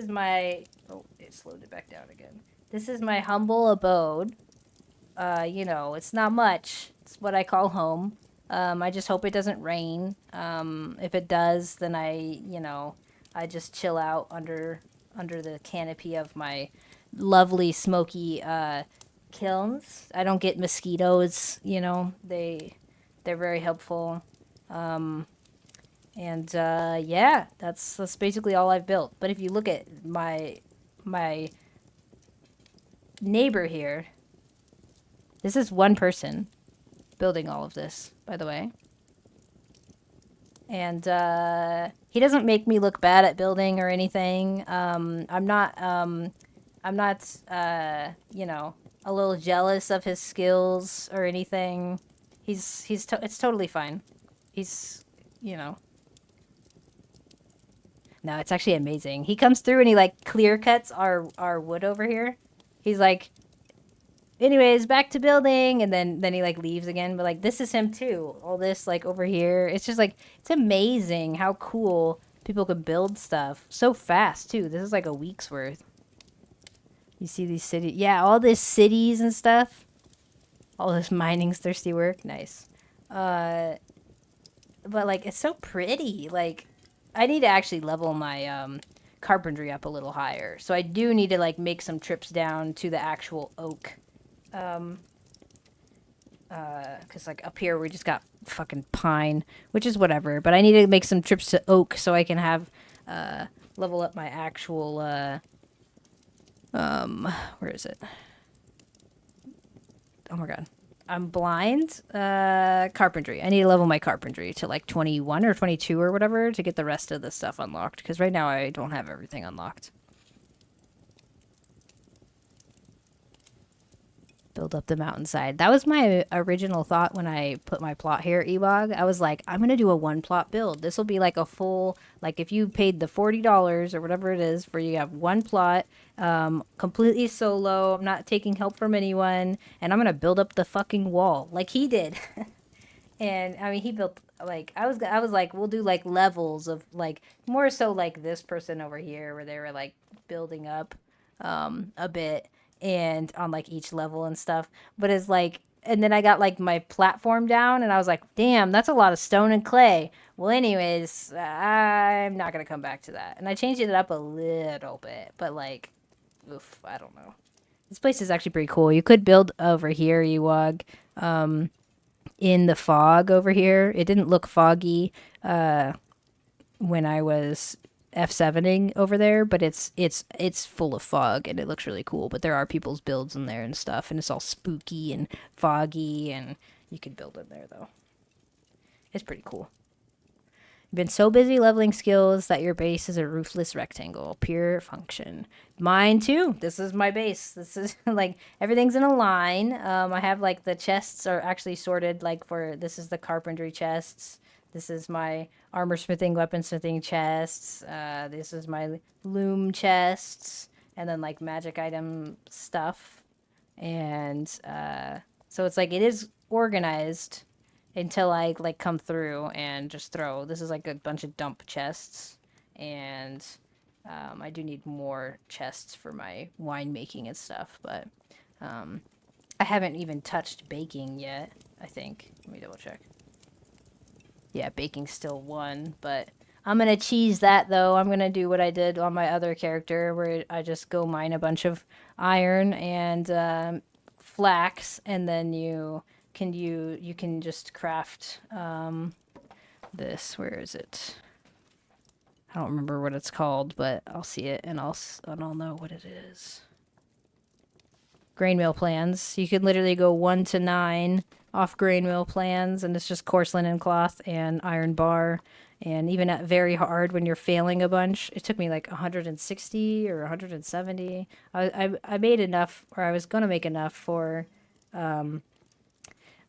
my, oh, it slowed it back down again. This is my humble abode. You know, it's not much. It's what I call home. I just hope it doesn't rain. If it does, then I just chill out under the canopy of my lovely smoky kilns. I don't get mosquitoes, you know. They're very helpful. And yeah, that's basically all I've built. But if you look at my neighbor here, this is one person building all of this, by the way. And he doesn't make me look bad at building or anything. I'm not you know, a little jealous of his skills or anything. It's totally fine. He's, you know. No, it's actually amazing. He comes through and he like clear cuts our wood over here. He's like, anyways, back to building, and then he like leaves again. But like this is him too. All this like over here. It's just like, it's amazing how cool people can build stuff so fast too. This is like a week's worth. You see these cities? Yeah, all this cities and stuff. All this mining thirsty work. Nice. But like it's so pretty. Like I need to actually level my carpentry up a little higher. So I do need to like make some trips down to the actual oak. Cause like up here we just got fucking pine, which is whatever. But I need to make some trips to oak so I can have level up my actual where is it? Oh my god. I'm blind. Carpentry. I need to level my carpentry to like 21 or 22 or whatever to get the rest of the stuff unlocked. Because right now I don't have everything unlocked. Build up the mountainside. That was my original thought when I put my plot here, Ewag. I was like, I'm going to do a one plot build. This will be like a full, like if you paid the $40 or whatever it is for you have one plot, completely solo. I'm not taking help from anyone. And I'm going to build up the fucking wall like he did. And I mean, he built like, I was like, we'll do like levels of like, more so like this person over here where they were like building up a bit. And on like each level and stuff, but it's like, and then I got like my platform down and I was like, damn, that's a lot of stone and clay. Well, anyways, I'm not gonna come back to that, and I changed it up a little bit, but like, oof, I don't know. This place is actually pretty cool. You could build over here, Ewag, in the fog over here. It didn't look foggy when I was F7ing over there, but it's full of fog and it looks really cool. But there are people's builds in there and stuff, and it's all spooky and foggy, and you can build in there though. It's pretty cool. You've been so busy leveling skills that your base is a roofless rectangle, pure function. Mine too. This is my base. This is like everything's in a line. I have like the chests are actually sorted like for this is the carpentry chests. This is my armor smithing, weaponsmithing chests. This is my loom chests, and then like magic item stuff. And so it's like it is organized until I like come through and just throw. This is like a bunch of dump chests, and I do need more chests for my winemaking and stuff, but I haven't even touched baking yet, I think. Let me double check. Yeah, baking's still 1, but I'm gonna cheese that though. I'm gonna do what I did on my other character where I just go mine a bunch of iron and flax, and then you can just craft this. Where is it? I don't remember what it's called, but I'll see it and I'll know what it is. Grain mill plans. You can literally go 1 to 9 off grain mill plans, and it's just coarse linen cloth and iron bar. And even at very hard, when you're failing a bunch, it took me like 160 or 170. I made enough, or I was gonna make enough for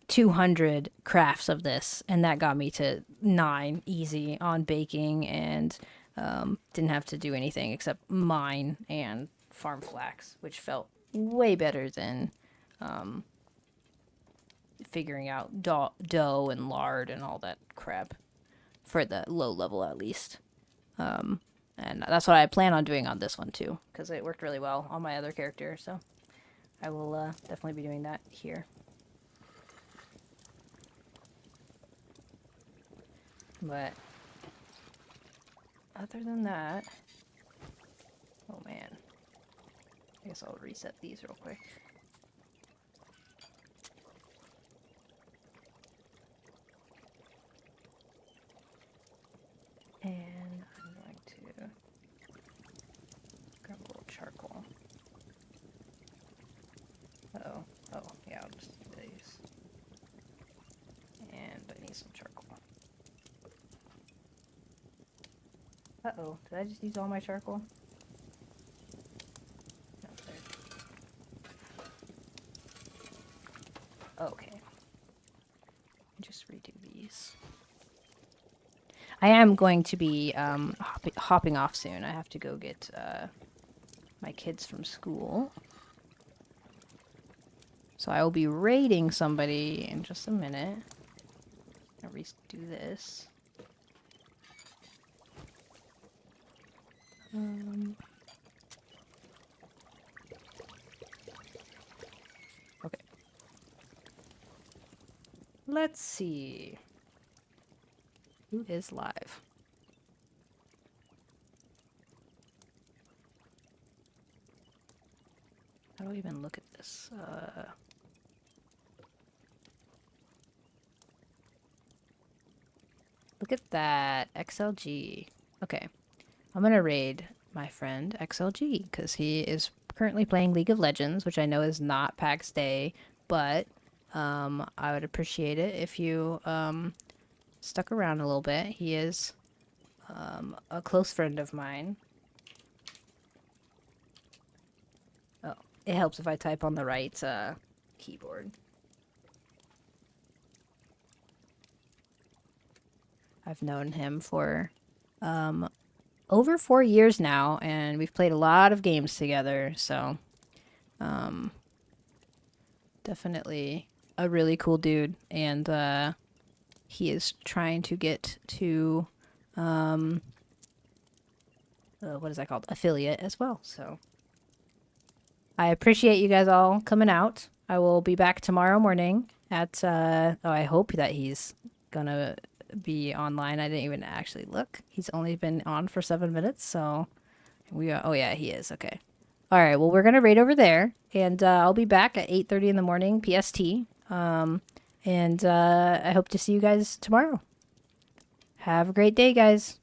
200 crafts of this, and that got me to 9 easy on baking, and didn't have to do anything except mine and farm flax, which felt way better than figuring out dough and lard and all that crap for the low level at least. And that's what I plan on doing on this one too, because it worked really well on my other character, so I will definitely be doing that here. But other than that, oh man, I guess I'll reset these real quick. And I'm going to grab a little charcoal. Uh-oh. Oh, yeah, I'll just do these. And I need some charcoal. Uh-oh, did I just use all my charcoal? No, there. Okay. Just redo these. I am going to be hopping off soon. I have to go get my kids from school. So I will be raiding somebody in just a minute. I'll redo this. Okay. Let's see. Who is live? How do I even look at this? Look at that. XLG. Okay. I'm gonna raid my friend XLG because he is currently playing League of Legends, which I know is not Pax Day, but I would appreciate it if you stuck around a little bit. He is a close friend of mine. Oh, it helps if I type on the right keyboard. I've known him for over 4 years now, and we've played a lot of games together, so definitely a really cool dude, and he is trying to get to what is that called? Affiliate as well. So I appreciate you guys all coming out. I will be back tomorrow morning at I hope that he's gonna be online. I didn't even actually look. He's only been on for 7 minutes, so oh yeah, he is. Okay. All right, well, we're gonna raid over there, and I'll be back at 8:30 in the morning PST. And I hope to see you guys tomorrow. Have a great day, guys.